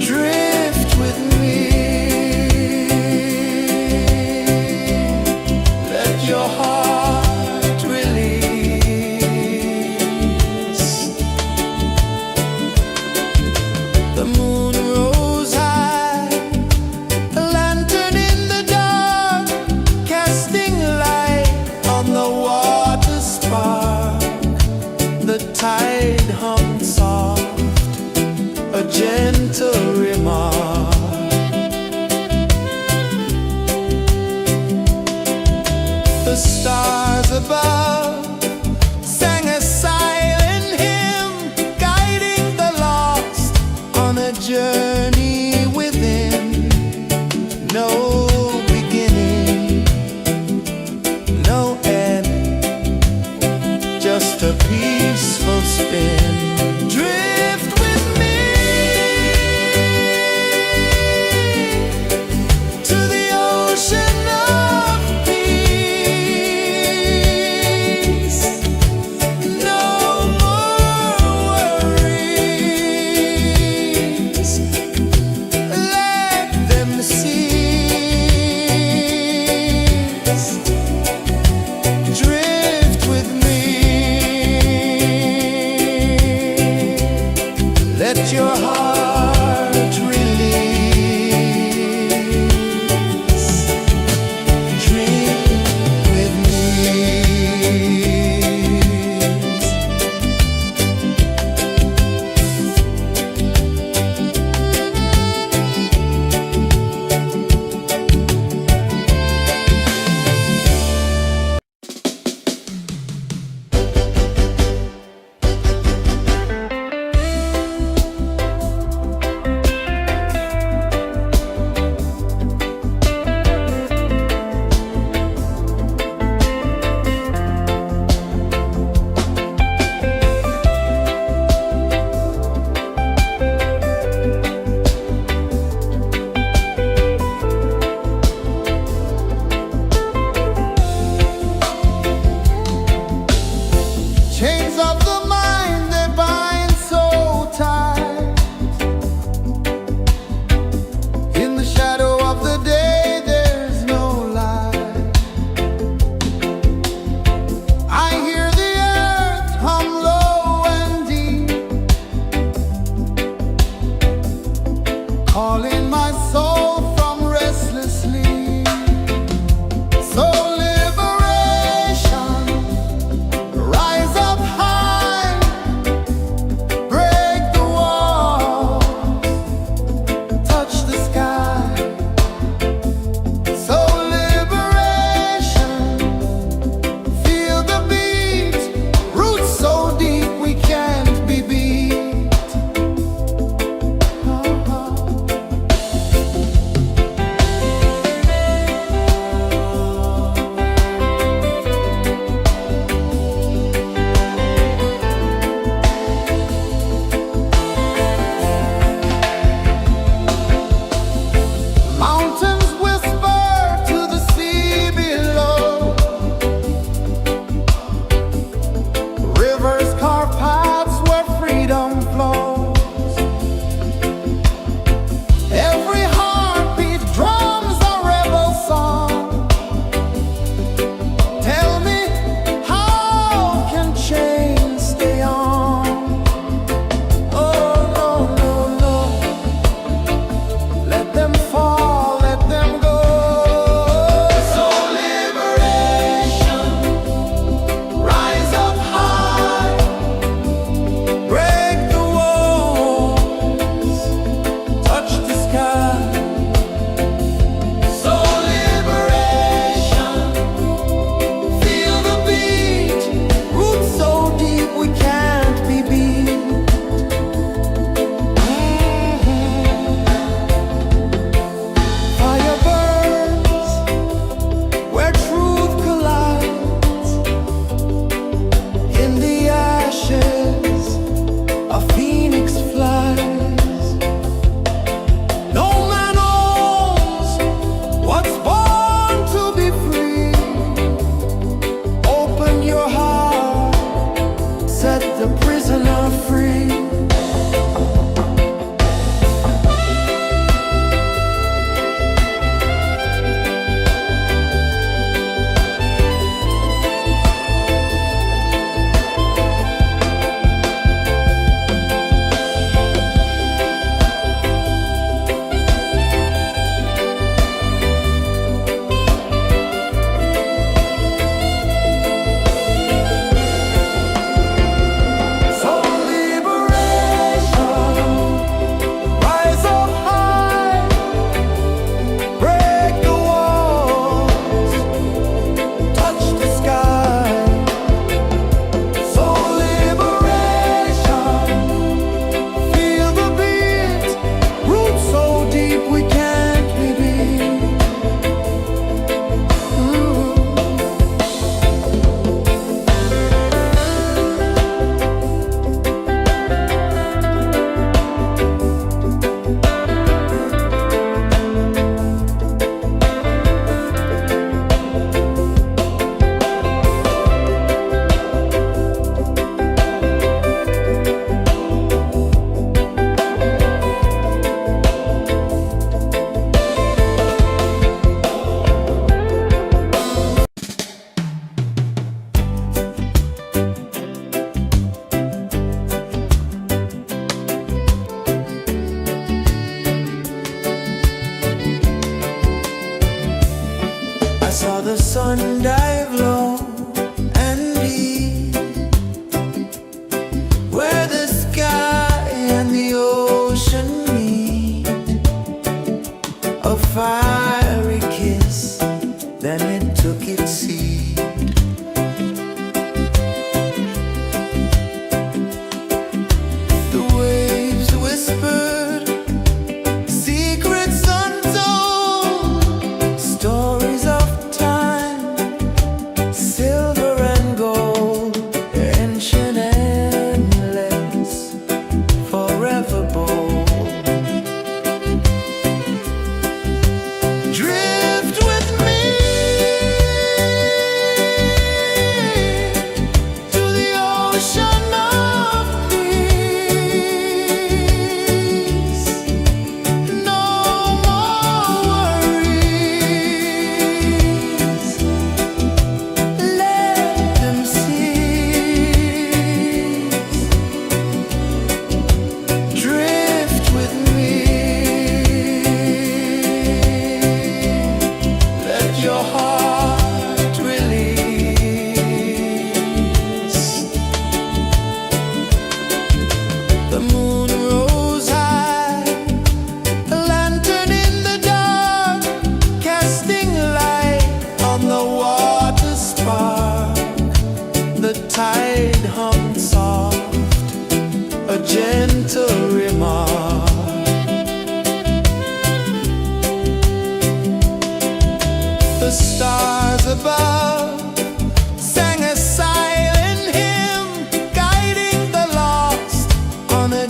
Drift with me. Let your heart release. The moon rose high, a lantern in the dark, casting light on the water spark. The tide hummed soft, a gentle remark. The stars above sang a silent hymn, guiding the lost on a journey within. No beginning, no end, just a peaceful spin. Drift with me to the ocean of peace. No more worries. Let them cease. Drift with me. chains of the mind they bind so tight. In the shadow of the day there's no light. I hear the earth hum low and deep, calling my soul from restless sleep. So liberation, rise up high, break the walls, touch the sky. So liberation, feel the beat, roots so deep we can't be beat. Mountains whisper to the sea below, rivers carve paths where freedom flows. Every heartbeat drums a rebel song. Tell me, how can chains stay on? Oh no, no, no. Let them fall, let them go. So liberation, rise up high, break the walls, touch the sky. So liberation, feel the beat, roots so deep we can't be beat. Fire burns where truth collides. In the ashes, a phoenix flies. No man owns what's born to be free. Open your heart, set the prisoner free. So liberation.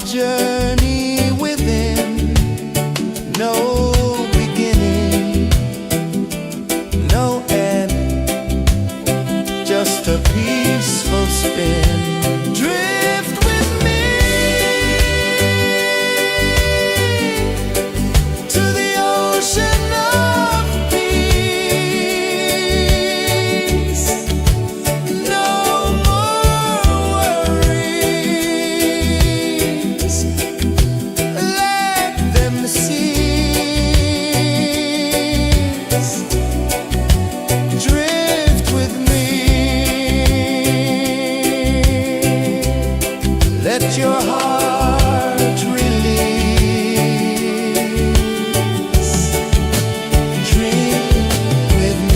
journey within, no beginning, no end, just a peaceful spin. Drift with me to the ocean of peace. No more worries, let them cease. Drift with me, let your heart release. Drift with me.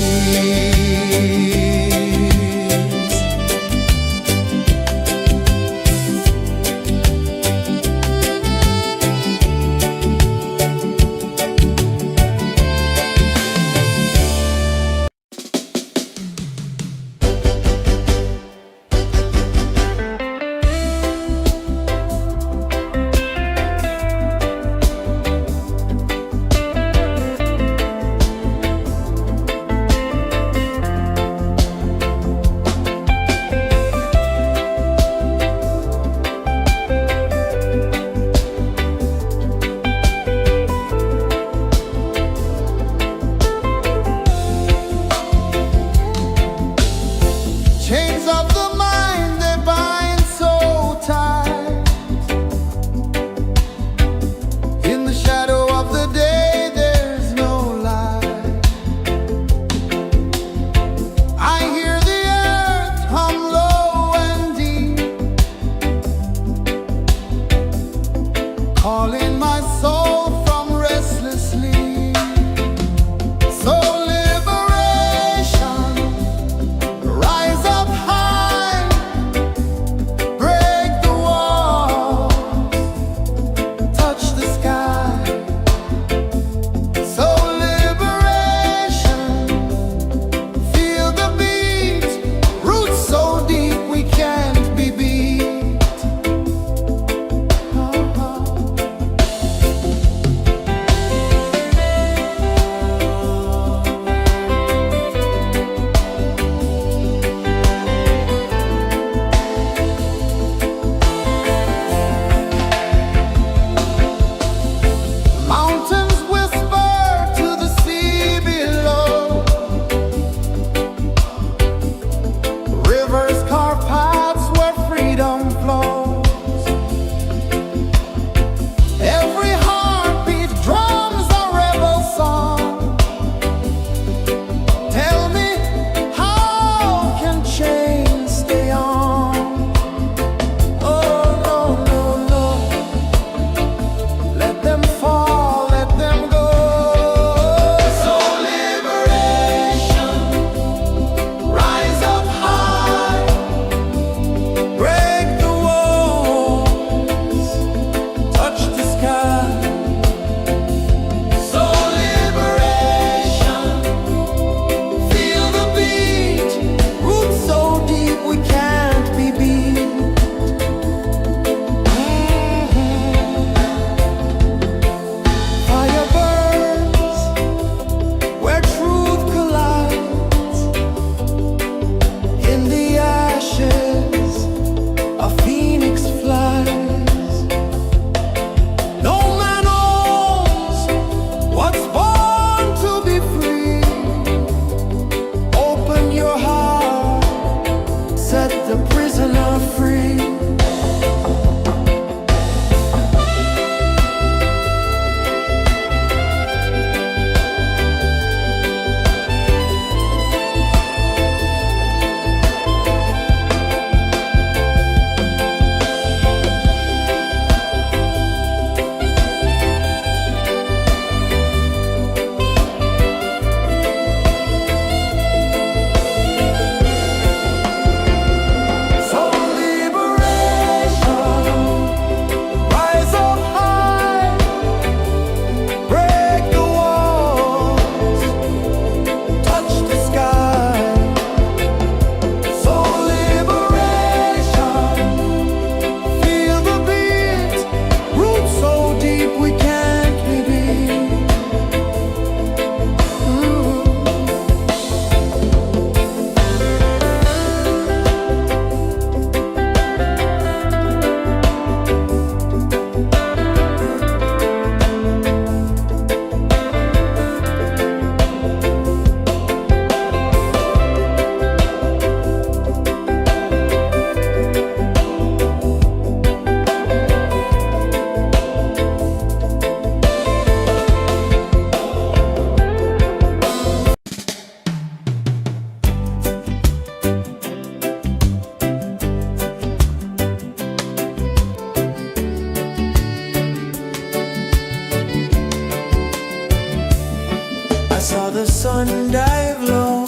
the sun dive low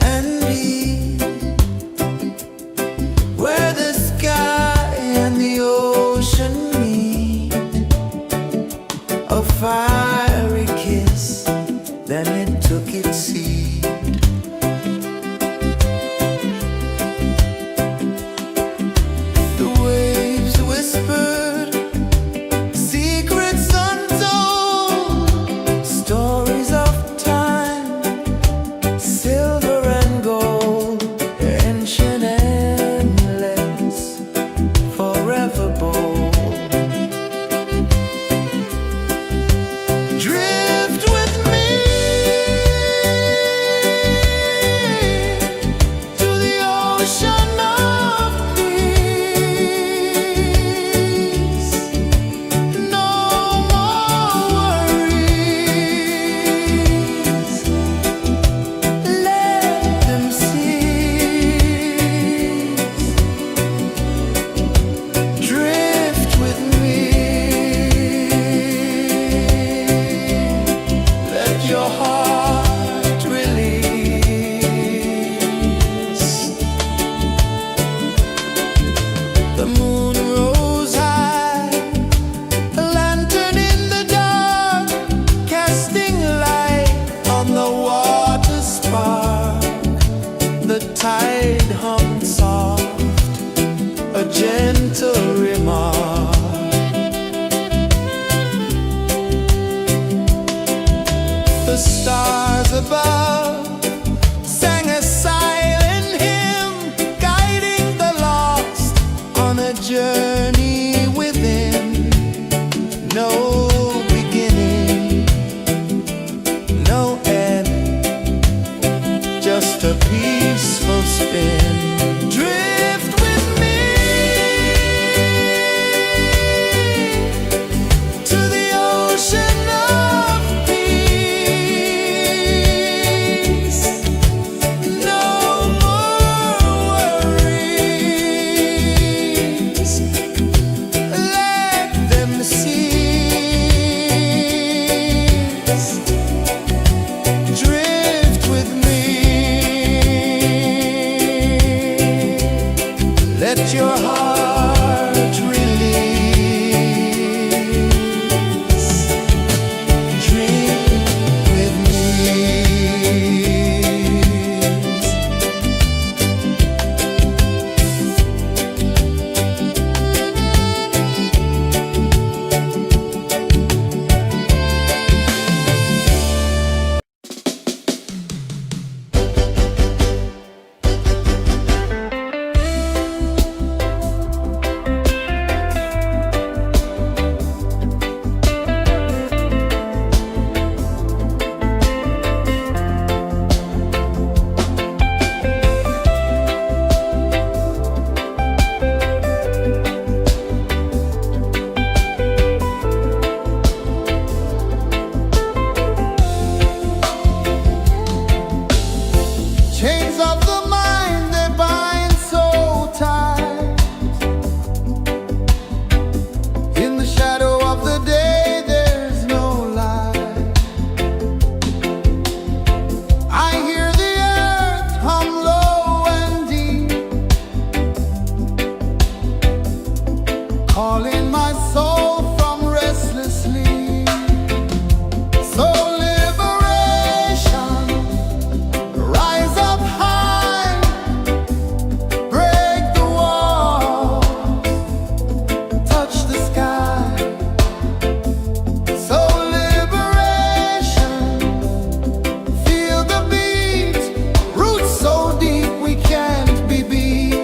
and deep, where the sky and the ocean meet, a fiery kiss, then it took its seed. The waves whispered secrets untold, stories of time, silver and gold, ancient, endless, forever bold. Drift with me to the ocean of peace. No more worries. Let them cease. Drift with me. Let your heart release. The moon rose high, a lantern in the dark, casting light on the water spark. The tide hummed soft, a gentle remark. The stars above sang a silent hymn, guiding the lost on a journey within. No beginning, no end, just a peaceful spin. Drift with me to the ocean of peace. No more worries. Let them cease. Drift with me. Let your heart release. Dream with me. Chains of the mind, they bind so tight. In the shadow of the day, there's no light. I hear the earth hum low and deep, calling my soul from restless sleep. So liberation, rise up high, break the walls, touch the sky. So liberation, feel the beat, roots so deep we can't be beat.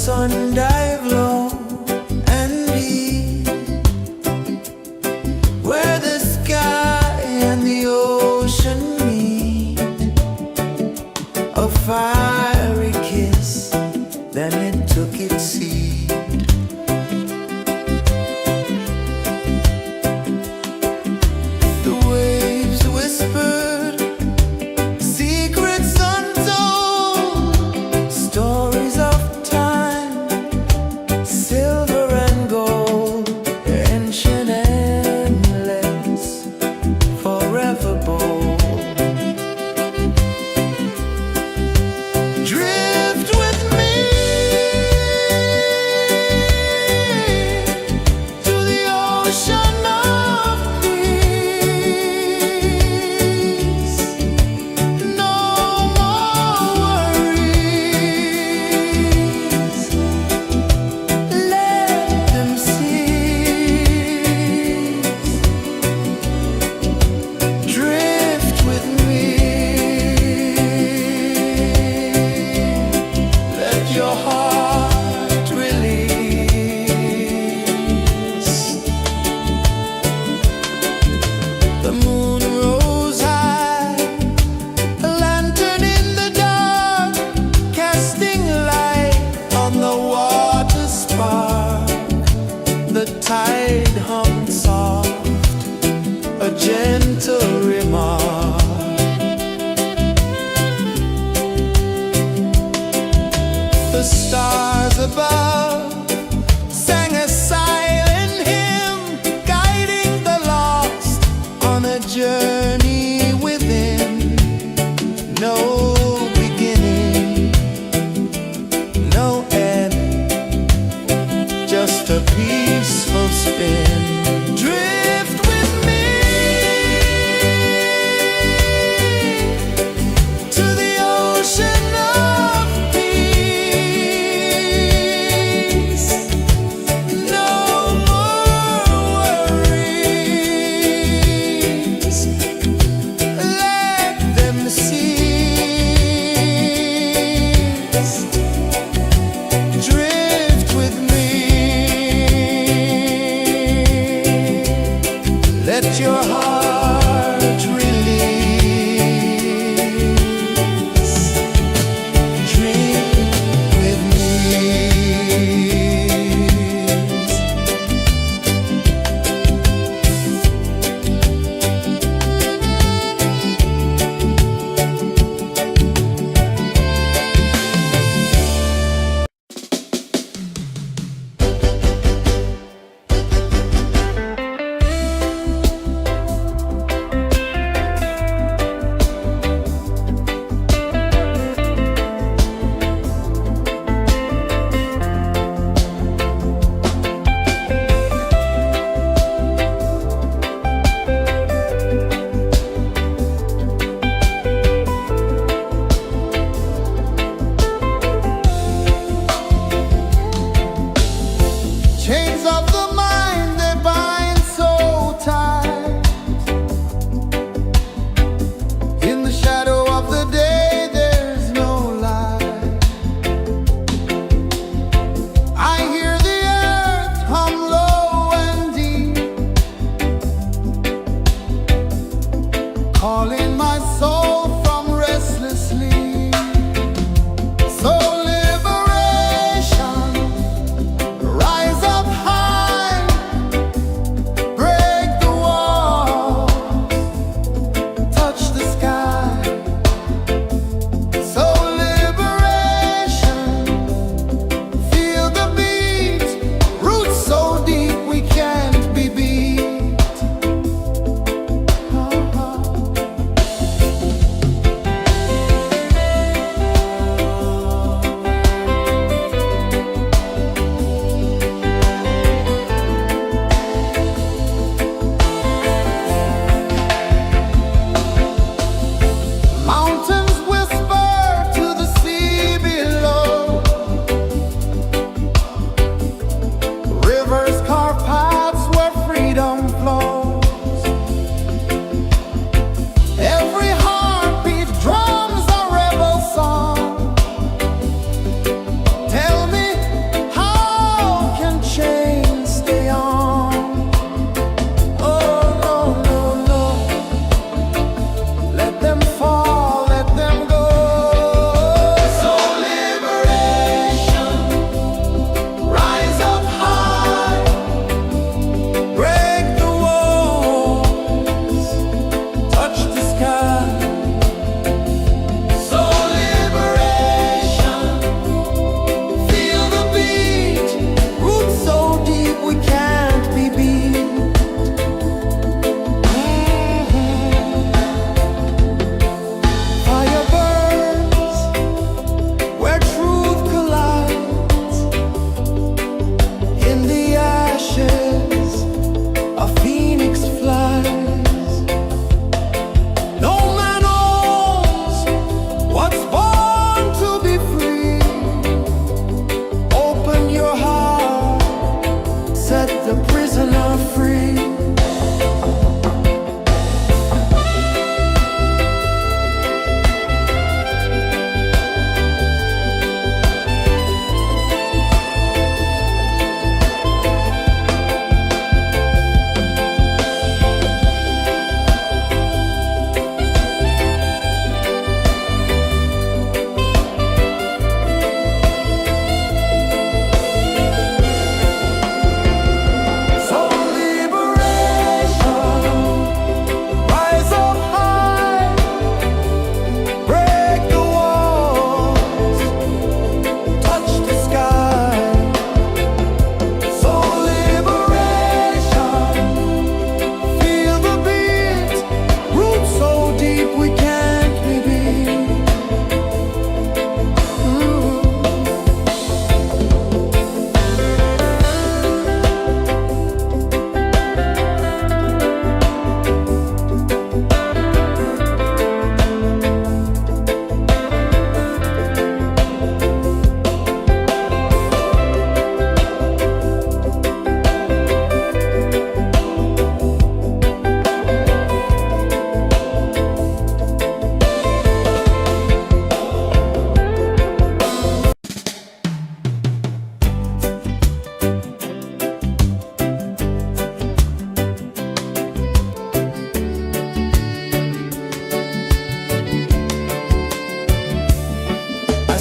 sun dive low and deep, where the sky and the ocean meet, a fiery kiss, then it took its seed. The waves whispered secrets untold, stories of time, silver and gold, ancient, endless, forever bold.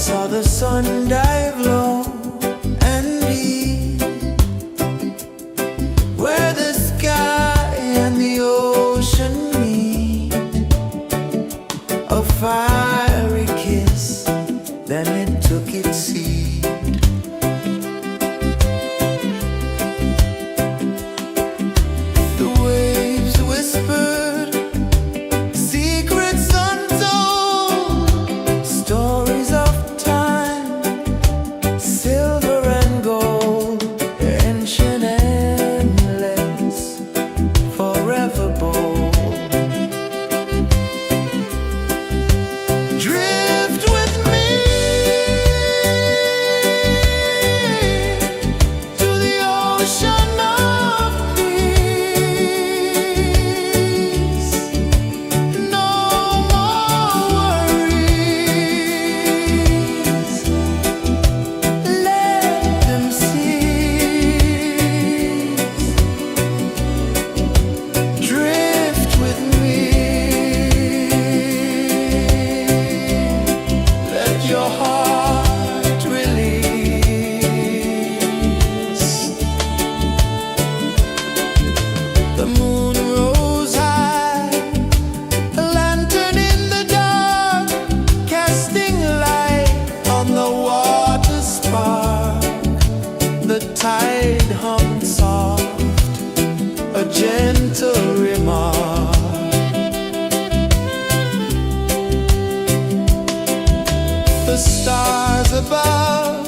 saw the sun dive low and deep, where the sky and the ocean meet. A fiery kiss, then it took its seat. The waves whispered secrets untold, stories of time, silver and gold, ancient, endless, forever bold. Drift with me to the ocean of peace. No more worries, let them cease. Drift with me, let your heart release. The moon rose high, a lantern in the dark, casting light on the water spark. The tide hummed soft, a gentle remark. The stars above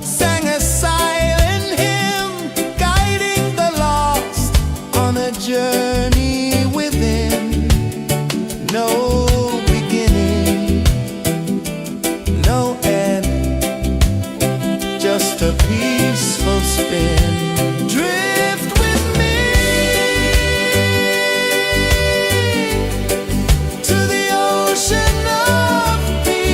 sang a silent hymn, guiding the lost on a journey within. No beginning, no end, just a peaceful spin. Drift with me to the ocean of peace.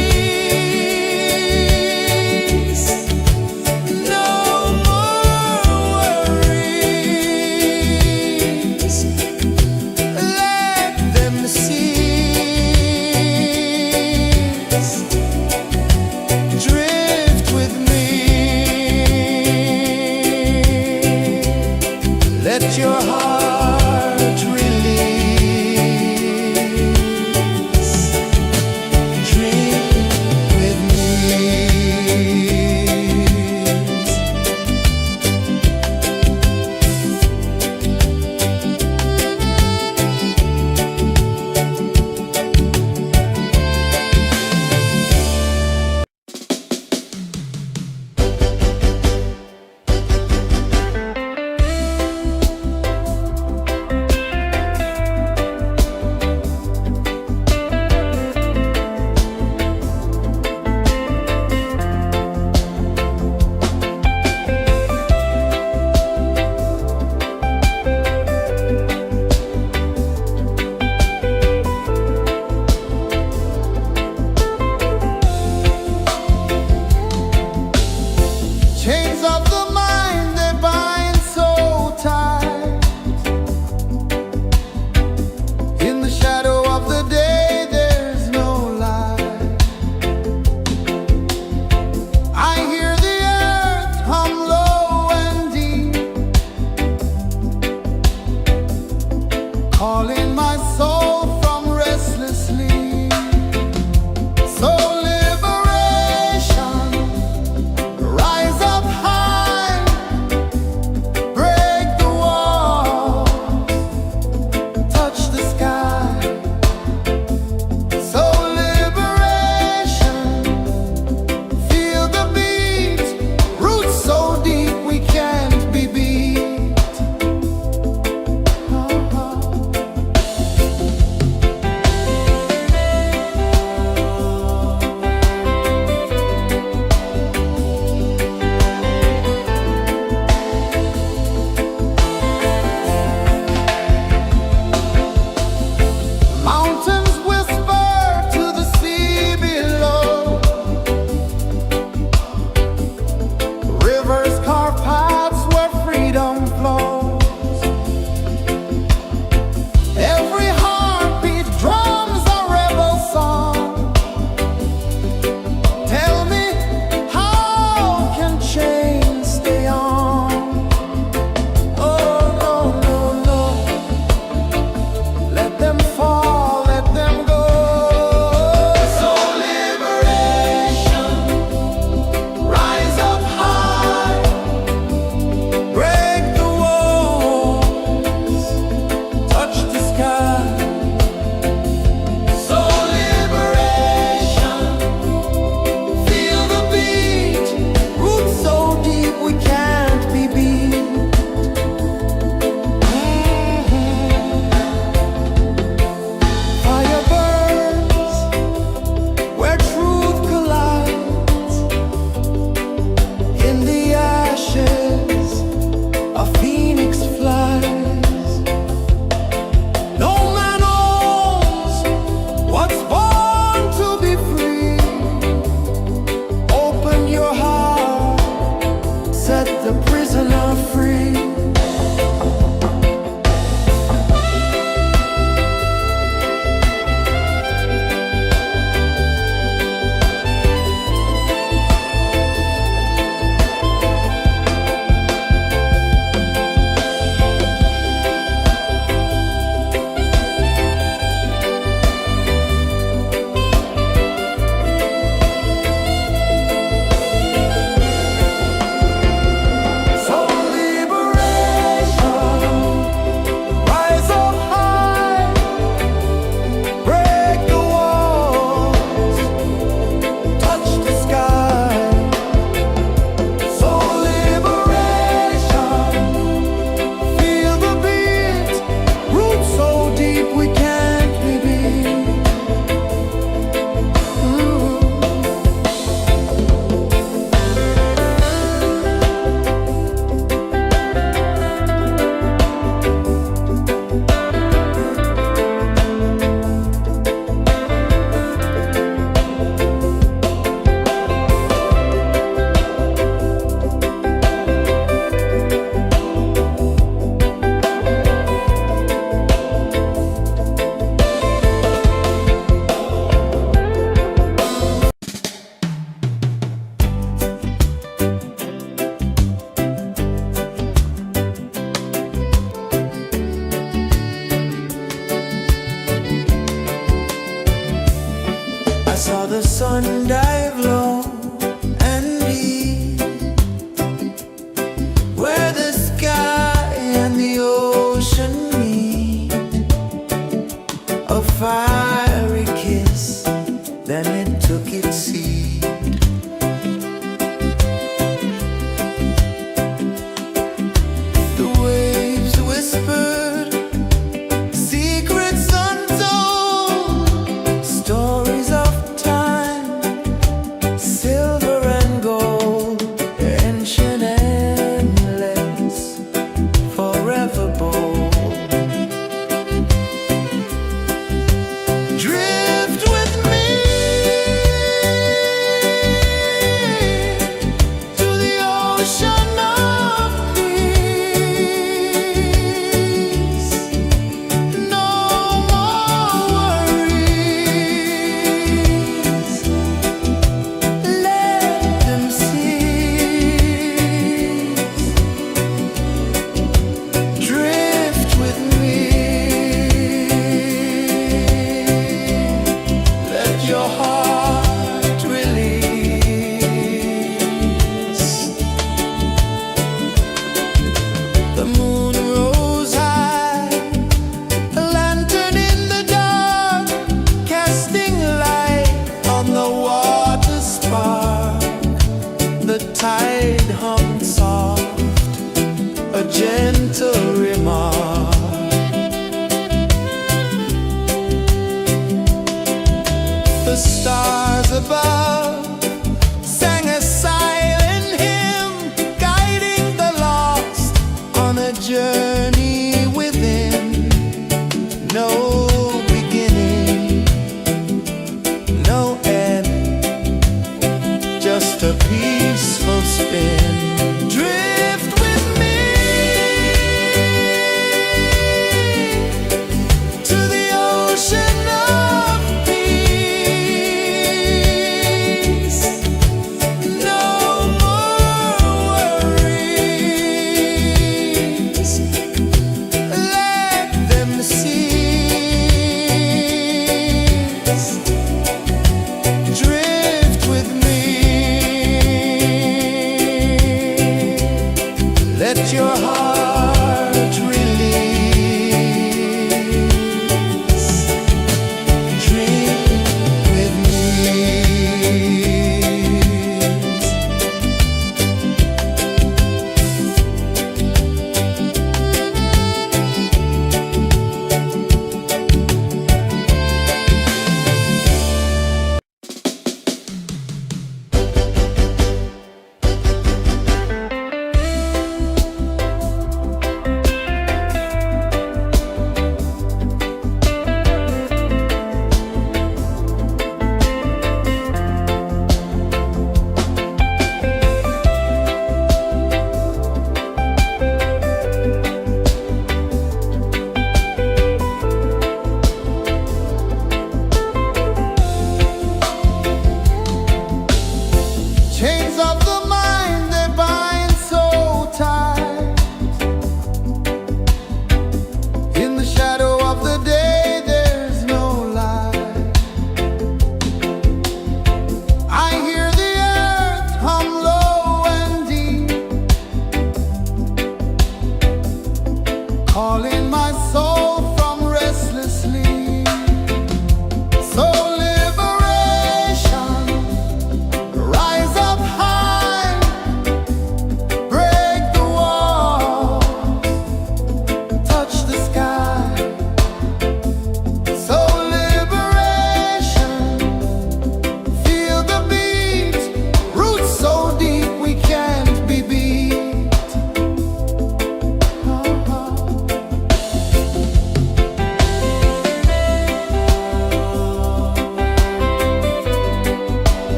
saw the sun dive low and deep, where the sky and the ocean meet. A fiery kiss, then it took its seat. The waves whispered secrets untold, stories of time, silver and gold, ancient, endless, forever bold. Drift with me to the ocean of peace. No more worries, let them cease. Drift with me, let your heart release. The moon rose high, a lantern in the dark, casting light on the water spark. The tide hummed soft, a gentle remark. The stars above sang a silent hymn, guiding the lost on a journey within. No beginning, no end, just a peaceful spin. Drift with me to the ocean of peace.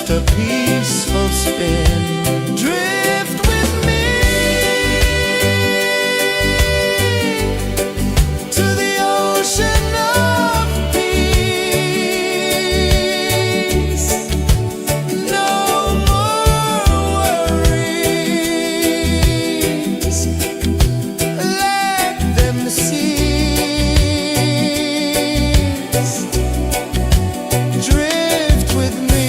just a peaceful spin. Drift with me to the ocean of peace. No more worries, let them cease. Drift with me.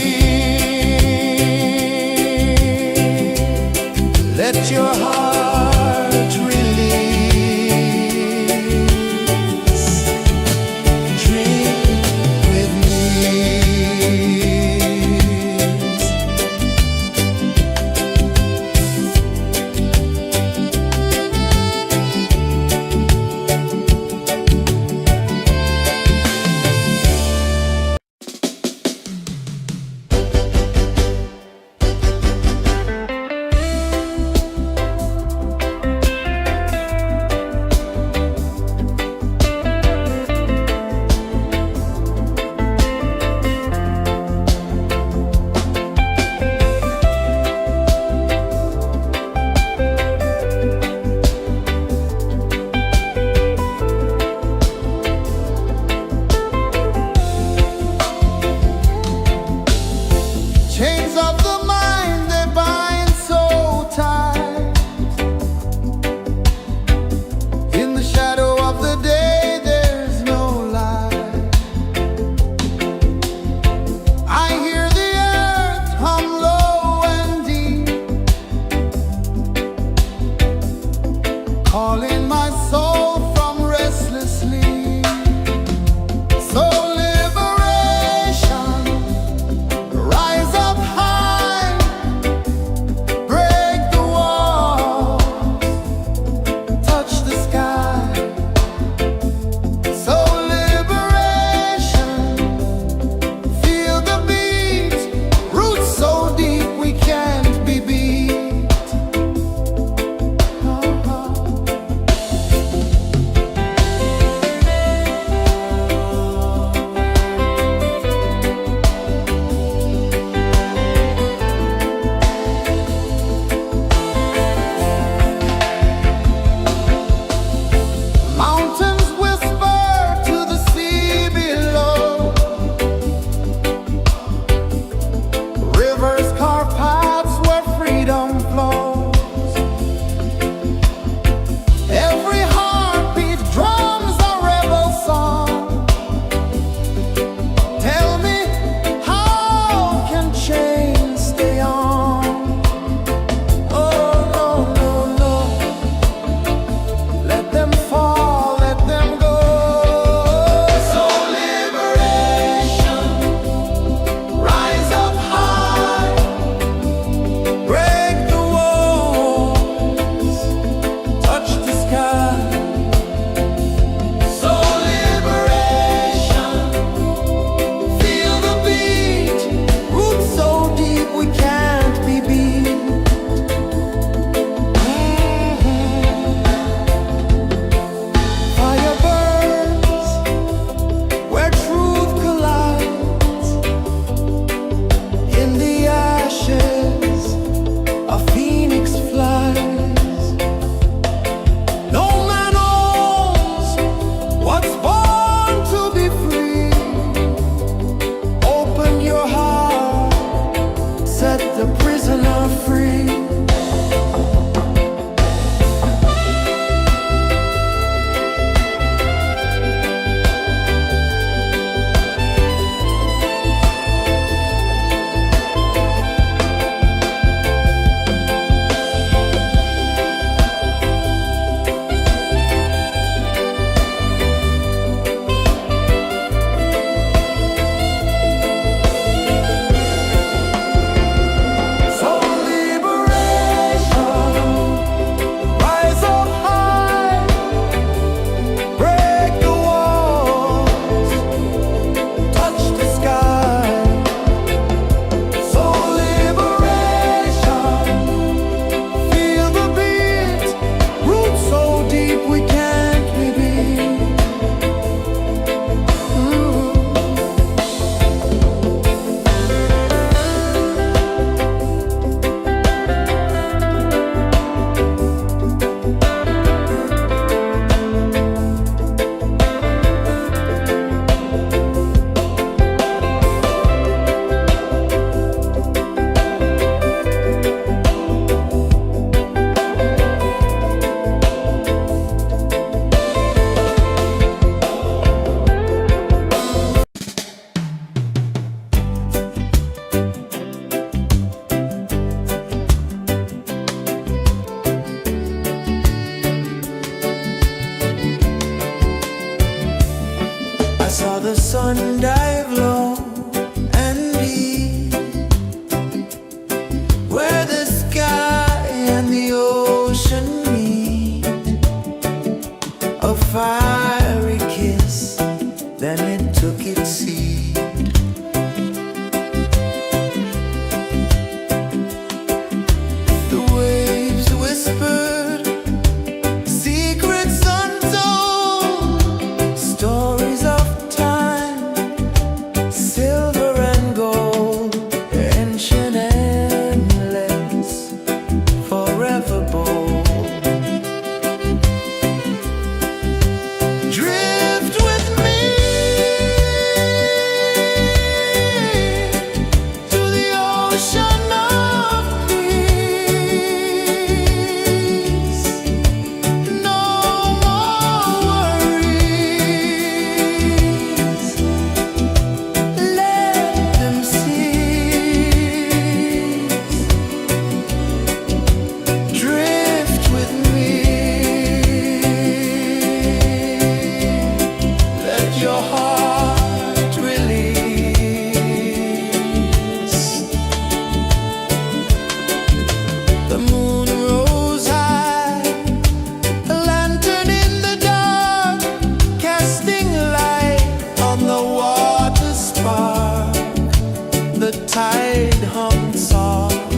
the tide hung soft,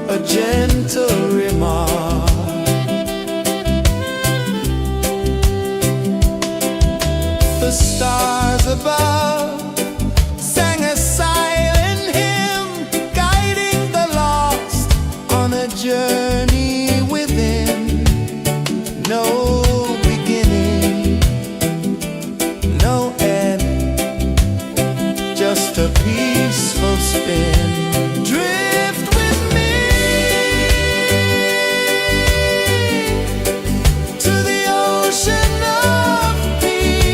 a gentle remark. The stars above sang a silent hymn, guiding the lost on a journey within. No beginning, no end, just a peaceful spin. Drift with me to the ocean of peace.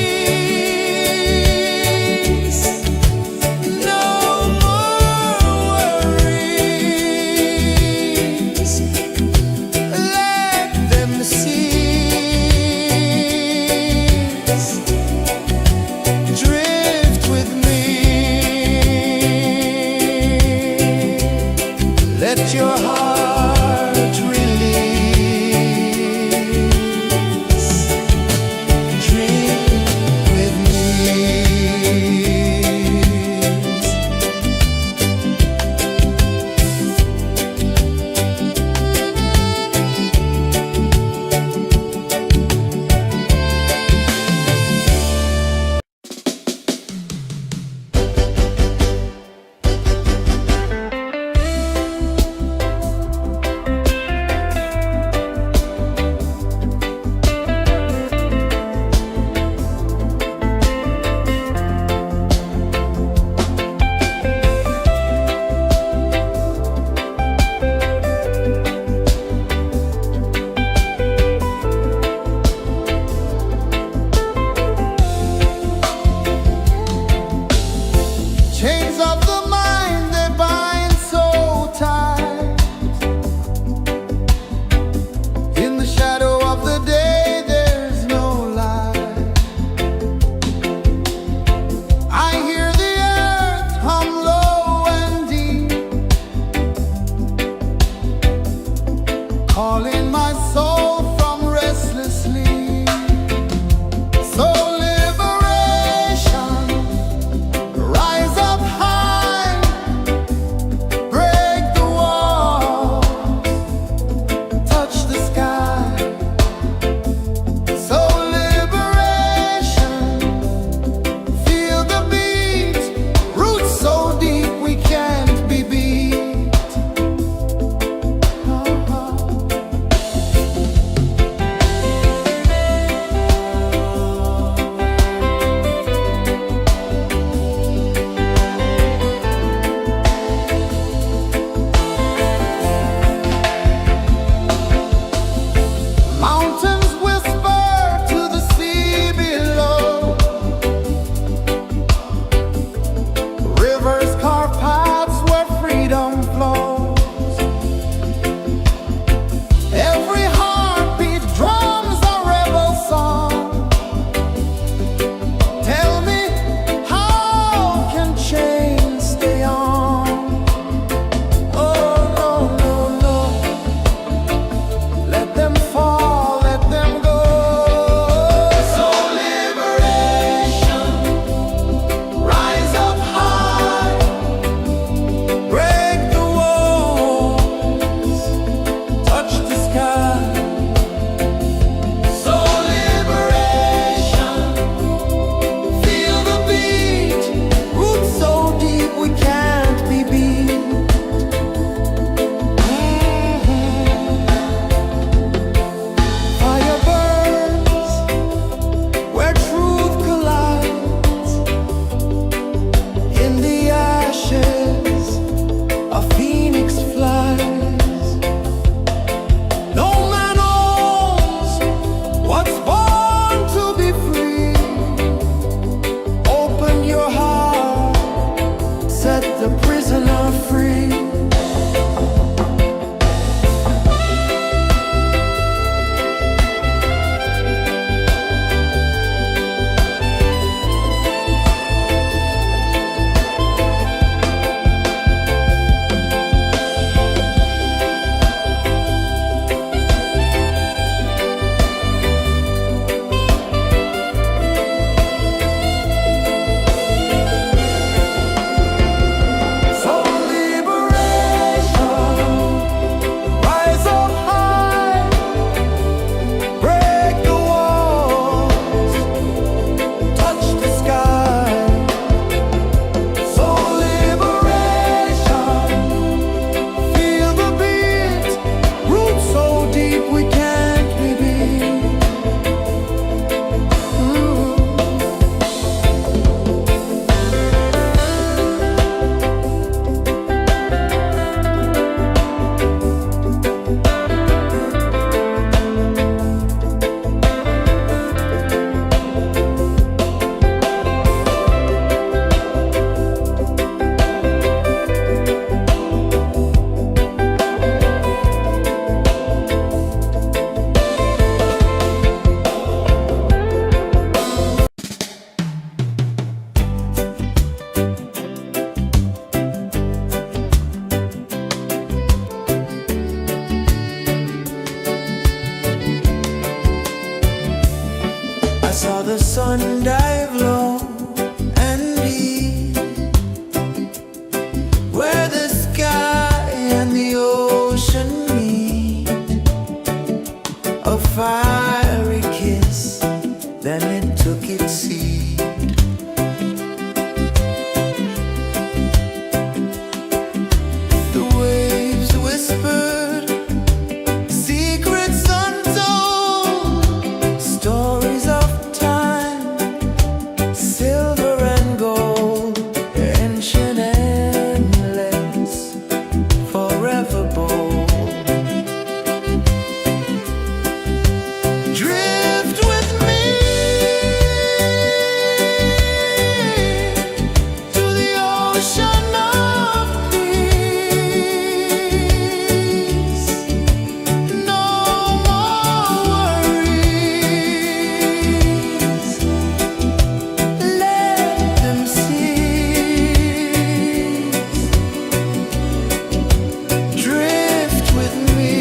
where the sky and the ocean meet. A fiery kiss, then it took its seed. The waves whispered secrets untold, stories of time, silver and gold, ancient, endless, forever bold. Drift with me to the ocean of peace. No more worries. Let them cease. Drift with me.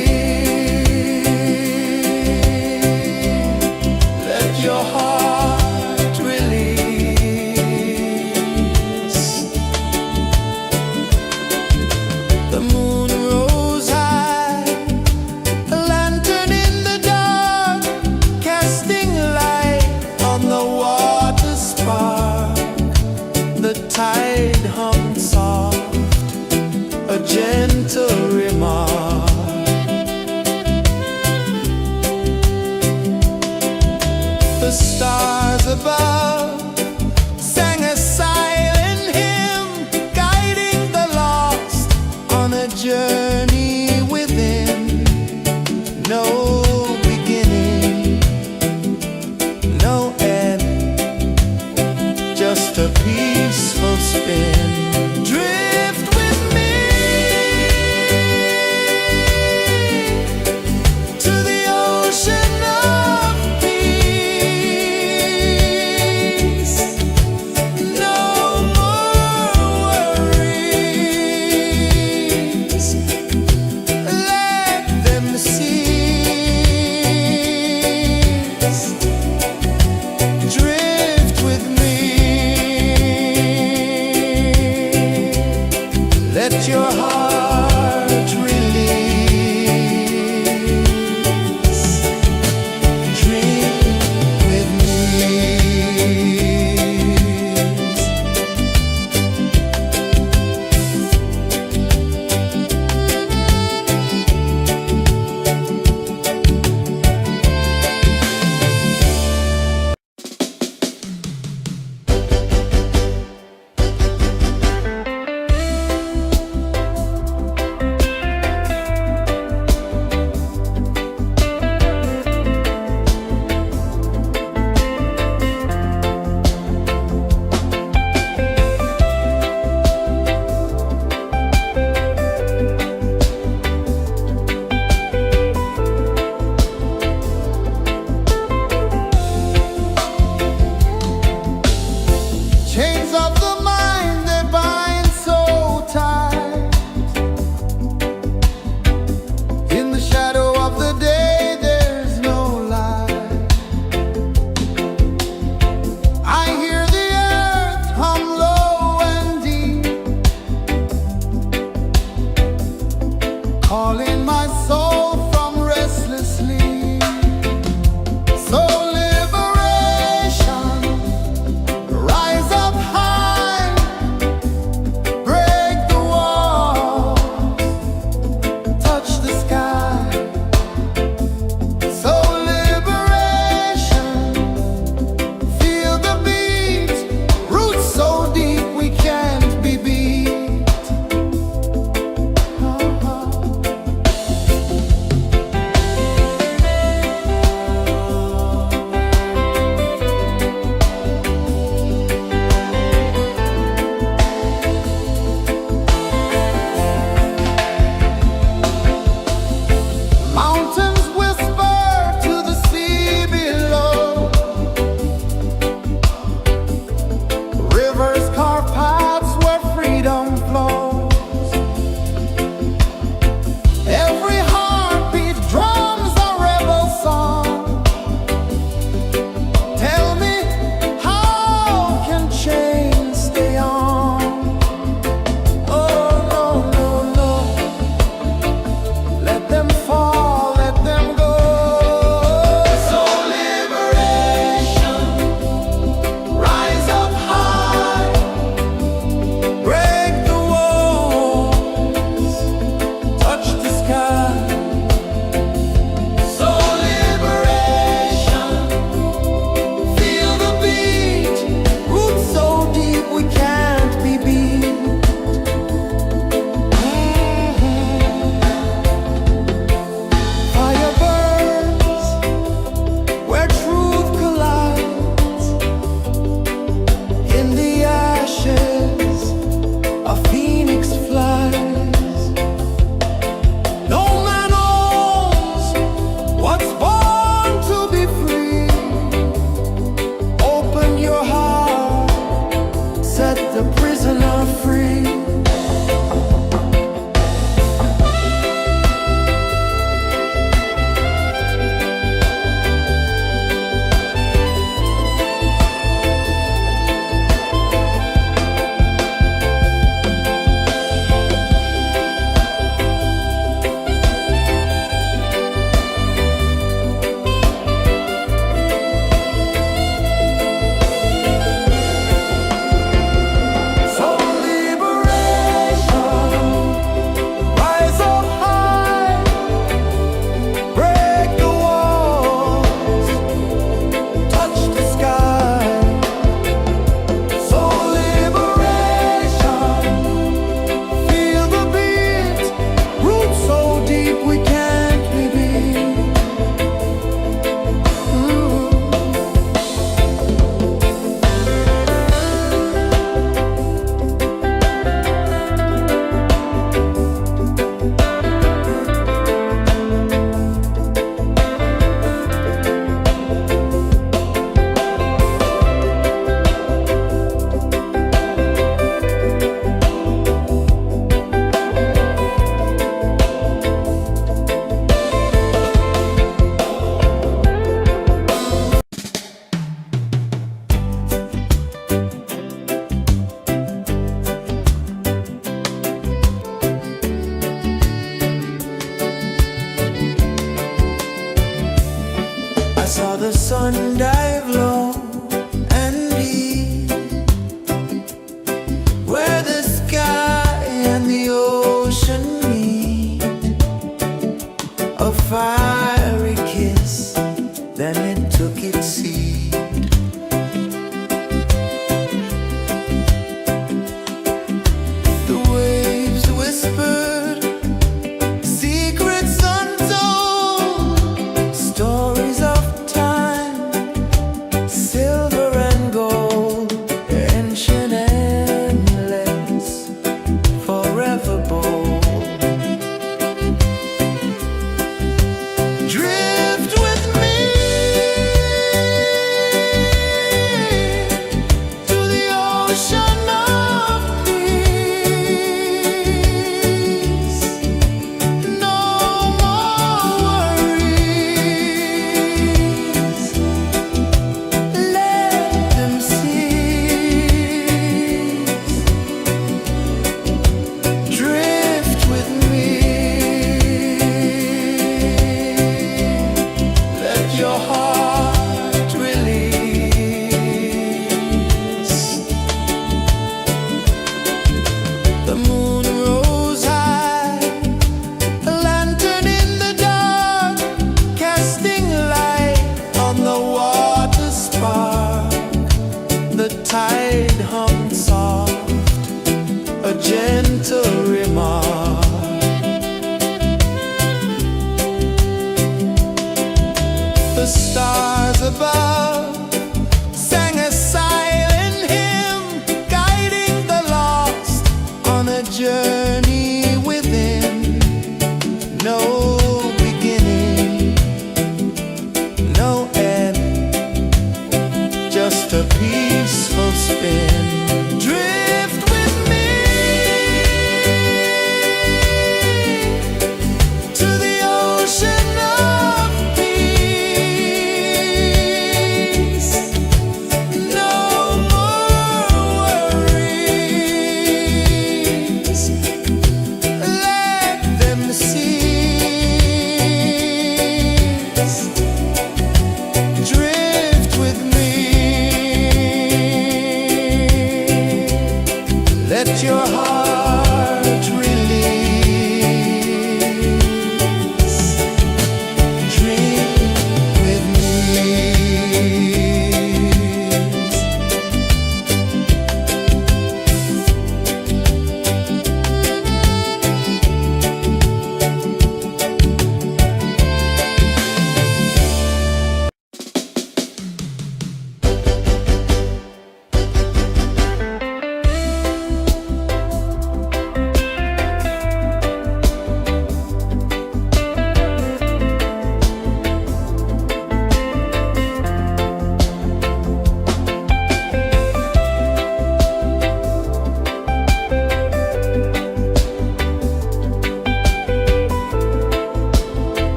Let your heart release. The moon rose high, a lantern in the dark, casting light on the water spark. The tide hummed soft, a gentle remark. The stars above sang a silent hymn, guiding the lost on a journey within. No beginning, no end, just a peaceful spin. Drift with me to the ocean of peace. No more worries. Let them cease. Drift with me. Let your heart release. Dream with me.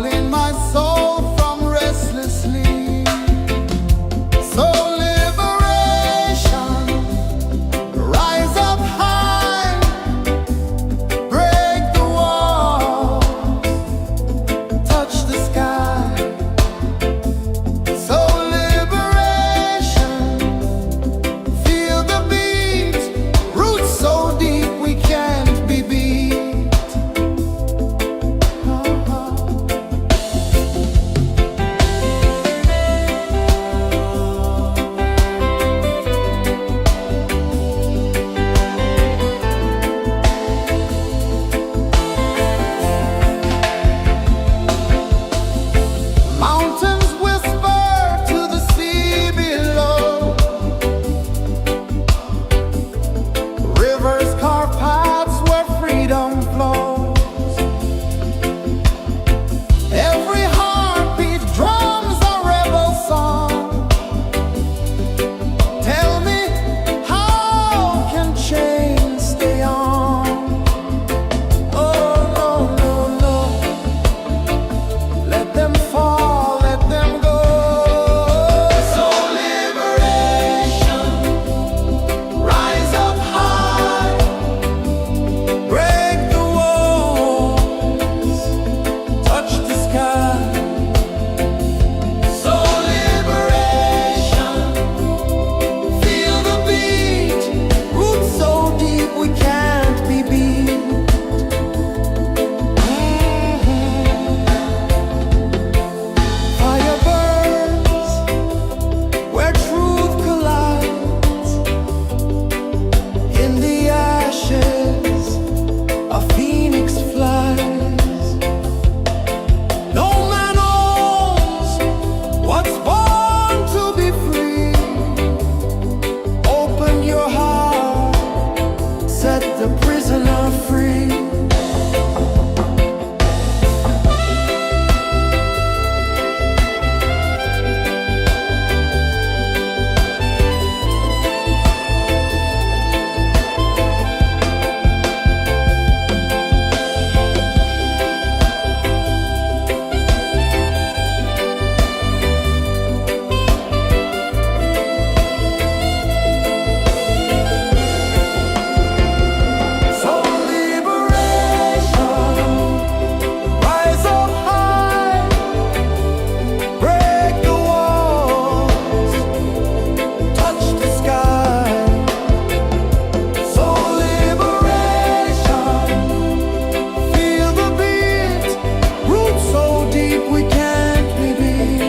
lulling my soul from restless sleep. So liberation, rise up high, break the walls, touch the sky. So liberation, feel the beat, roots so deep we can't be beat. Mountains whisper to the sea below. Rivers carve paths where freedom flows. Every heartbeat drums a rebel song. Tell me, how can chains stay on? Oh no, no, no. Let them fall, let them go. So liberation, rise up high, break the walls, touch the sky. So liberation, feel the beat, roots so deep we can't be beat. Fire burns where truth collides. In the ashes, a phoenix flies. No man owns what's born to be free. Open your heart, set the prisoner free. So liberation, rise up high, break the walls, touch the sky. So liberation, feel the beat, roots so deep we can't be beat.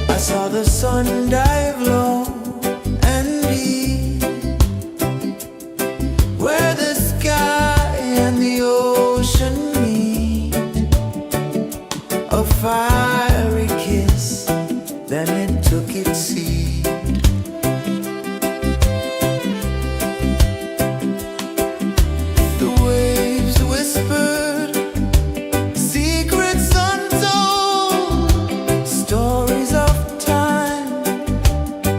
I saw the sun dive low and deep, where the sky and the ocean meet. A fiery kiss, then it took its seed. The waves whispered secrets untold, stories of time,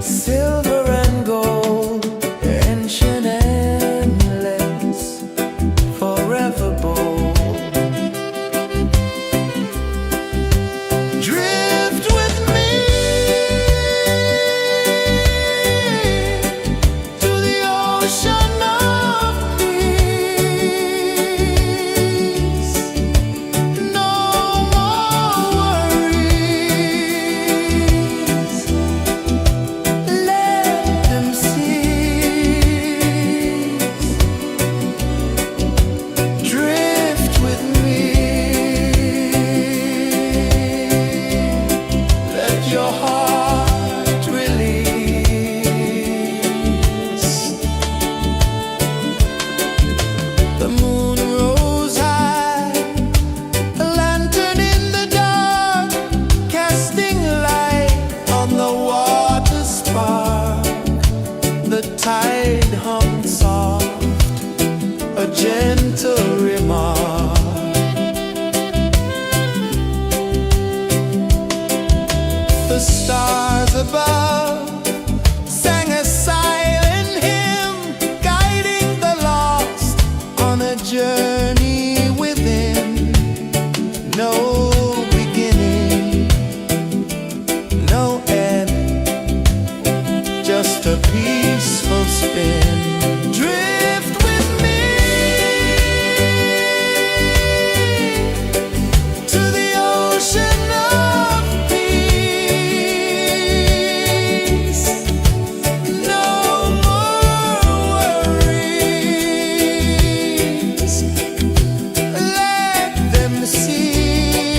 silver and gold, ancient endless, forever bold. no beginning, no end, just a peaceful spin. Drift with me to the ocean of peace. No more worries, let them see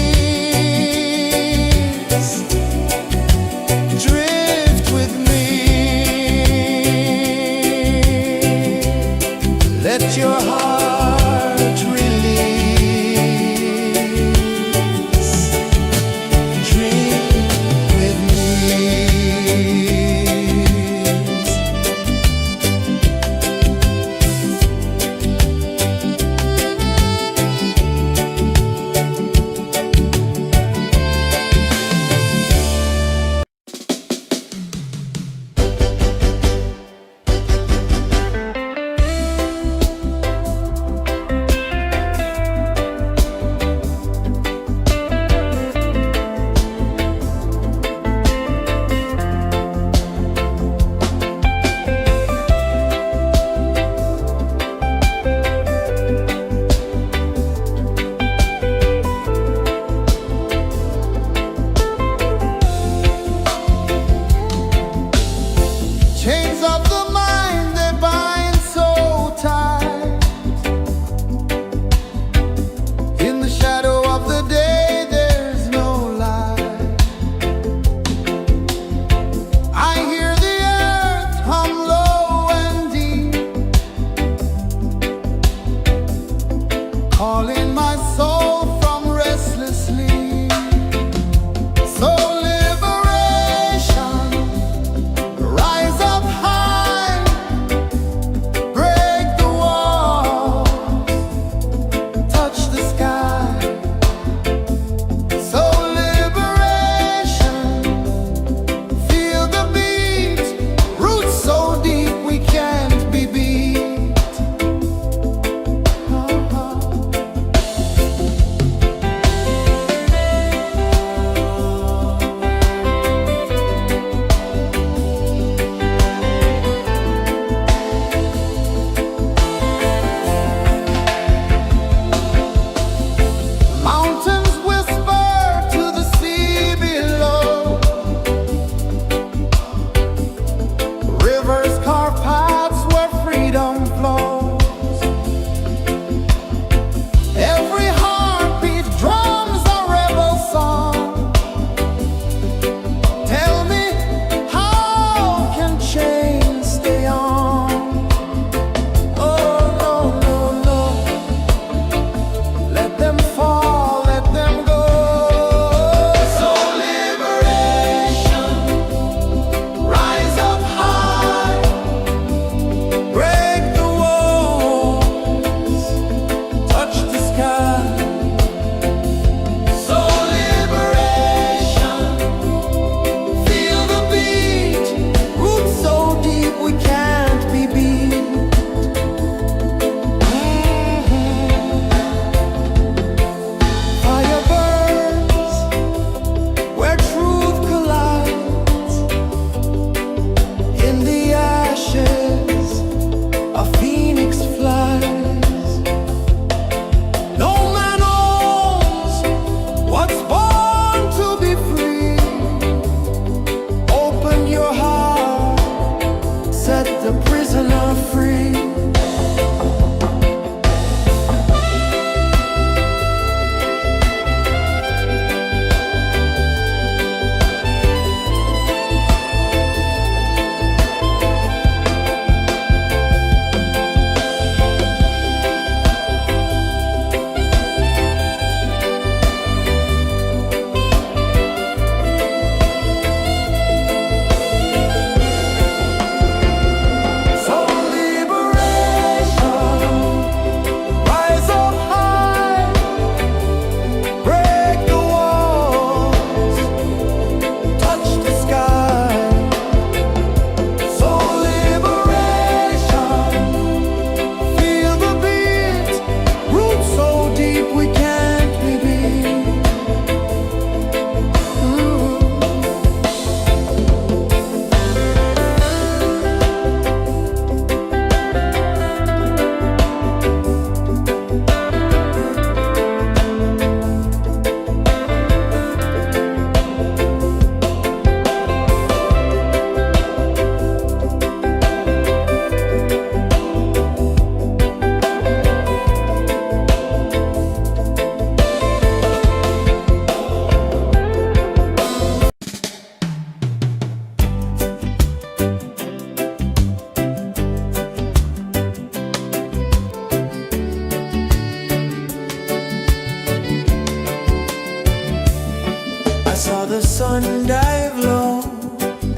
the sun dive low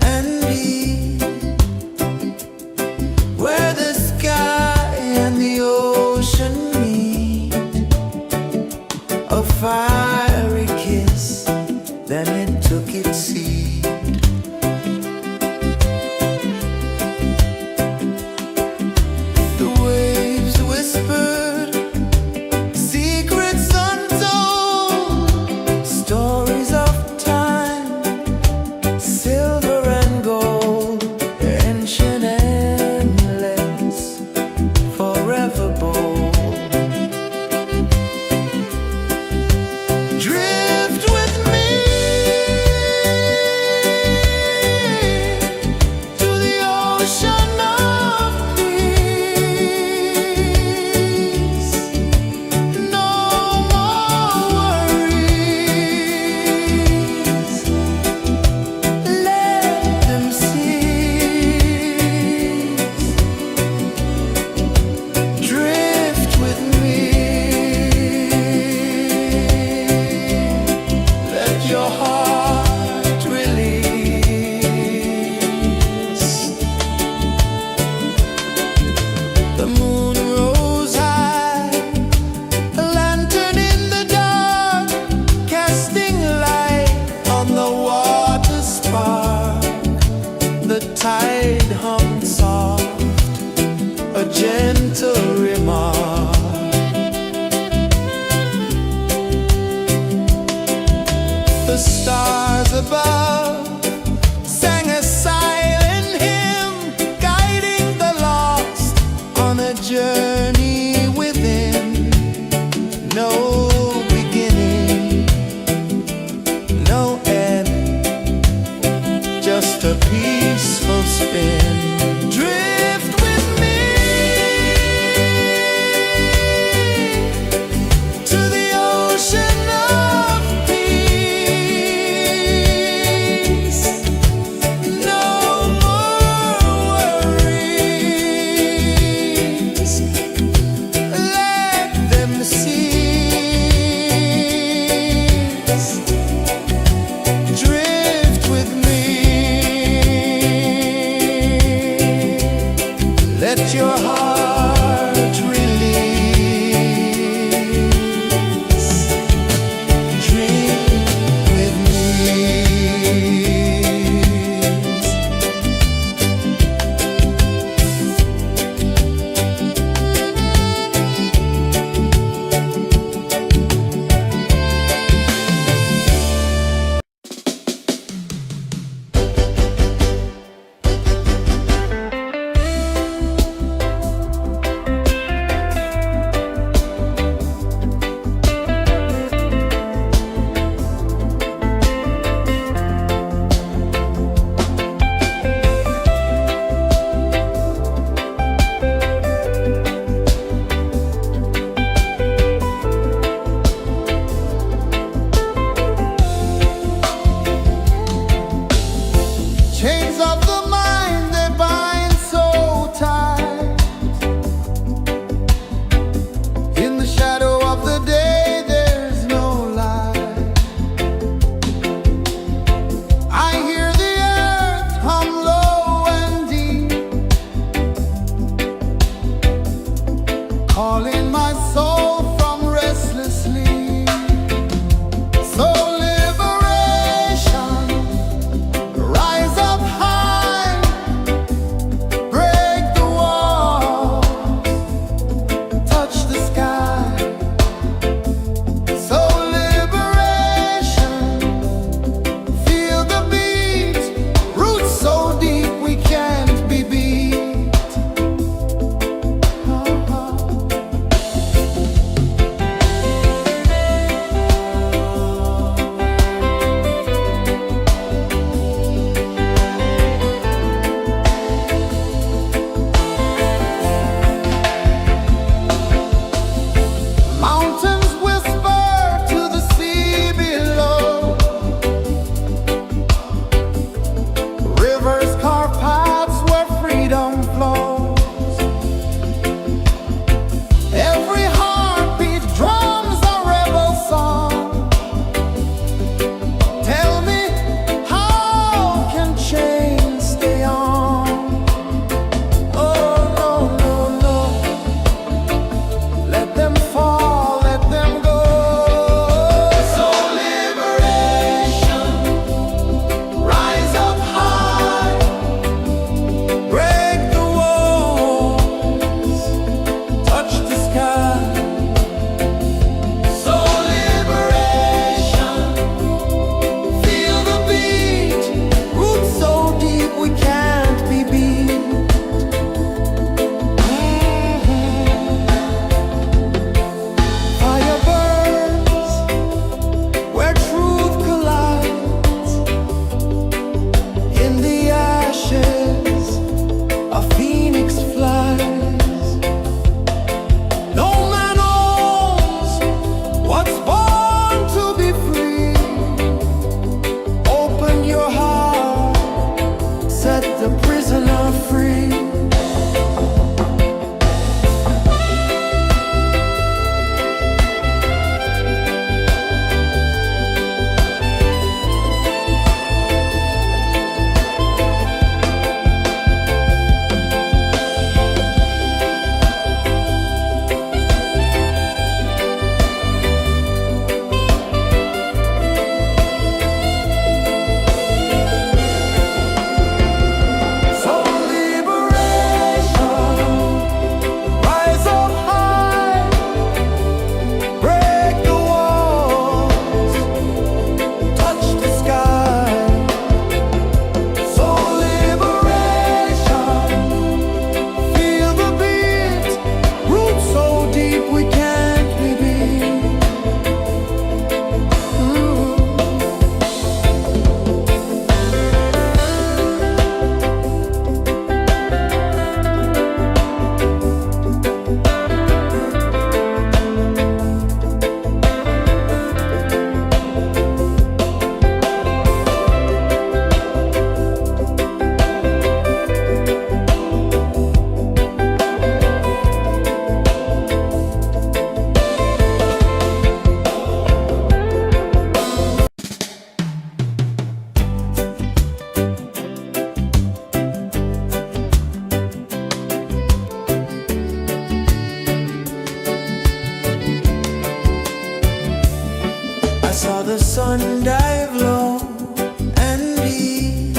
and deep, where the sky and the ocean meet. A fiery kiss, then it took its seat. The waves whispered secrets untold, stories of time saw the sun dive low and deep,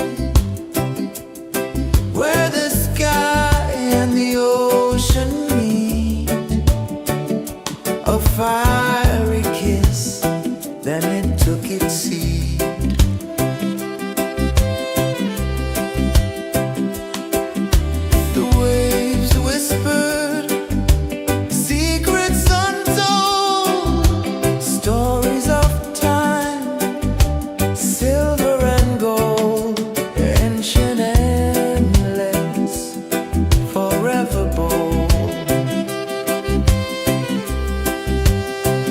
where the sky and the ocean meet. A fiery kiss, then it took its seat. The waves whispered secrets untold, stories of time, silver and gold, ancient, endless, forever bold.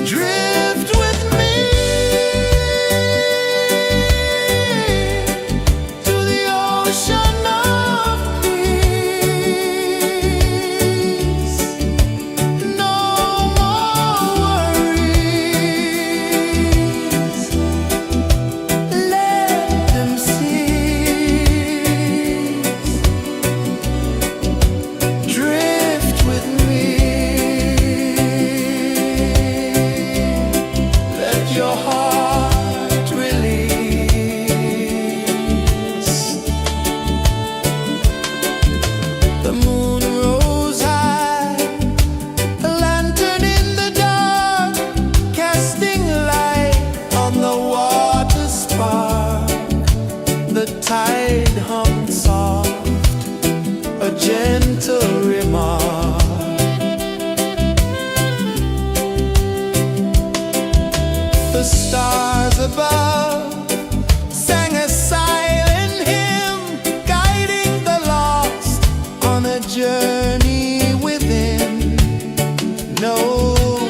Drift with me to the ocean of peace. No more worries, let them cease. Drift with me, let your heart release. The moon rose high, a lantern in the dark, casting light on the water spark. The tide hummed soft, a gentle remark. The stars above sang a silent hymn, guiding the lost on a journey within. No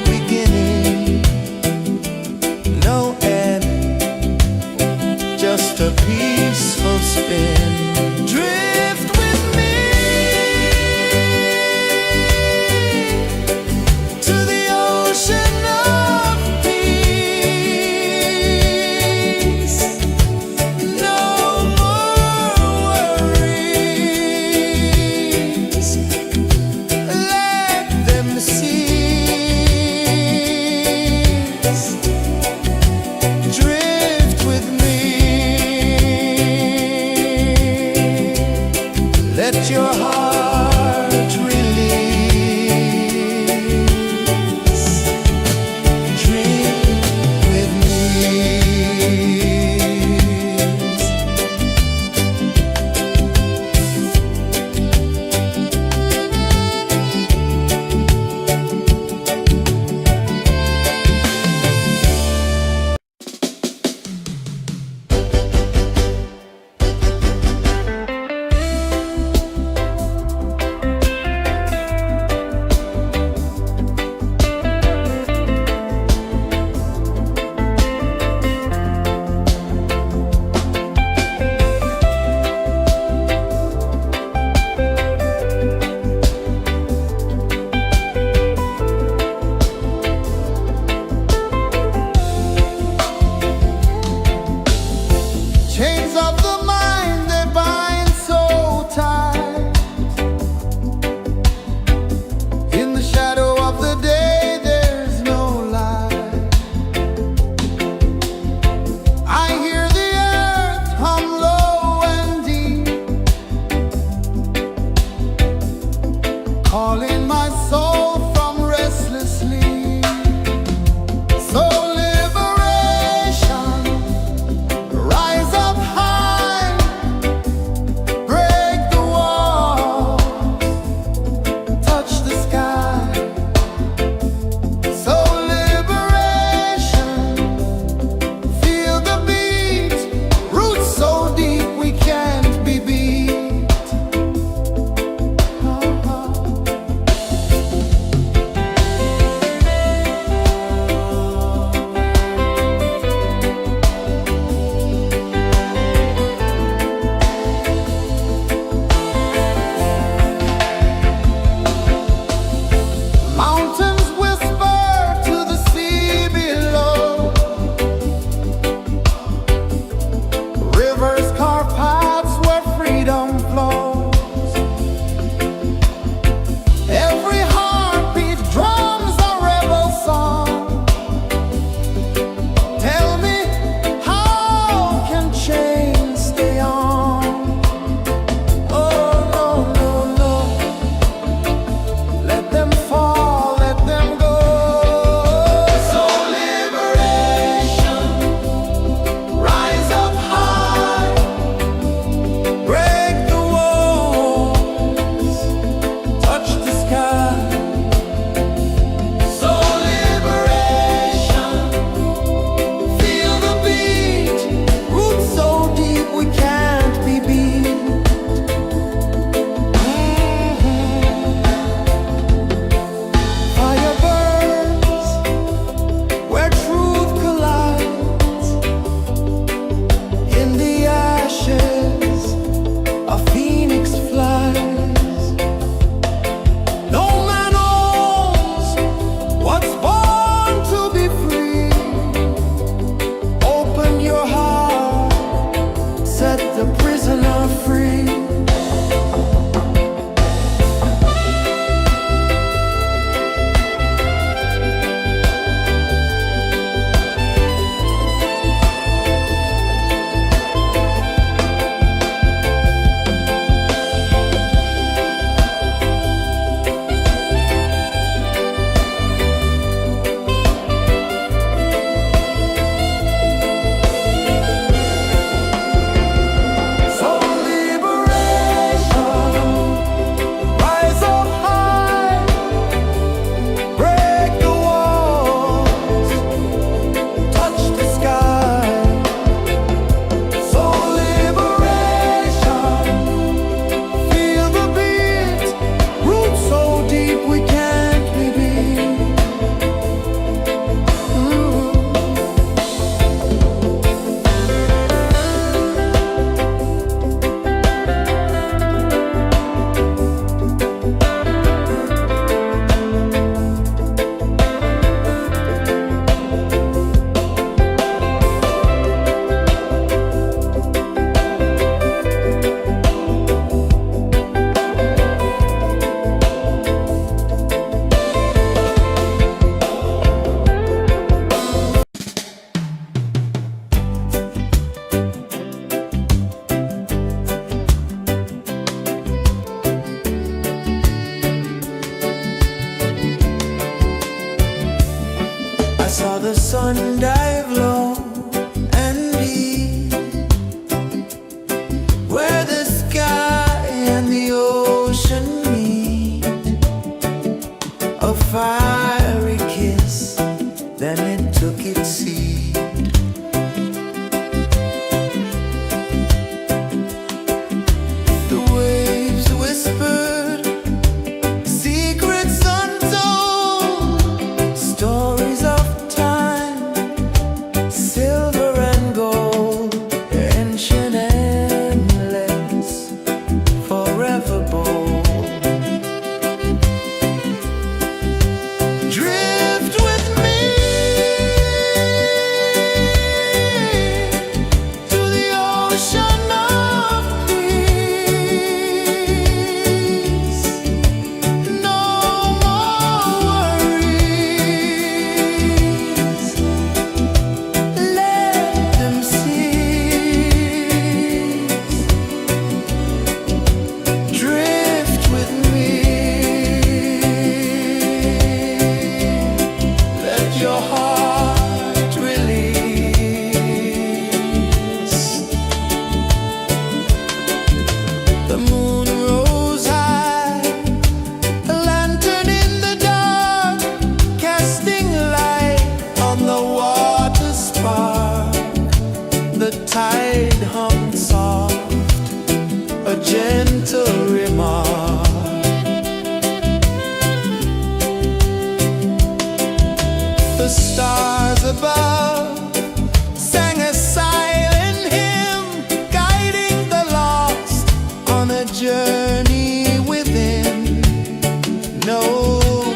beginning, no end, just a peaceful spin. Drift with me to the ocean of peace. No more worries, let them cease. Drift with me. tide hung soft, a gentle remark. The stars above sang a silent hymn, guiding the lost on a journey within. No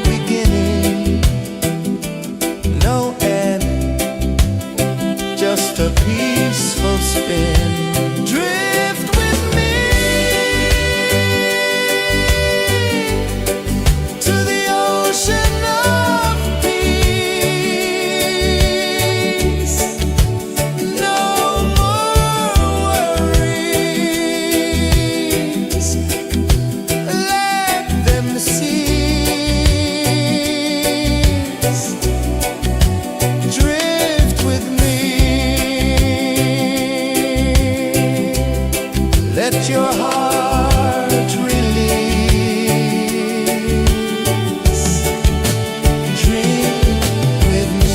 beginning, no end, just a peaceful spin. Drift with me to the ocean of peace. No more worries, let them cease. Drift with me, let your heart release. Drift with me.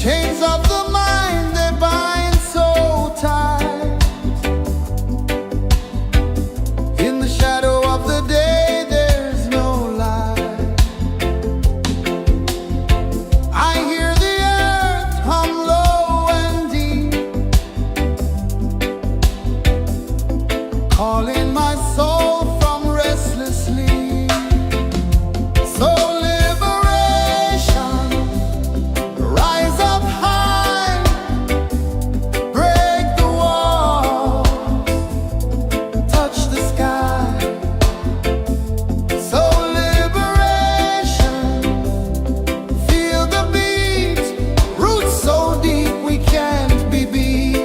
Chains of the mind, they bind so tight. In the shadow of the day, there's no light. I hear the earth hum low and deep, calling my soul from restless sleep. So liberation, rise up high, break the walls, touch the sky. So liberation, feel the beat, roots so deep we can't be beat.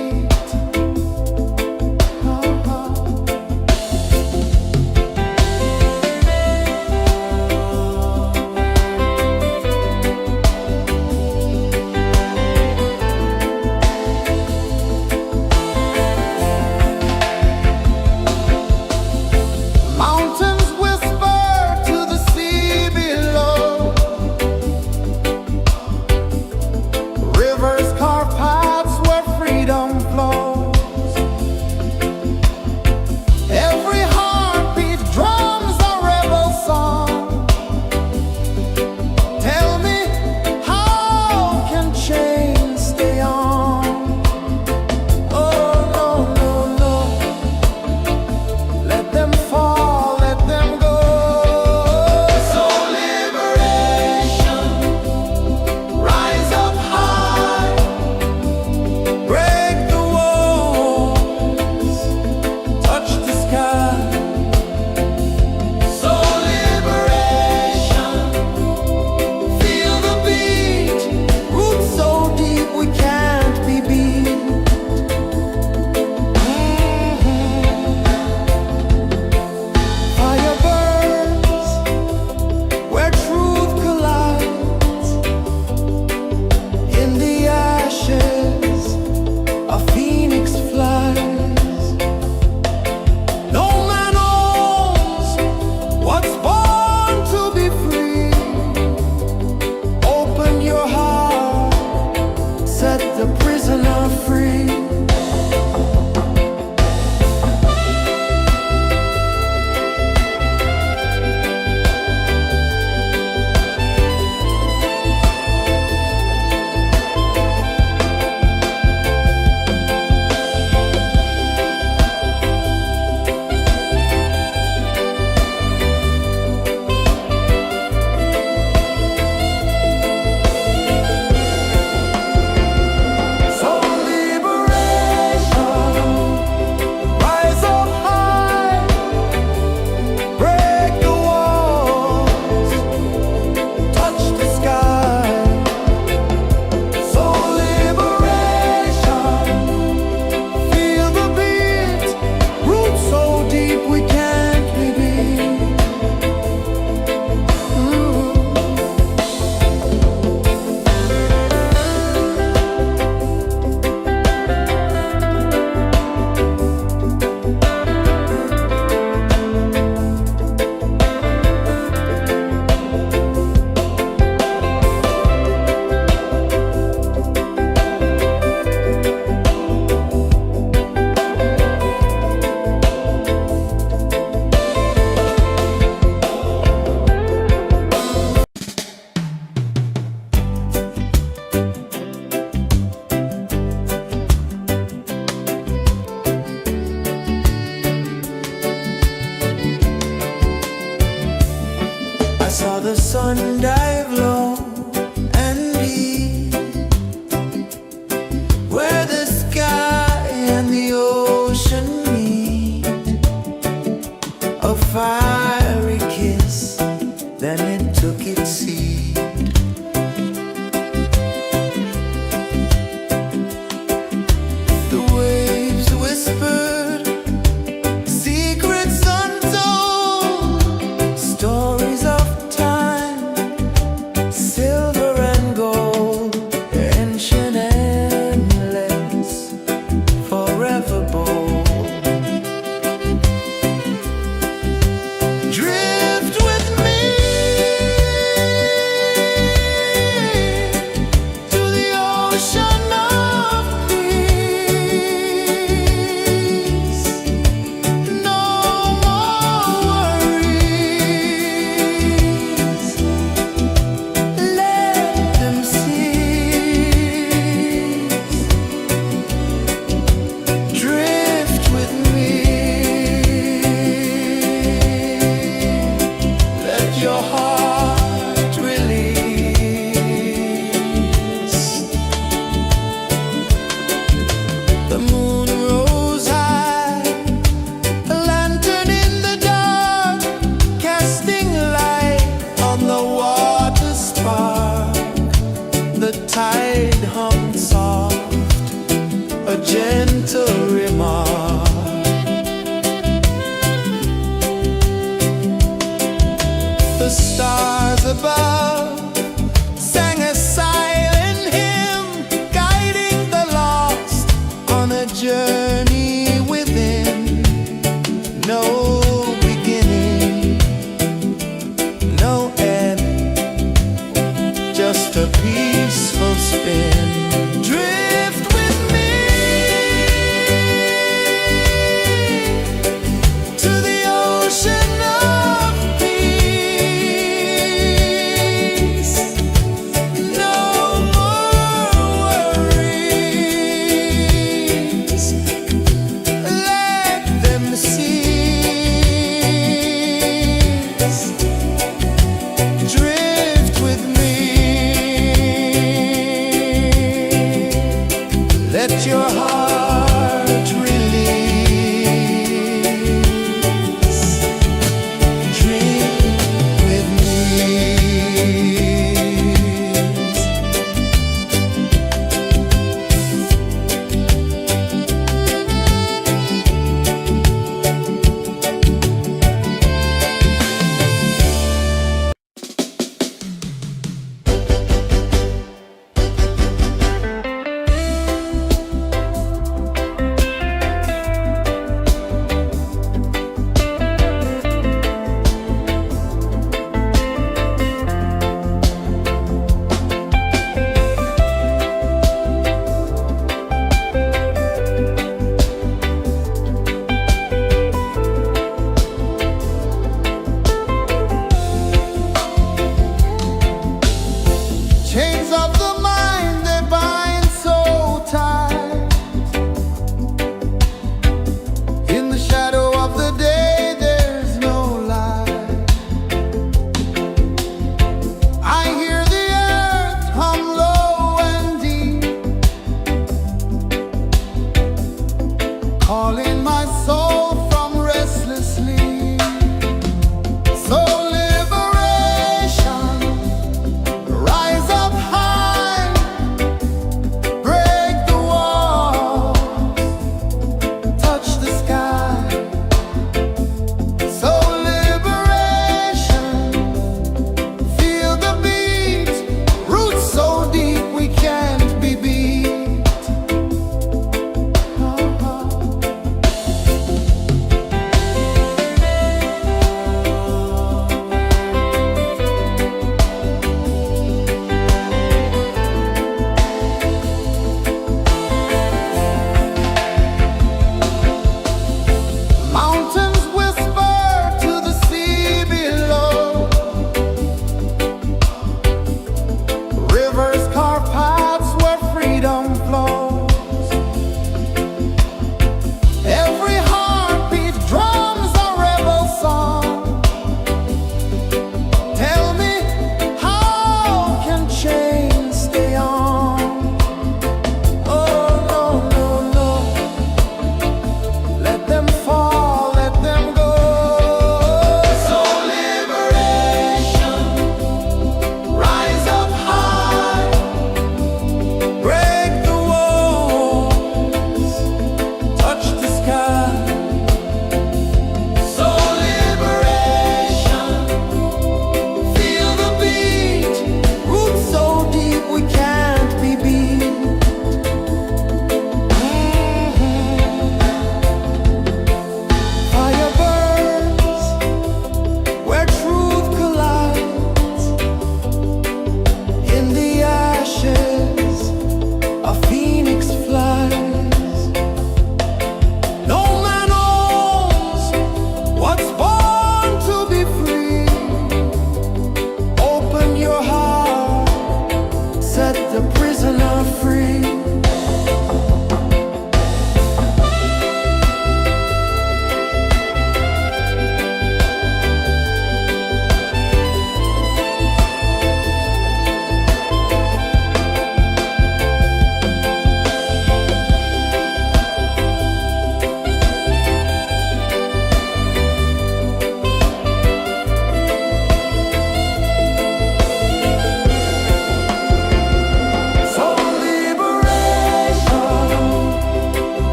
Mountains whisper to the sea below, rivers carve paths where freedom flows. Every heartbeat drums a rebel song. Tell me, how can chains stay on? Oh no, no, no, let them fall, let them go. So liberation, rise up high, ocean of peace. No more worries. Let them cease. Drift with me. Let your heart release. The moon rose high, a lantern in the dark, casting light on the water spark. The tide hummed soft, a gentle remark. The stars above sang a silent hymn, guiding the lost on a journey within. No beginning, no end, just a peaceful spin. Drift with me to the ocean of peace. No more worries. Let them cease. Drift with me. Let your heart release. Dream with me.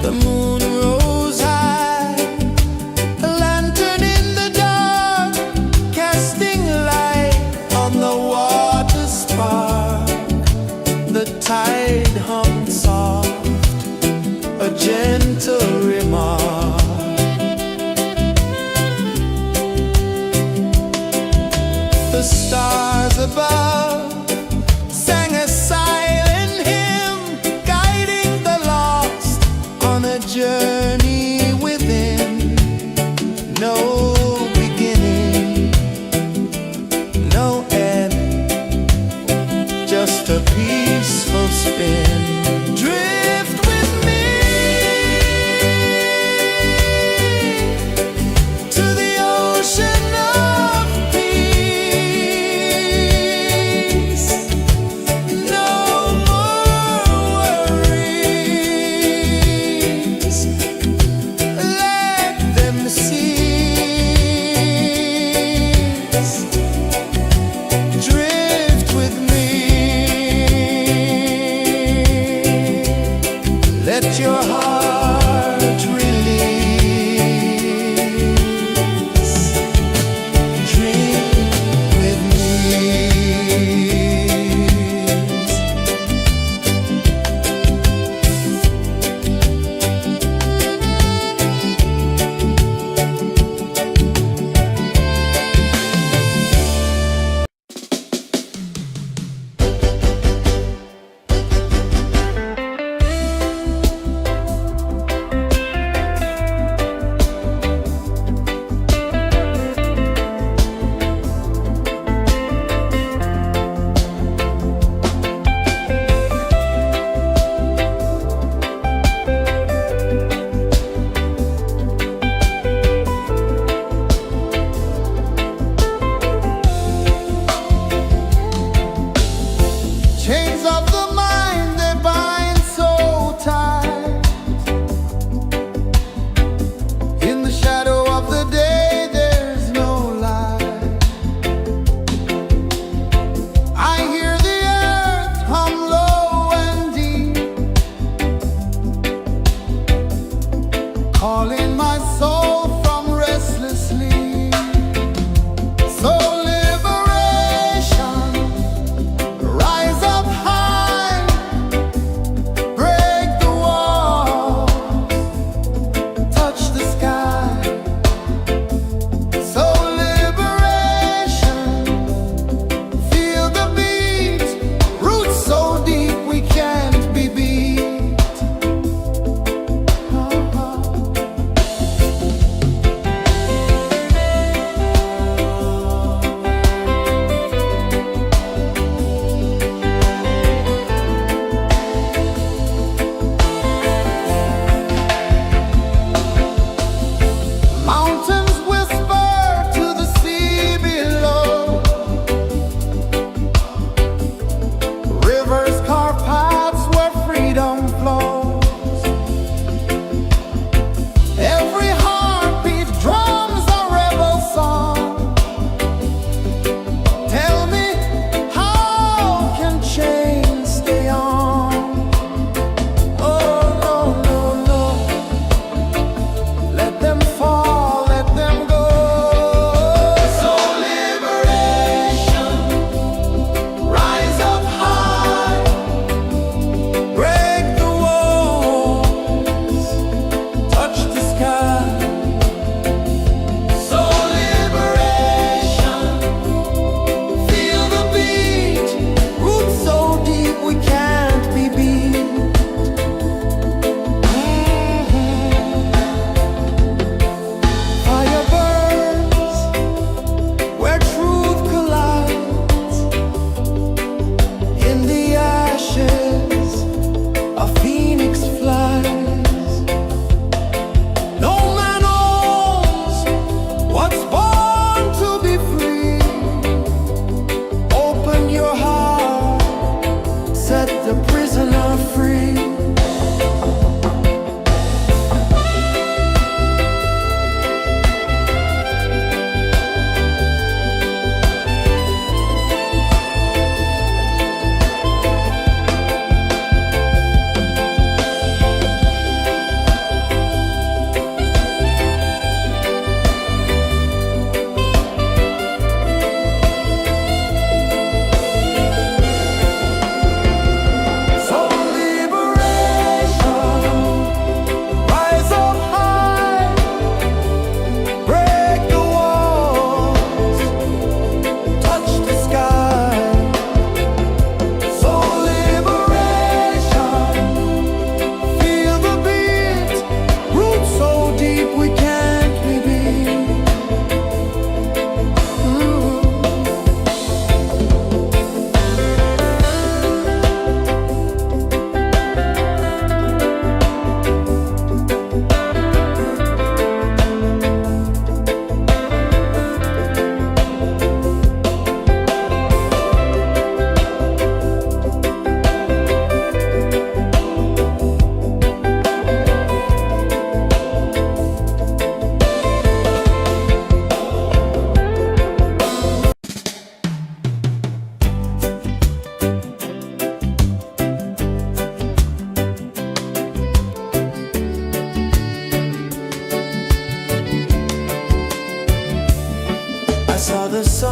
The moon rose high, a lantern in the dark, casting light on the water spark. The tide hummed soft, a gentle remark. The stars above sang a silent hymn, guiding the lost on a journey within. No beginning, no end, just a peaceful spin. Drift with me to the ocean of peace. No more worries,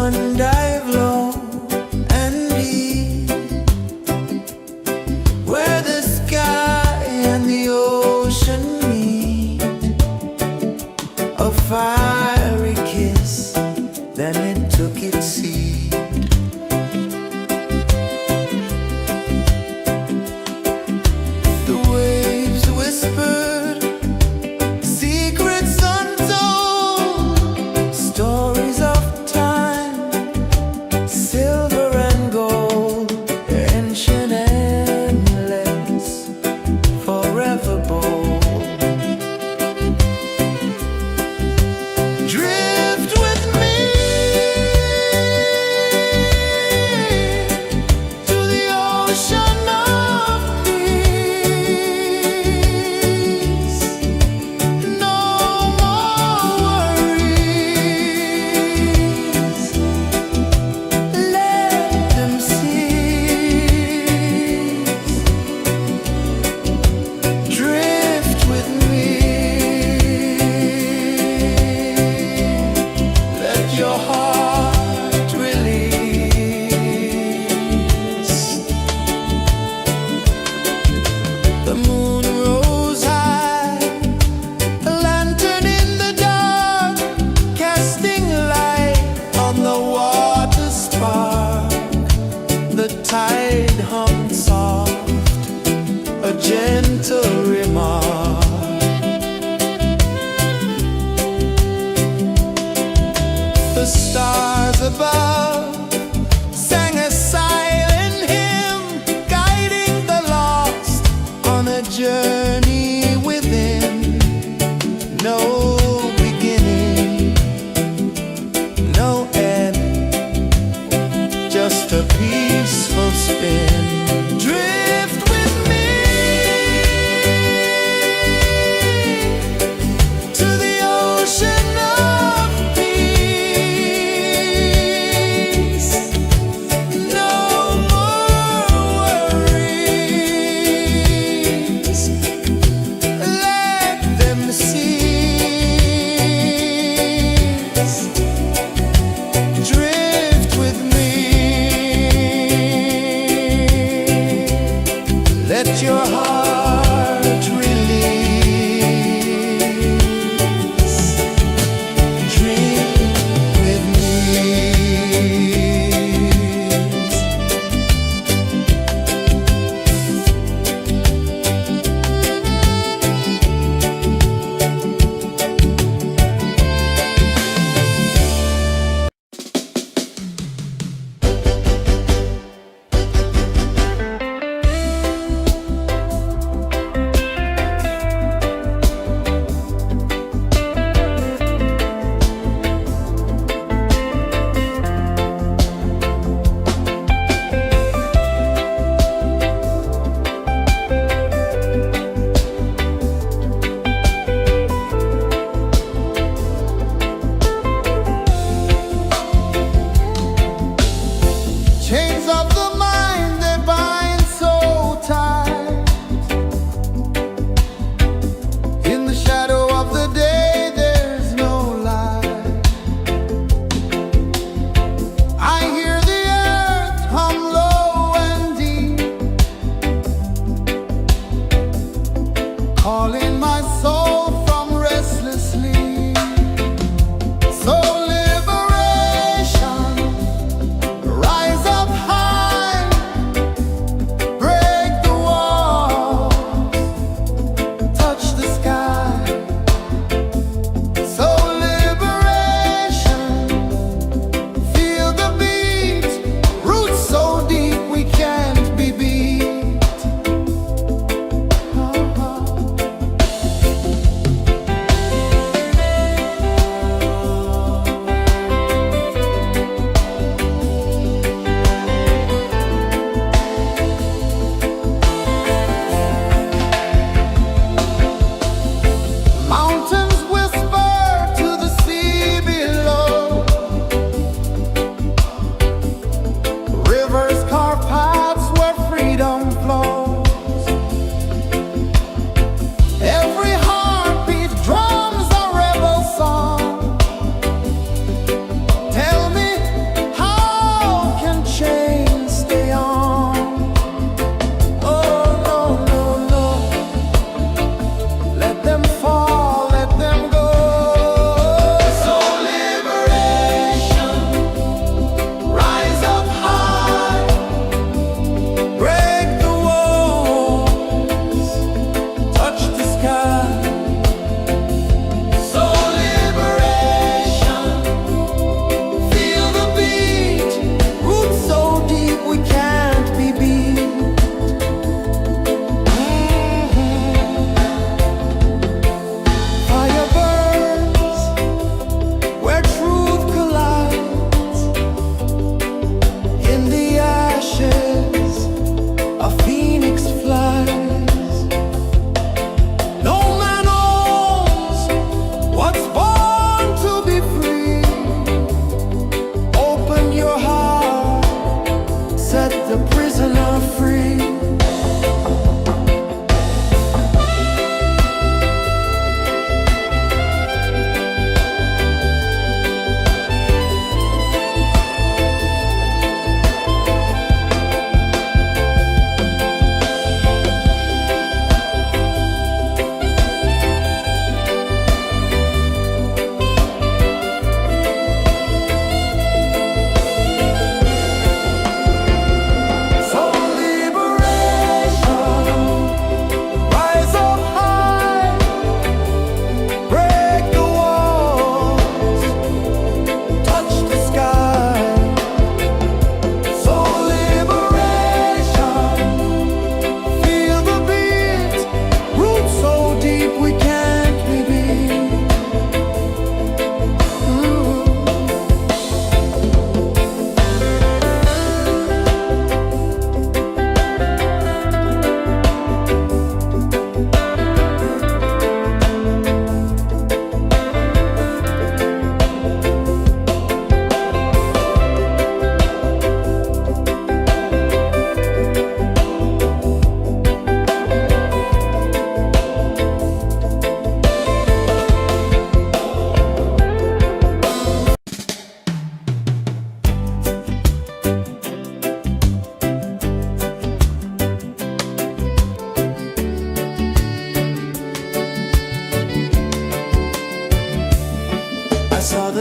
sun dive low and deep, where the sky and the ocean meet. A fiery kiss, then it took its seat. The waves whispered secrets untold, stories of time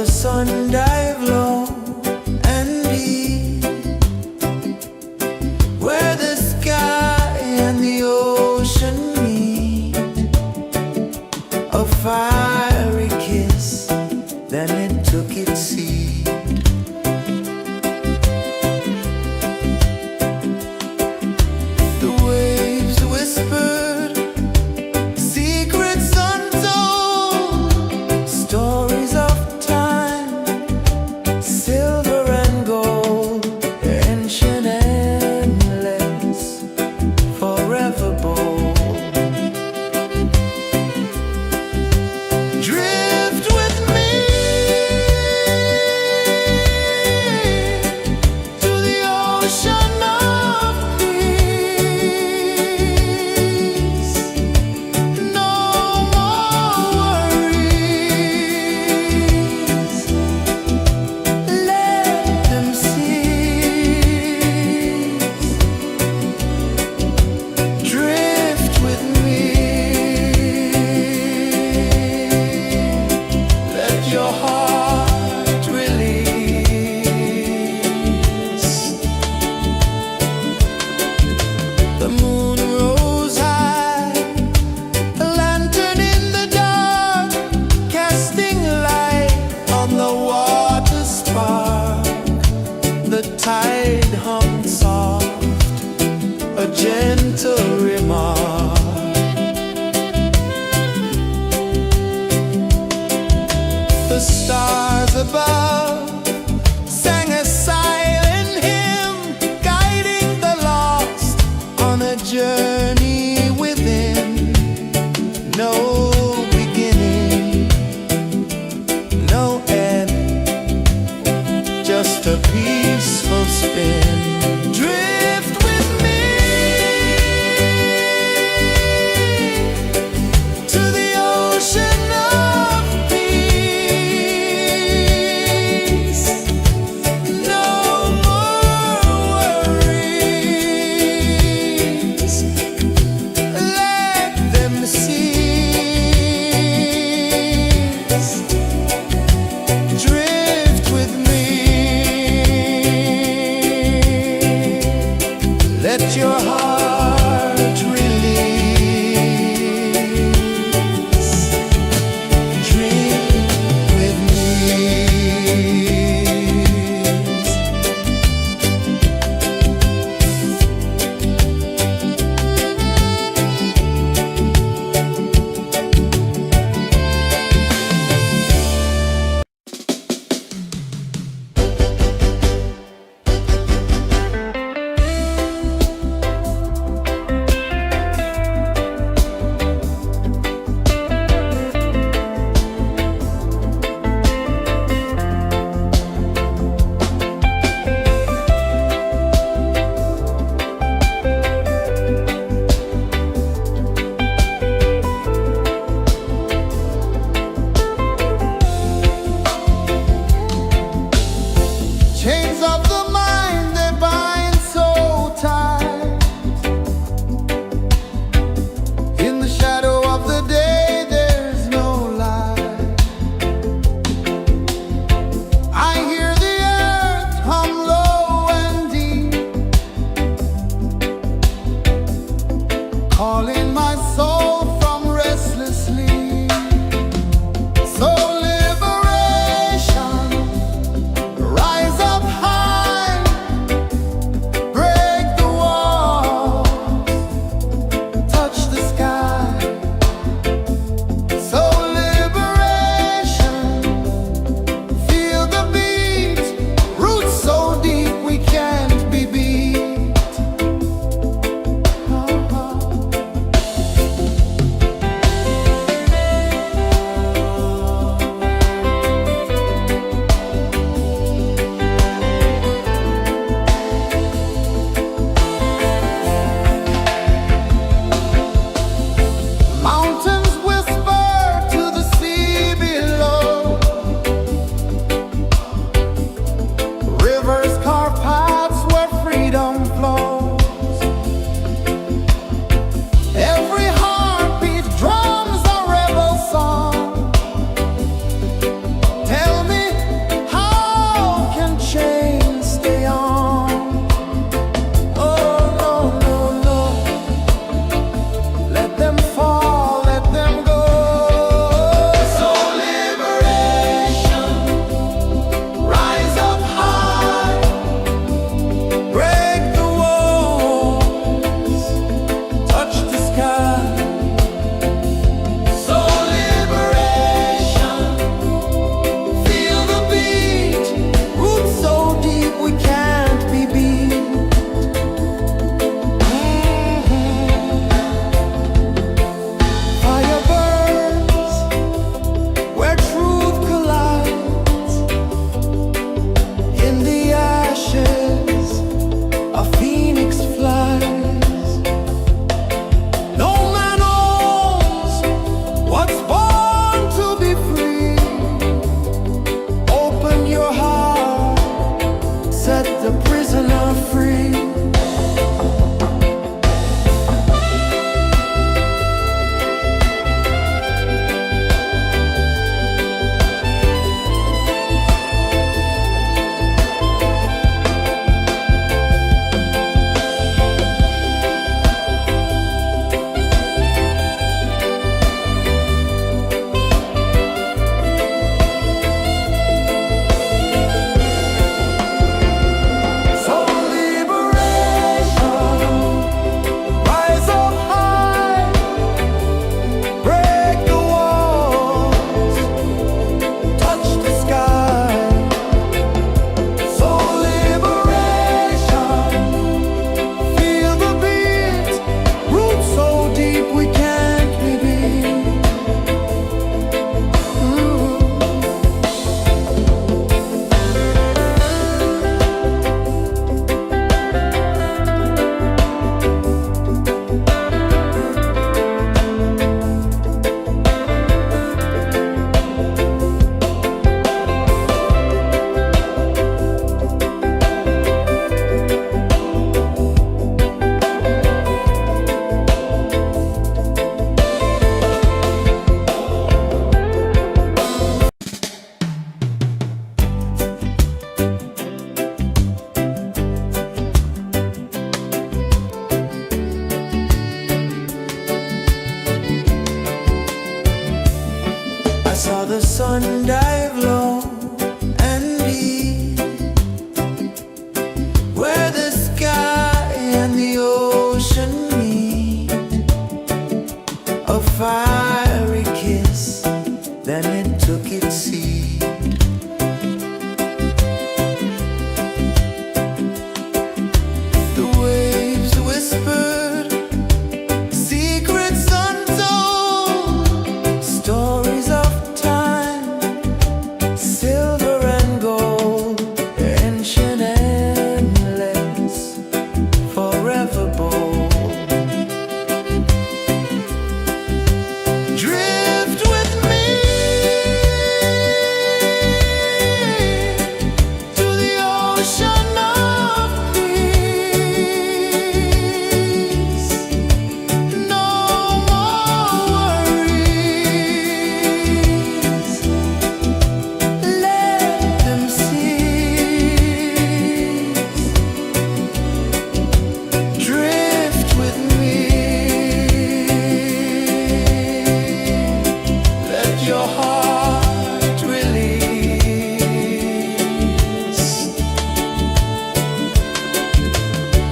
the sun dive low and deep, where the sky and the ocean meet. A fiery kiss, then it took its seat. The waves whispered secrets untold, stories of time, silver and gold, ancient, endless, forever bold. Drift with me saw the sun dive low and deep, where the sky and the ocean meet. A fiery kiss, then it took its seat. The waves whispered secrets untold, stories of time, silver and gold, ancient, endless, forever bold. Drift with me to the ocean of peace. No more worries, let them cease. Drift with me, let your heart release.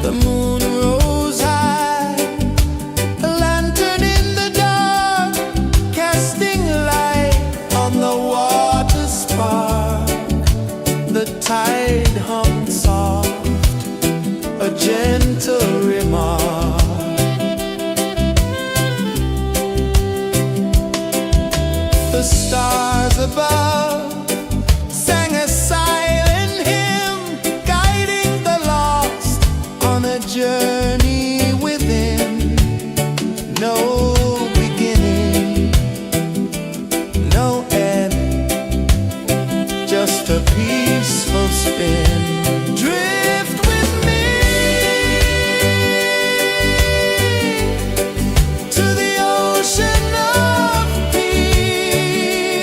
The moon rose high, a lantern in the dark, casting light on the water spark. The tide hummed soft, a gentle remark. The stars above sang a silent hymn, guiding the lost on a journey within. No beginning, no end, just a peaceful spin. Drift with me to the ocean of peace.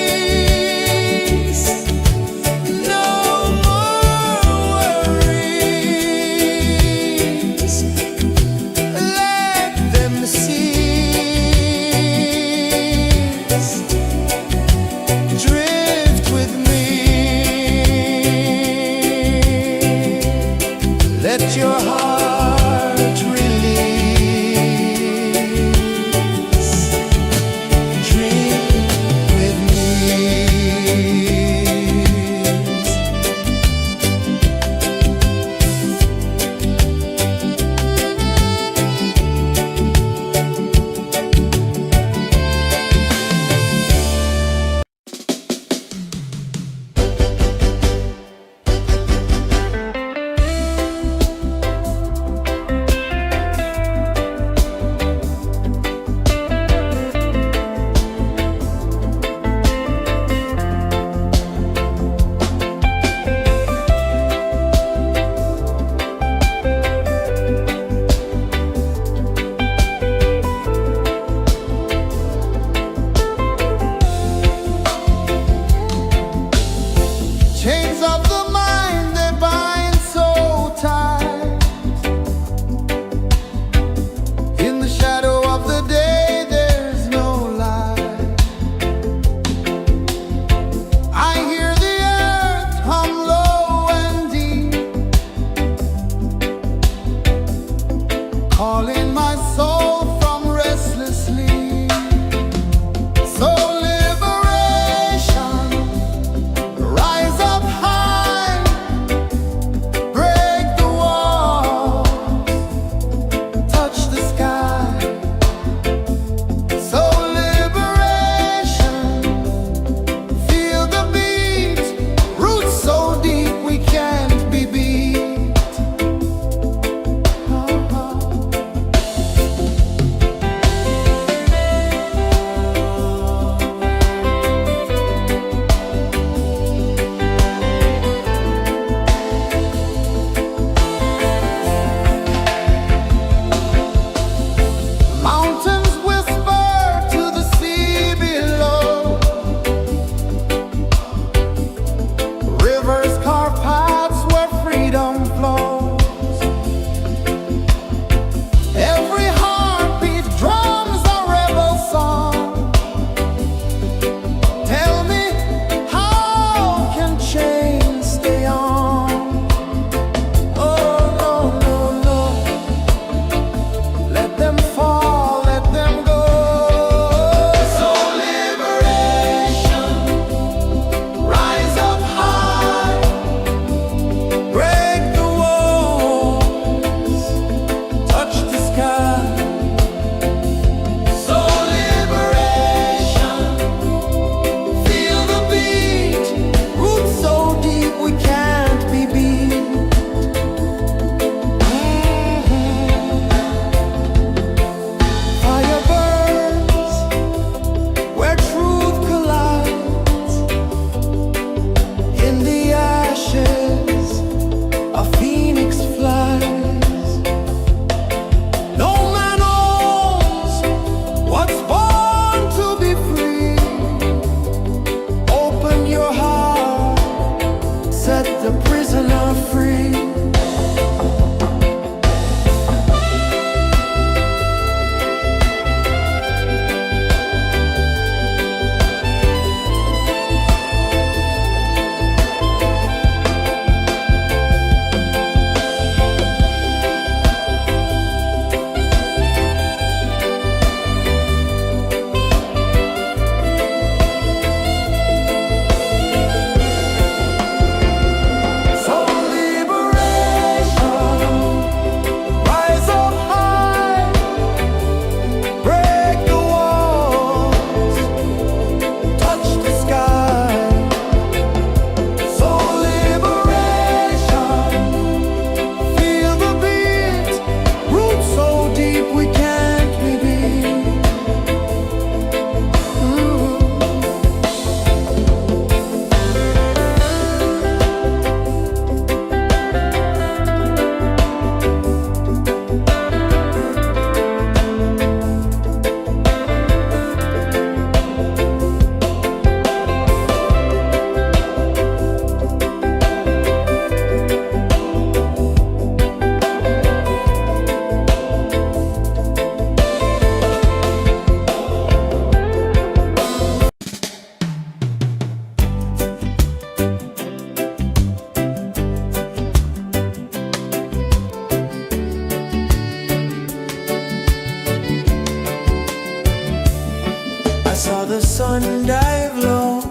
one dive low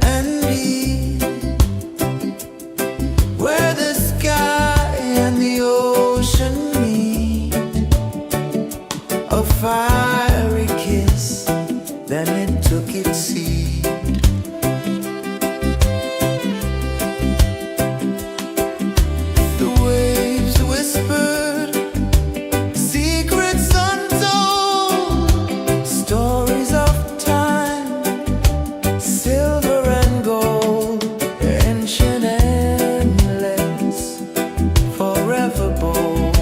and deep, where the sky and the ocean meet. A fiery kiss, then it took its seat. The waves whispered secrets untold, stories of time, silver and gold, ancient, endless, forever bold.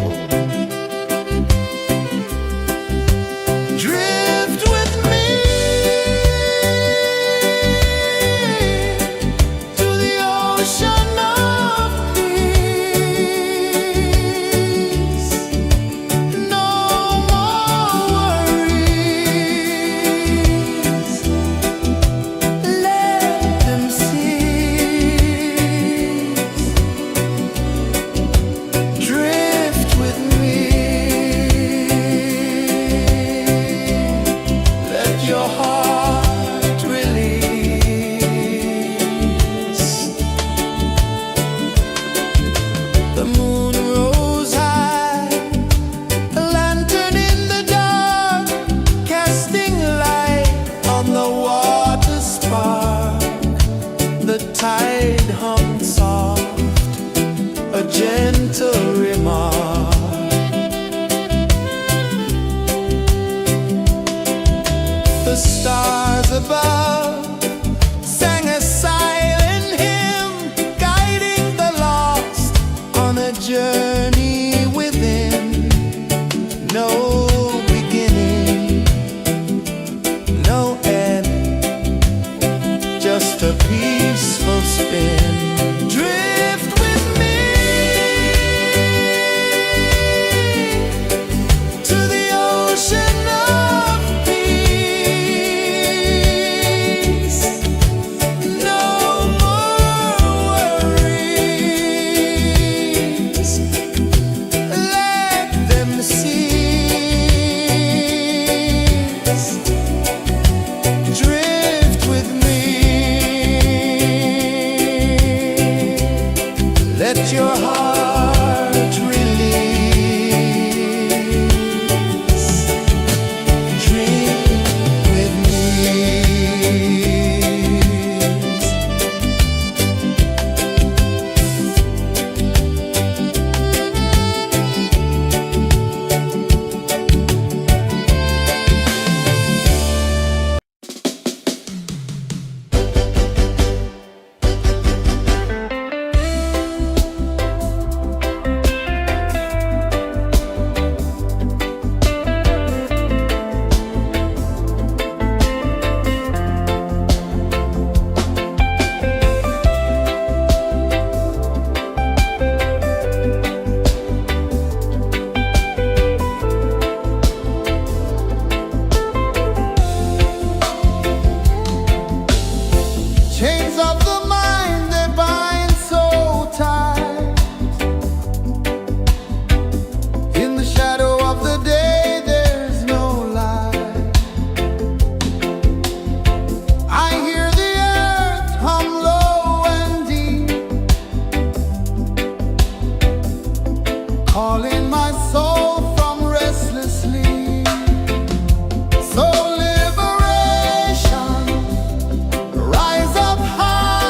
Drift with me to the ocean of peace. No more worries, let them cease. Drift with me, let your heart release. The moon rose high, a lantern in the dark, casting light on the water spark. The tide hummed soft, a gentle remark. The stars above sang a silent hymn, guiding the lost on a journey within. No beginning, no end, just a peaceful spin. Drift with me to the ocean of peace. No more worries, let them cease. Drift with me, let your heart release. Drift with me. Chains of the mind, they bind so tight. In the shadow of the day, there's no light. I hear the earth hum low and deep, calling my soul from restless sleep. So liberation, rise up high.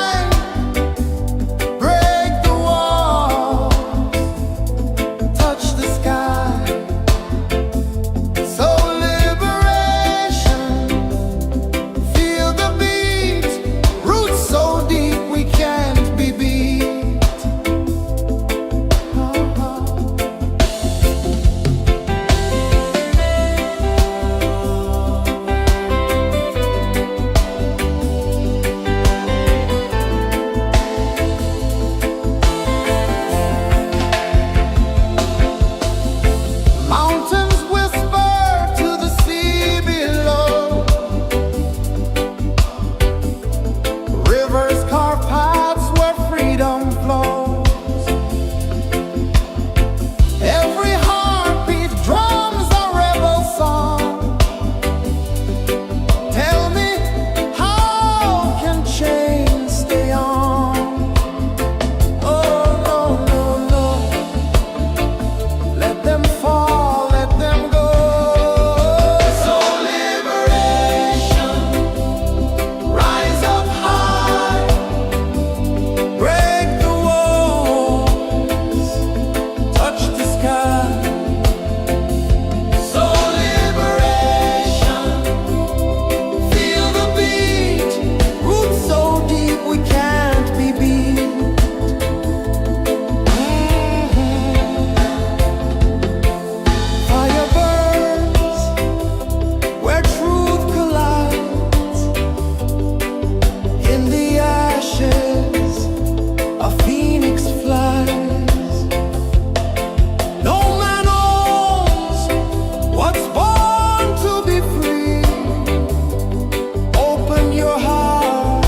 your heart,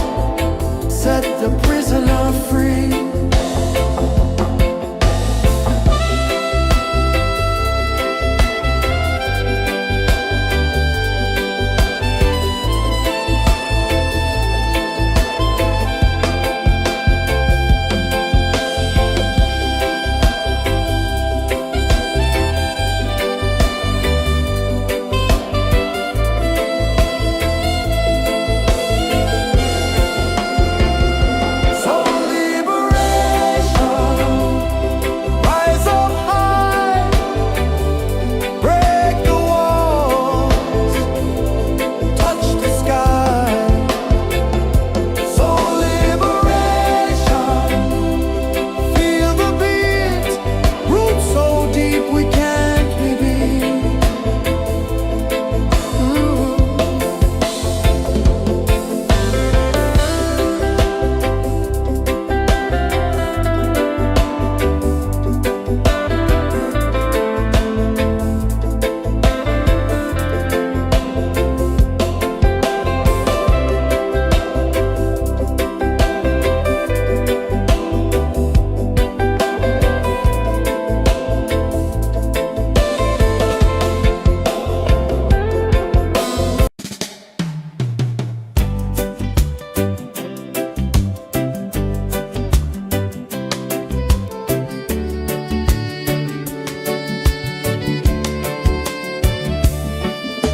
set the prisoner free.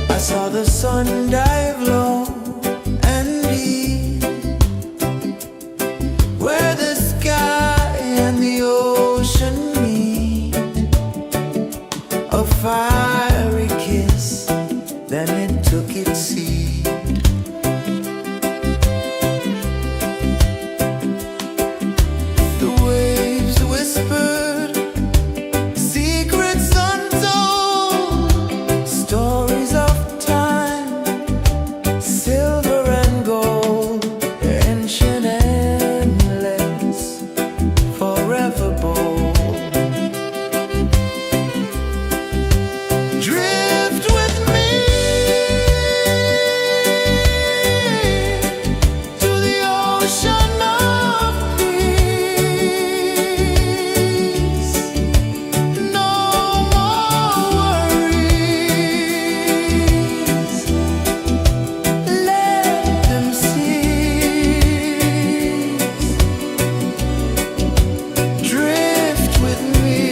I saw the sun dive low and deep, where the sky and the ocean meet. A fiery kiss, then it took its seat. The waves whispered secrets untold, stories of silver and gold, ancient, endless, forever bold. Drift with me to the ocean of peace. No more worries. Drift with me,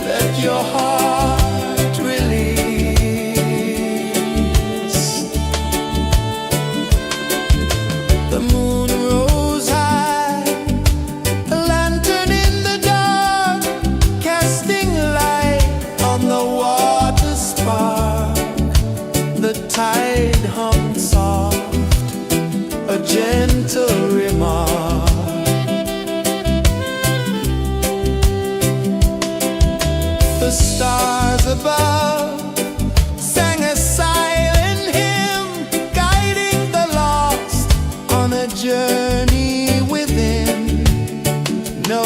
let your heart release. The moon rose high, a lantern in the dark, casting light on the water spark. The tide hung soft, a gentle remark. The stars above sang a silent hymn, guiding the lost on a journey within. No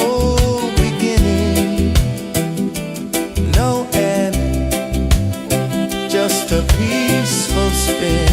beginning, no end, just a peaceful spin.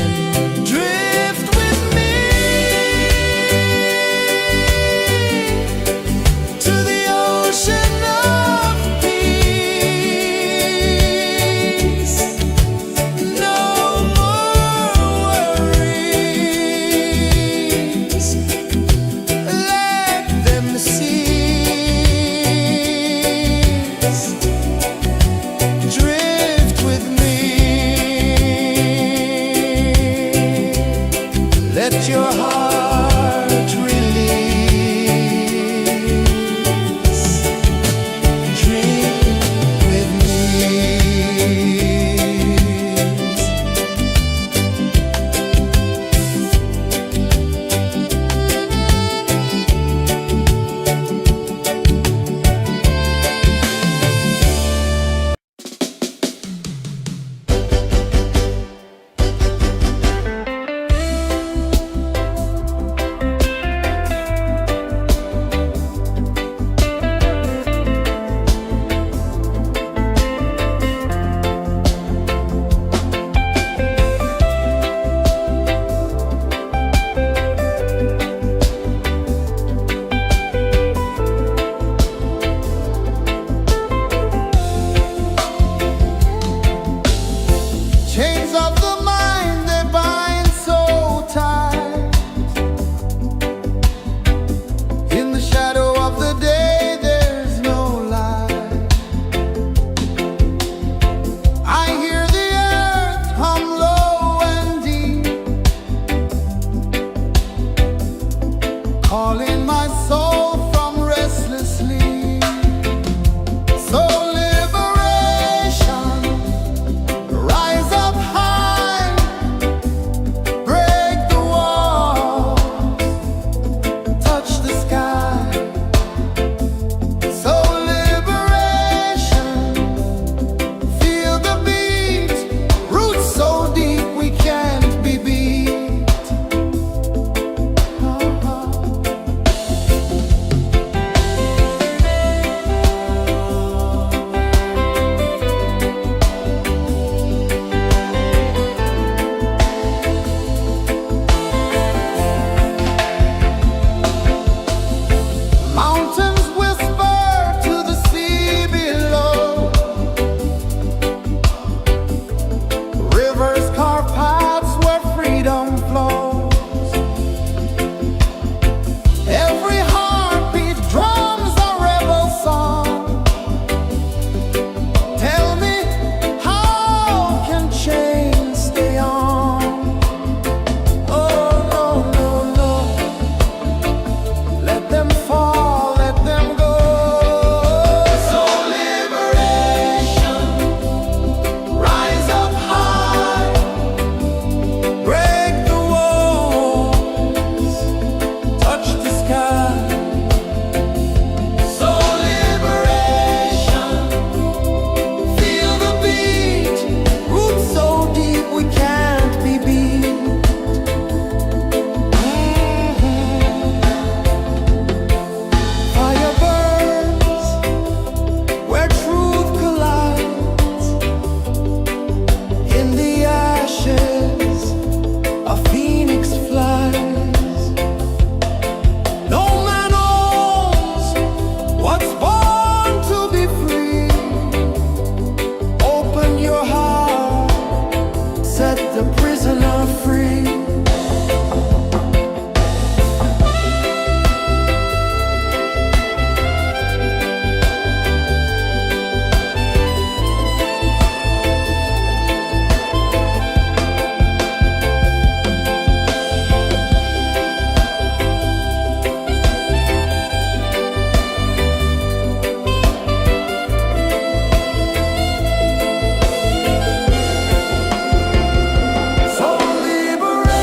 of the mind they bind so tight. In the shadow of the day there's no light. I hear the earth hum low and deep, calling my soul from restless sleep. So liberation, rise up high, break the walls, touch the sky. So liberation, feel the beat, roots so deep we can't be beat. Mountains whisper to the sea below, rivers carve paths where freedom flows. Every heartbeat drums a rebel song. Tell me, how can chains stay on? Oh no, no, no. Let them fall, let them go. So liberation, rise up high, break the walls, touch the sky. So liberation, feel the beat, roots so deep we can't be beat. Fire burns where truth collides. In the ashes, a phoenix flies. No man owns what's born to be free. Open your heart, set the prisoner free. So liberation.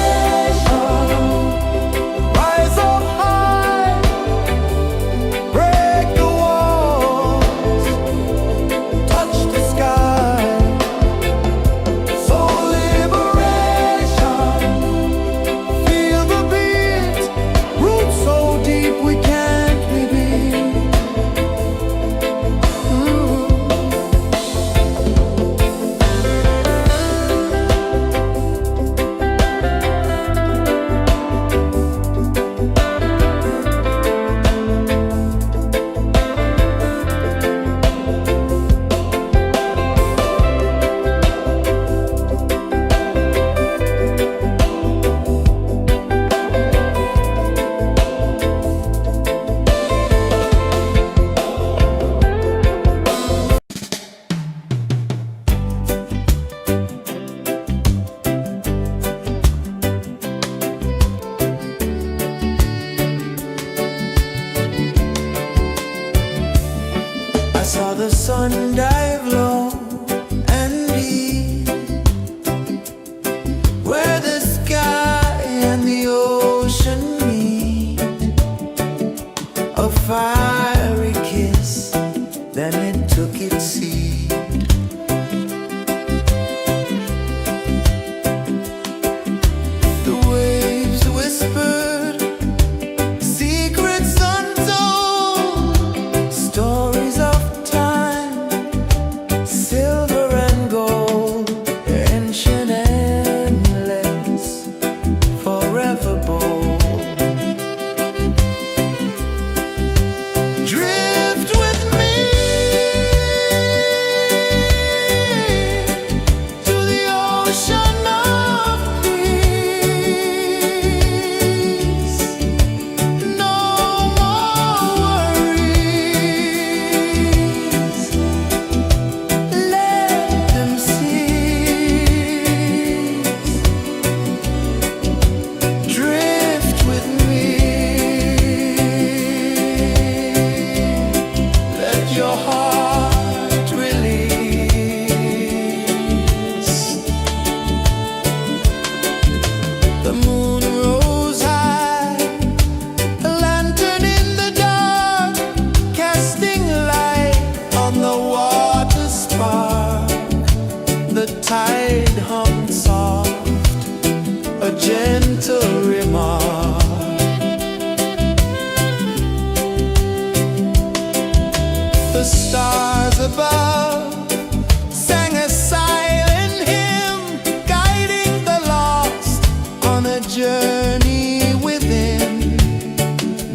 a journey within,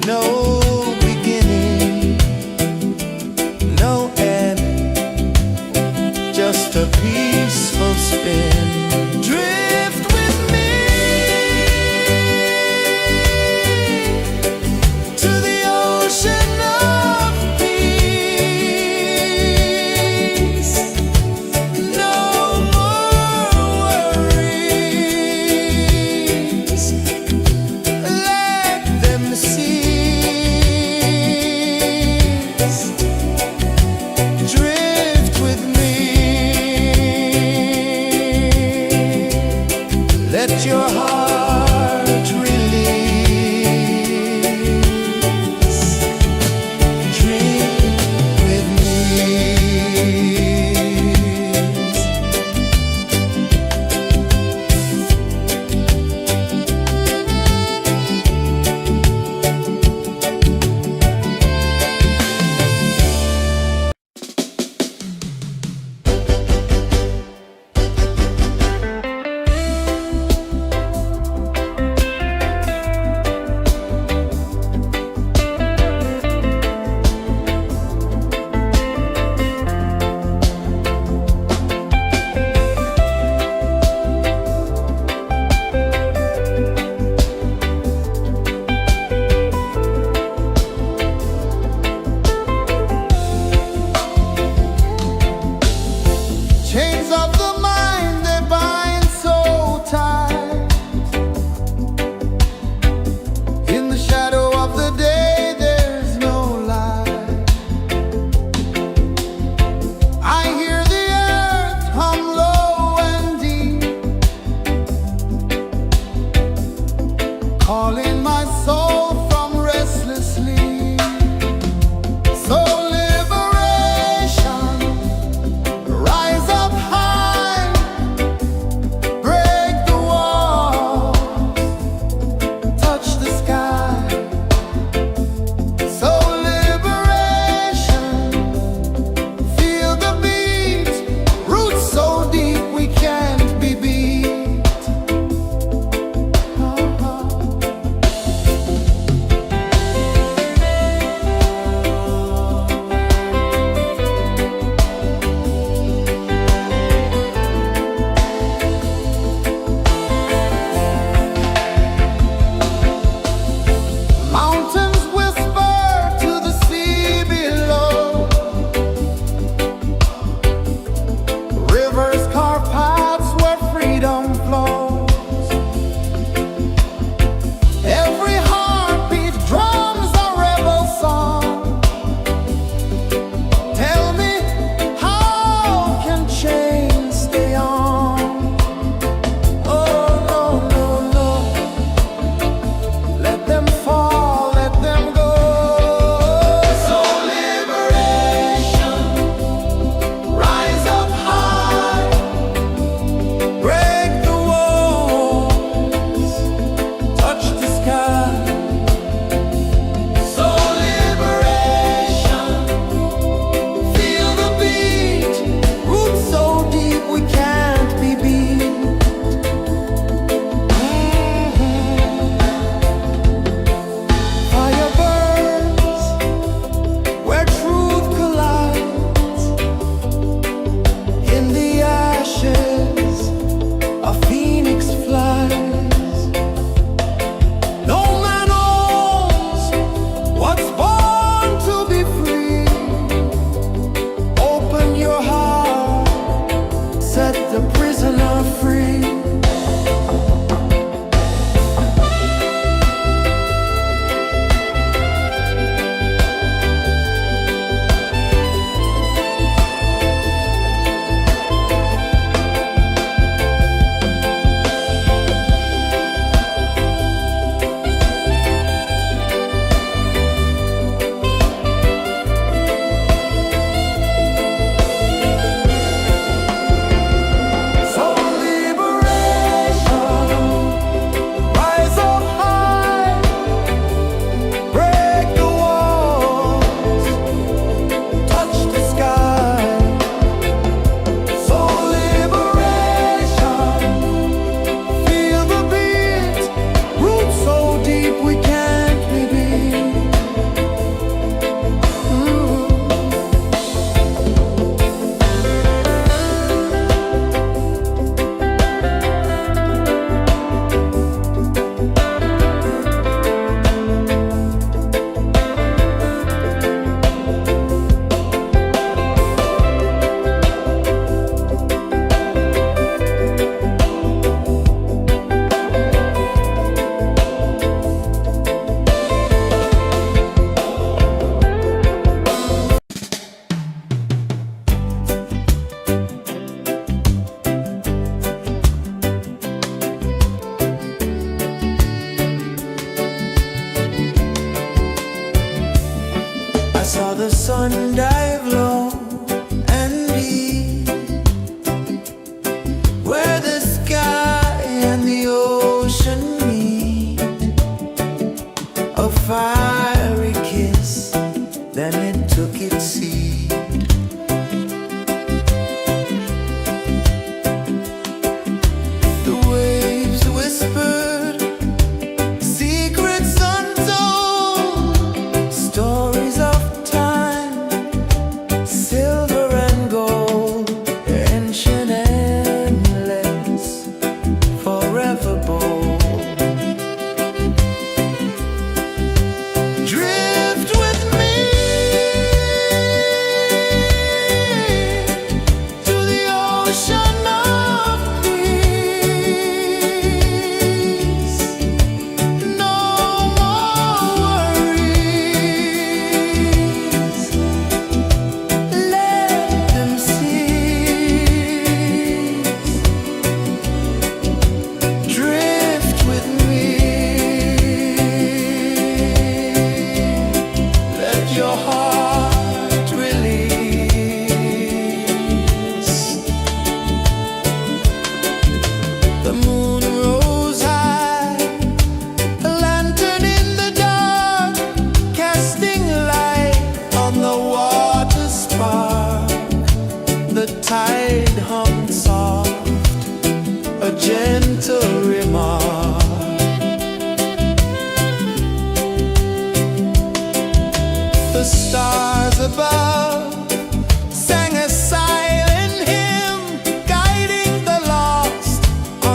no beginning, no end, just a peaceful spin. Drift with me to the ocean of peace. No more worries, let them cease. Drift with me, let your heart release. Drift with me.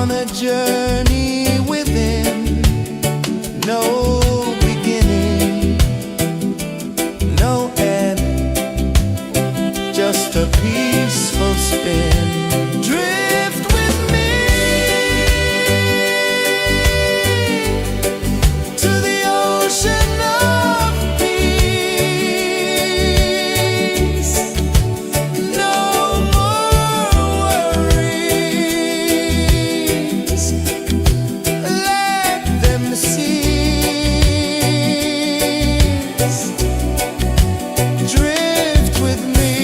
on a journey within, no beginning, no end, just a peaceful spin. Drift with me to the ocean of peace. No more worries, let them cease. Drift with me,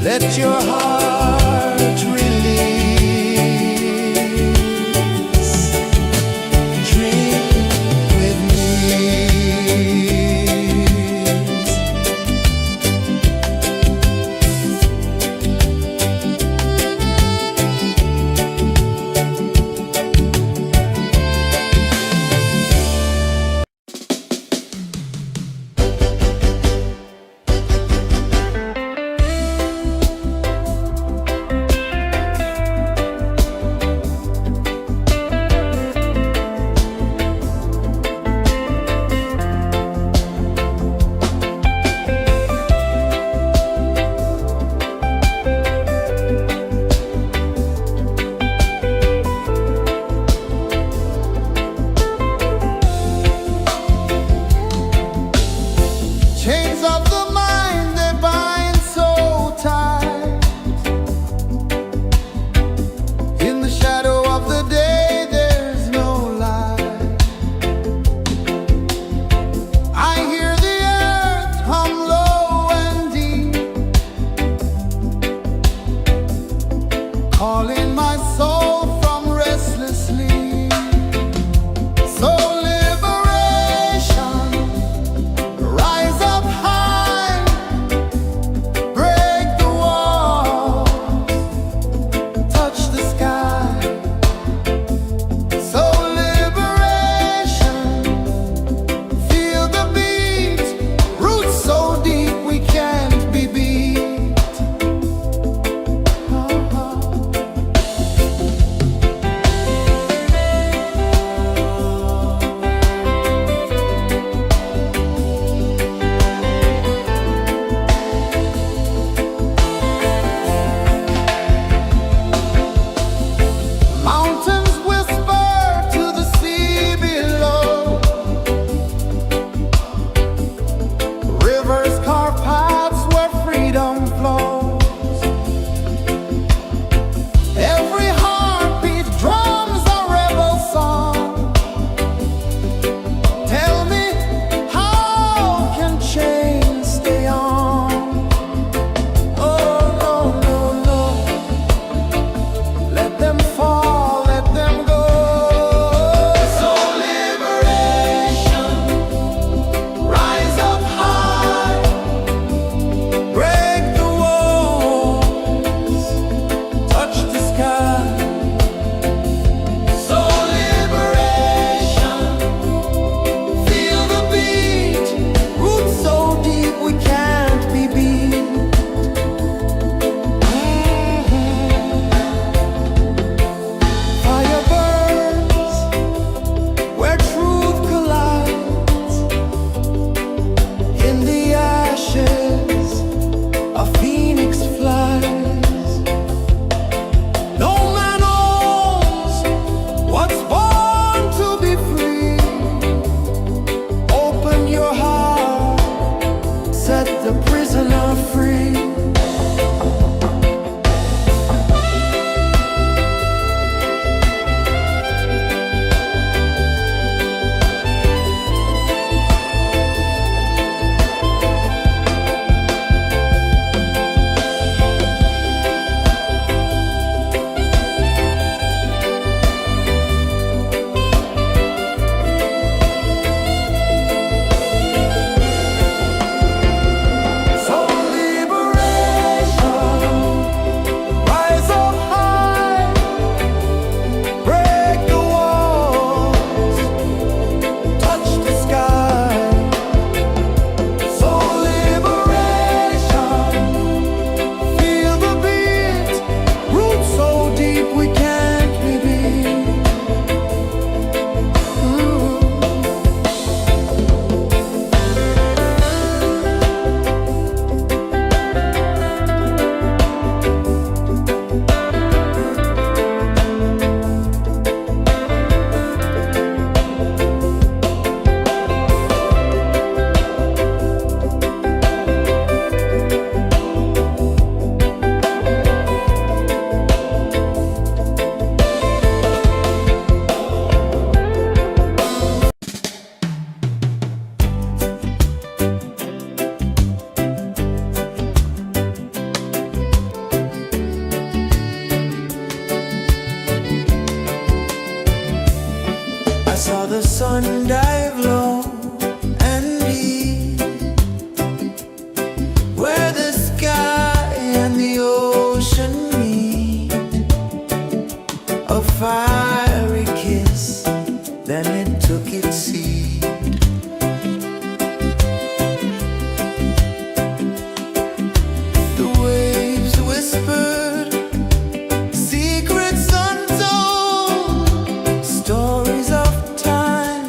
let your heart release. Dream with me. Chains of the mind, they bind so tight. In the shadow of the day, there's no light. I hear the earth hum low and deep, calling my soul from restless sleep. So liberation, rise up high, break the walls, touch the sky. So liberation, feel the beat, roots so deep we can't be beat. the sun dive low and deep, where the sky and the ocean meet. A fiery kiss, then it took its seat. The waves whispered secrets untold, stories of time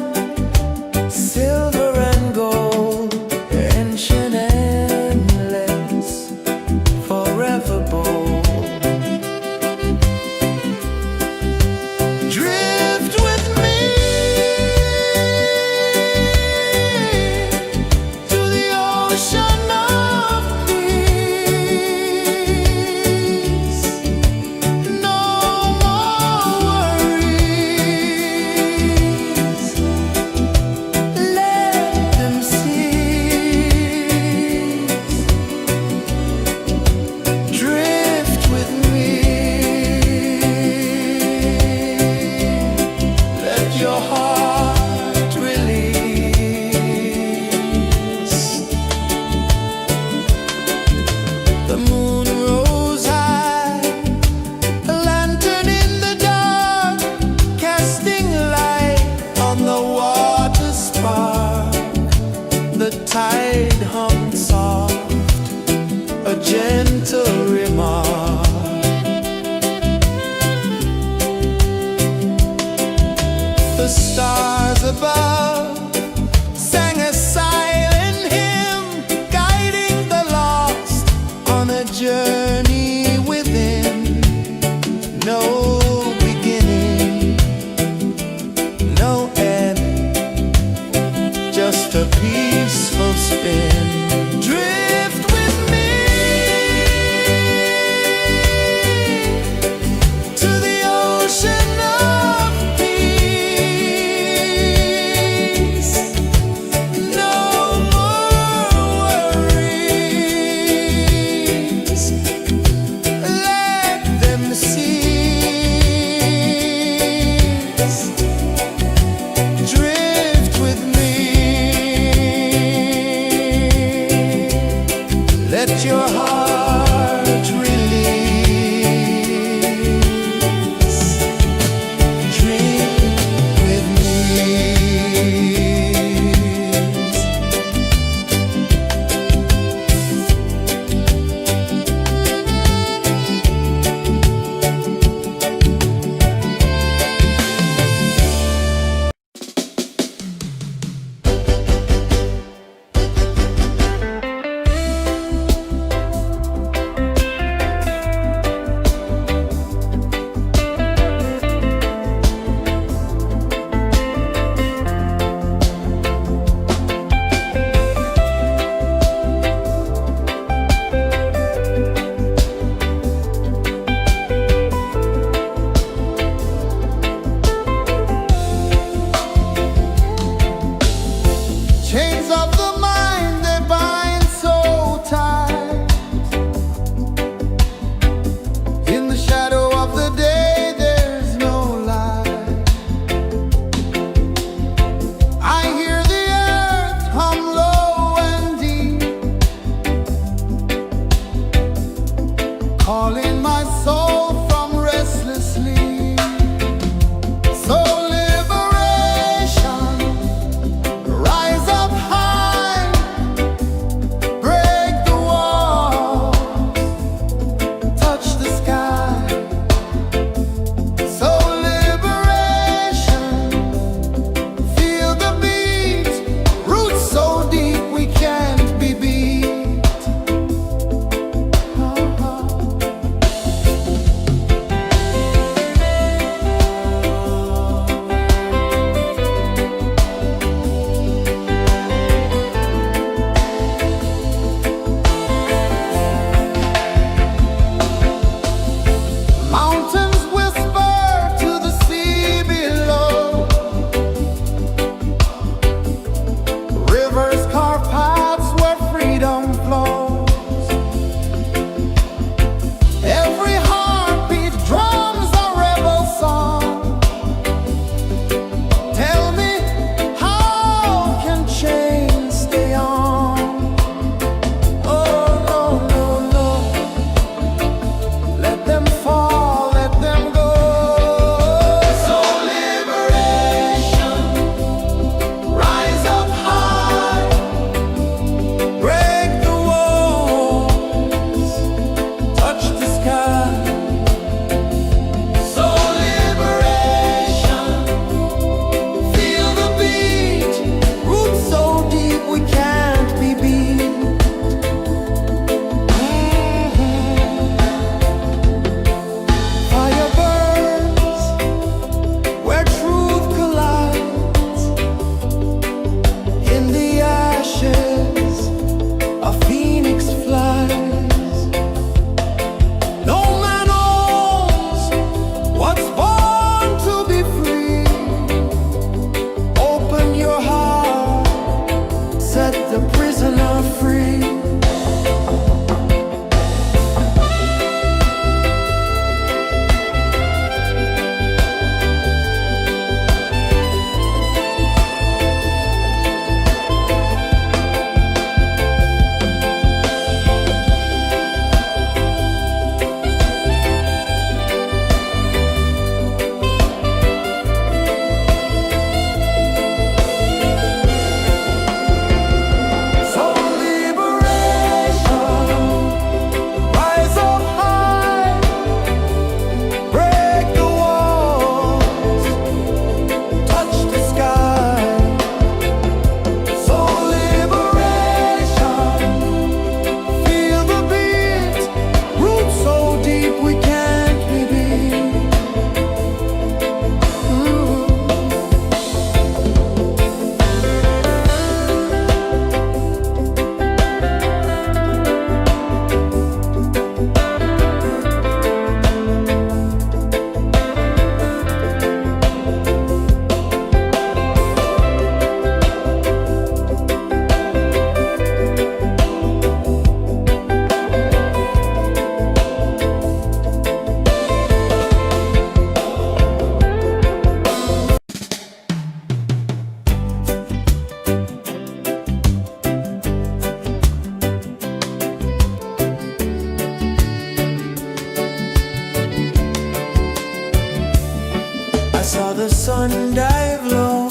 saw the sun dive low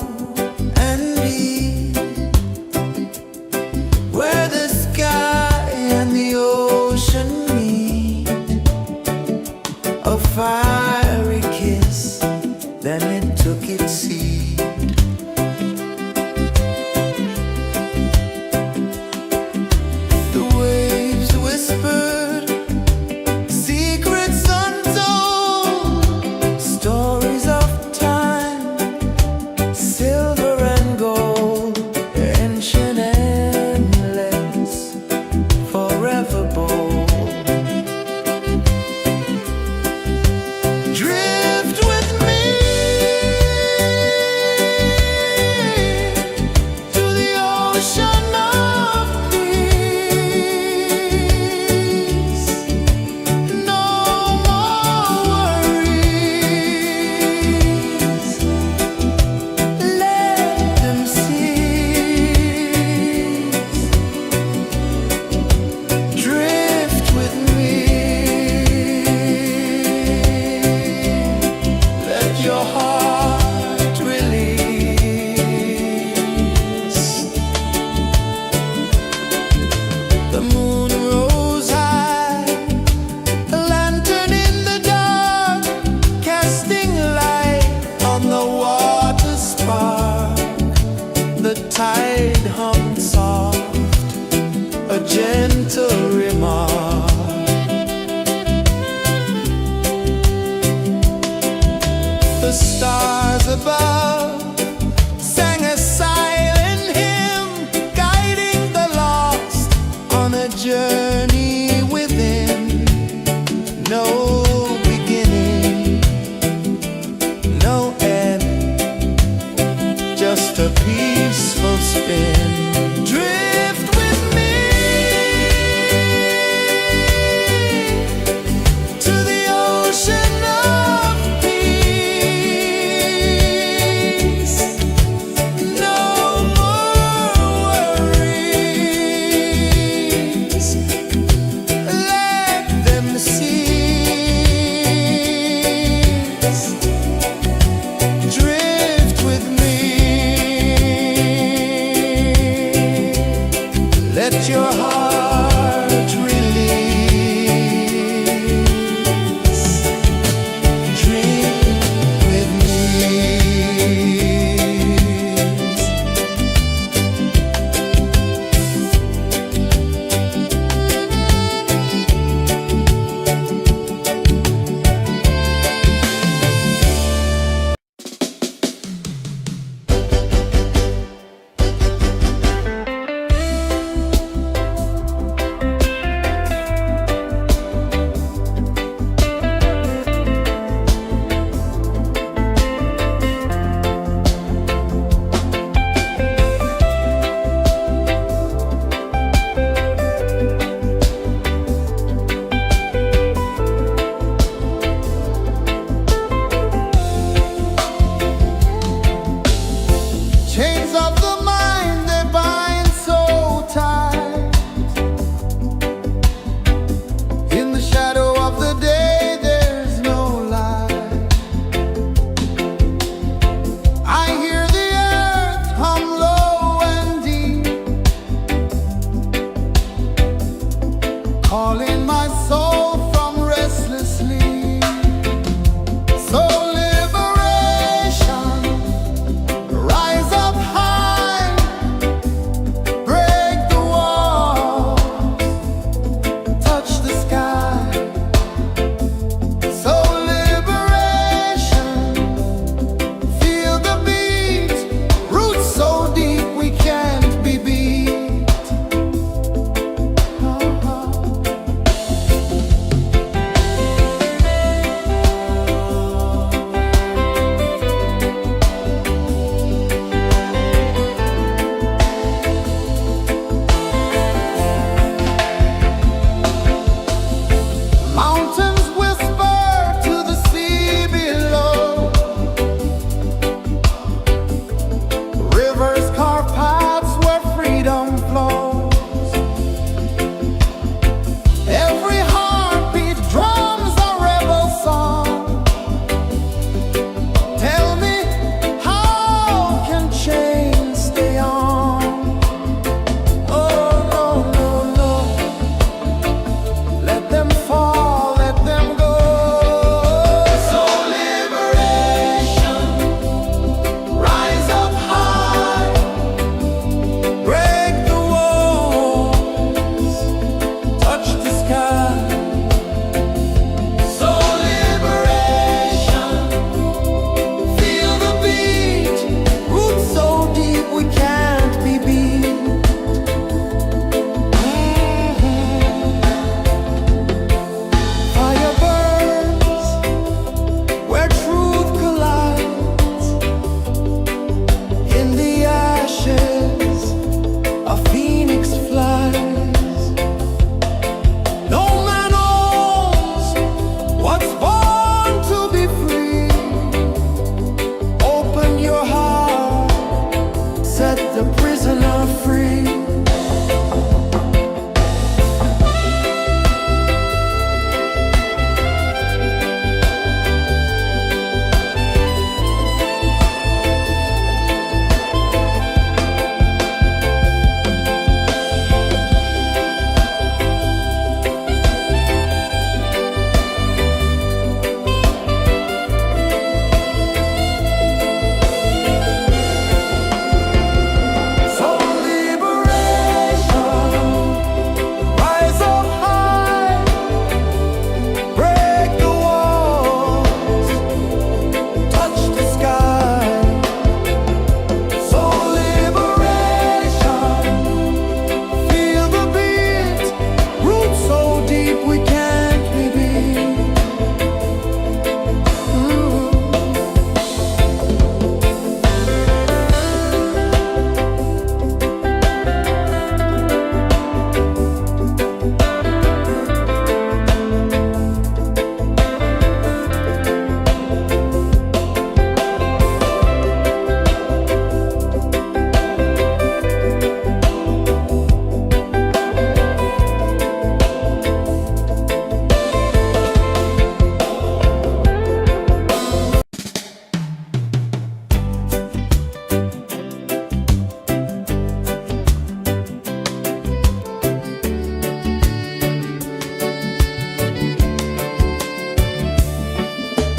and deep, where the sky and the ocean meet. A fiery kiss, then it took its seat. The waves whispered secrets untold, stories of time, silver and gold, ancient, endless, forever bold. Drift with me to the ocean of peace. No more worries, let them cease. Drift with me, let your heart release. The moon rose high, a lantern in the dark, casting light on the water spark. The tide hummed soft, a gentle remark. The stars above sang a silent hymn, guiding the lost on a journey within. No beginning, no end, just a peaceful spin. Drift with me to the ocean of peace.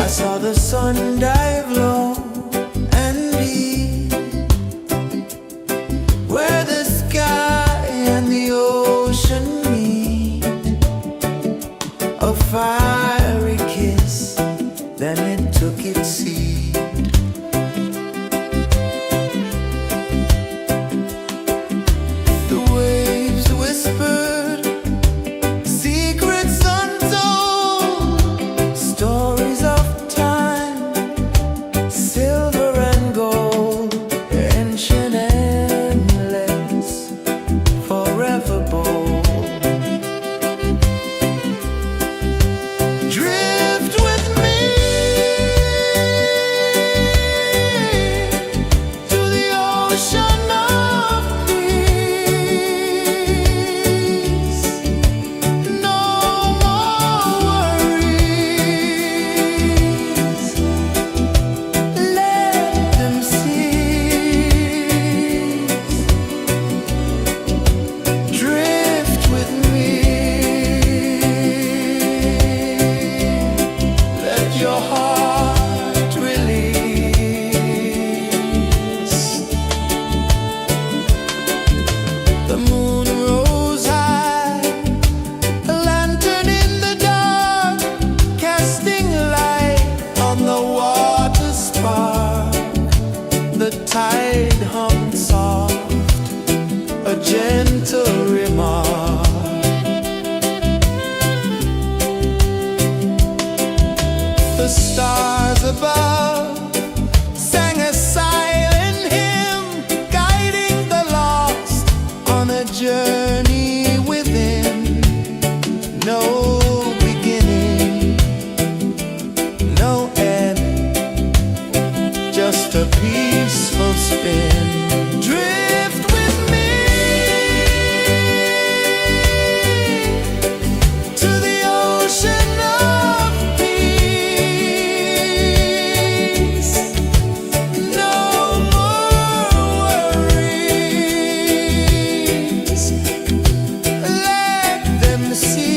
saw the sun dive low and deep, where the sky and the ocean meet. A fiery kiss, then it took its seat. The waves whispered secrets untold, stories of time, silver and gold, ancient, endless, forever bold. Drift with me to the ocean of peace. No more worries, let them cease. Drift with me, let your heart release. The moon rose high, a lantern in the dark, casting light on the water spark. The tide hummed soft, a gentle remark. The stars above sang a silent hymn, guiding the lost on a journey within. No beginning, no end, just a peaceful spin. Drift with me to the ocean of peace. No more worries, let them cease.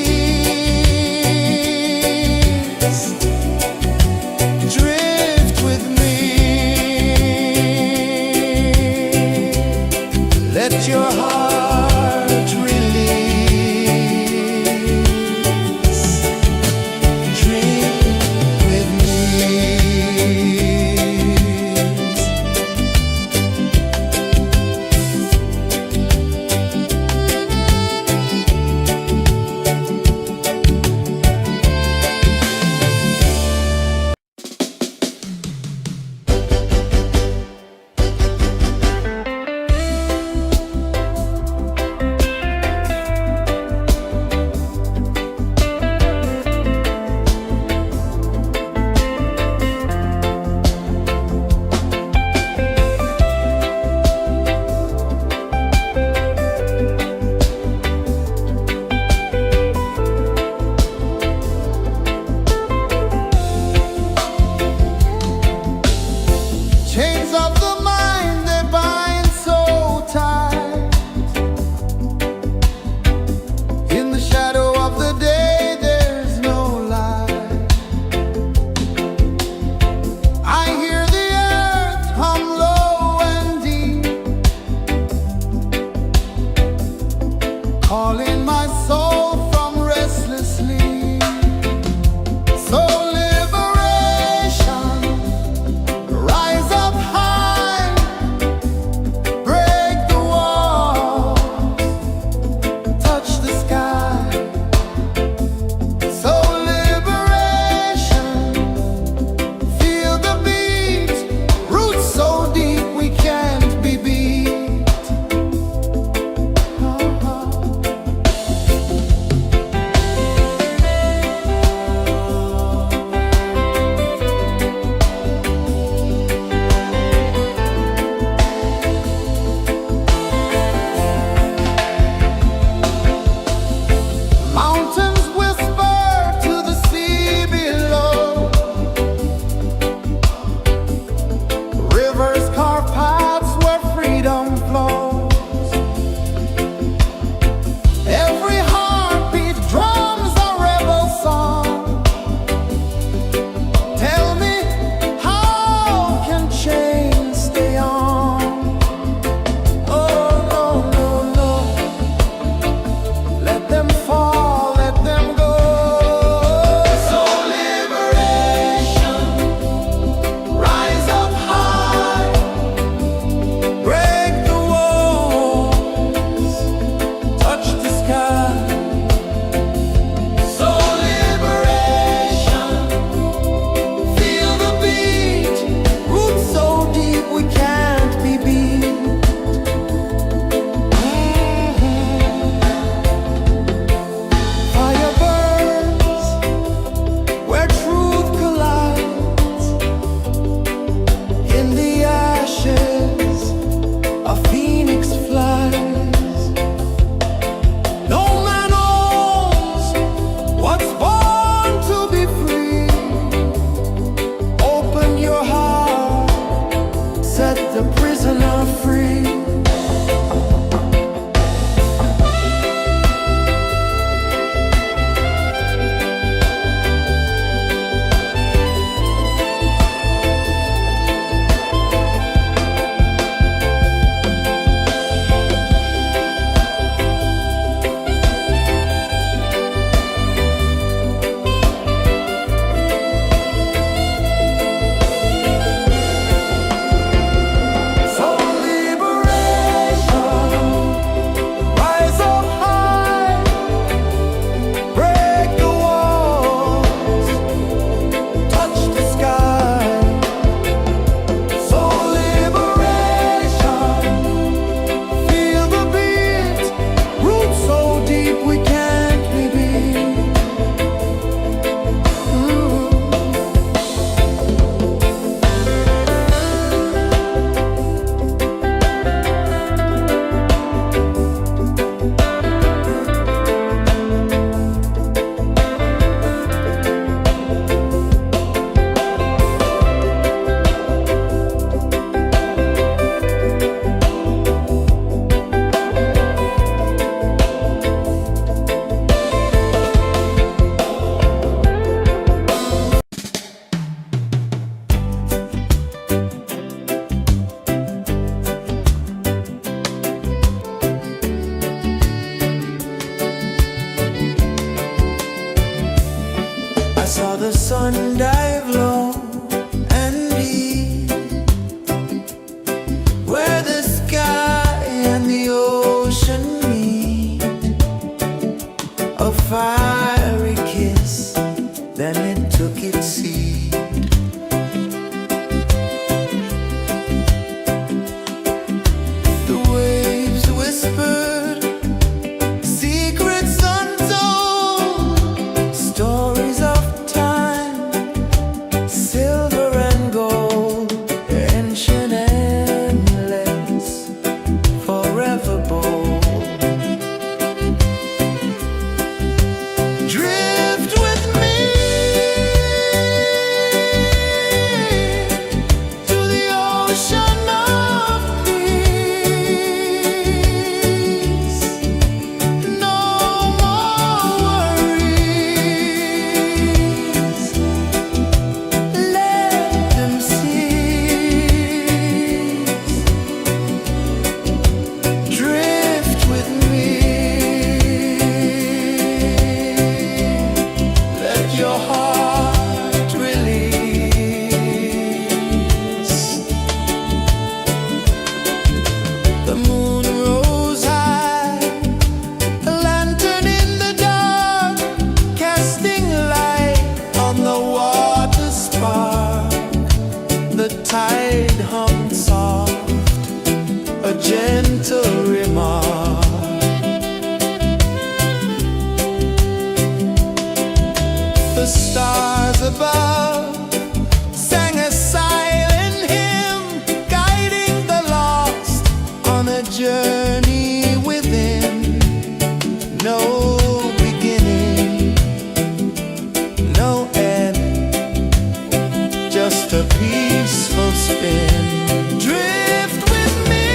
spin. Drift with me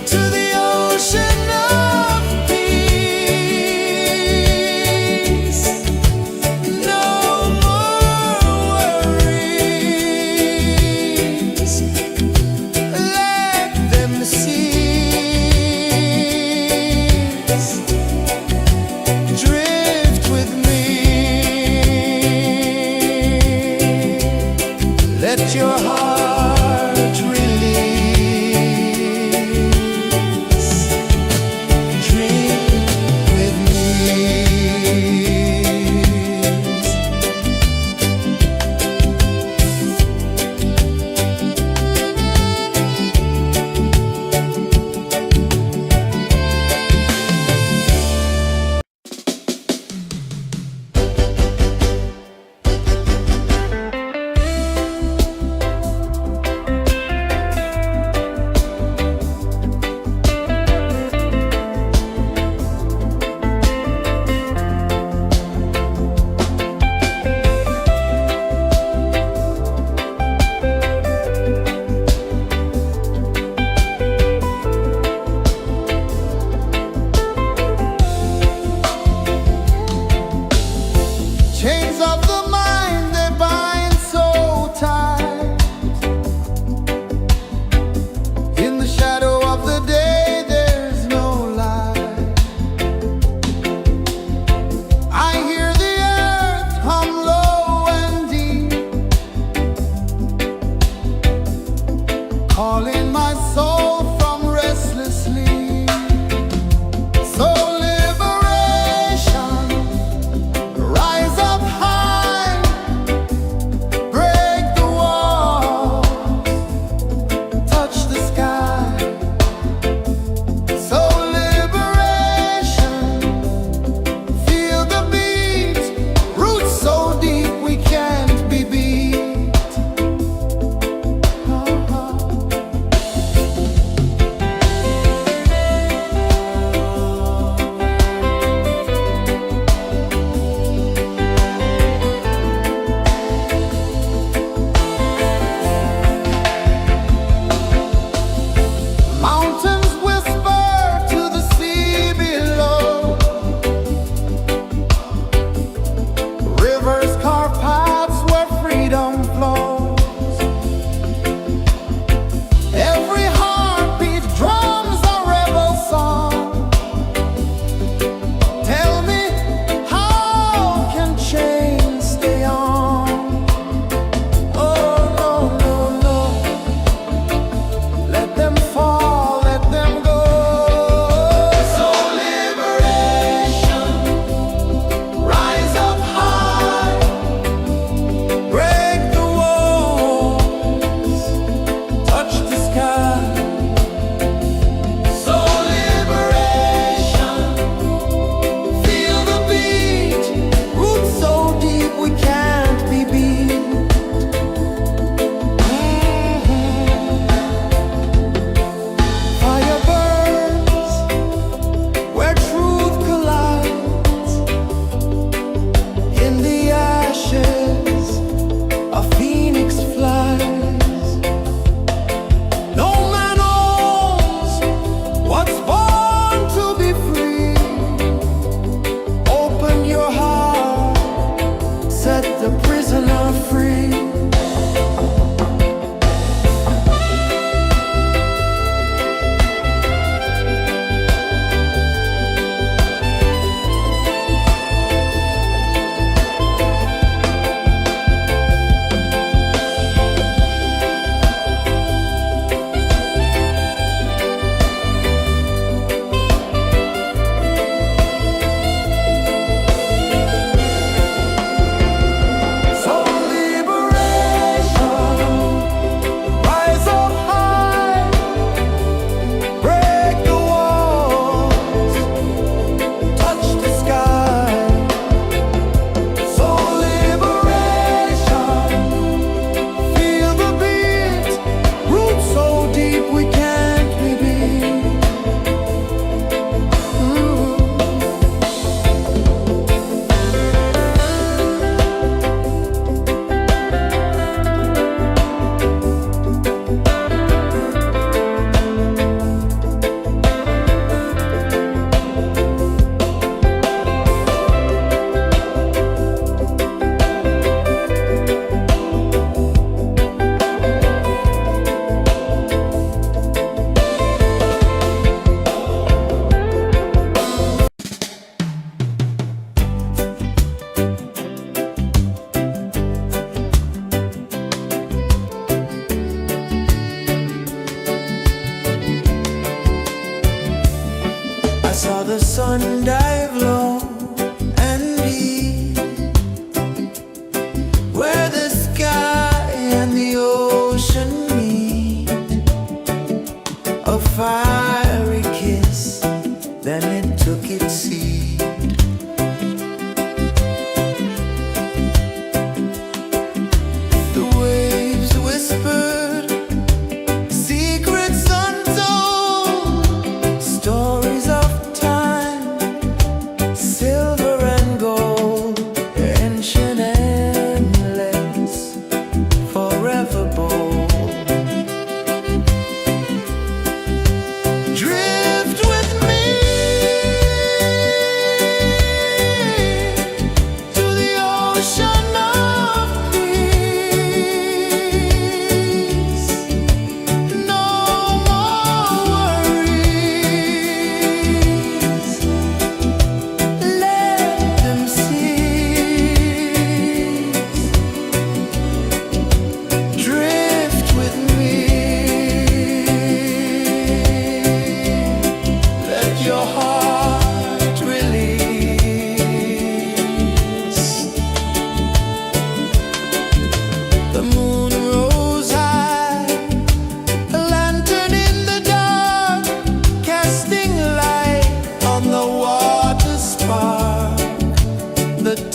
to the ocean of peace. No more worries, let them cease. Drift with me.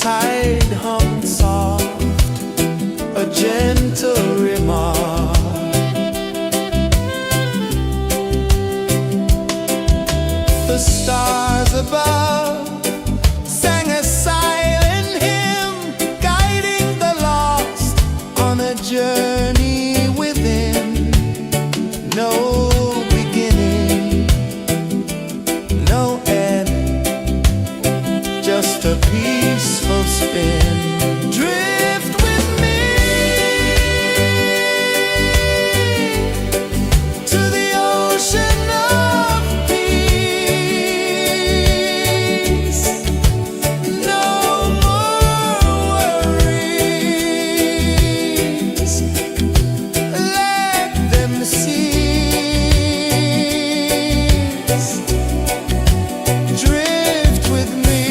tide hung soft, a gentle remark. The stars above sang a silent hymn, guiding the lost on a journey within. No beginning, no end, just a peaceful spin. Drift with me to the ocean of peace. No more worries, let them cease. Drift with me,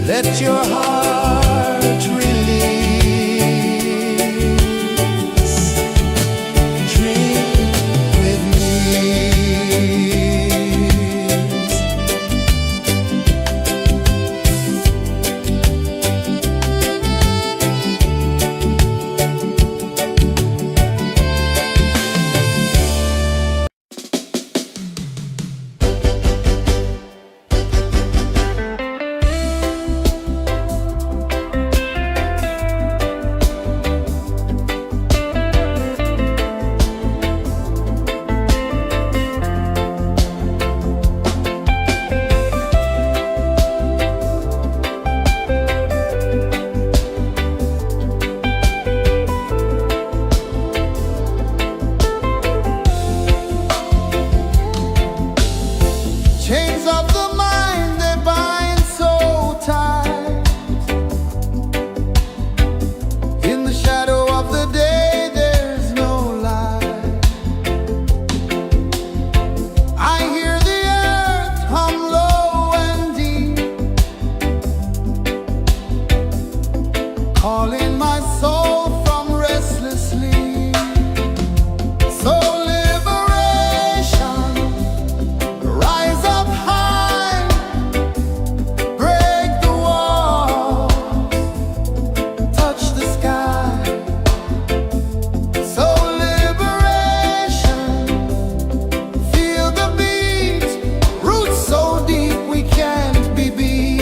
let your heart release. Dream with me. Chains of the mind, they bind so tight. In the shadow of the day, there's no light. I hear the earth hum low and deep, calling my soul from restless sleep. So liberation, rise up high, break the walls, touch the sky. So liberation, feel the beat, roots so deep we can't be beat.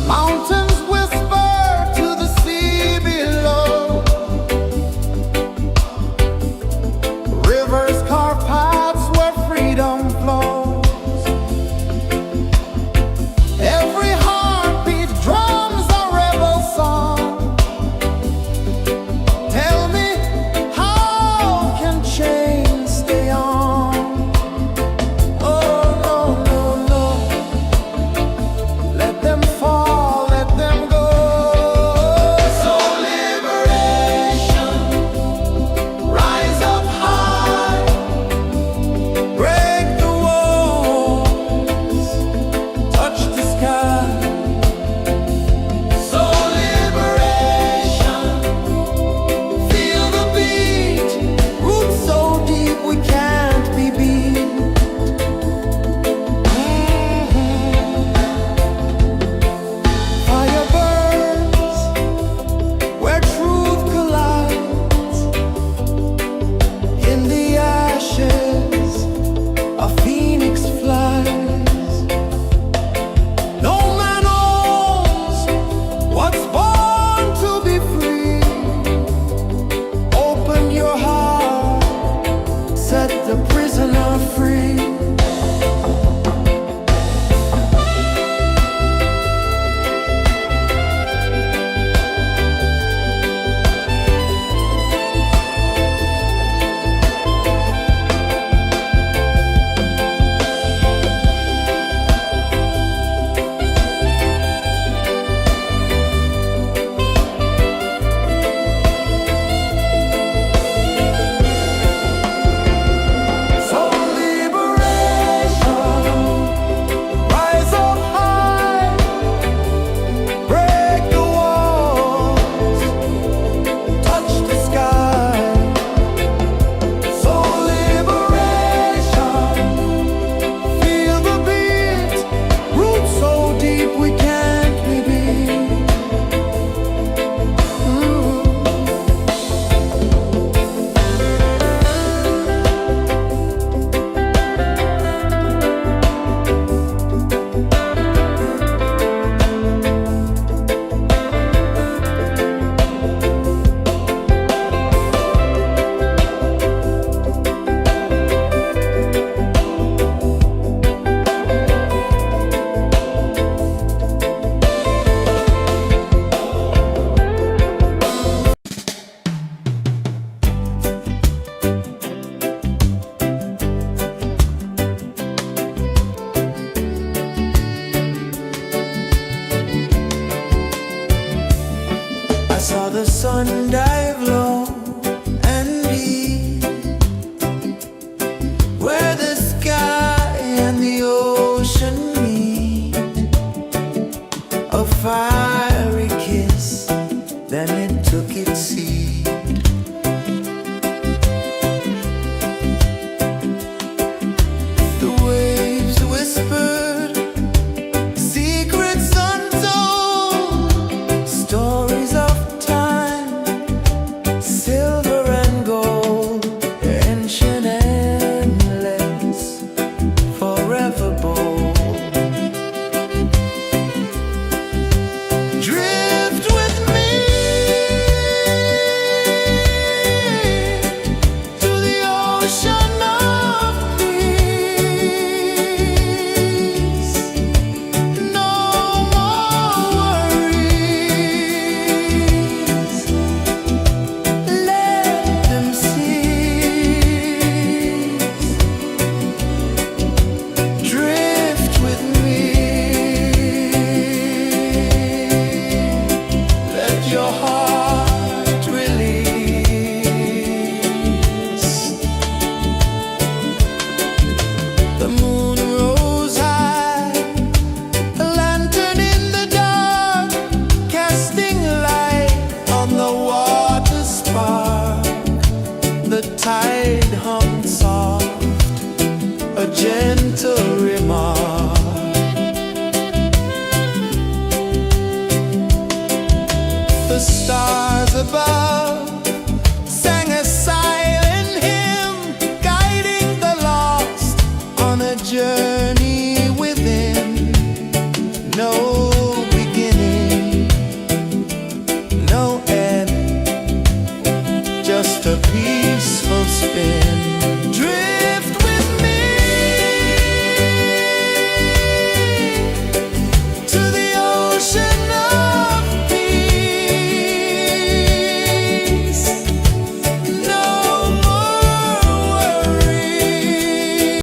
Mountains whisper to the sea below, rivers carve paths where freedom flows. Every heartbeat drums a rebel song. Tell me, how can chains stay on? Oh no, no, no, let them fall, let them go. So liberation, rise up high, break the walls, touch the sky. So liberation, feel the beat, roots so deep we can't be beat. Fire burns where truth collides. In the ashes, a phoenix flies. No man owns what's born to be free. Open your heart, set the prisoner free.